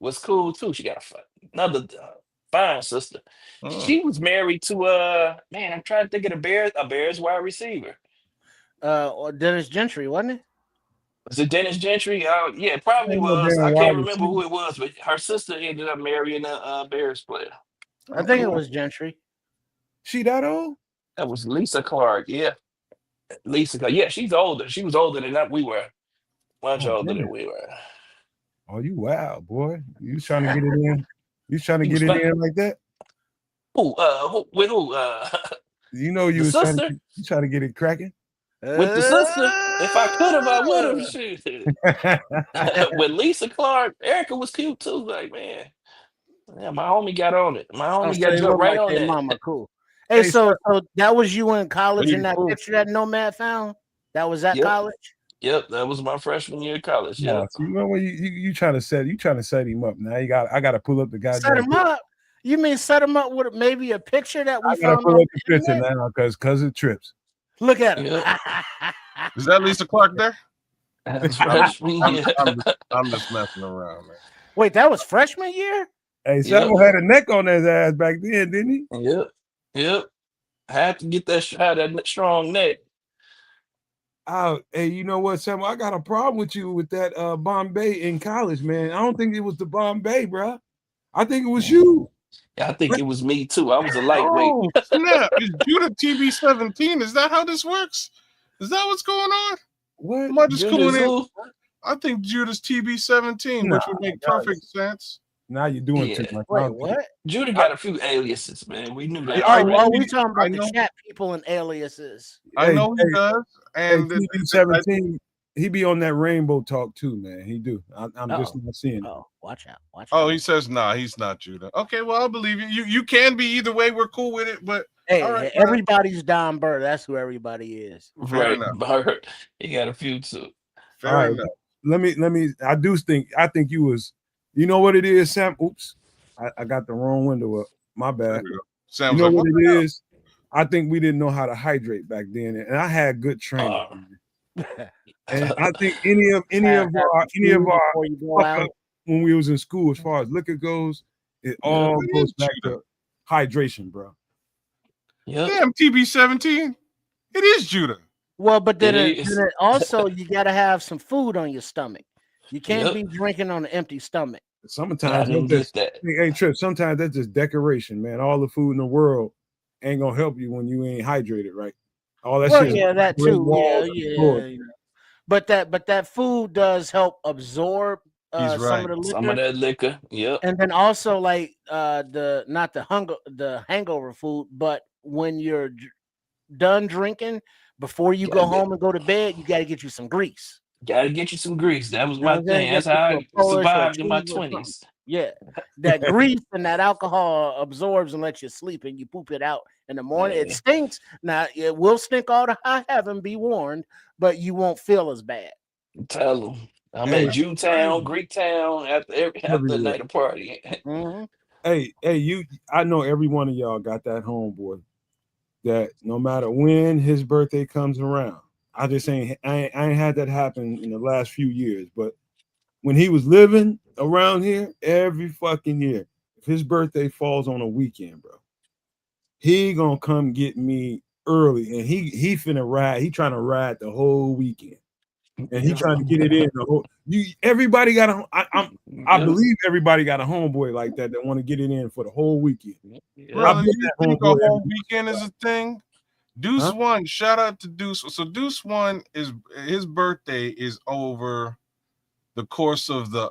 F: was cool too. She got another fine sister. She was married to man, I'm trying to think of a Bears wide receiver.
E: Dennis Gentry, wasn't it?
F: Was it Dennis Gentry? Yeah, probably was. I can't remember who it was, but her sister ended up marrying a Bears player.
E: I think it was Gentry.
B: She that old?
F: That was Lisa Clark. Yeah, Lisa Clark. Yeah, she's older. She was older than we were. Much older than we were.
B: Oh, you wow, boy. You trying to get it in? You trying to get it in like that?
F: Who? With who?
B: You know you was trying to get it cracking?
F: With the sister? If I could have, I would have. Shit. With Lisa Clark, Erica was cute too. Like, man. Yeah, my homie got on it. My homie got jumped right on that.
E: Mama, cool. Hey, so that was you in college in that picture that Nomad found? That was at college?
F: Yep, that was my freshman year of college. Yeah.
B: So you know when you trying to set him up now. I gotta pull up the guy.
E: Set him up. You mean set him up with maybe a picture that we
B: gotta
E: found?
B: Pull up the picture now because it trips.
E: Look at him.
F: Yep.
C: Is that Lisa Clark there?
F: That's freshman year.
C: I'm just messing around, man.
E: Wait, that was freshman year?
B: Hey, Samuel had a neck on his ass back then, didn't
F: he? Yep. I had to get that strong neck.
B: Oh, hey, you know what, Samuel? I got a problem with you with that Bombay in college, man. I don't think it was the Bombay, bro. I think it was you.
F: Yeah, I think it was me too. I was a lightweight.
C: Oh, snap. Is Judah TB17? Is that how this works? Is that what's going on?
B: What?
C: Am I just
F: Judah's
C: in?
F: who?
C: I think Judah's TB17, which would make perfect sense.
B: Now you're doing too much.
E: Wait, what?
F: Judah got a few aliases, man. We knew that.
E: We talking about the chat people and aliases.
C: I know he does. And
B: TB17, he be on that rainbow talk too, man. He do. I'm just not seeing it.
E: Oh, watch out.
C: Oh, he says, nah, he's not Judah. Okay, well, I'll believe you. You can be either way. We're cool with it, but
E: hey, everybody's Don Burr. That's who everybody is.
F: Right. Burr. He got a few too.
C: Fair enough.
B: Let me. I think you was. You know what it is, Sam? Oops, I got the wrong window up. My bad.
C: Sam,
B: you know what it is? I think we didn't know how to hydrate back then, and I had good training. And I think any of our when we was in school, as far as liquor goes, it all goes back to hydration, bro.
F: Yep.
C: Damn, TB17, it is Judah.
E: Well, but then it also you got to have some food on your stomach. You can't be drinking on an empty stomach.
B: Sometimes sometimes that's just decoration, man. All the food in the world ain't gonna help you when you ain't hydrated, right? All that shit.
E: Yeah, that too. Yeah. But that food does help absorb
C: He's right.
F: Some of that liquor. Yep.
E: And then also like not the hangover food, but when you're done drinking, before you go home and go to bed, you got to get you some grease.
F: Gotta get you some grease. That was
E: You know
F: my thing. That's how I survived in my 20s.
E: Yeah, that grease and that alcohol absorbs and lets you sleep, and you poop it out in the morning.
F: Yeah.
E: It stinks. Now it will stink all to high heaven, be warned, but you won't feel as bad.
F: Tell them. I'm
B: Hey,
F: at Jewtown, Greektown after the night of party.
E: Mhm.
B: Hey, I know every one of y'all got that homeboy that no matter when his birthday comes around, I ain't had that happen in the last few years, but when he was living around here, every fucking year, if his birthday falls on a weekend, bro, he gonna come get me early, and he finna ride. He trying to ride the whole weekend, and he trying to get it in the whole. Everybody got a. I believe everybody got a homeboy like that want to get it in for the whole weekend.
C: Brother, you think a whole weekend is a thing? Deuce One, shout out to Deuce. So Deuce One is his birthday is over the course of the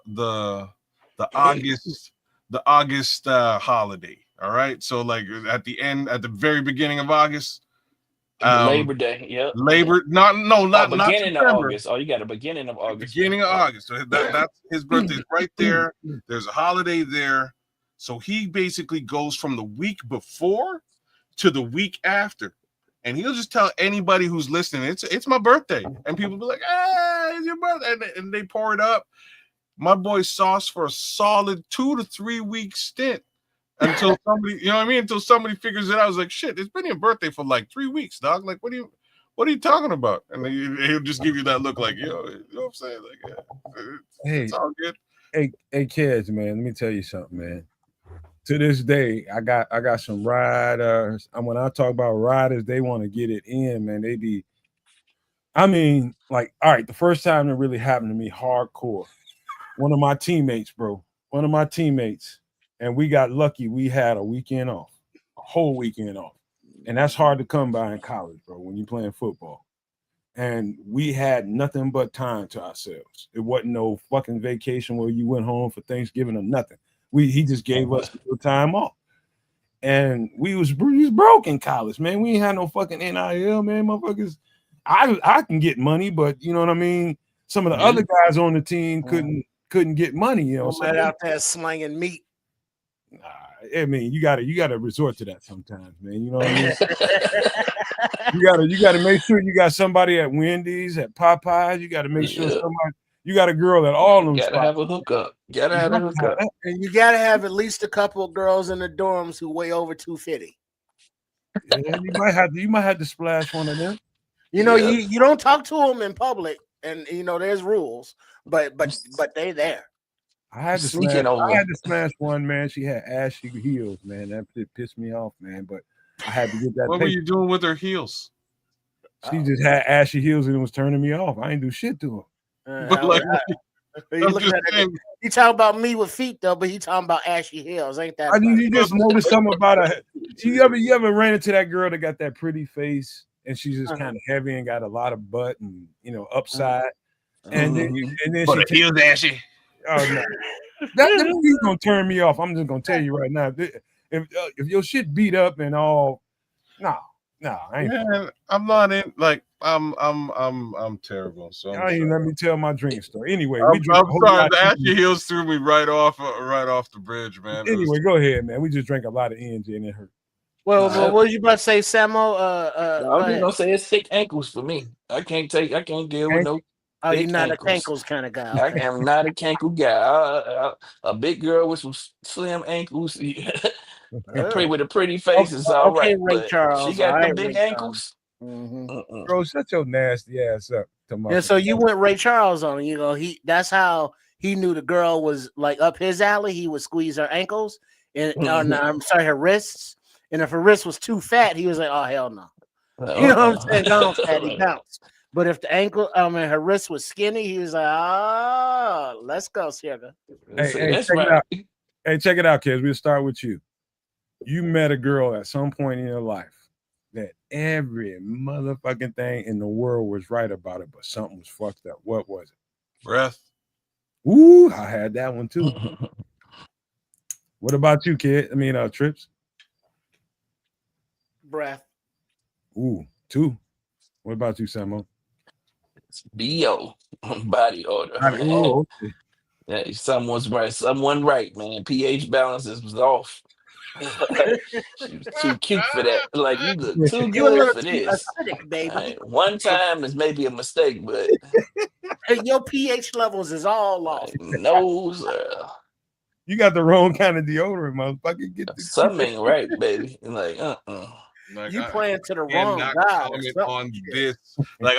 C: August holiday. All right, so like at the very begining of August,
F: Labor Day. Yep.
C: Not
F: beginning of
C: September.
F: August. Oh, you got a beginning of August.
C: Beginning of August. So that's his birthday is right there. There's a holiday there, so he basically goes from the week before to the week after. And he'll just tell anybody who's listening, it's my birthday. And people be like, it's your birthday. And they pour it up. My boy sauce for a solid 2 to 3 week stint until somebody, you know what I mean? Until somebody figures it out. I was like, shit, it's been your birthday for like 3 weeks, dog. Like, what are you talking about? And then he'll just give you that look like, yo, you know what I'm saying? Like, yeah, it's all good.
B: Hey, kids, man, let me tell you something, man. To this day, I got some riders. And when I talk about riders, they want to get it in, man. They be, I mean, like, all right, the first time it really happened to me hardcore. One of my teammates, and we got lucky. We had a weekend off, a whole weekend off. And that's hard to come by in college, bro, when you're playing football. And we had nothing but time to ourselves. It wasn't no fucking vacation where you went home for Thanksgiving or nothing. He just gave us the time off. And we was broke in college, man. We ain't had no fucking NIL, man. Motherfuckers, I can get money, but you know what I mean? Some of the other guys on the team couldn't get money, you know.
E: So out there slinging meat.
B: I mean, you gotta resort to that sometimes, man. You know what I mean? you gotta make sure you got somebody at Wendy's, at Popeyes. You gotta make sure you got a girl at all them spots.
F: Have a hookup. Gotta have a hookup.
E: And you gotta have at least a couple of girls in the dorms who weigh over 250.
B: Yeah, you might have to splash one of them.
E: You know, you don't talk to them in public, and you know there's rules, but they there.
B: I had to smash one, man. She had ashy heels, man. That pissed me off, man. But I had to get that.
C: What were you doing with her heels?
B: She just had ashy heels and it was turning me off. I ain't do shit to her.
C: But like,
E: he talking about me with feet though, but he talking about ashy heels. Ain't that?
B: You just noticed something about her. You ever ran into that girl that got that pretty face and she's just kind of heavy and got a lot of butt and upside, and then
C: but the heels ashy.
B: Oh no, that's gonna turn me off. I'm just gonna tell you right now. If your shit beat up and all, no, I ain't.
C: Man, I'm not in. Like I'm terrible. So
B: let me tell my drinking story. Anyway,
C: I'm sorry. The ashy heels threw me right off the bridge, man.
B: Anyway, go ahead, man. We just drank a lot of energy and it hurt.
E: Well, what were you about to say, Samo?
F: I was just gonna say it's thick ankles for me. I can't deal with no.
E: Oh, you're not ankles. A cankles kind of guy.
F: I am not a cankle guy. A big girl with some slim ankles, with a pretty face is all right.
E: Ray Charles.
F: She got the big ankles.
E: Mm-hmm.
B: Bro, shut your nasty ass up.
E: Yeah, so you went Ray Charles on him. You know, that's how he knew the girl was like up his alley. He would squeeze her ankles and her wrists. And if her wrist was too fat, he was like, "Oh hell no!" You know what I'm saying? Don't fatty bounce. But if the ankle, her wrist was skinny, he was like, "Oh, let's go, sugar."
B: Hey, check it out, kids. We'll start with you. You met a girl at some point in your life that every motherfucking thing in the world was right about it, but something was fucked up. What was it?
C: Breath.
B: Ooh, I had that one too. What about you, kid? I mean, Trips.
E: Breath.
B: Ooh, 2. What about you, Samo?
F: BO, body odor.
B: Ooh, okay.
F: Yeah, someone right, man. pH balances was off. She was too cute for that. Like, you look too
E: You a
F: good
E: little
F: for
E: too
F: this.
E: acidic, baby.
F: One time is maybe a mistake, but
E: Your pH levels is all off.
F: nose,
B: You got the wrong kind of deodorant, motherfucker. Get the
F: something ain't right, baby. Like,
C: Like,
E: You
C: I
E: playing to the wrong
C: cannot
E: guy. or
C: comment
E: something.
C: on this. Like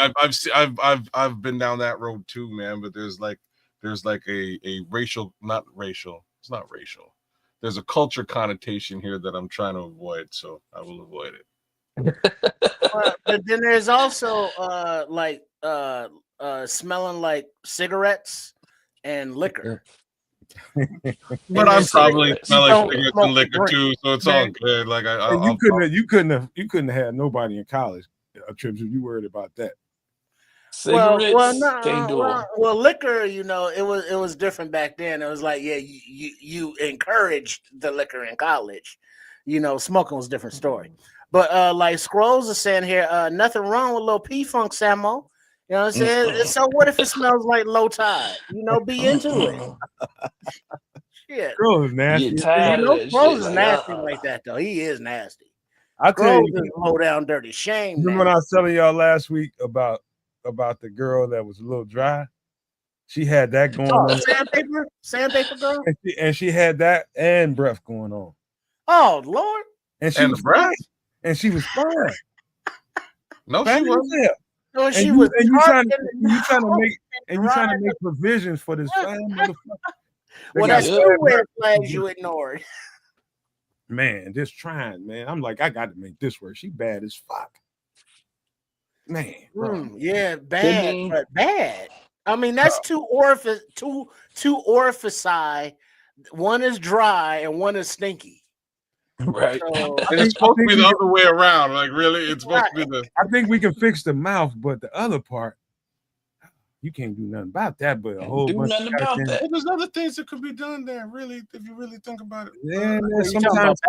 C: I've been down that road too, man. But there's like a racial, not racial. It's not racial. There's a culture connotation here that I'm trying to avoid, so I will avoid it.
E: But then there's also smelling like cigarettes and liquor.
C: But I'm probably
F: cigarettes.
C: smell like
E: Don't
C: cigarettes
E: smoke
C: and liquor
E: drink.
C: too, so it's all
B: Man.
C: good. Like
B: And you couldn't have had nobody in college, Trips, if you worried about that.
F: Cigarettes, can't do them.
E: Well, liquor, you know, it was different back then. It was like, yeah, you encouraged the liquor in college. You know, smoking was a different story. But like Scrolls is saying here, nothing wrong with a little P-Funk, Samo. You know what I'm saying? So what if it smells like Low Tide? You know, be into it. Shit.
B: Girl is nasty.
F: Get tired
E: You
F: of
E: know,
F: that
E: Scrolls
F: shit.
E: is
F: Like,
E: nasty like that, though. He is nasty.
B: I tell
E: Scrolls
B: you,
E: is low down dirty. Shame.
B: remember when I was telling y'all last week about the girl that was a little dry? She had that going on.
E: Sandpaper girl?
B: And she had that and breath going on.
E: Oh, Lord.
B: And she was fine. And she was fine.
C: No, she wasn't.
E: No,
B: And
E: she
B: you,
E: was
B: and you trying to
E: trying
B: make provisions for this fine motherfucker.
E: Well, that's two red flags you ignored.
B: Man, just trying, man. I'm like, I got to make this work. She bad as fuck. Man,
E: yeah, bad, but bad. I mean, that's two orifici. One is dry and one is stinky.
F: Right.
E: So,
C: and it's supposed to be the other way around. Like, really, it's supposed to be the.
B: I think we can fix the mouth, but the other part, you can't do nothing about that. But a whole bunch of
C: that. Well, there's other things that could be done there. Really, if you really think about it.
B: Yeah, man, sometimes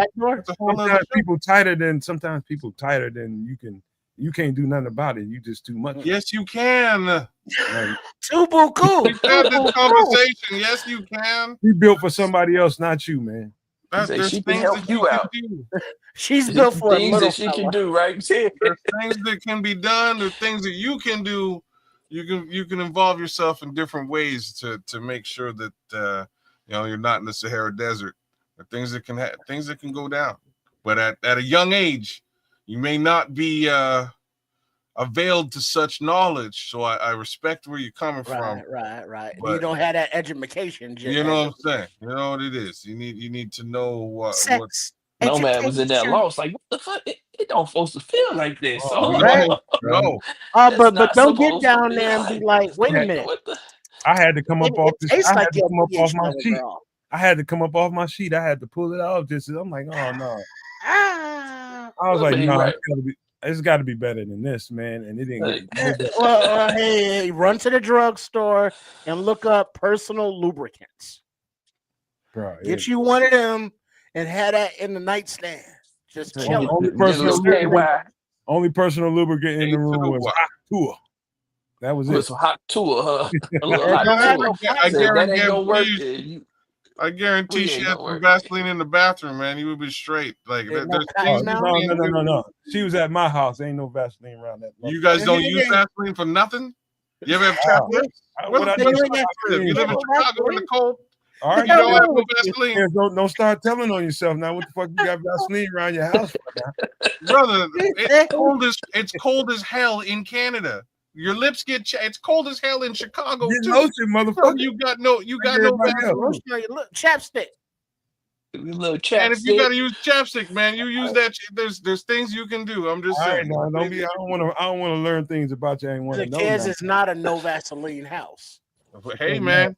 B: people tighter than you can't do nothing about it. You just too much.
C: Yes, you can.
E: Too buku.
C: We've had this conversation. Yes, you can.
B: He built for somebody else, not you, man.
F: She can help you out.
E: She's built for
F: things that she can do, right?
C: There's things that can be done. There's things that you can do. You can involve yourself in different ways to make sure that you're not in the Sahara Desert. There are things that can go down. But at a young age, you may not be availed to such knowledge. So I respect where you're coming from.
E: Right. But you don't have that education.
C: You know what I'm saying? You know what it is. You need to know what.
F: Nomad was in that loss. Like, what the fuck? It don't supposed to feel like this.
C: No.
E: But don't get down there and be like, wait a minute.
B: I had to come up off this. I had to come up off my sheet.
E: Girl.
B: I had to come up off my sheet. I had to pull it off. I'm like, oh no. I was like, no, it's got to be better than this, man. And it didn't get
E: well, hey, run to the drugstore and look up personal lubricants.
B: Bro,
E: get you one of them and have that in the nightstand. Just chill.
B: Only personal lubricant in the room was hot tour. That was it.
F: Was hot tour,
C: I guarantee she had some Vaseline in the bathroom, man. You would be straight. Like
B: no. She was at my house. Ain't no Vaseline around that.
C: You guys don't use Vaseline for nothing? You ever have chocolate? You live in Chicago in the cold.
B: All right, don't start telling on yourself now. What the fuck you got Vaseline around your house for now?
C: Brother? It's cold as hell in Canada. Your lips get it's cold as hell in Chicago too.
B: Lotion, motherfucker.
C: You got no Vaseline.
E: Chapstick.
F: Little chapstick.
C: And if you gotta use chapstick, man, you use that. There's things you can do. I'm just saying.
B: I don't want to learn things about you. I ain't want to know.
E: Keds is not a no Vaseline house.
C: Hey man,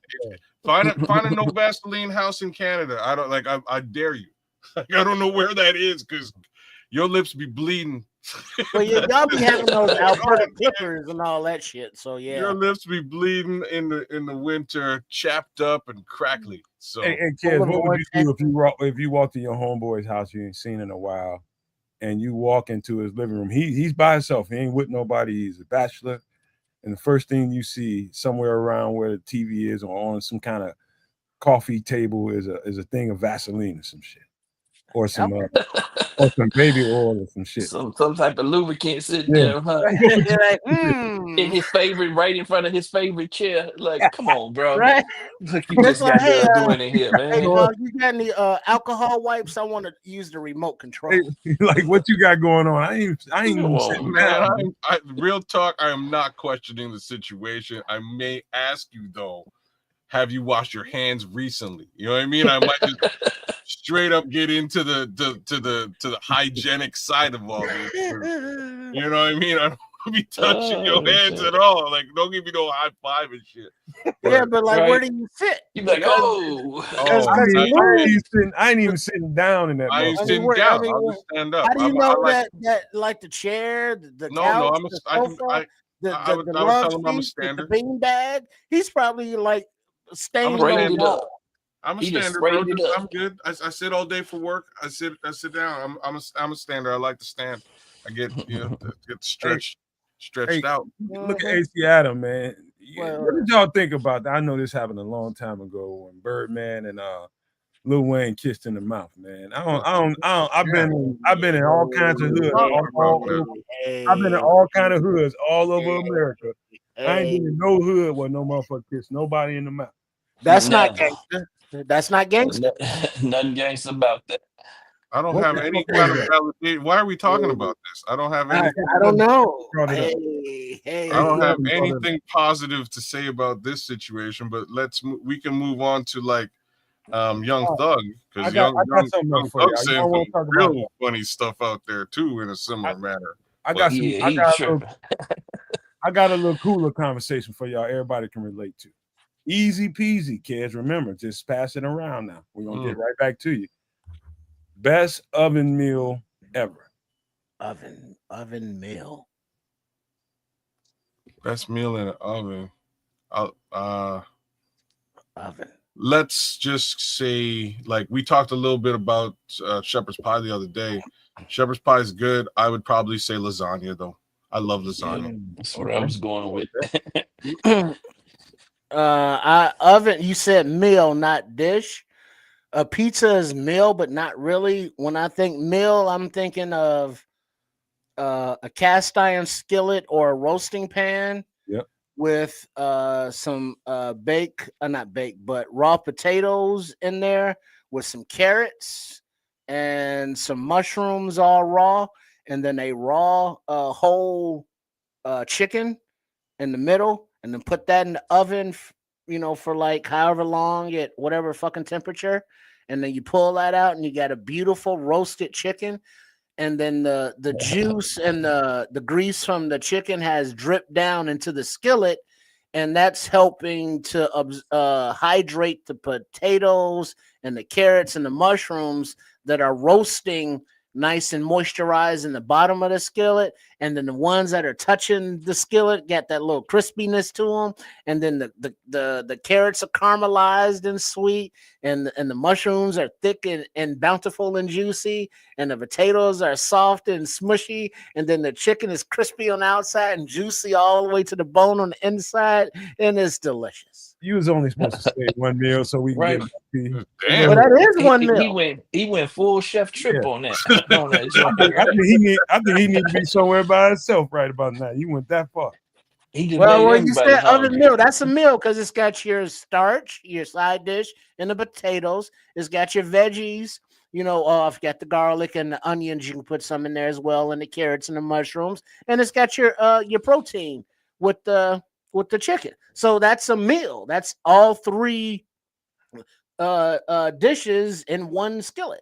C: find a no Vaseline house in Canada. I don't I dare you. I don't know where that is because your lips be bleeding
E: Well, y'all be having those Alberta clippers and all that shit. So yeah,
C: your lips be bleeding in the winter, chapped up and crackly. So,
B: Hey, kids, what would you do if you walked in your homeboy's house you ain't seen in a while, and you walk into his living room? He's by himself. He ain't with nobody. He's a bachelor, and the first thing you see somewhere around where the TV is or on some kind of coffee table is a thing of Vaseline or some shit, or some baby oil or some shit.
F: Some type of lubricant sitting there, huh?
E: like,
F: in his favorite, right in front of his favorite chair. Like, come on, bro.
E: right?
F: Look, you just got done doing it here, man.
E: Hey, dog, you got any alcohol wipes? I want to use the remote control.
B: Like, what you got going on? I ain't even
C: sitting down. Real talk, I am not questioning the situation. I may ask you though, have you washed your hands recently? You know what I mean? I might just straight up get into the hygienic side of all this. You know what I mean? I don't be touching your hands at all. Like, don't give me no high five and shit.
E: But like, where do you fit?
F: You're like,
B: I ain't even sitting down in that.
C: I ain't sitting down. I'll just stand up.
E: How do you know that like the chair, the couch, the sofa, the love seat, the bean bag? He's probably like staying on wall.
C: I'm a stander, bro. I'm good. I sit all day for work. I sit down. I'm a stander. I like to stand. I get stretched out.
B: Look at AC Adam, man. What did y'all think about that? I know this happened a long time ago when Birdman and Lil Wayne kissed in the mouth, man. I've been in all kinds of hoods. I've been in all kind of hoods all over America. I ain't been in no hood where no motherfucker kissed nobody in the mouth.
E: That's not gangster. That's not gangster.
F: Nothing gangster about that.
C: I don't have any kind of validation. Why are we talking about this? I don't have any.
E: I don't know.
C: I don't have anything positive to say about this situation. But we can move on to like Young Thug, because Young Thug saying some real funny stuff out there too in a similar manner.
B: I got a little cooler conversation for y'all. Everybody can relate to. Easy peasy, kids. Remember, just pass it around now. We're gonna get right back to you. Best oven meal ever.
E: Oven meal.
C: Best meal in an oven.
E: Oven.
C: Let's just say, like, we talked a little bit about shepherd's pie the other day. Shepherd's pie is good. I would probably say lasagna, though. I love lasagna.
F: That's what I was going with.
E: Oven. You said meal, not dish. Pizza is meal, but not really. When I think meal, I'm thinking of a cast iron skillet or a roasting pan.
B: Yep.
E: With some not baked, but raw potatoes in there with some carrots and some mushrooms, all raw, and then a raw whole chicken in the middle, and then put that in the oven, for like however long at whatever fucking temperature, and then you pull that out, and you got a beautiful roasted chicken. And then the juice and the grease from the chicken has dripped down into the skillet, and that's helping to hydrate the potatoes and the carrots and the mushrooms that are roasting nice and moisturized in the bottom of the skillet. And then the ones that are touching the skillet get that little crispiness to them. And then the carrots are caramelized and sweet, and the mushrooms are thick and bountiful and juicy, and the potatoes are soft and smushy, and then the chicken is crispy on the outside and juicy all the way to the bone on the inside, and it's delicious.
B: You was only supposed to say one meal so we can get
E: it. Damn. But that is one meal.
F: He went full chef trip on that.
B: I think he needs to be somewhere by himself right about now. You went that far.
E: When you said oven meal, that's a meal because it's got your starch, your side dish, and the potatoes. It's got your veggies. I've got the garlic and the onions. You can put some in there as well, and the carrots and the mushrooms. And it's got your protein with the chicken. So that's a meal. That's all three dishes in one skillet.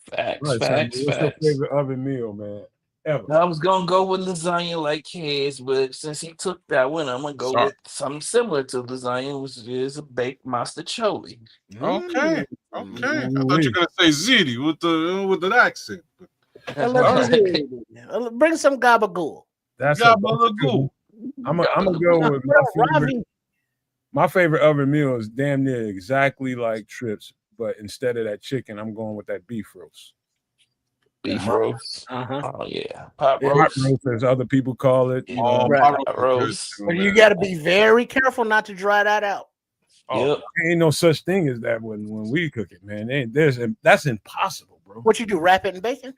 F: Facts.
B: What's your favorite oven meal, man? Ever?
F: I was gonna go with lasagna like his, but since he took that one, I'm gonna go with something similar to lasagna, which is a baked mastacholi.
C: Okay. I thought you were gonna say ziti with the accent.
E: Bring some gabagool.
B: That's
C: Gabagool.
B: I'm gonna go with my favorite oven meal is damn near exactly like Trips, but instead of that chicken, I'm going with that beef roast.
F: Beef roast.
E: Uh-huh.
F: Oh yeah, pot
E: Yeah.
B: Hot
F: roast.
B: roast, as other people call it. You know,
E: Right.
C: Pot roast is good too,
E: But you
C: man.
E: got to be very careful not to dry that out.
F: Yep.
B: ain't no such thing as that when we cook it, man. That's impossible, bro.
E: What you do? Wrap it in bacon?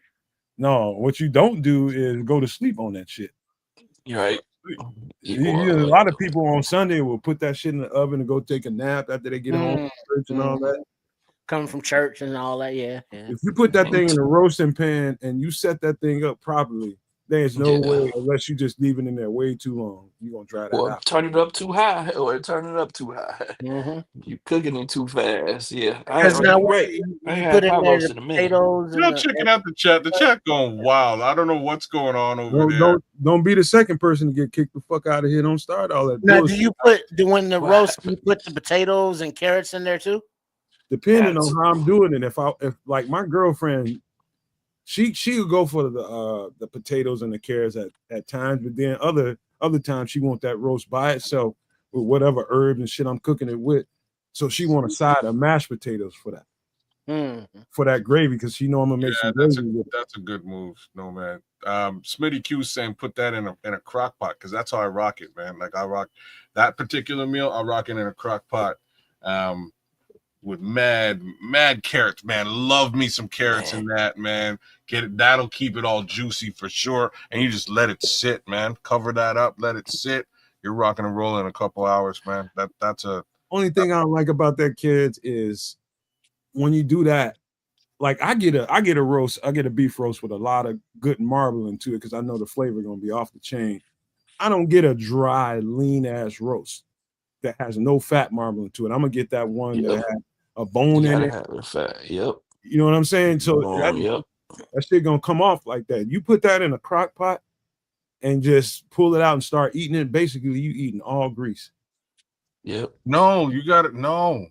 B: No, what you don't do is go to sleep on that shit.
F: You're right.
B: A lot of people on Sunday will put that shit in the oven and go take a nap after they get home from church and all that.
E: Coming from church and all that, yeah.
B: If you put that thing in a roasting pan and you set that thing up properly, there's no way, unless you just leave it in there way too long, you're gonna dry that out.
F: Turn it up too high, or turn it up too high. You cooking it too fast, yeah.
E: Because now you put in there the potatoes.
C: Checking out the chat. The chat going wild. I don't know what's going on over there.
B: Don't be the second person to get kicked the fuck out of here. Don't start all that.
E: Now, do you when the roast? You put the potatoes and carrots in there too?
B: Depending on how I'm doing it. If like my girlfriend, she would go for the potatoes and the carrots at times, but then other times she want that roast by itself with whatever herbs and shit I'm cooking it with. So she want a side of mashed potatoes for that. For that gravy, because she know I'm gonna make some gravy.
C: That's a good move, Nomad. Smitty Q saying put that in a crock pot, because that's how I rock it, man. Like I rock that particular meal, I rock it in a crock pot. With mad carrots, man. Love me some carrots in that, man. That'll keep it all juicy for sure. And you just let it sit, man. Cover that up, let it sit. You're rocking and rolling in a couple hours, man. That's a
B: only thing I don't like about that, kids, is when you do that. Like I get a roast, I get a beef roast with a lot of good marbling to it because I know the flavor gonna be off the chain. I don't get a dry, lean ass roast that has no fat marbling to it. I'm gonna get that one that has a bone in it.
F: Fat. Yep.
B: You know what I'm saying? So that shit gonna come off like that. You put that in a crock pot and just pull it out and start eating it. Basically, you eating all grease.
F: Yep.
C: No, you got it. No,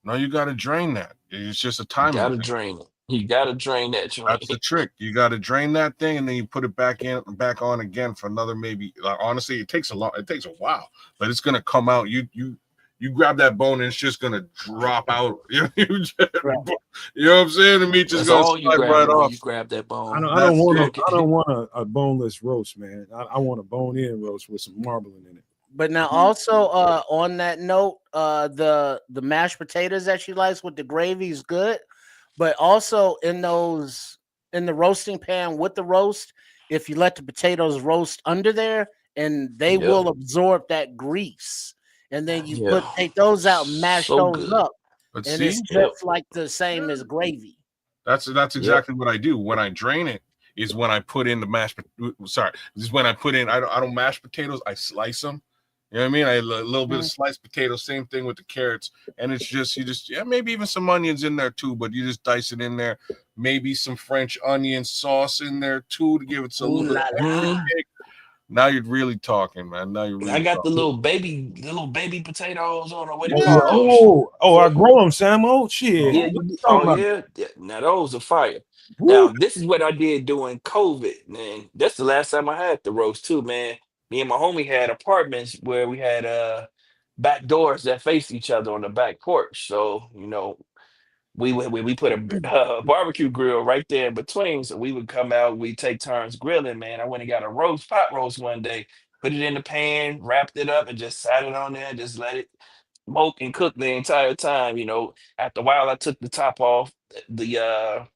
C: you got to drain that. It's just a timing.
F: You got to drain it. You got to drain that joint.
C: That's the trick. You got to drain that thing, and then you put it back on again for another maybe. Like honestly, it takes a while, but it's gonna come out. You grab that bone, and it's just gonna drop out. You know what I'm saying? The meat just goes right off.
F: You grab that bone.
B: I don't want a boneless roast, man. I want a bone-in roast with some marbling in it.
E: But now also on that note, the mashed potatoes that she likes with the gravy is good. But also in the roasting pan with the roast, if you let the potatoes roast under there, and they will absorb that grease. And then you take those out and mash those up.
C: But
E: and it's just like the same as gravy.
C: That's exactly what I do. When I drain it is when I put in the mashed. Sorry, this is when I put in. I don't mash potatoes. I slice them. You know what I mean? A little bit of sliced potato. Same thing with the carrots. And it's just maybe even some onions in there too. But you just dice it in there. Maybe some French onion sauce in there too to give it a little bit. Now you're really talking, man. Now you're really
F: I got
C: talking.
F: the little baby potatoes on or what
B: I grow them, Sam. Oh shit.
F: Yeah. Now those are fire. Now this is what I did during COVID, man. That's the last time I had the roast too, man. Me and my homie had apartments where we had back doors that faced each other on the back porch. So, we put a barbecue grill right there in between. So we would come out, we take turns grilling, man. I went and got a pot roast one day, put it in the pan, wrapped it up, and just sat it on there, just let it smoke and cook the entire time. After a while, I took the top off, the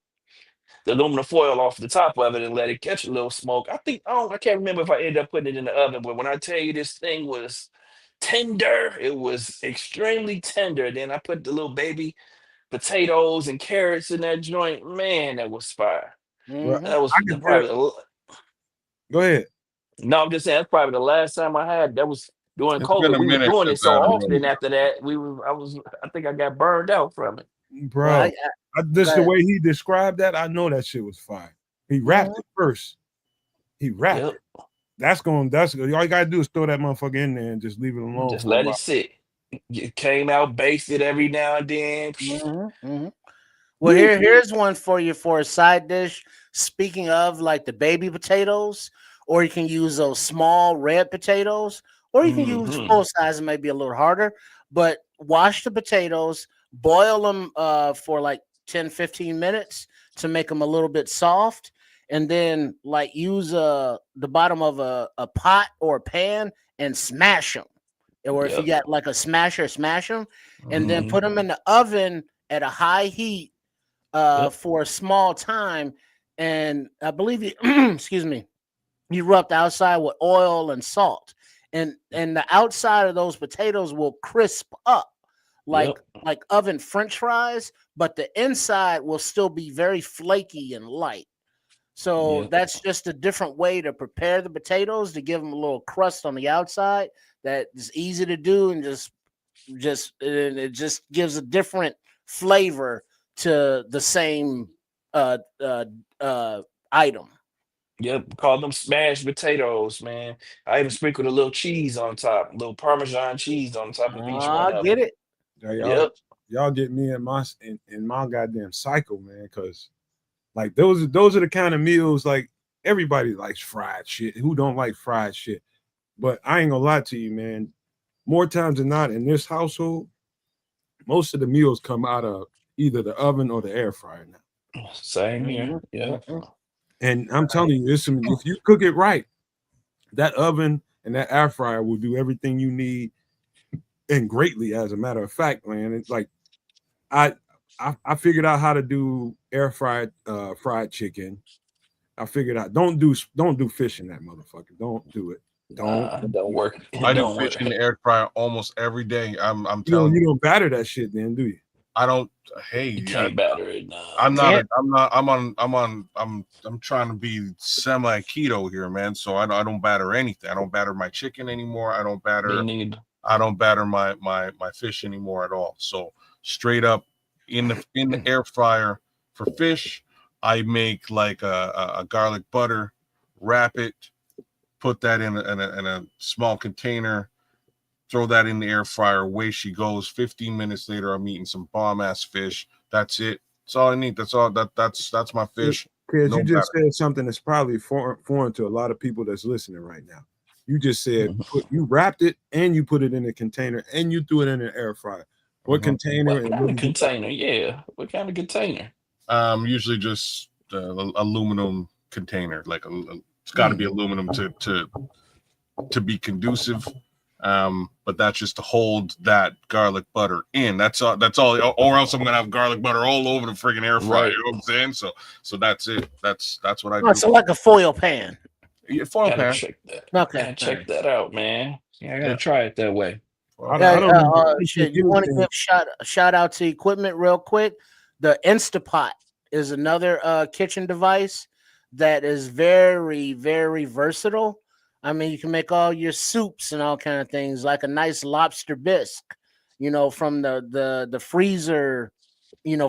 F: aluminum foil off the top of it and let it catch a little smoke. I can't remember if I ended up putting it in the oven, but when I tell you this thing was tender, it was extremely tender. Then I put the little baby potatoes and carrots in that joint. Man, that was fire. That was probably
B: Go ahead.
F: No, I'm just saying that's probably the last time I had. That was during COVID. We were doing it so often after that. I think I got burned out from it.
B: Bro, the way he described that, I know that shit was fire. He wrapped it first. He wrapped it. That's all you gotta do is throw that motherfucker in there and just leave it alone.
F: Just let it sit. It came out, basted every now and then.
E: Well, here's one for you for a side dish. speaking of like the baby potatoes, or you can use those small red potatoes, or you can use full size. It might be a little harder, but wash the potatoes, boil them for like 10-15 minutes to make them a little bit soft, and then like use the bottom of a pot or a pan and smash them. Or if you got like a smasher, smash them, and then put them in the oven at a high heat for a small time. And I believe you, excuse me, you rub the outside with oil and salt, and the outside of those potatoes will crisp up like oven French fries, but the inside will still be very flaky and light. So that's just a different way to prepare the potatoes to give them a little crust on the outside. That is easy to do, and it just gives a different flavor to the same item.
F: Yep, call them smashed potatoes, man. I even sprinkled a little cheese on top, a little Parmesan cheese on top of each one of
E: Get
F: them.
E: it?
B: Yeah, y'all get me in my goddamn cycle, man. Because like those are the kind of meals like everybody likes fried shit. Who don't like fried shit? But I ain't gonna lie to you, man. More times than not in this household, most of the meals come out of either the oven or the air fryer now.
F: Same here. Yeah.
B: And I'm telling you, if you cook it right, that oven and that air fryer will do everything you need, and greatly, as a matter of fact, man. It's like I figured out how to do air fried fried chicken. I figured out don't do fish in that motherfucker. Don't do it.
F: Don't work.
C: I do fish in the air fryer almost every day. I'm
B: telling you don't batter that shit, then, do you?
C: I don't. Hey,
F: you can't batter it. No.
C: I'm trying to be semi keto here, man. So I don't batter anything. I don't batter my chicken anymore. I don't batter. I don't batter my fish anymore at all. So straight up in the air fryer for fish, I make like a garlic butter, wrap it, put that in a small container. Throw that in the air fryer. Away she goes. 15 minutes later, I'm eating some bomb ass fish. That's it. That's all I need. That's all. That's my fish.
B: Because you just said something that's probably foreign to a lot of people that's listening right now. You just said you wrapped it and you put it in a container and you threw it in an air fryer. What container?
F: What kind of container? Yeah. What kind of container?
C: Usually just aluminum container. Like it's got to be aluminum to be conducive. But that's just to hold that garlic butter in. That's all. Or else I'm gonna have garlic butter all over the friggin' air fryer. You know what I'm saying? So that's it. That's what I do.
E: So like a foil pan.
C: Yeah, foil pan.
F: Check that.
E: Okay,
F: check that out, man. Yeah, I gotta try it that way.
E: You want to give shout out to equipment real quick. The Instapot is another kitchen device that is very, very versatile. I mean, you can make all your soups and all kind of things, like a nice lobster bisque, from the freezer,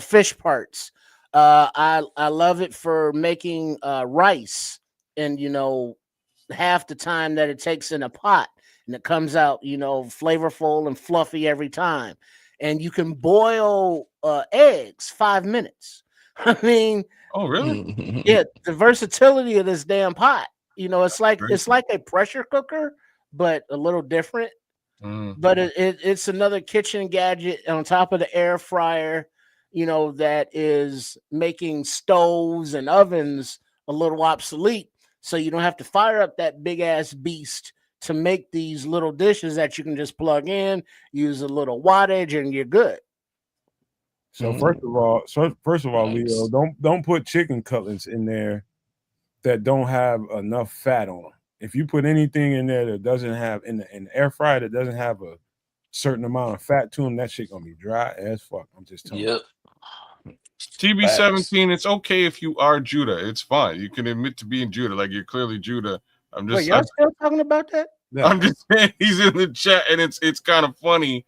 E: fish parts. I love it for making rice, and half the time that it takes in a pot, and it comes out flavorful and fluffy every time. And you can boil eggs 5 minutes. I mean,
C: oh really?
E: Yeah, the versatility of this damn pot. It's like a pressure cooker, but a little different. But it's another kitchen gadget on top of the air fryer, that is making stoves and ovens a little obsolete. So you don't have to fire up that big ass beast to make these little dishes that you can just plug in, use a little wattage, and you're good.
B: So first of all, nice. Leo, don't put chicken cutlets in there that don't have enough fat on them. If you put anything in there that doesn't have in the air fryer that doesn't have a certain amount of fat to them, that shit gonna be dry as fuck. I'm just telling you.
C: TB17, it's okay if you are Judah. It's fine. You can admit to being Judah, like you're clearly Judah.
E: Wait, y'all still talking about that?
B: No.
C: I'm just saying he's in the chat, and it's kind of funny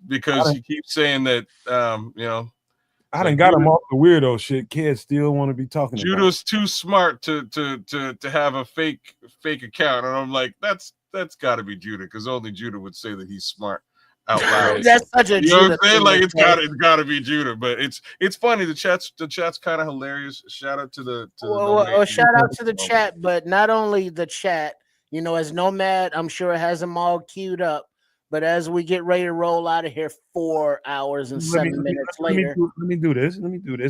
C: because he keeps saying that
B: I done got him off the weirdo shit. Kids still want to be talking.
C: Judah's too smart to have a fake account, and I'm like, that's got to be Judah, because only Judah would say that he's smart. out loud.
E: That's such a
C: You know what
E: Judah
C: I'm saying?
E: thing
C: Like
E: to say.
C: it's gotta be Judah, but it's funny. The chat's kind of hilarious. Shout out to the
E: Well, shout out to the
C: Nomad.
E: chat, but not only the chat, as Nomad, I'm sure it has them all queued up. But as we get ready to roll out of here, 4 hours and 7 minutes later.
B: Let me do this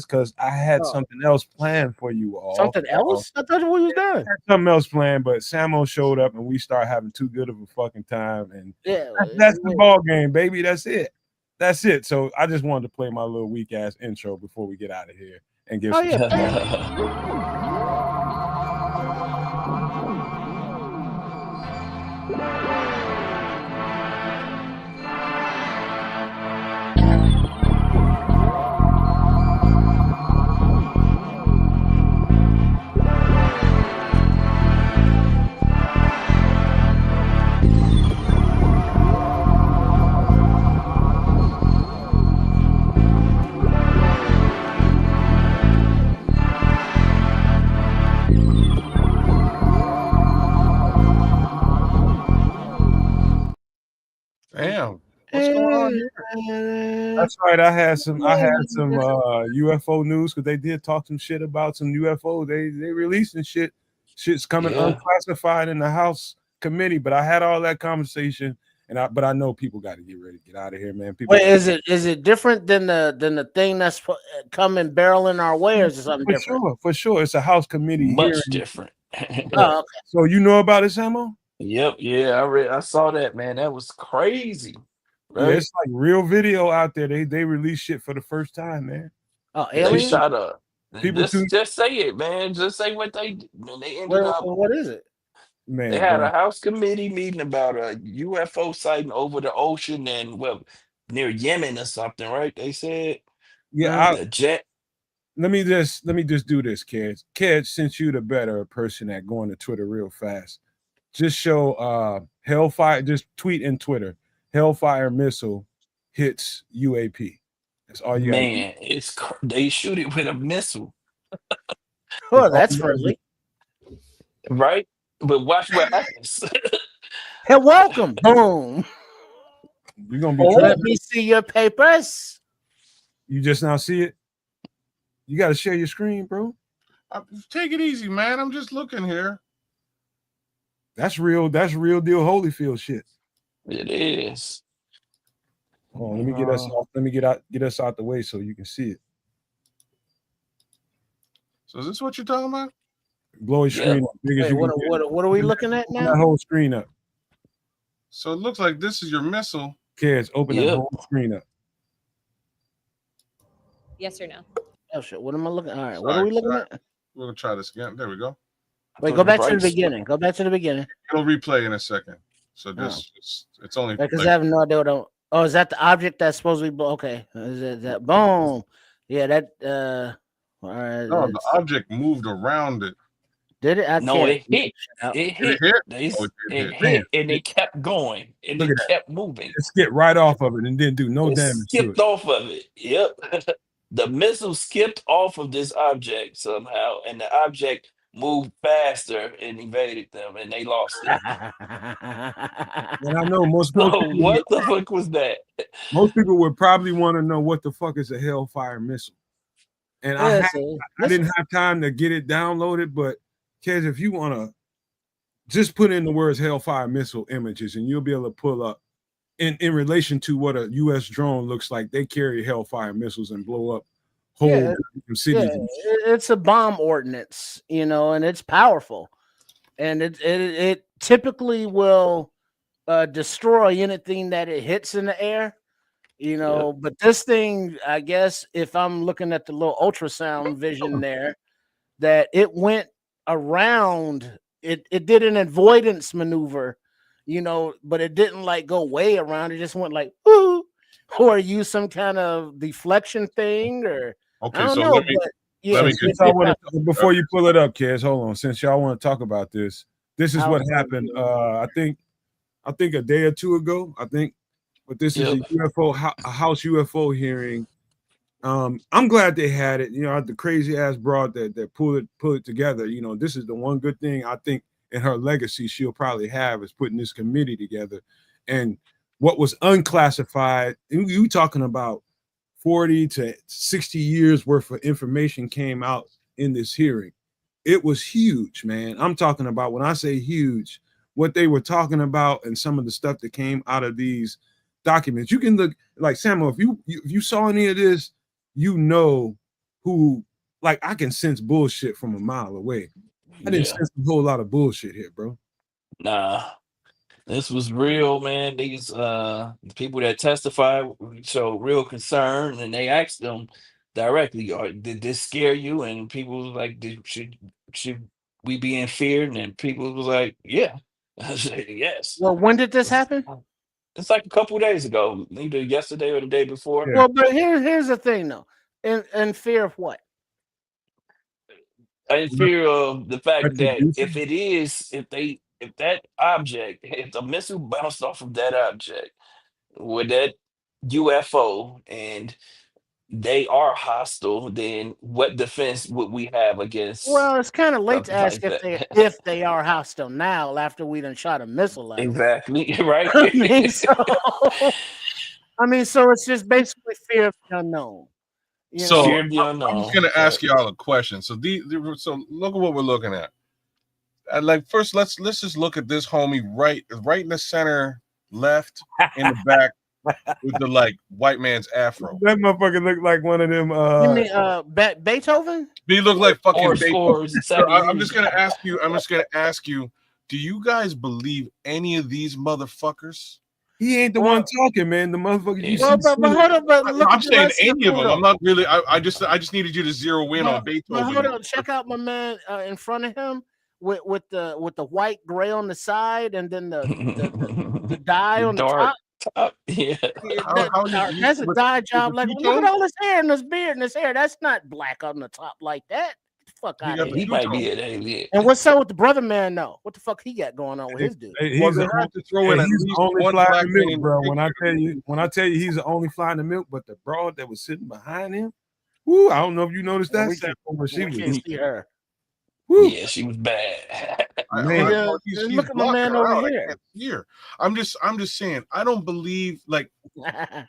B: because I had something else planned for you all.
E: Something else? I thought we was done.
B: Something else planned, but Samo showed up and we started having too good of a fucking time. And
E: Yeah,
B: that's the ball game, baby. That's it. That's it. So I just wanted to play my little weak ass intro before we get out of here and give
C: Damn, what's going on here?
B: That's right. I had some UFO news because they did talk some shit about some UFO. They releasing shit. Shit's coming unclassified in the House committee. But I had all that conversation, but I know people got to get ready to get out of here, man. People.
E: Wait, is it different than the thing that's coming barreling our way, or is it something different?
B: For sure, it's a House committee.
F: Much different.
E: Oh, okay.
B: So you know about it, Samo?
F: Yep, yeah, I saw that, man. That was crazy. Right?
B: Yeah, it's like real video out there. They release shit for the first time, man.
E: Oh, aliens?
F: They shot up. Just say it, man. Just say what they ended up.
E: What is it?
B: Man,
F: they had a House committee meeting about a UFO sighting over the ocean and near Yemen or something, right? They said.
B: Yeah,
F: the jet.
B: Let me just do this, Keds. Keds, since you the better person at going to Twitter real fast, just show Hellfire. Just tweet in Twitter. Hellfire missile hits UAP. That's all you got.
F: Man, they shoot it with a missile.
E: Oh, that's early.
F: Right? But watch what happens.
E: Hey, welcome. Boom.
B: You're gonna be
E: let me see your papers.
B: You just now see it? You gotta share your screen, bro.
C: Take it easy, man. I'm just looking here.
B: That's real deal Holyfield shit.
F: It is.
B: Oh, let me get us off. Let me get us out the way so you can see it.
C: So is this what you're talking about?
B: Blow your screen up.
E: Wait, what are we looking at now?
B: That whole screen up.
C: So it looks like this is your missile.
B: Kids, open the whole screen up.
H: Yes or no?
E: Oh shit! What am I looking? All right, what are we looking at?
C: We're gonna try this again. There we go.
E: Wait, go back to the beginning. Go back to the beginning.
C: It'll replay in a second. So it's only
E: because I have no idea what. Oh, is that the object that's supposed to be? Okay, is it that? Boom. Yeah, that. All right.
C: No, the object moved around it.
E: Did it?
F: It hit. It hit. It hit, and it kept going, and it kept moving.
B: It skipped right off of it and didn't do no damage.
F: Skipped off of it. Yep. The missile skipped off of this object somehow, and the object moved faster and evaded them, and they lost it.
B: And I know most people,
F: what the fuck was that?
B: Most people would probably want to know what the fuck is a Hellfire missile. And I didn't have time to get it downloaded, but kids, if you want to just put in the words Hellfire missile images and you'll be able to pull up in relation to what a U.S. drone looks like. They carry Hellfire missiles and blow up whole cities.
E: Yeah, it's a bomb ordnance, and it's powerful. And it typically will destroy anything that it hits in the air. But this thing, I guess, if I'm looking at the little ultrasound vision there, that it went around, it did an avoidance maneuver, but it didn't like go way around. It just went like, whoo, or use some kind of deflection thing, or
C: okay.
E: I don't
C: So
E: know,
C: let me
B: before you pull it up, kids. Hold on, since y'all want to talk about this is what happened. I think a day or two ago. But this is a UFO, a House UFO hearing. I'm glad they had it. The crazy ass broad that pulled it together. This is the one good thing I think in her legacy she'll probably have is putting this committee together. And what was unclassified. You talking about 40 to 60 years worth of information came out in this hearing. It was huge, man. I'm talking about, when I say huge, what they were talking about and some of the stuff that came out of these documents. You can look, like, Samuel, if you saw any of this, you know who, like, I can sense bullshit from a mile away. I didn't sense a whole lot of bullshit here, bro.
F: Nah, this was real, man. These the people that testified showed real concern, and they asked them directly, did this scare you? And people was like, should we be in fear? And then people was like, yeah. I said, yes.
E: Well, when did this happen?
F: It's like a couple of days ago, either yesterday or the day before.
B: Yeah.
E: Well, but here's the thing, though. In fear of what?
F: In fear of the fact that
B: Retribution?
F: if that object, if the missile bounced off of that object with that UFO and they are hostile, then what defense would we have against
E: Well, it's kind of late to
F: something
E: ask
F: like that?
E: if they are hostile now after we done shot a missile at them.
F: Exactly, right?
E: I mean, so it's just basically fear of the unknown. You
C: So
E: know?
F: Fear of the unknown.
C: I'm just gonna ask y'all a question. So so look at what we're looking at. Like, first, let's just look at this homie right in the center, left in the back with the like white man's afro.
B: That motherfucker looked like one of them.
E: You mean Beethoven?
C: He looked like fucking Beethoven.
F: So
C: I'm just gonna ask you. Do you guys believe any of these motherfuckers?
B: He ain't the one talking, man. The motherfucker. You
E: Well, but hold on, but look.
C: I'm saying any of them. I'm not really. I just needed you to zero in on
E: But
C: Beethoven.
E: hold on, check out my man in front of him with the white gray on the side, and then the dye on the
F: dark
E: top.
F: Yeah.
E: That's a dye job. Like, look at all this hair and this beard and this hair. That's not black on the top like that. Get the fuck out of here.
F: He might be an alien.
E: And what's up with the brother man? No, what the fuck he got going on with his dude?
B: He's the only fly in the milk, bro. When I tell you, he's the only fly in the milk. But the broad that was sitting behind him, woo! I don't know if you noticed that.
E: We can't see her.
B: Woo.
F: Yeah, she was bad.
C: He's
E: look at my man over
C: here. I'm just saying. I don't believe, like, and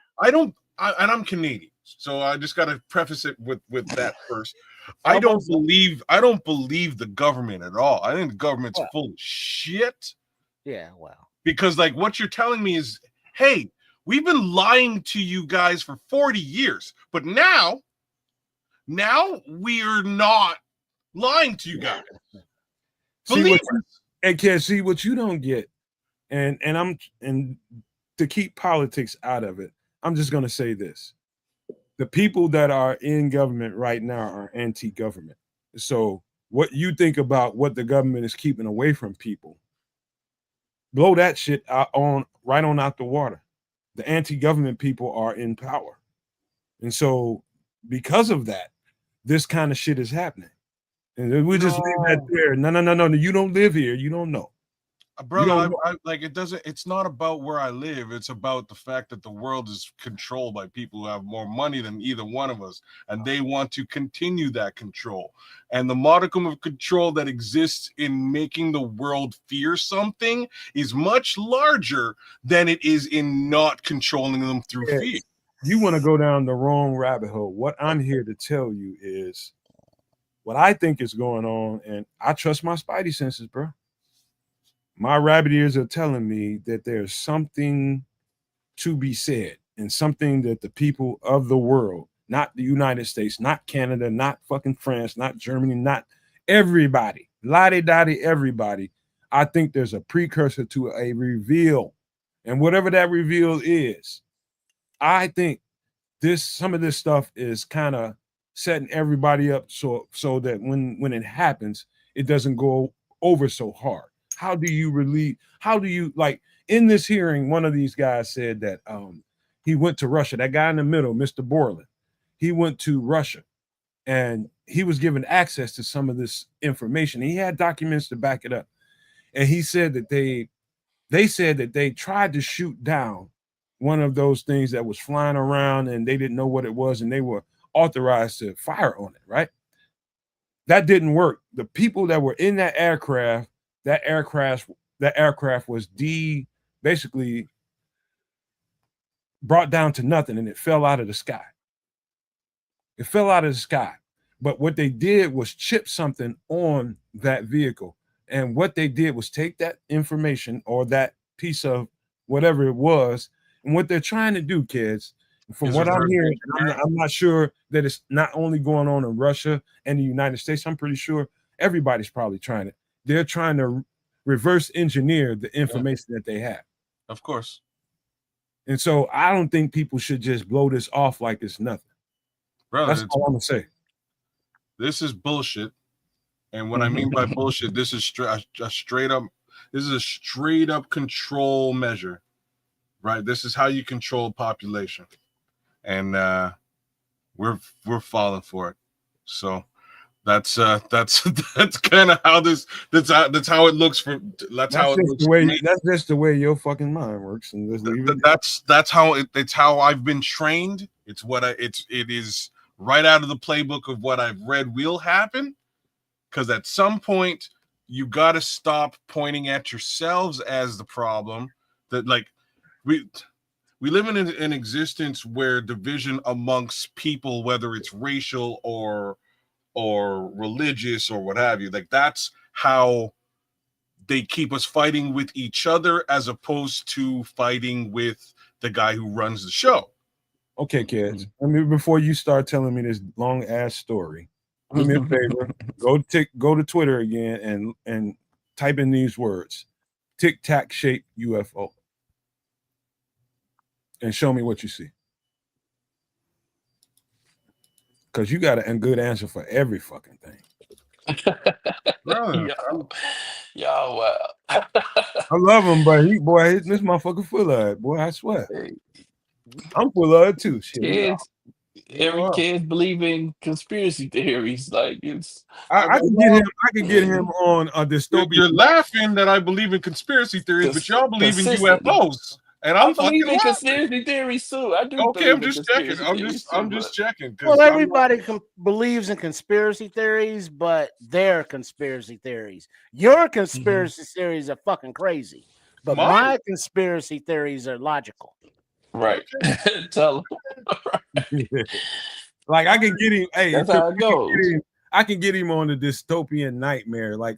C: I'm Canadian, so I just got to preface it with that first. I don't believe the government at all. I think the government's full of shit.
E: Yeah, well,
C: because like what you're telling me is, hey, we've been lying to you guys for 40 years, but now we're not lying to you guys.
B: See what you don't get, and to keep politics out of it, I'm just gonna say this: the people that are in government right now are anti-government. So what you think about what the government is keeping away from people, blow that shit right on out the water. The anti-government people are in power, and so because of that, this kind of shit is happening. And we just leave that there. No. You don't live here. You don't know.
C: Brother, it's not about where I live. It's about the fact that the world is controlled by people who have more money than either one of us. And they want to continue that control. And the modicum of control that exists in making the world fear something is much larger than it is in not controlling them through fear.
B: You want to go down the wrong rabbit hole. What I'm here to tell you is what I think is going on, and I trust my spidey senses, bro. My rabbit ears are telling me that there's something to be said, and something that the people of the world, not the United States, not Canada, not fucking France, not Germany, not everybody, la-di-da-di, everybody, I think there's a precursor to a reveal. And whatever that reveal is, I think some of this stuff is kind of setting everybody up so that when it happens, it doesn't go over so hard. How do you like in this hearing, one of these guys said that he went to Russia. That guy in the middle, Mr. Borland, he went to Russia and he was given access to some of this information. He had documents to back it up. And he said that they said that they tried to shoot down one of those things that was flying around and they didn't know what it was and they were authorized to fire on it, right? That didn't work. The people that were in that aircraft was basically brought down to nothing, and it fell out of the sky. It fell out of the sky. But what they did was chip something on that vehicle. And what they did was take that information or that piece of whatever it was, and what they're trying to do, kids, from what I'm hearing, I'm not sure that it's not only going on in Russia and the United States. I'm pretty sure everybody's probably trying it. They're trying to reverse engineer the information that they have.
C: Of course.
B: And so I don't think people should just blow this off like it's nothing.
C: Brother,
B: that's all I'm gonna say.
C: This is bullshit. And what I mean by bullshit, this is straight up control measure. Right? This is how you control population. And we're falling for it. So that's kind of how that's how it looks for that's how it looks for me.
B: That's just the way your fucking mind works. And
C: that's how it's how I've been trained. It's what it is right out of the playbook of what I've read will happen. Because at some point you got to stop pointing at yourselves as the problem. That like we live in an existence where division amongst people, whether it's racial or religious or what have you, like that's how they keep us fighting with each other as opposed to fighting with the guy who runs the show.
B: Okay, kids. I mean, before you start telling me this long ass story, do me a favor. Go to Twitter again and type in these words: Tic Tac shaped UFO, and show me what you see. Because you got a good answer for every fucking thing.
F: Yo,
B: I love him, but this motherfucker full of it, boy. I swear. I'm full of it too. Shit,
F: every kid believe in conspiracy theories. Like it's
B: I can get him on a dystopian.
C: You're laughing that I believe in conspiracy theories, but y'all believe in UFOs. And I
F: believe in conspiracy theories too. I do.
C: Okay, I'm just checking. I'm just checking.
E: Well, everybody believes in conspiracy theories, but they're conspiracy theories. Your conspiracy theories are fucking crazy, but my conspiracy theories are logical.
F: Right. Tell
B: him. Like I can get him. Hey,
F: that's how it goes.
B: I can get him on the dystopian nightmare, like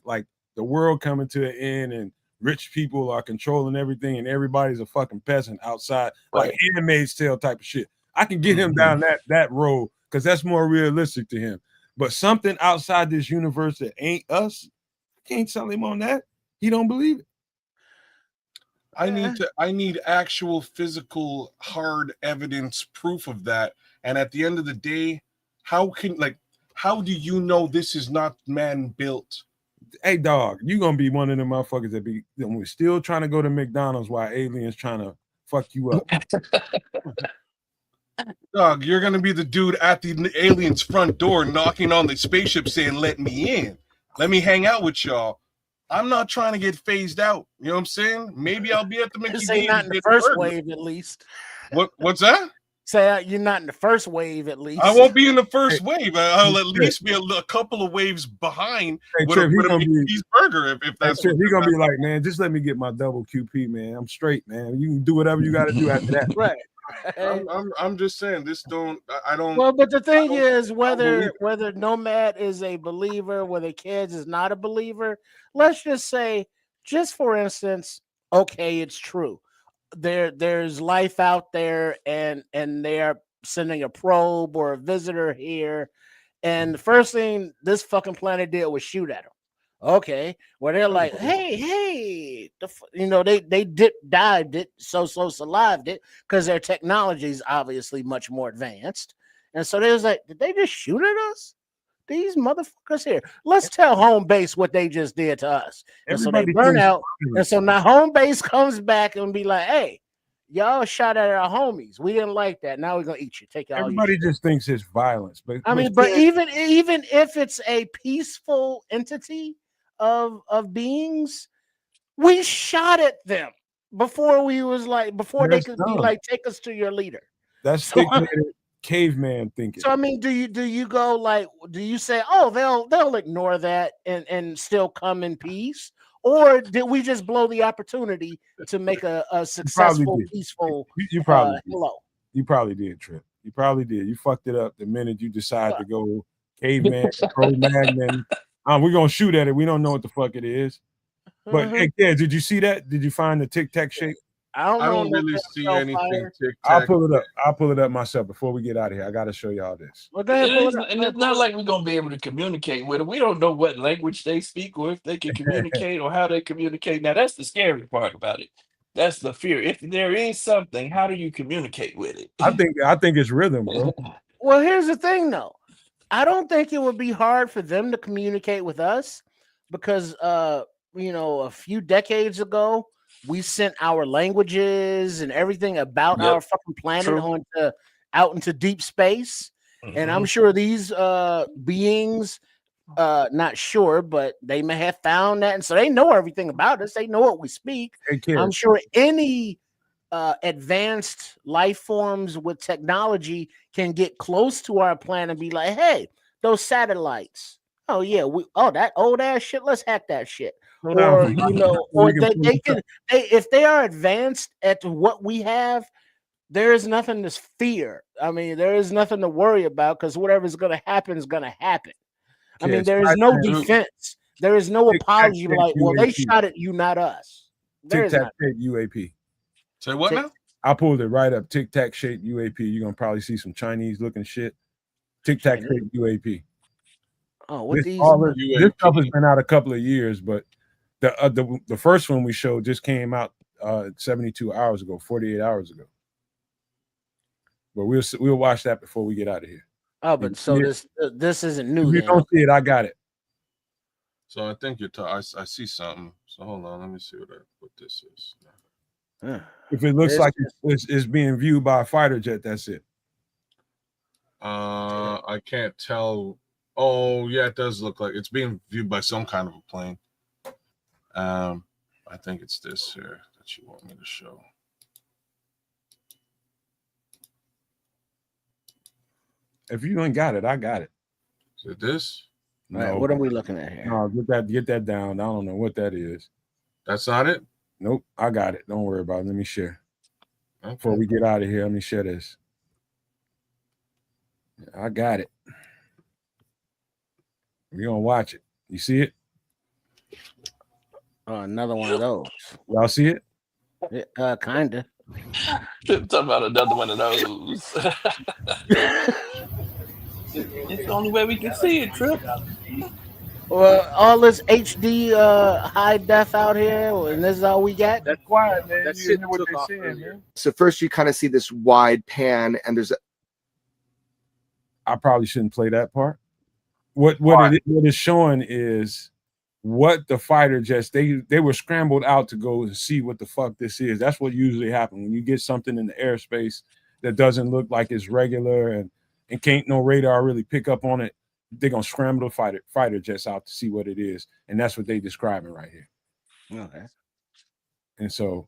B: the world coming to an end and rich people are controlling everything and everybody's a fucking peasant outside, like Handmaid's Tale type of shit. I can get him down that road because that's more realistic to him. But something outside this universe that ain't us, I can't tell him on that. He don't believe it.
C: I need actual physical hard evidence proof of that. And at the end of the day, how do you know this is not man built?
B: Hey dog, you gonna be one of them motherfuckers that be we're still trying to go to McDonald's while aliens trying to fuck you up.
C: Dog, you're gonna be the dude at the aliens' front door knocking on the spaceship saying, "Let me in. Let me hang out with y'all." I'm not trying to get phased out. You know what I'm saying? Maybe I'll be at the Mickey
E: Say not in the first wave, at least.
C: What's that?
E: Say you're not in the first wave, at least.
C: I won't be in the first wave. I'll at least be a couple of waves behind with a Mickey's burger. If that's
B: he's gonna be like, man, just let me get my double QP, man. I'm straight, man. You can do whatever you got to do after that.
E: Right.
C: I'm just saying I don't.
E: Well, but the thing is, whether Nomad is a believer, whether Keds is not a believer, let's just say, just for instance, okay, it's true. There's life out there, and they're sending a probe or a visitor here, and the first thing this fucking planet did was shoot at them. Okay, well they're like, hey, they dived it, so survived it because their technology is obviously much more advanced, and so they was like, did they just shoot at us? These motherfuckers here. Let's tell home base what they just did to us. And so they burn out. And so now home base comes back and be like, hey, y'all shot at our homies. We didn't like that. Now we're gonna eat you. Take all.
B: Everybody just thinks it's violence, but
E: but even if it's a peaceful entity of beings, we shot at them before they could be like, take us to your leader.
B: That's caveman thinking.
E: So I mean, do you go like, do you say, oh, they'll ignore that and still come in peace, or did we just blow the opportunity to make a successful,
B: did.
E: peaceful
B: You probably did.
E: hello?
B: You probably did, Trip. You probably did. You fucked it up the minute you decided to go caveman, Cro-Magnon. We're gonna shoot at it. We don't know what the fuck it is. But hey, yeah, did you see that? Did you find the Tic Tac shape?
C: I don't really see anything Tic Tac.
B: I'll pull it up. I'll pull it up myself before we get out of here. I got to show y'all this.
E: Well, go ahead,
F: And it's not like we're gonna be able to communicate with them. We don't know what language they speak or if they can communicate or how they communicate. Now that's the scary part about it. That's the fear. If there is something, how do you communicate with it?
B: I think it's rhythm, bro.
E: Well, here's the thing, though. I don't think it would be hard for them to communicate with us because, a few decades ago, we sent our languages and everything about our fucking planet out into deep space. Mm-hmm. And I'm sure these beings, not sure, but they may have found that. And so they know everything about us. They know what we speak. I'm sure any advanced life forms with technology can get close to our planet and be like, hey, those satellites. Oh yeah, that old ass shit. Let's hack that shit. Or they can. If they are advanced at what we have, there is nothing to fear. I mean, there is nothing to worry about because whatever's going to happen is going to happen. I mean, there is no defense. There is no apology. Like, well, they shot at you, not us.
B: Tic Tac shape UAP.
C: Say what now?
B: I pulled it right up. Tic Tac shape UAP. You're gonna probably see some Chinese looking shit. Tic Tac shape UAP.
E: Oh, what these?
B: This stuff has been out a couple of years, but the first one we showed just came out 72 hours ago, 48 hours ago. But we'll watch that before we get out of here.
E: Oh, but this isn't new.
B: If you don't see it, I got it.
C: So I think I see something. So hold on, let me see what this is.
B: If it looks like it's being viewed by a fighter jet, that's it.
C: I can't tell. Oh, yeah, it does look like it's being viewed by some kind of a plane. I think it's this here that you want me to show.
B: If you ain't got it, I got it.
C: Is it this?
E: No. Right, what are we looking at here?
B: No, get that down. I don't know what that is.
C: That's not it?
B: Nope, I got it. Don't worry about it. Let me share. Okay. Before we get out of here, let me share this. I got it. We're going to watch it. You see it?
E: Another one of those.
B: Y'all see it?
E: Kind of.
F: Talking about another one of those. It's the only way we can see it, Trip.
E: Well, all this HD high def out here, and this is all we got.
B: That's quiet, man. That's you hear what they're saying, man.
H: So first, you kind of see this wide pan, and there's
B: I probably shouldn't play that part. What is showing is what the fighter jets they were scrambled out to go and see what the fuck this is. That's what usually happens when you get something in the airspace that doesn't look like it's regular and can't no radar really pick up on it. They're gonna scramble the fighter jets out to see what it is, and that's what they're describing right here.
E: Okay.
B: And so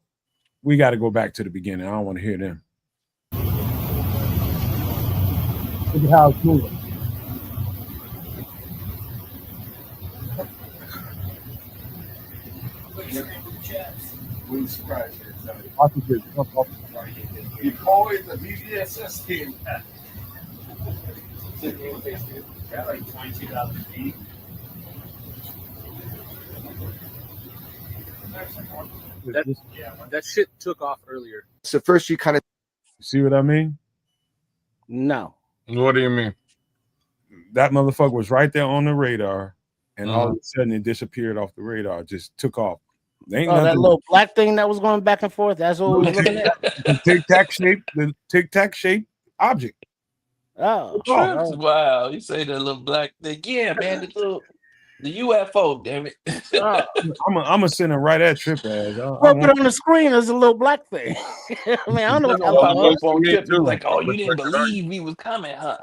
B: we got to go back to the beginning. I don't want to hear them. Look at how it's moving.
C: Before the BDSS came back. Like 22,000 feet.
I: That shit took off earlier.
H: So first, you kind of
B: see what I mean?
E: No.
C: What do you mean?
B: That motherfucker was right there on the radar, and all of a sudden it disappeared off the radar. Just took off.
E: That little black thing that was going back and forth. That's what we were looking at.
B: The tic tac shape object.
E: Oh,
F: wow! You say the little black thing? Yeah, man. The UFO. Damn it!
B: I'm gonna send it right at Trip ass.
E: Well, but on the screen there's a little black thing. I mean, I don't know what that was.
F: Like, oh, you didn't believe we was coming, huh?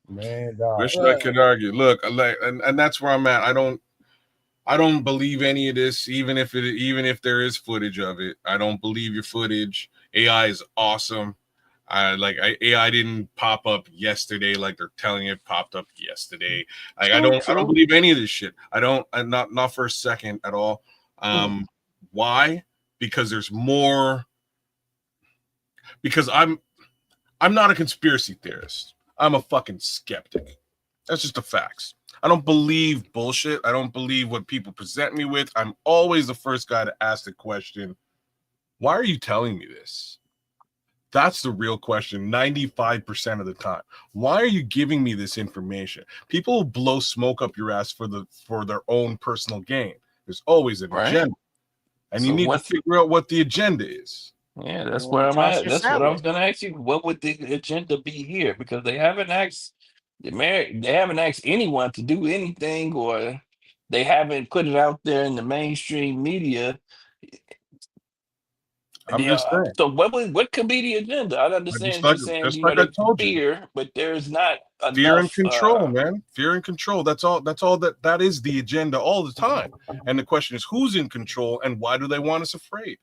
B: Man,
C: wish I could argue. Look, and that's where I'm at. I don't believe any of this, even if there is footage of it. I don't believe your footage. AI is awesome. AI didn't pop up yesterday like they're telling it popped up yesterday. Like I
E: True,
C: don't believe any of this shit. I'm not for a second at all. Why? Because there's more. Because I'm not a conspiracy theorist. I'm a fucking skeptic. That's just the facts. I don't believe bullshit. I don't believe what people present me with. I'm always the first guy to ask the question, why are you telling me this? That's the real question 95% of the time. Why are you giving me this information? People will blow smoke up your ass for their own personal gain. There's always an agenda. And you need to figure out what the agenda is.
F: Yeah, that's where I'm at. That's what I was gonna ask you. What would the agenda be here? Because they haven't asked they haven't asked anyone to do anything, or they haven't put it out there in the mainstream media.
C: I'm just saying.
F: So what could be the agenda? I understand you saying they fear, but there's not enough
C: fear and control, man. Fear and control. That's all that is the agenda all the time. And the question is, who's in control and why do they want us afraid?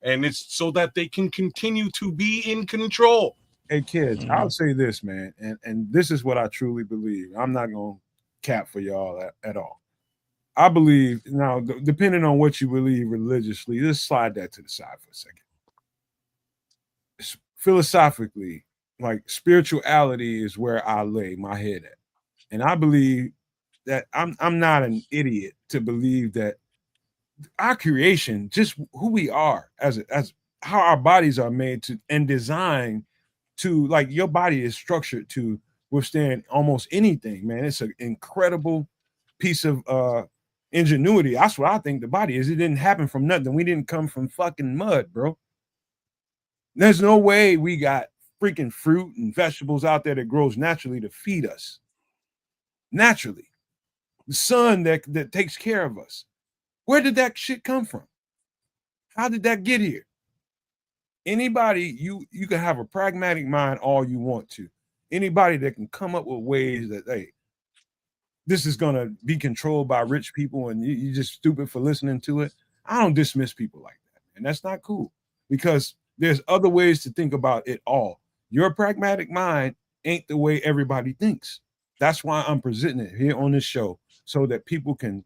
C: And it's so that they can continue to be in control.
B: Hey kids, I'll say this, man, and this is what I truly believe. I'm not gonna cap for y'all at all. I believe now, depending on what you believe religiously, just slide that to the side for a second. Philosophically, like spirituality is where I lay my head at, and I believe that I'm not an idiot to believe that our creation, just who we are as how our bodies are made to and designed to, like your body is structured to withstand almost anything, man. It's an incredible piece of ingenuity. That's what I think the body is. It didn't happen from nothing. We didn't come from fucking mud, bro. There's no way we got freaking fruit and vegetables out there that grows naturally to feed us. Naturally. The sun that takes care of us. Where did that shit come from? How did that get here? Anybody, you can have a pragmatic mind all you want to. Anybody that can come up with ways that, hey, this is going to be controlled by rich people and you're just stupid for listening to it. I don't dismiss people like that. And that's not cool because there's other ways to think about it all. Your pragmatic mind ain't the way everybody thinks. That's why I'm presenting it here on this show so that people can.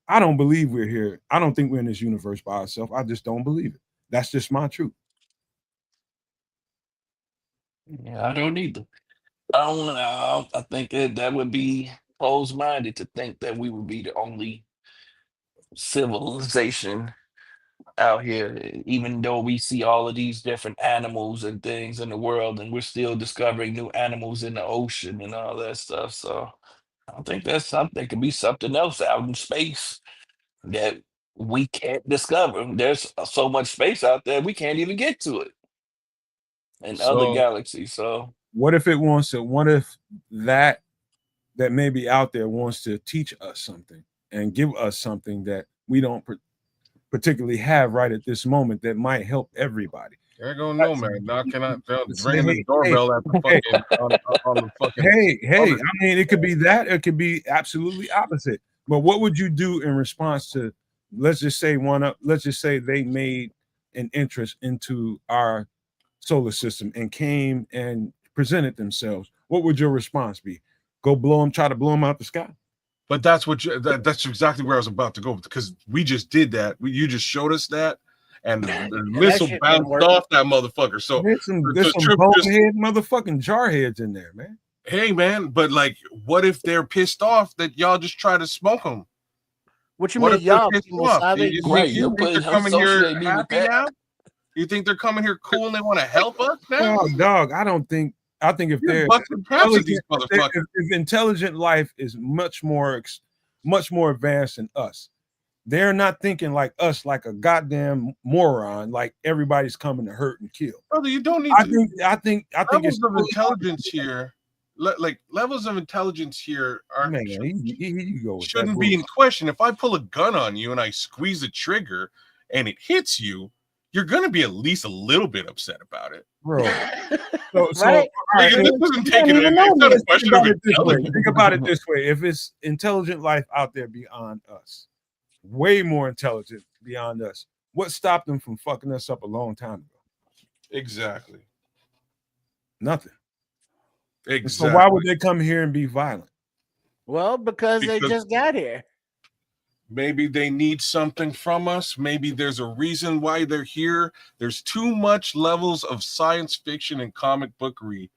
B: I don't believe we're here. I don't think we're in this universe by ourselves. I just don't believe it. That's just my truth.
F: Yeah, I don't either. I think that would be closed-minded to think that we would be the only civilization out here, even though we see all of these different animals and things in the world, and we're still discovering new animals in the ocean and all that stuff. So I think that's something. It could be something else out in space that we can't discover. There's so much space out there we can't even get to it in other galaxies. So
B: what if it wants to? What if that may be out there wants to teach us something and give us something that we don't particularly have right at this moment that might help everybody?
C: There go Nomad knocking out, ringing the doorbell at the fucking on the fucking.
B: Hey! I mean, it could be that. It could be absolutely opposite. But what would you do in response to? Let's just say they made an interest into our solar system and came and presented themselves. What would your response be? Go try to blow them out the sky?
C: But that's that's exactly where I was about to go because we just did that. You just showed us that. And the missile bounced off that motherfucker. So
B: there's some bonehead motherfucking jarheads in there, man.
C: Hey, man, but like, what if they're pissed off that y'all just try to smoke them?
E: What you mean, y'all?
C: You think they're coming here happy now? You think they're coming here cool and they want to help us now?
B: Oh, dog, I think if they're if intelligent life is much more advanced than us. They're not thinking like us, like a goddamn moron, like everybody's coming to hurt and kill.
C: Brother, you don't need
B: I think
C: levels of intelligence here. Like levels of intelligence here shouldn't be in question. If I pull a gun on you and I squeeze the trigger and it hits you, you're gonna be at least a little bit upset about it,
B: bro.
C: Right?
B: Think about it this way: if it's intelligent life out there beyond us, way more intelligent beyond us, what stopped them from fucking us up a long time ago?
C: Exactly.
B: Nothing.
C: Exactly.
B: So why would they come here and be violent?
E: Well, because they just got here.
C: Maybe they need something from us. Maybe there's a reason why they're here. There's too much levels of science fiction and comic bookery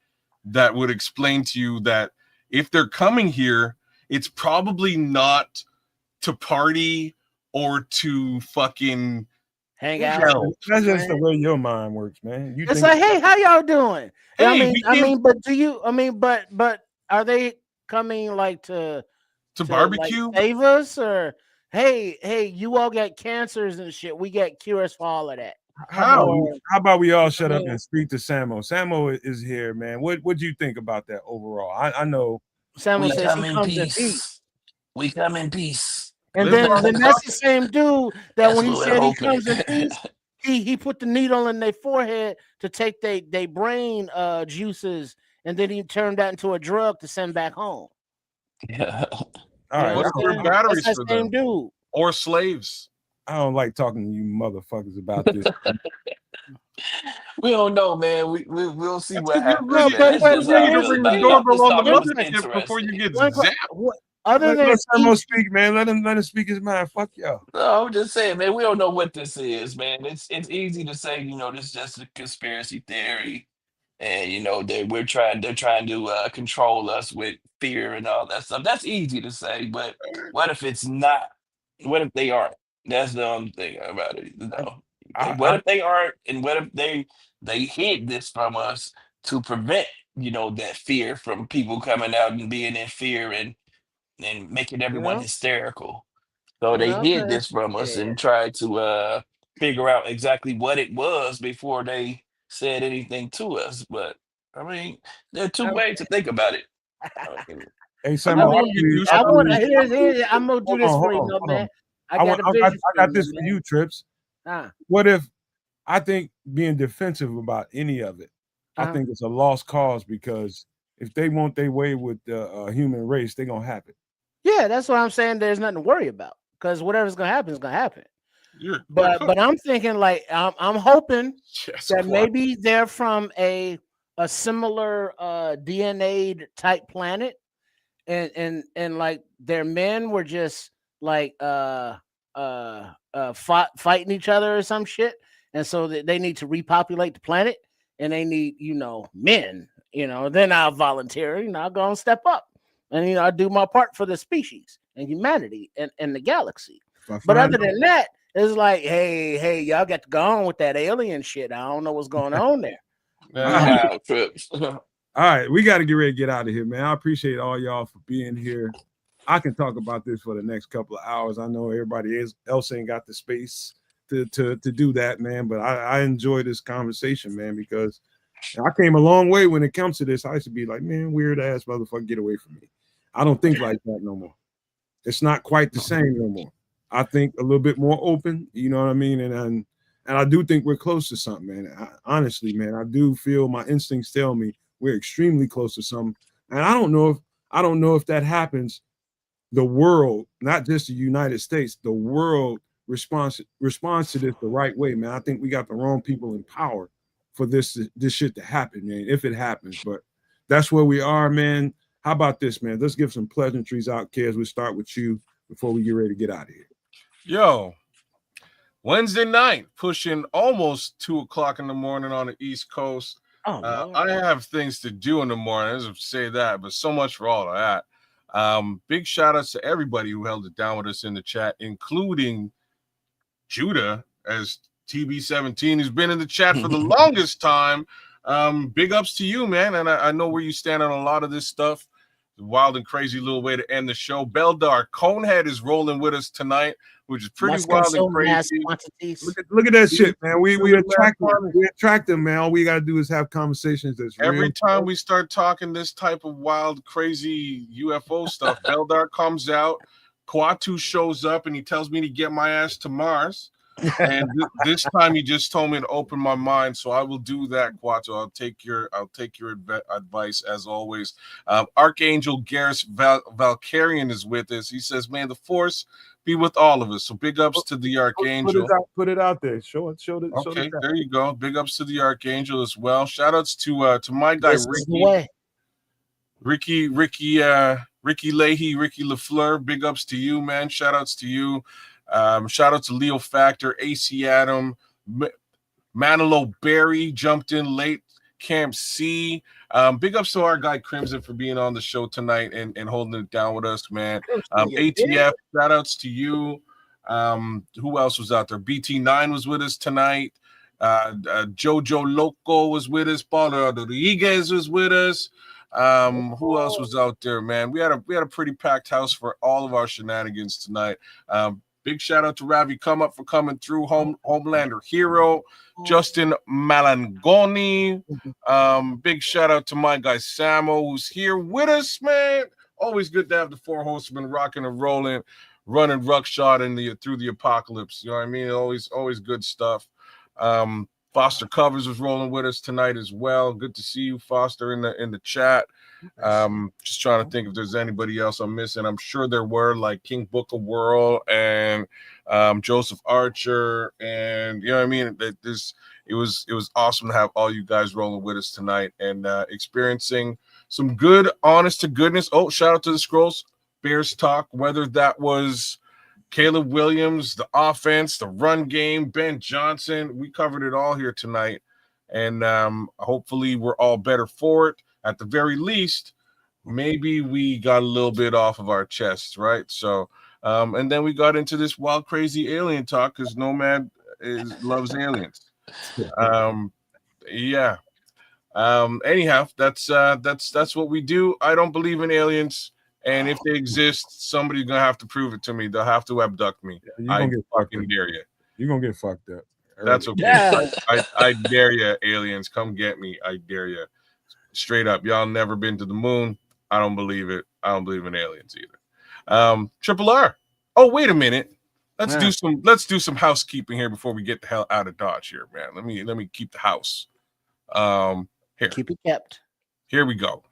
C: that would explain to you that if they're coming here, it's probably not to party or to fucking
E: hang out.
B: That's just the way your mind works, man.
E: It's like, hey, how y'all doing?
C: Hey,
E: but do you? But are they coming like to
C: barbecue?
E: Like, save us, or hey, you all got cancers and shit. We got cures for all of that.
B: How about we all shut up and speak to Samo? Samo is here, man. What do you think about that overall? I know
E: Samo says he comes in peace.
F: We come in peace.
E: And then that's the same dude that when he said he comes in peace, he put the needle in their forehead to take they brain juices, and then he turned that into a drug to send back home.
F: Yeah.
B: All right.
C: What's their batteries
E: that's
C: for
E: that same
C: them?
E: dude.
C: Or slaves.
B: I don't like talking to you motherfuckers about this.
F: We don't know, man. We'll see what happens.
C: But
F: That's just how I feel
C: ring
F: about
C: the
F: it.
C: doorbell on the
F: It was
C: mothership before you get
F: interesting.
C: zapped.
E: Other than
B: let Samo speak, man. Let him speak his mind. Fuck y'all.
F: No, I'm just saying, man. We don't know what this is, man. It's easy to say, this is just a conspiracy theory, and they're trying to control us with fear and all that stuff. That's easy to say, but what if it's not? What if they aren't? That's the thing about it. What if they aren't, and what if they hid this from us to prevent that fear from people coming out and being in fear and making everyone hysterical. So they hid this from us and tried to figure out exactly what it was before they said anything to us. But I mean, there are two ways to think about it.
B: Hey, Samo,
E: I'm gonna do this for you, man. I got
B: this for you, Trips. What if I think being defensive about any of it, I think it's a lost cause, because if they want their way with the human race, they're gonna have it.
E: Yeah, that's what I'm saying. There's nothing to worry about, because whatever's gonna happen is gonna happen. But I'm thinking, like, I'm hoping that maybe they're from a similar DNA type planet, and like their men were just like fighting each other or some shit, and so they need to repopulate the planet, and they need men. Then I'll volunteer. I'll go and step up. And I do my part for the species and humanity and the galaxy. But other than that, it's like, hey, y'all got to go on with that alien shit. I don't know what's going on there.
B: All right, we got to get ready to get out of here, man. I appreciate all y'all for being here. I can talk about this for the next couple of hours. I know everybody else ain't got the space to do that, man. But I enjoy this conversation, man, because I came a long way when it comes to this. I used to be like, man, weird ass motherfucker, get away from me. I don't think like that no more. It's not quite the same no more. I think a little bit more open, you know what I mean? And I do think we're close to something, man. Honestly, man, I do feel my instincts tell me we're extremely close to something. And I don't know if that happens. The world, not just the United States, the world responds to this the right way, man. I think we got the wrong people in power for this shit to happen, man, if it happens. But that's where we are, man. How about this, man? Let's give some pleasantries out, Kez. We'll start with you before we get ready to get out of here.
C: Yo, Wednesday night, pushing almost 2:00 in the morning on the East Coast. I have things to do in the morning, I just say that, but so much for all of that. Big shout outs to everybody who held it down with us in the chat, including Judah, as TB17, who's been in the chat for the longest time. Big ups to you, man. And I know where you stand on a lot of this stuff. Wild and crazy little way to end the show. Beldar Conehead is rolling with us tonight, which is pretty wild and crazy.
B: Look at that shit, man. We attract them, man. All we gotta do is have conversations that's
C: every
B: real.
C: time we start talking this type of wild, crazy UFO stuff, Beldar comes out, Kwatu shows up, and he tells me to get my ass to Mars. And this time he just told me to open my mind, so I will do that, Quato. I'll take your advice as always. Archangel Garrus Valkyrian is with us. He says, man, the Force be with all of us. So big ups to the Archangel.
B: Put it out there. Show it.
C: Okay, there you go. Big ups to the Archangel as well. Shout outs to my guy
E: This is the way.
C: Ricky Leahy, Ricky LaFleur. Big ups to you, man. Shout outs to you. Shout out to Leo Factor, AC Adam, Manilow Berry jumped in late. Camp C. Big ups to our guy Crimson for being on the show tonight and holding it down with us, man. ATF, shout outs to you. Who else was out there? BT9 was with us tonight. Jojo Loco was with us. Paulo Rodriguez was with us. Who else was out there, man? We had a pretty packed house for all of our shenanigans tonight. Big shout out to Ravi Come Up for coming through. Homelander Hero, Justin Malangoni. Big shout out to my guy Samo, who's here with us, man. Always good to have the four horsemen rocking and rolling, running ruckshot through the apocalypse. You know what I mean? Always good stuff. Foster Covers was rolling with us tonight as well. Good to see you, Foster, in the chat. Just trying to think if there's anybody else I'm missing. I'm sure there were, like King Booker World and Joseph Archer, and you know what I mean. It was awesome to have all you guys rolling with us tonight and experiencing some good, honest to goodness. Oh, shout out to the Scrolls Bears talk. Whether that was Caleb Williams, the offense, the run game, Ben Johnson. We covered it all here tonight. And hopefully we're all better for it. At the very least, maybe we got a little bit off of our chests, right? So, and then we got into this wild, crazy alien talk because Nomad loves aliens. Yeah. Anyhow, that's what we do. I don't believe in aliens. And if they exist, somebody's gonna have to prove it to me. They'll have to abduct me. I fucking dare you.
B: You're gonna get fucked up.
C: That's okay.
E: Yeah.
C: I dare you, aliens. Come get me. I dare you. Straight up. Y'all never been to the moon. I don't believe it. I don't believe in aliens either. Triple R. Oh, wait a minute. Let's do some housekeeping here before we get the hell out of Dodge here, man. Let me keep the house. Here.
E: Keep it kept.
C: Here we go.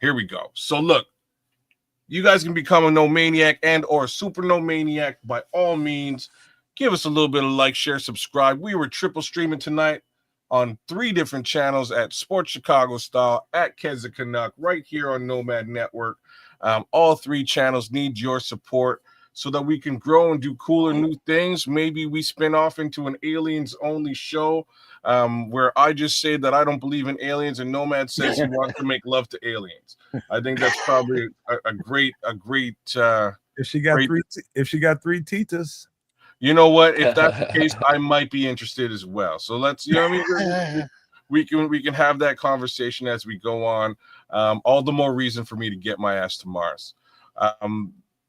C: So look. You guys can become a No-Maniac and or Super No-Maniac by all means. Give us a little bit of like, share, subscribe. We were triple streaming tonight on 3 different channels at Sports Chicago Style, at KedzThaKanuck, right here on Nomad Network. All 3 channels need your support so that we can grow and do cooler new things. Maybe we spin off into an aliens-only show where I just say that I don't believe in aliens and Nomad says he wants to make love to aliens. I think that's probably a great
B: if she got 3 titas.
C: You know what? If that's the case, I might be interested as well. So let's, you know what I mean? We can have that conversation as we go on. All the more reason for me to get my ass to Mars.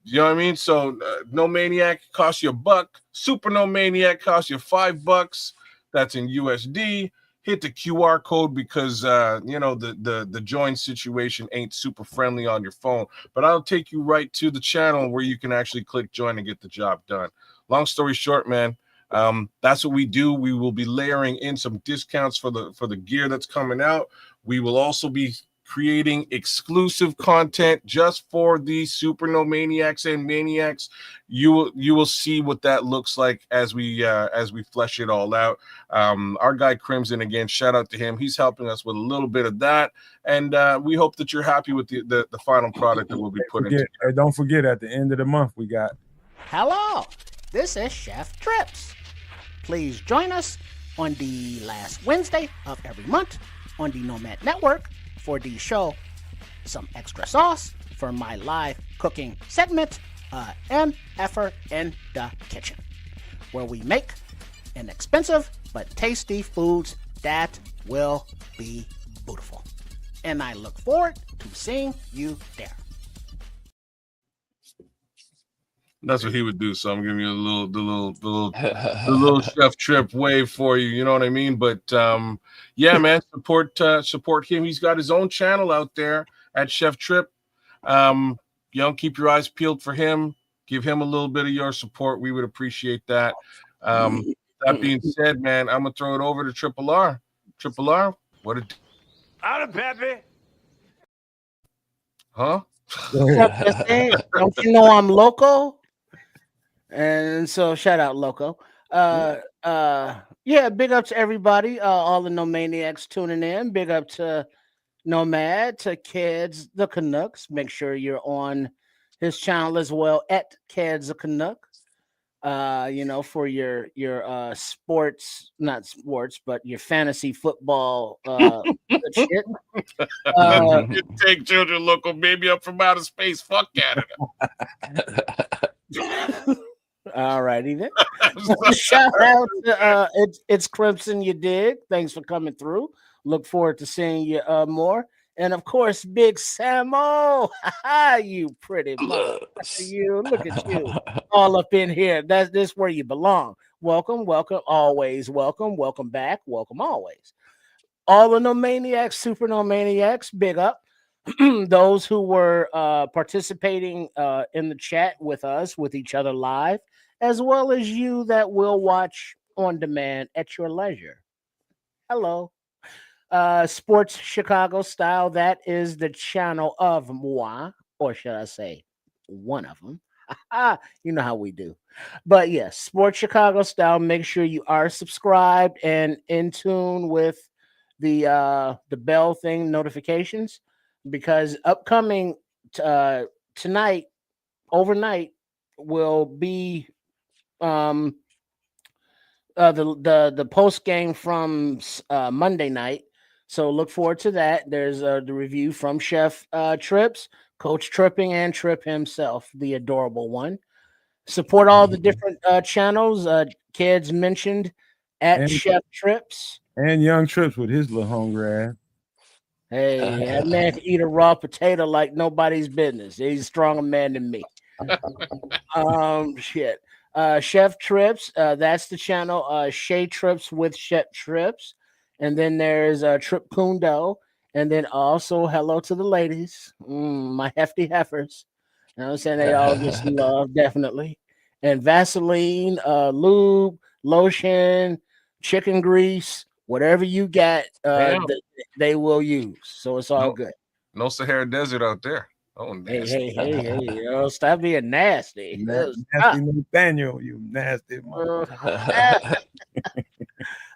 C: You know what I mean? So No Maniac costs you $1. Super No Maniac costs you $5. That's in USD. Hit the QR code because the join situation ain't super friendly on your phone. But I'll take you right to the channel where you can actually click join and get the job done. Long story short, man, that's what we do. We will be layering in some discounts for the gear that's coming out. We will also be creating exclusive content just for the Super No Maniacs and Maniacs. You will see what that looks like as we flesh it all out. Our guy Crimson, again, shout out to him. He's helping us with a little bit of that, and we hope that you're happy with the final product that we'll be putting together.
B: Don't forget, at the end of the month, we got.
E: Hello, this is Chef Trips. Please join us on the last Wednesday of every month on the Nomad Network for the show Some Extra Sauce for my live cooking segment, and Effer in the Kitchen, where we make inexpensive but tasty foods that will be beautiful. And I look forward to seeing you there.
C: That's what he would do. So I'm giving you the little Chef Trip wave for you. You know what I mean? But yeah, man, support him. He's got his own channel out there at Chef Trip. Keep your eyes peeled for him. Give him a little bit of your support. We would appreciate that. That being said, man, I'm gonna throw it over to Triple R. Triple R, what it?
G: Out of Pepe.
C: Huh?
E: Don't you know I'm local? And so shout out Loco. Yeah, big up to everybody, all the No Maniacs tuning in. Big up to Nomad, to Keds the Canucks. Make sure you're on his channel as well at Keds the Canuck. For your sports, not sports, but your fantasy football good shit.
C: You take children, local baby up from outer space. Fuck Canada.
E: All righty then. Shout out to it's Crimson, you dig. Thanks for coming through. Look forward to seeing you more. And of course, Big Samo. You pretty motherfucker. You look at you all up in here. That's this where you belong. Welcome, welcome, always welcome, welcome back, welcome always. All the No Maniacs, Super No Maniacs, big up. Those who were participating in the chat with us, with each other live, as well as you that will watch on demand at your leisure. Hello. Sports Chicago Style, that is the channel of moi, or should I say one of them. You know how we do. But yes, Sports Chicago Style, make sure you are subscribed and in tune with the bell thing notifications, because upcoming tonight, overnight, will be the post game from Monday night. So look forward to that. There's the review from Chef Trips, Coach Tripping, and Trip himself, the adorable one. Support all the different channels. Kids mentioned at
B: And-
E: Chef Trips.
B: And Young Trips with his little hungry ass.
E: Hey, that man can eat a raw potato like nobody's business. He's a stronger man than me. Shit. Chef Trips, that's the channel. Shay Trips with Chef Trips. And then there's Trip Kundo. And then also hello to the ladies. My hefty heifers. You know what I'm saying? They all get some love, definitely. And Vaseline, lube, lotion, chicken grease, whatever you got, they will use. So it's all good.
C: No Sahara Desert out there. Oh, nasty.
E: Hey, yo, stop being nasty.
B: Nasty Nathaniel, you nasty motherfucker.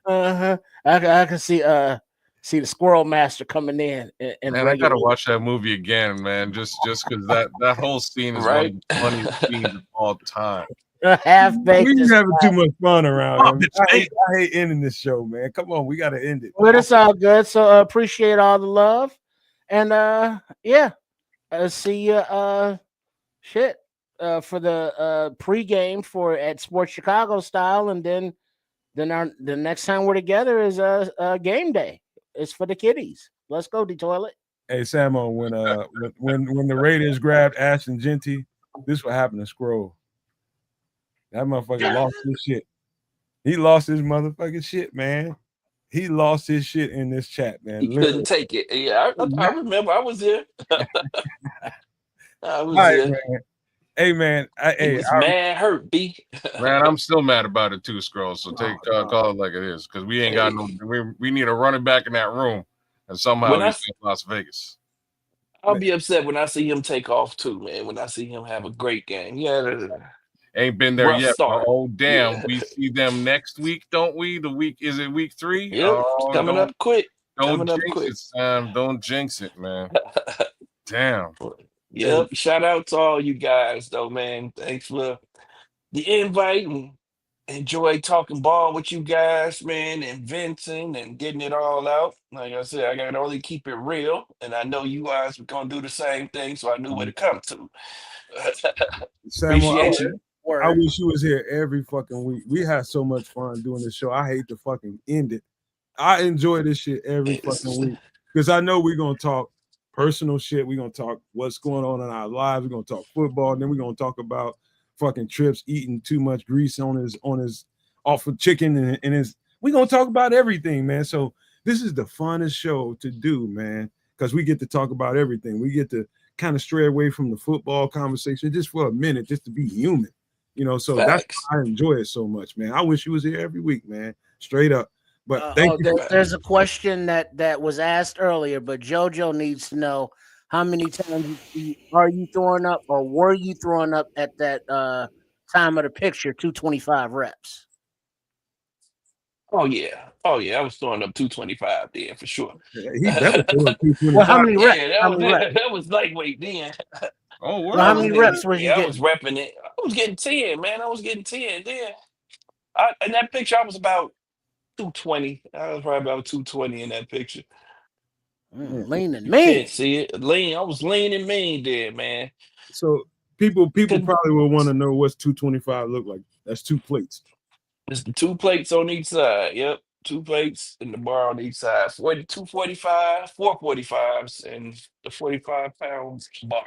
E: I can see the Squirrel Master coming in. And
C: man, I gotta watch that movie again, man. Just because that whole scene is one of the funniest scenes of all time.
E: Half-baked.
B: We're having too much fun around him. I hate ending this show, man. Come on, we gotta end it.
E: But it's all good. So appreciate all the love. And yeah. See you for the pregame for at Sports Chicago Style, and then the next time we're together is game day. It's for the kiddies. Let's go, D Toilet.
B: Hey Samo, when the Raiders grabbed Ashton Genty, this what happened to Scroll. That motherfucker lost his shit. He lost his motherfucking shit, man. He lost his shit in this chat, man.
F: He couldn't take it. Yeah, I remember. I was there. I was there.
B: Man. Hey, man.
F: He was mad hurt, B.
C: Man, I'm still mad about it too, Scroll. So call it like it is, because we ain't got no. We need a running back in that room, and somehow he's in Las Vegas.
F: I'll be upset when I see him take off too, man. When I see him have a great game. Yeah.
C: Ain't been there yet.
F: Start.
C: Oh damn! Yeah. We see them next week, don't we? The week is it week 3?
F: Yep, coming up quick.
C: Don't jinx it, Sam. Don't jinx it, man. Damn.
F: Yep. Shout out to all you guys, though, man. Thanks for the invite and enjoy talking ball with you guys, man, and venting and getting it all out. Like I said, I gotta only keep it real, and I know you guys were gonna do the same thing, so I knew where to come to. Appreciate you.
B: I wish you was here every fucking week. We had so much fun doing this show. I hate to fucking end it. I enjoy this shit every fucking week because I know we're gonna talk personal shit. We're gonna talk what's going on in our lives. We're gonna talk football, and then we're gonna talk about fucking Trips eating too much grease on his off of chicken and his. We're gonna talk about everything, man. So this is the funnest show to do, man, because we get to talk about everything. We get to kind of stray away from the football conversation just for a minute, just to be human. You know, so that's why I enjoy it so much, man. I wish you was here every week, man. Straight up. But thank you.
E: There's a question that was asked earlier, but JoJo needs to know how many times are you throwing up, or were you throwing up at that time of the picture, 225 reps.
F: Oh yeah. I was throwing up 225 then for sure.
B: He better throw up 225.
E: Well, how many reps?
F: Yeah,
E: How many reps?
F: that was lightweight then.
C: Oh,
E: Well, how many reps was you
F: I
E: getting?
F: was repping it. I was getting 10, man. I was getting 10 then. In that picture, I was about 220. I was probably about 220 in that picture.
E: Lean and
F: You
E: mean.
F: can't see it. Lean. I was lean and mean there, man.
B: So people probably will want to know what's 225 look like. That's 2 plates.
F: It's the 2 plates on each side. Yep. 2 plates and the bar on each side. 245, 445s, and the 45-pound bar.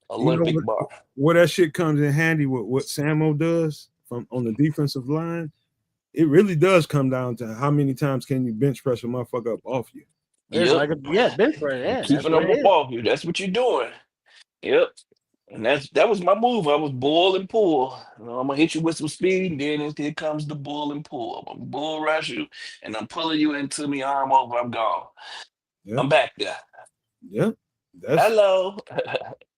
F: Olympic bar.
B: Where that shit comes in handy with what Samo does from on the defensive line, it really does come down to how many times can you bench press a motherfucker up off you.
E: It's like bench press. Yeah,
F: keeping them off you. That's what you're doing. Yep. And that was my move. I was bull and pull. I'm gonna hit you with some speed, and then here comes the bull and pull. I'm gonna bull rush you, and I'm pulling you into me arm over. I'm gone.
B: Yep.
F: I'm back there.
B: Yep.
F: Hello.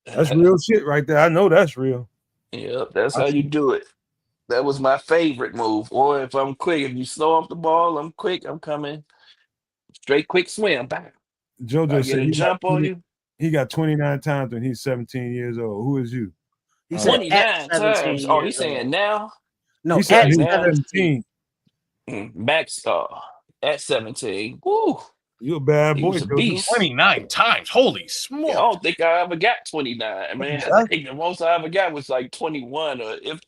B: That's real shit right there. I know that's real.
F: Yep, that's how you do it. That was my favorite move. Or if I'm quick, if you slow off the ball, I'm quick. I'm coming. Straight quick swim. Back.
B: JoJo
F: I get
B: said
F: a jump on you.
B: He got 29 times when he's 17 years old. Who is you?
E: He said
F: 29 times. Oh, he's saying now?
E: No,
B: he said
E: at
B: he was
E: 17.
B: 17.
F: Max at 17. Woo.
B: You a bad boy,
F: was a
B: JoJo.
F: beast.
C: 29 times. Holy smoke.
F: I don't think I ever got 29, man. I think the most I ever got was like 21 or if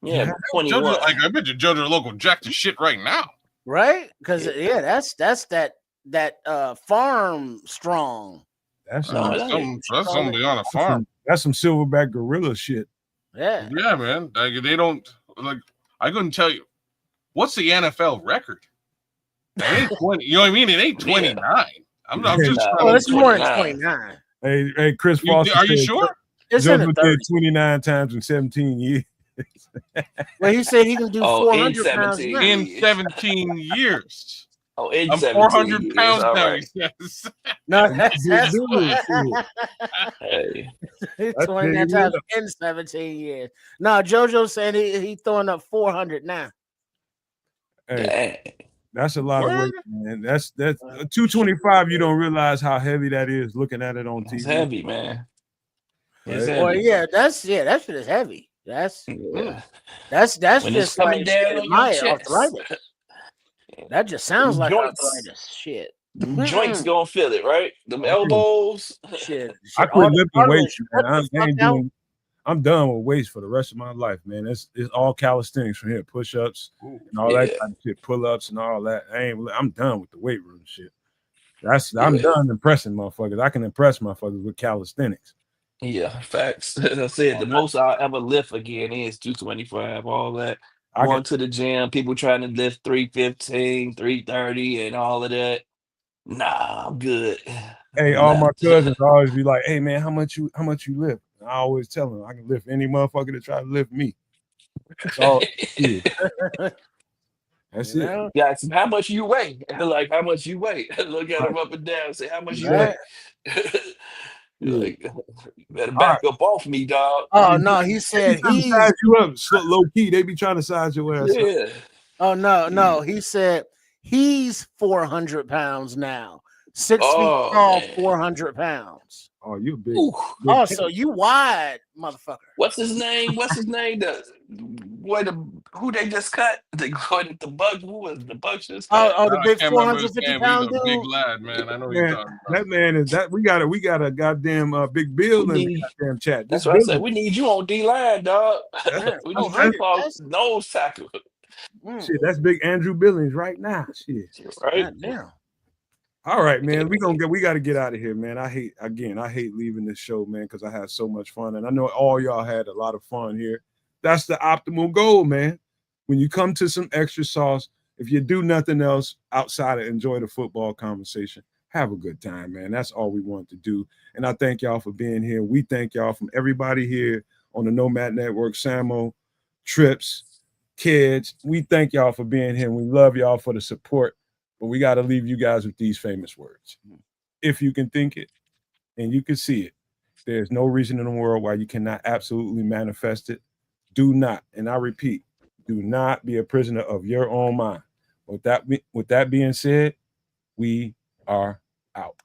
F: 21.
C: JoJo, I bet you JoJo Local jacked the shit right now.
E: Right? Because that's that farm strong.
B: That's
C: something beyond a farm.
B: That's some silverback gorilla shit.
E: Yeah.
C: Yeah, man. Like, they don't I couldn't tell you. What's the NFL record? It ain't 20. You know what I mean? It ain't 29. I'm just
E: trying it's more than 29.
B: Hey, Chris Foster.
C: Are you sure?
E: It's in the
B: JoJo
E: 30s.
B: did 29 times in 17 years.
E: Well, he said he can do 400 pounds now.
C: In 17 years.
F: Oh, in
C: I'm 400 pounds now,
F: right.
C: he says.
E: No, that's
F: hey.
E: 29 times in 17 years. No, JoJo said he throwing up 400 now.
B: Hey, that's a lot of weight, man. That's 225. You don't realize how heavy that is looking at it on TV.
F: It's heavy, man.
B: It's
F: heavy.
E: Well, that shit is heavy. That's
F: when
E: just
F: coming
E: like
F: down on
E: my
F: your chest.
E: arthritis. That just sounds like
F: Joints.
E: arthritis. Shit.
F: Joints gonna feel it, right? Them elbows.
E: Shit.
B: I quit lifting weights, man. I'm done with weights for the rest of my life, man. It's all calisthenics from here, push-ups and all that kind of shit, pull-ups and all that. I'm done with the weight room shit. I'm done impressing motherfuckers. I can impress motherfuckers with calisthenics.
F: Yeah, facts. As I said, the most I'll ever lift again is 225. All that. Going to the gym, people trying to lift 315, 330, and all of that. Nah, I'm good.
B: Hey, all my cousins always be like, "Hey, man, how much you lift?" And I always tell them I can lift any motherfucker that try to lift me. That's all. That's it.
F: Yeah, how much you weigh? Like, how much you weigh? Look at him up and down. Say, how much you weigh? Like, you better back up off me, dog.
E: Oh no, he said
B: he's size you up low key. They be trying to size your ass up.
E: Oh no, he said he's 400 pounds now. 6 feet tall, 400 pounds.
B: Oh, you big.
E: Oh, so you wide, motherfucker.
F: What's his name? Who they just cut? They cut at the Bucks. Who was the Bucks just cut?
E: Oh, the big 450-pound dude.
C: Big lad, man. I know you're talking about.
B: That man is that. We got a goddamn Big Bill in the goddamn chat.
F: That's what I said. We need you on D-line, dog. We need you on nose tackle.
B: Shit, that's Big Andrew Billings right now. Shit,
F: right
E: now.
B: All right, man. We got to get out of here, man. I hate leaving this show, man, because I had so much fun, and I know all y'all had a lot of fun here. That's the optimal goal, man. When you come to some extra sauce, if you do nothing else outside of enjoy the football conversation, have a good time, man. That's all we want to do. And I thank y'all for being here. We thank y'all from everybody here on the Nomad Network, Samo, Trips, Kids. We thank y'all for being here. We love y'all for the support. But we got to leave you guys with these famous words. If you can think it and you can see it, There's no reason in the world why you cannot absolutely manifest it. Do not, and I repeat, do not be a prisoner of your own mind. With that being said, we are out.